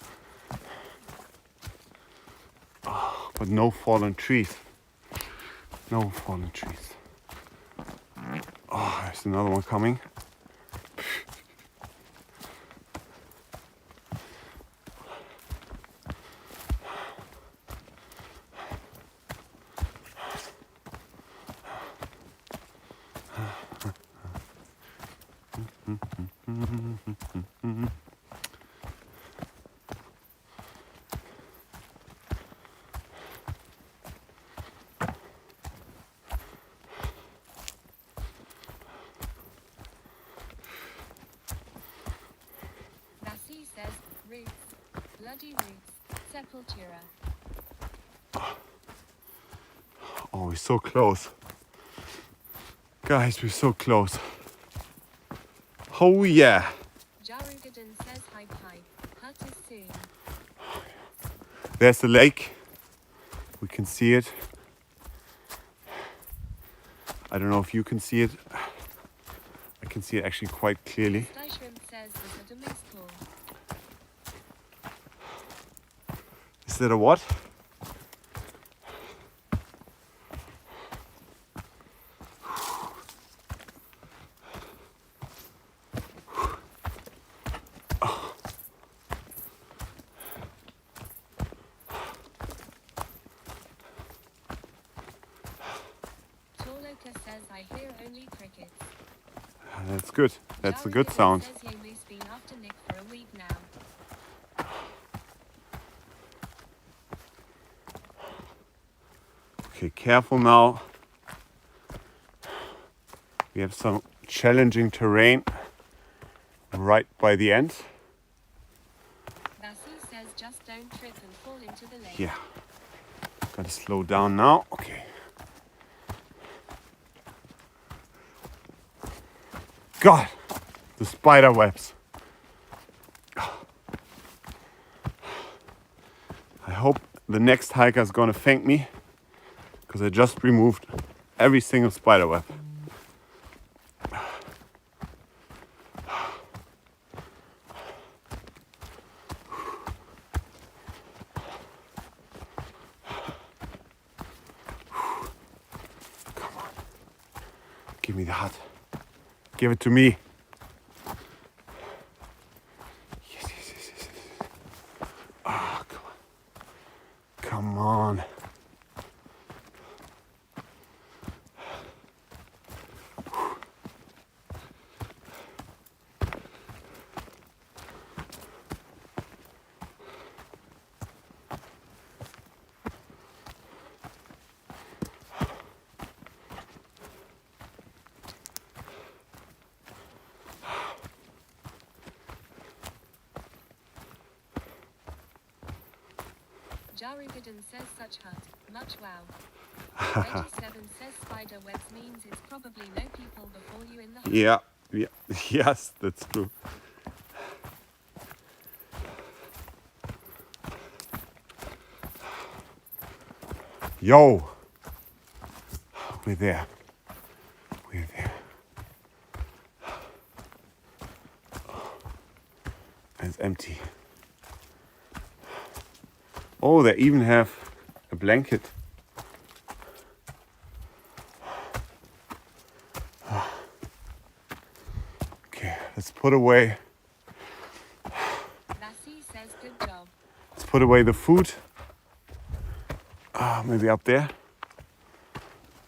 Oh, but no fallen trees. No fallen trees. Oh, there's another one coming. Lassie says roots. Bloody roots. Sepultura. Oh, we're so close. Guys, we're so close. Oh yeah. Jarugadan says hype hype. Hut is soon. There's the lake. We can see it. I don't know if you can see it. I can see it actually quite clearly. Shrimp says this is a mixed pool. Is that a what? Torloka says I hear only crickets. That's good. That's a good sound. Says Yemu's been after Nick for a week now. Okay, careful now. We have some challenging terrain right by the end. Lassie says just don't trip and fall into the lake. Yeah. Gotta slow down now. Okay. God, the spider webs. I hope the next hiker is gonna thank me because I just removed every single spider web. Come on. Give me the hut. Give it to me. Yes, yes, yes, yes, yes. Ah, come on. Come on. Jarugadan says such hut. Much wow. 87 says spider webs means it's probably no people before you in the hut. Yeah, yeah, yes, that's true. Yo, we're there. We're there. And it's empty. Oh, they even have a blanket. Okay, let's put away. Lassie says good job. Let's put away the food. Maybe up there.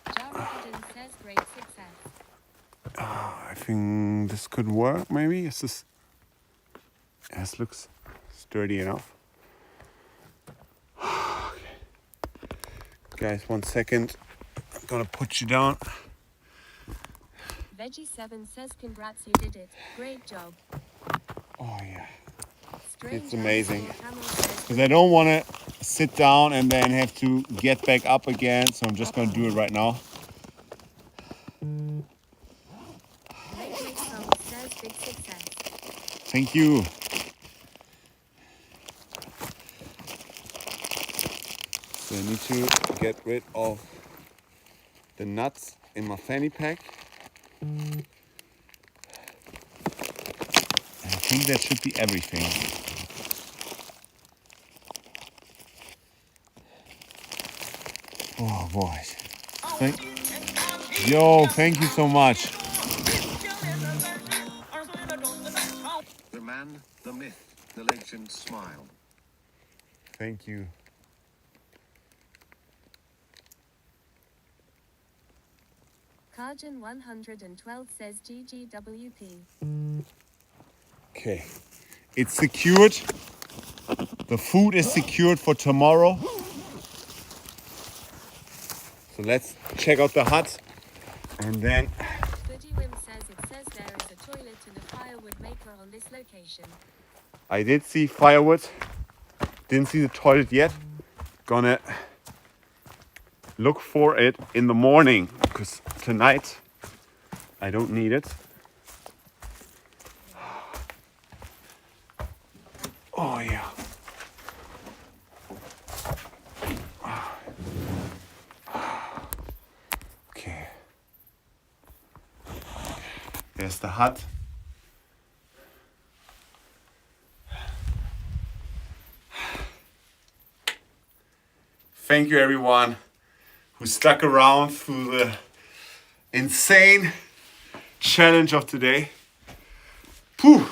Jarugadan says grade 6 think this could work, maybe. Is this... This looks sturdy enough. Okay. Guys, 1 second. I'm gonna put you down. Veggie7 says congrats, you did it. Great job. Oh yeah, Strange it's amazing. Camel says, Because I don't want to sit down and then have to get back up again. So I'm just gonna do it right now. Lately Song says big success. Thank you. So I need to get rid of the nuts in my fanny pack. I think that should be everything. Oh boy. Thank you so much. The man, the myth, the legend smile. Thank you. Karjan 112 says GGWP. Okay. It's secured. The food is secured for tomorrow. So let's check out the hut. And then Goody Wim says it says there is a toilet and a firewood maker on this location. I did see firewood. Didn't see the toilet yet. Gonna look for it in the morning. Because tonight I don't need it. Oh yeah. Okay. There's the hut. Thank you everyone who stuck around through the insane challenge of today. Phew.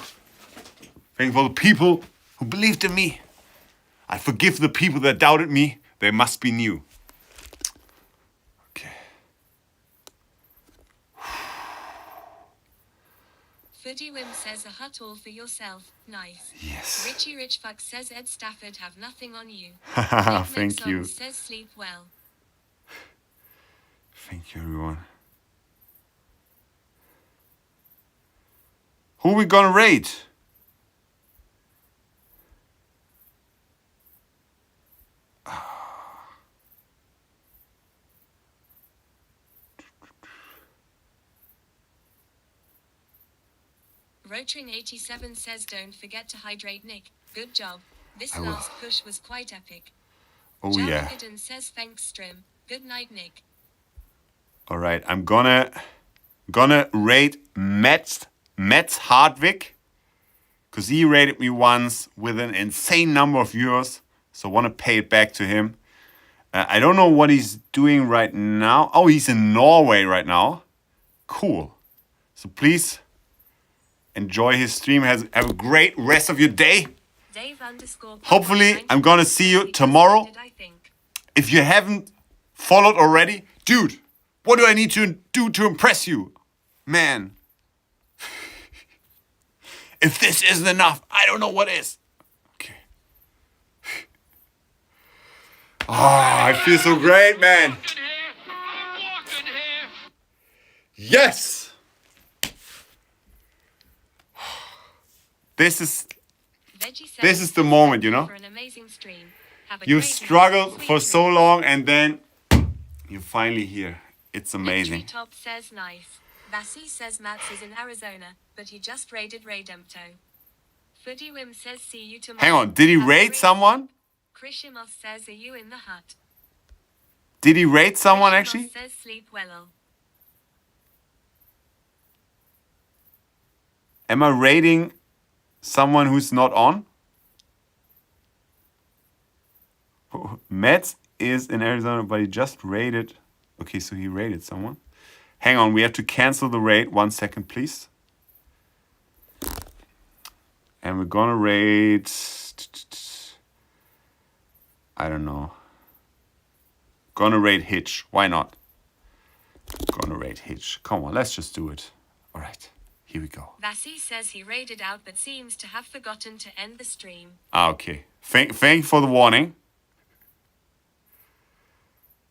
Thank you for the people who believed in me. I forgive the people that doubted me. They must be new. Okay. Foodie Wim says a hut all for yourself. Nice. Yes. Richie Rich Fuck says Ed Stafford have nothing on you. Thank you. Says sleep well. Thank you everyone. Who are we gonna rate? Rotring87 says don't forget to hydrate Nick. Good job. This I will. last push was quite epic. Oh yeah. Jamagadon says thanks Strim. Good night Nick. All right, I'm gonna rate Mets Hardwick, because he rated me once with an insane number of euros, so I want to pay it back to him. I don't know what he's doing right now. Oh, he's in Norway right now. Cool. So please enjoy his stream. Have a great rest of your day. Hopefully, I'm gonna see you tomorrow. If you haven't followed already, dude, what do I need to do to impress you? Man. If this isn't enough, I don't know what is. Okay. Oh, I feel so great, man. Yes. This is the moment, you know? You struggled for so long and then you're finally here. It's amazing. Treacherous says nice. Bassi says Mats is in Arizona, but he just raided Raidempto. Foodie Wim says see you tomorrow. Hang on, did he raid someone? Krishimos says are you in the hut? Did he raid someone Krishimos actually? says sleep well. Am I raiding someone who's not on? Matt is in Arizona, but he just raided. Okay, so he raided someone. Hang on, we have to cancel the raid. 1 second, please. And we're gonna raid... I don't know. Gonna raid Hitch. Why not? Gonna raid Hitch. Come on, let's just do it. All right. Here we go. Vasi says he raided out but seems to have forgotten to end the stream. Okay. Thank you for the warning.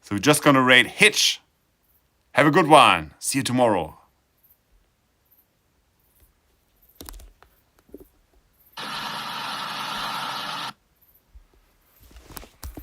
So we're just gonna raid Hitch. Have a good one. See you tomorrow.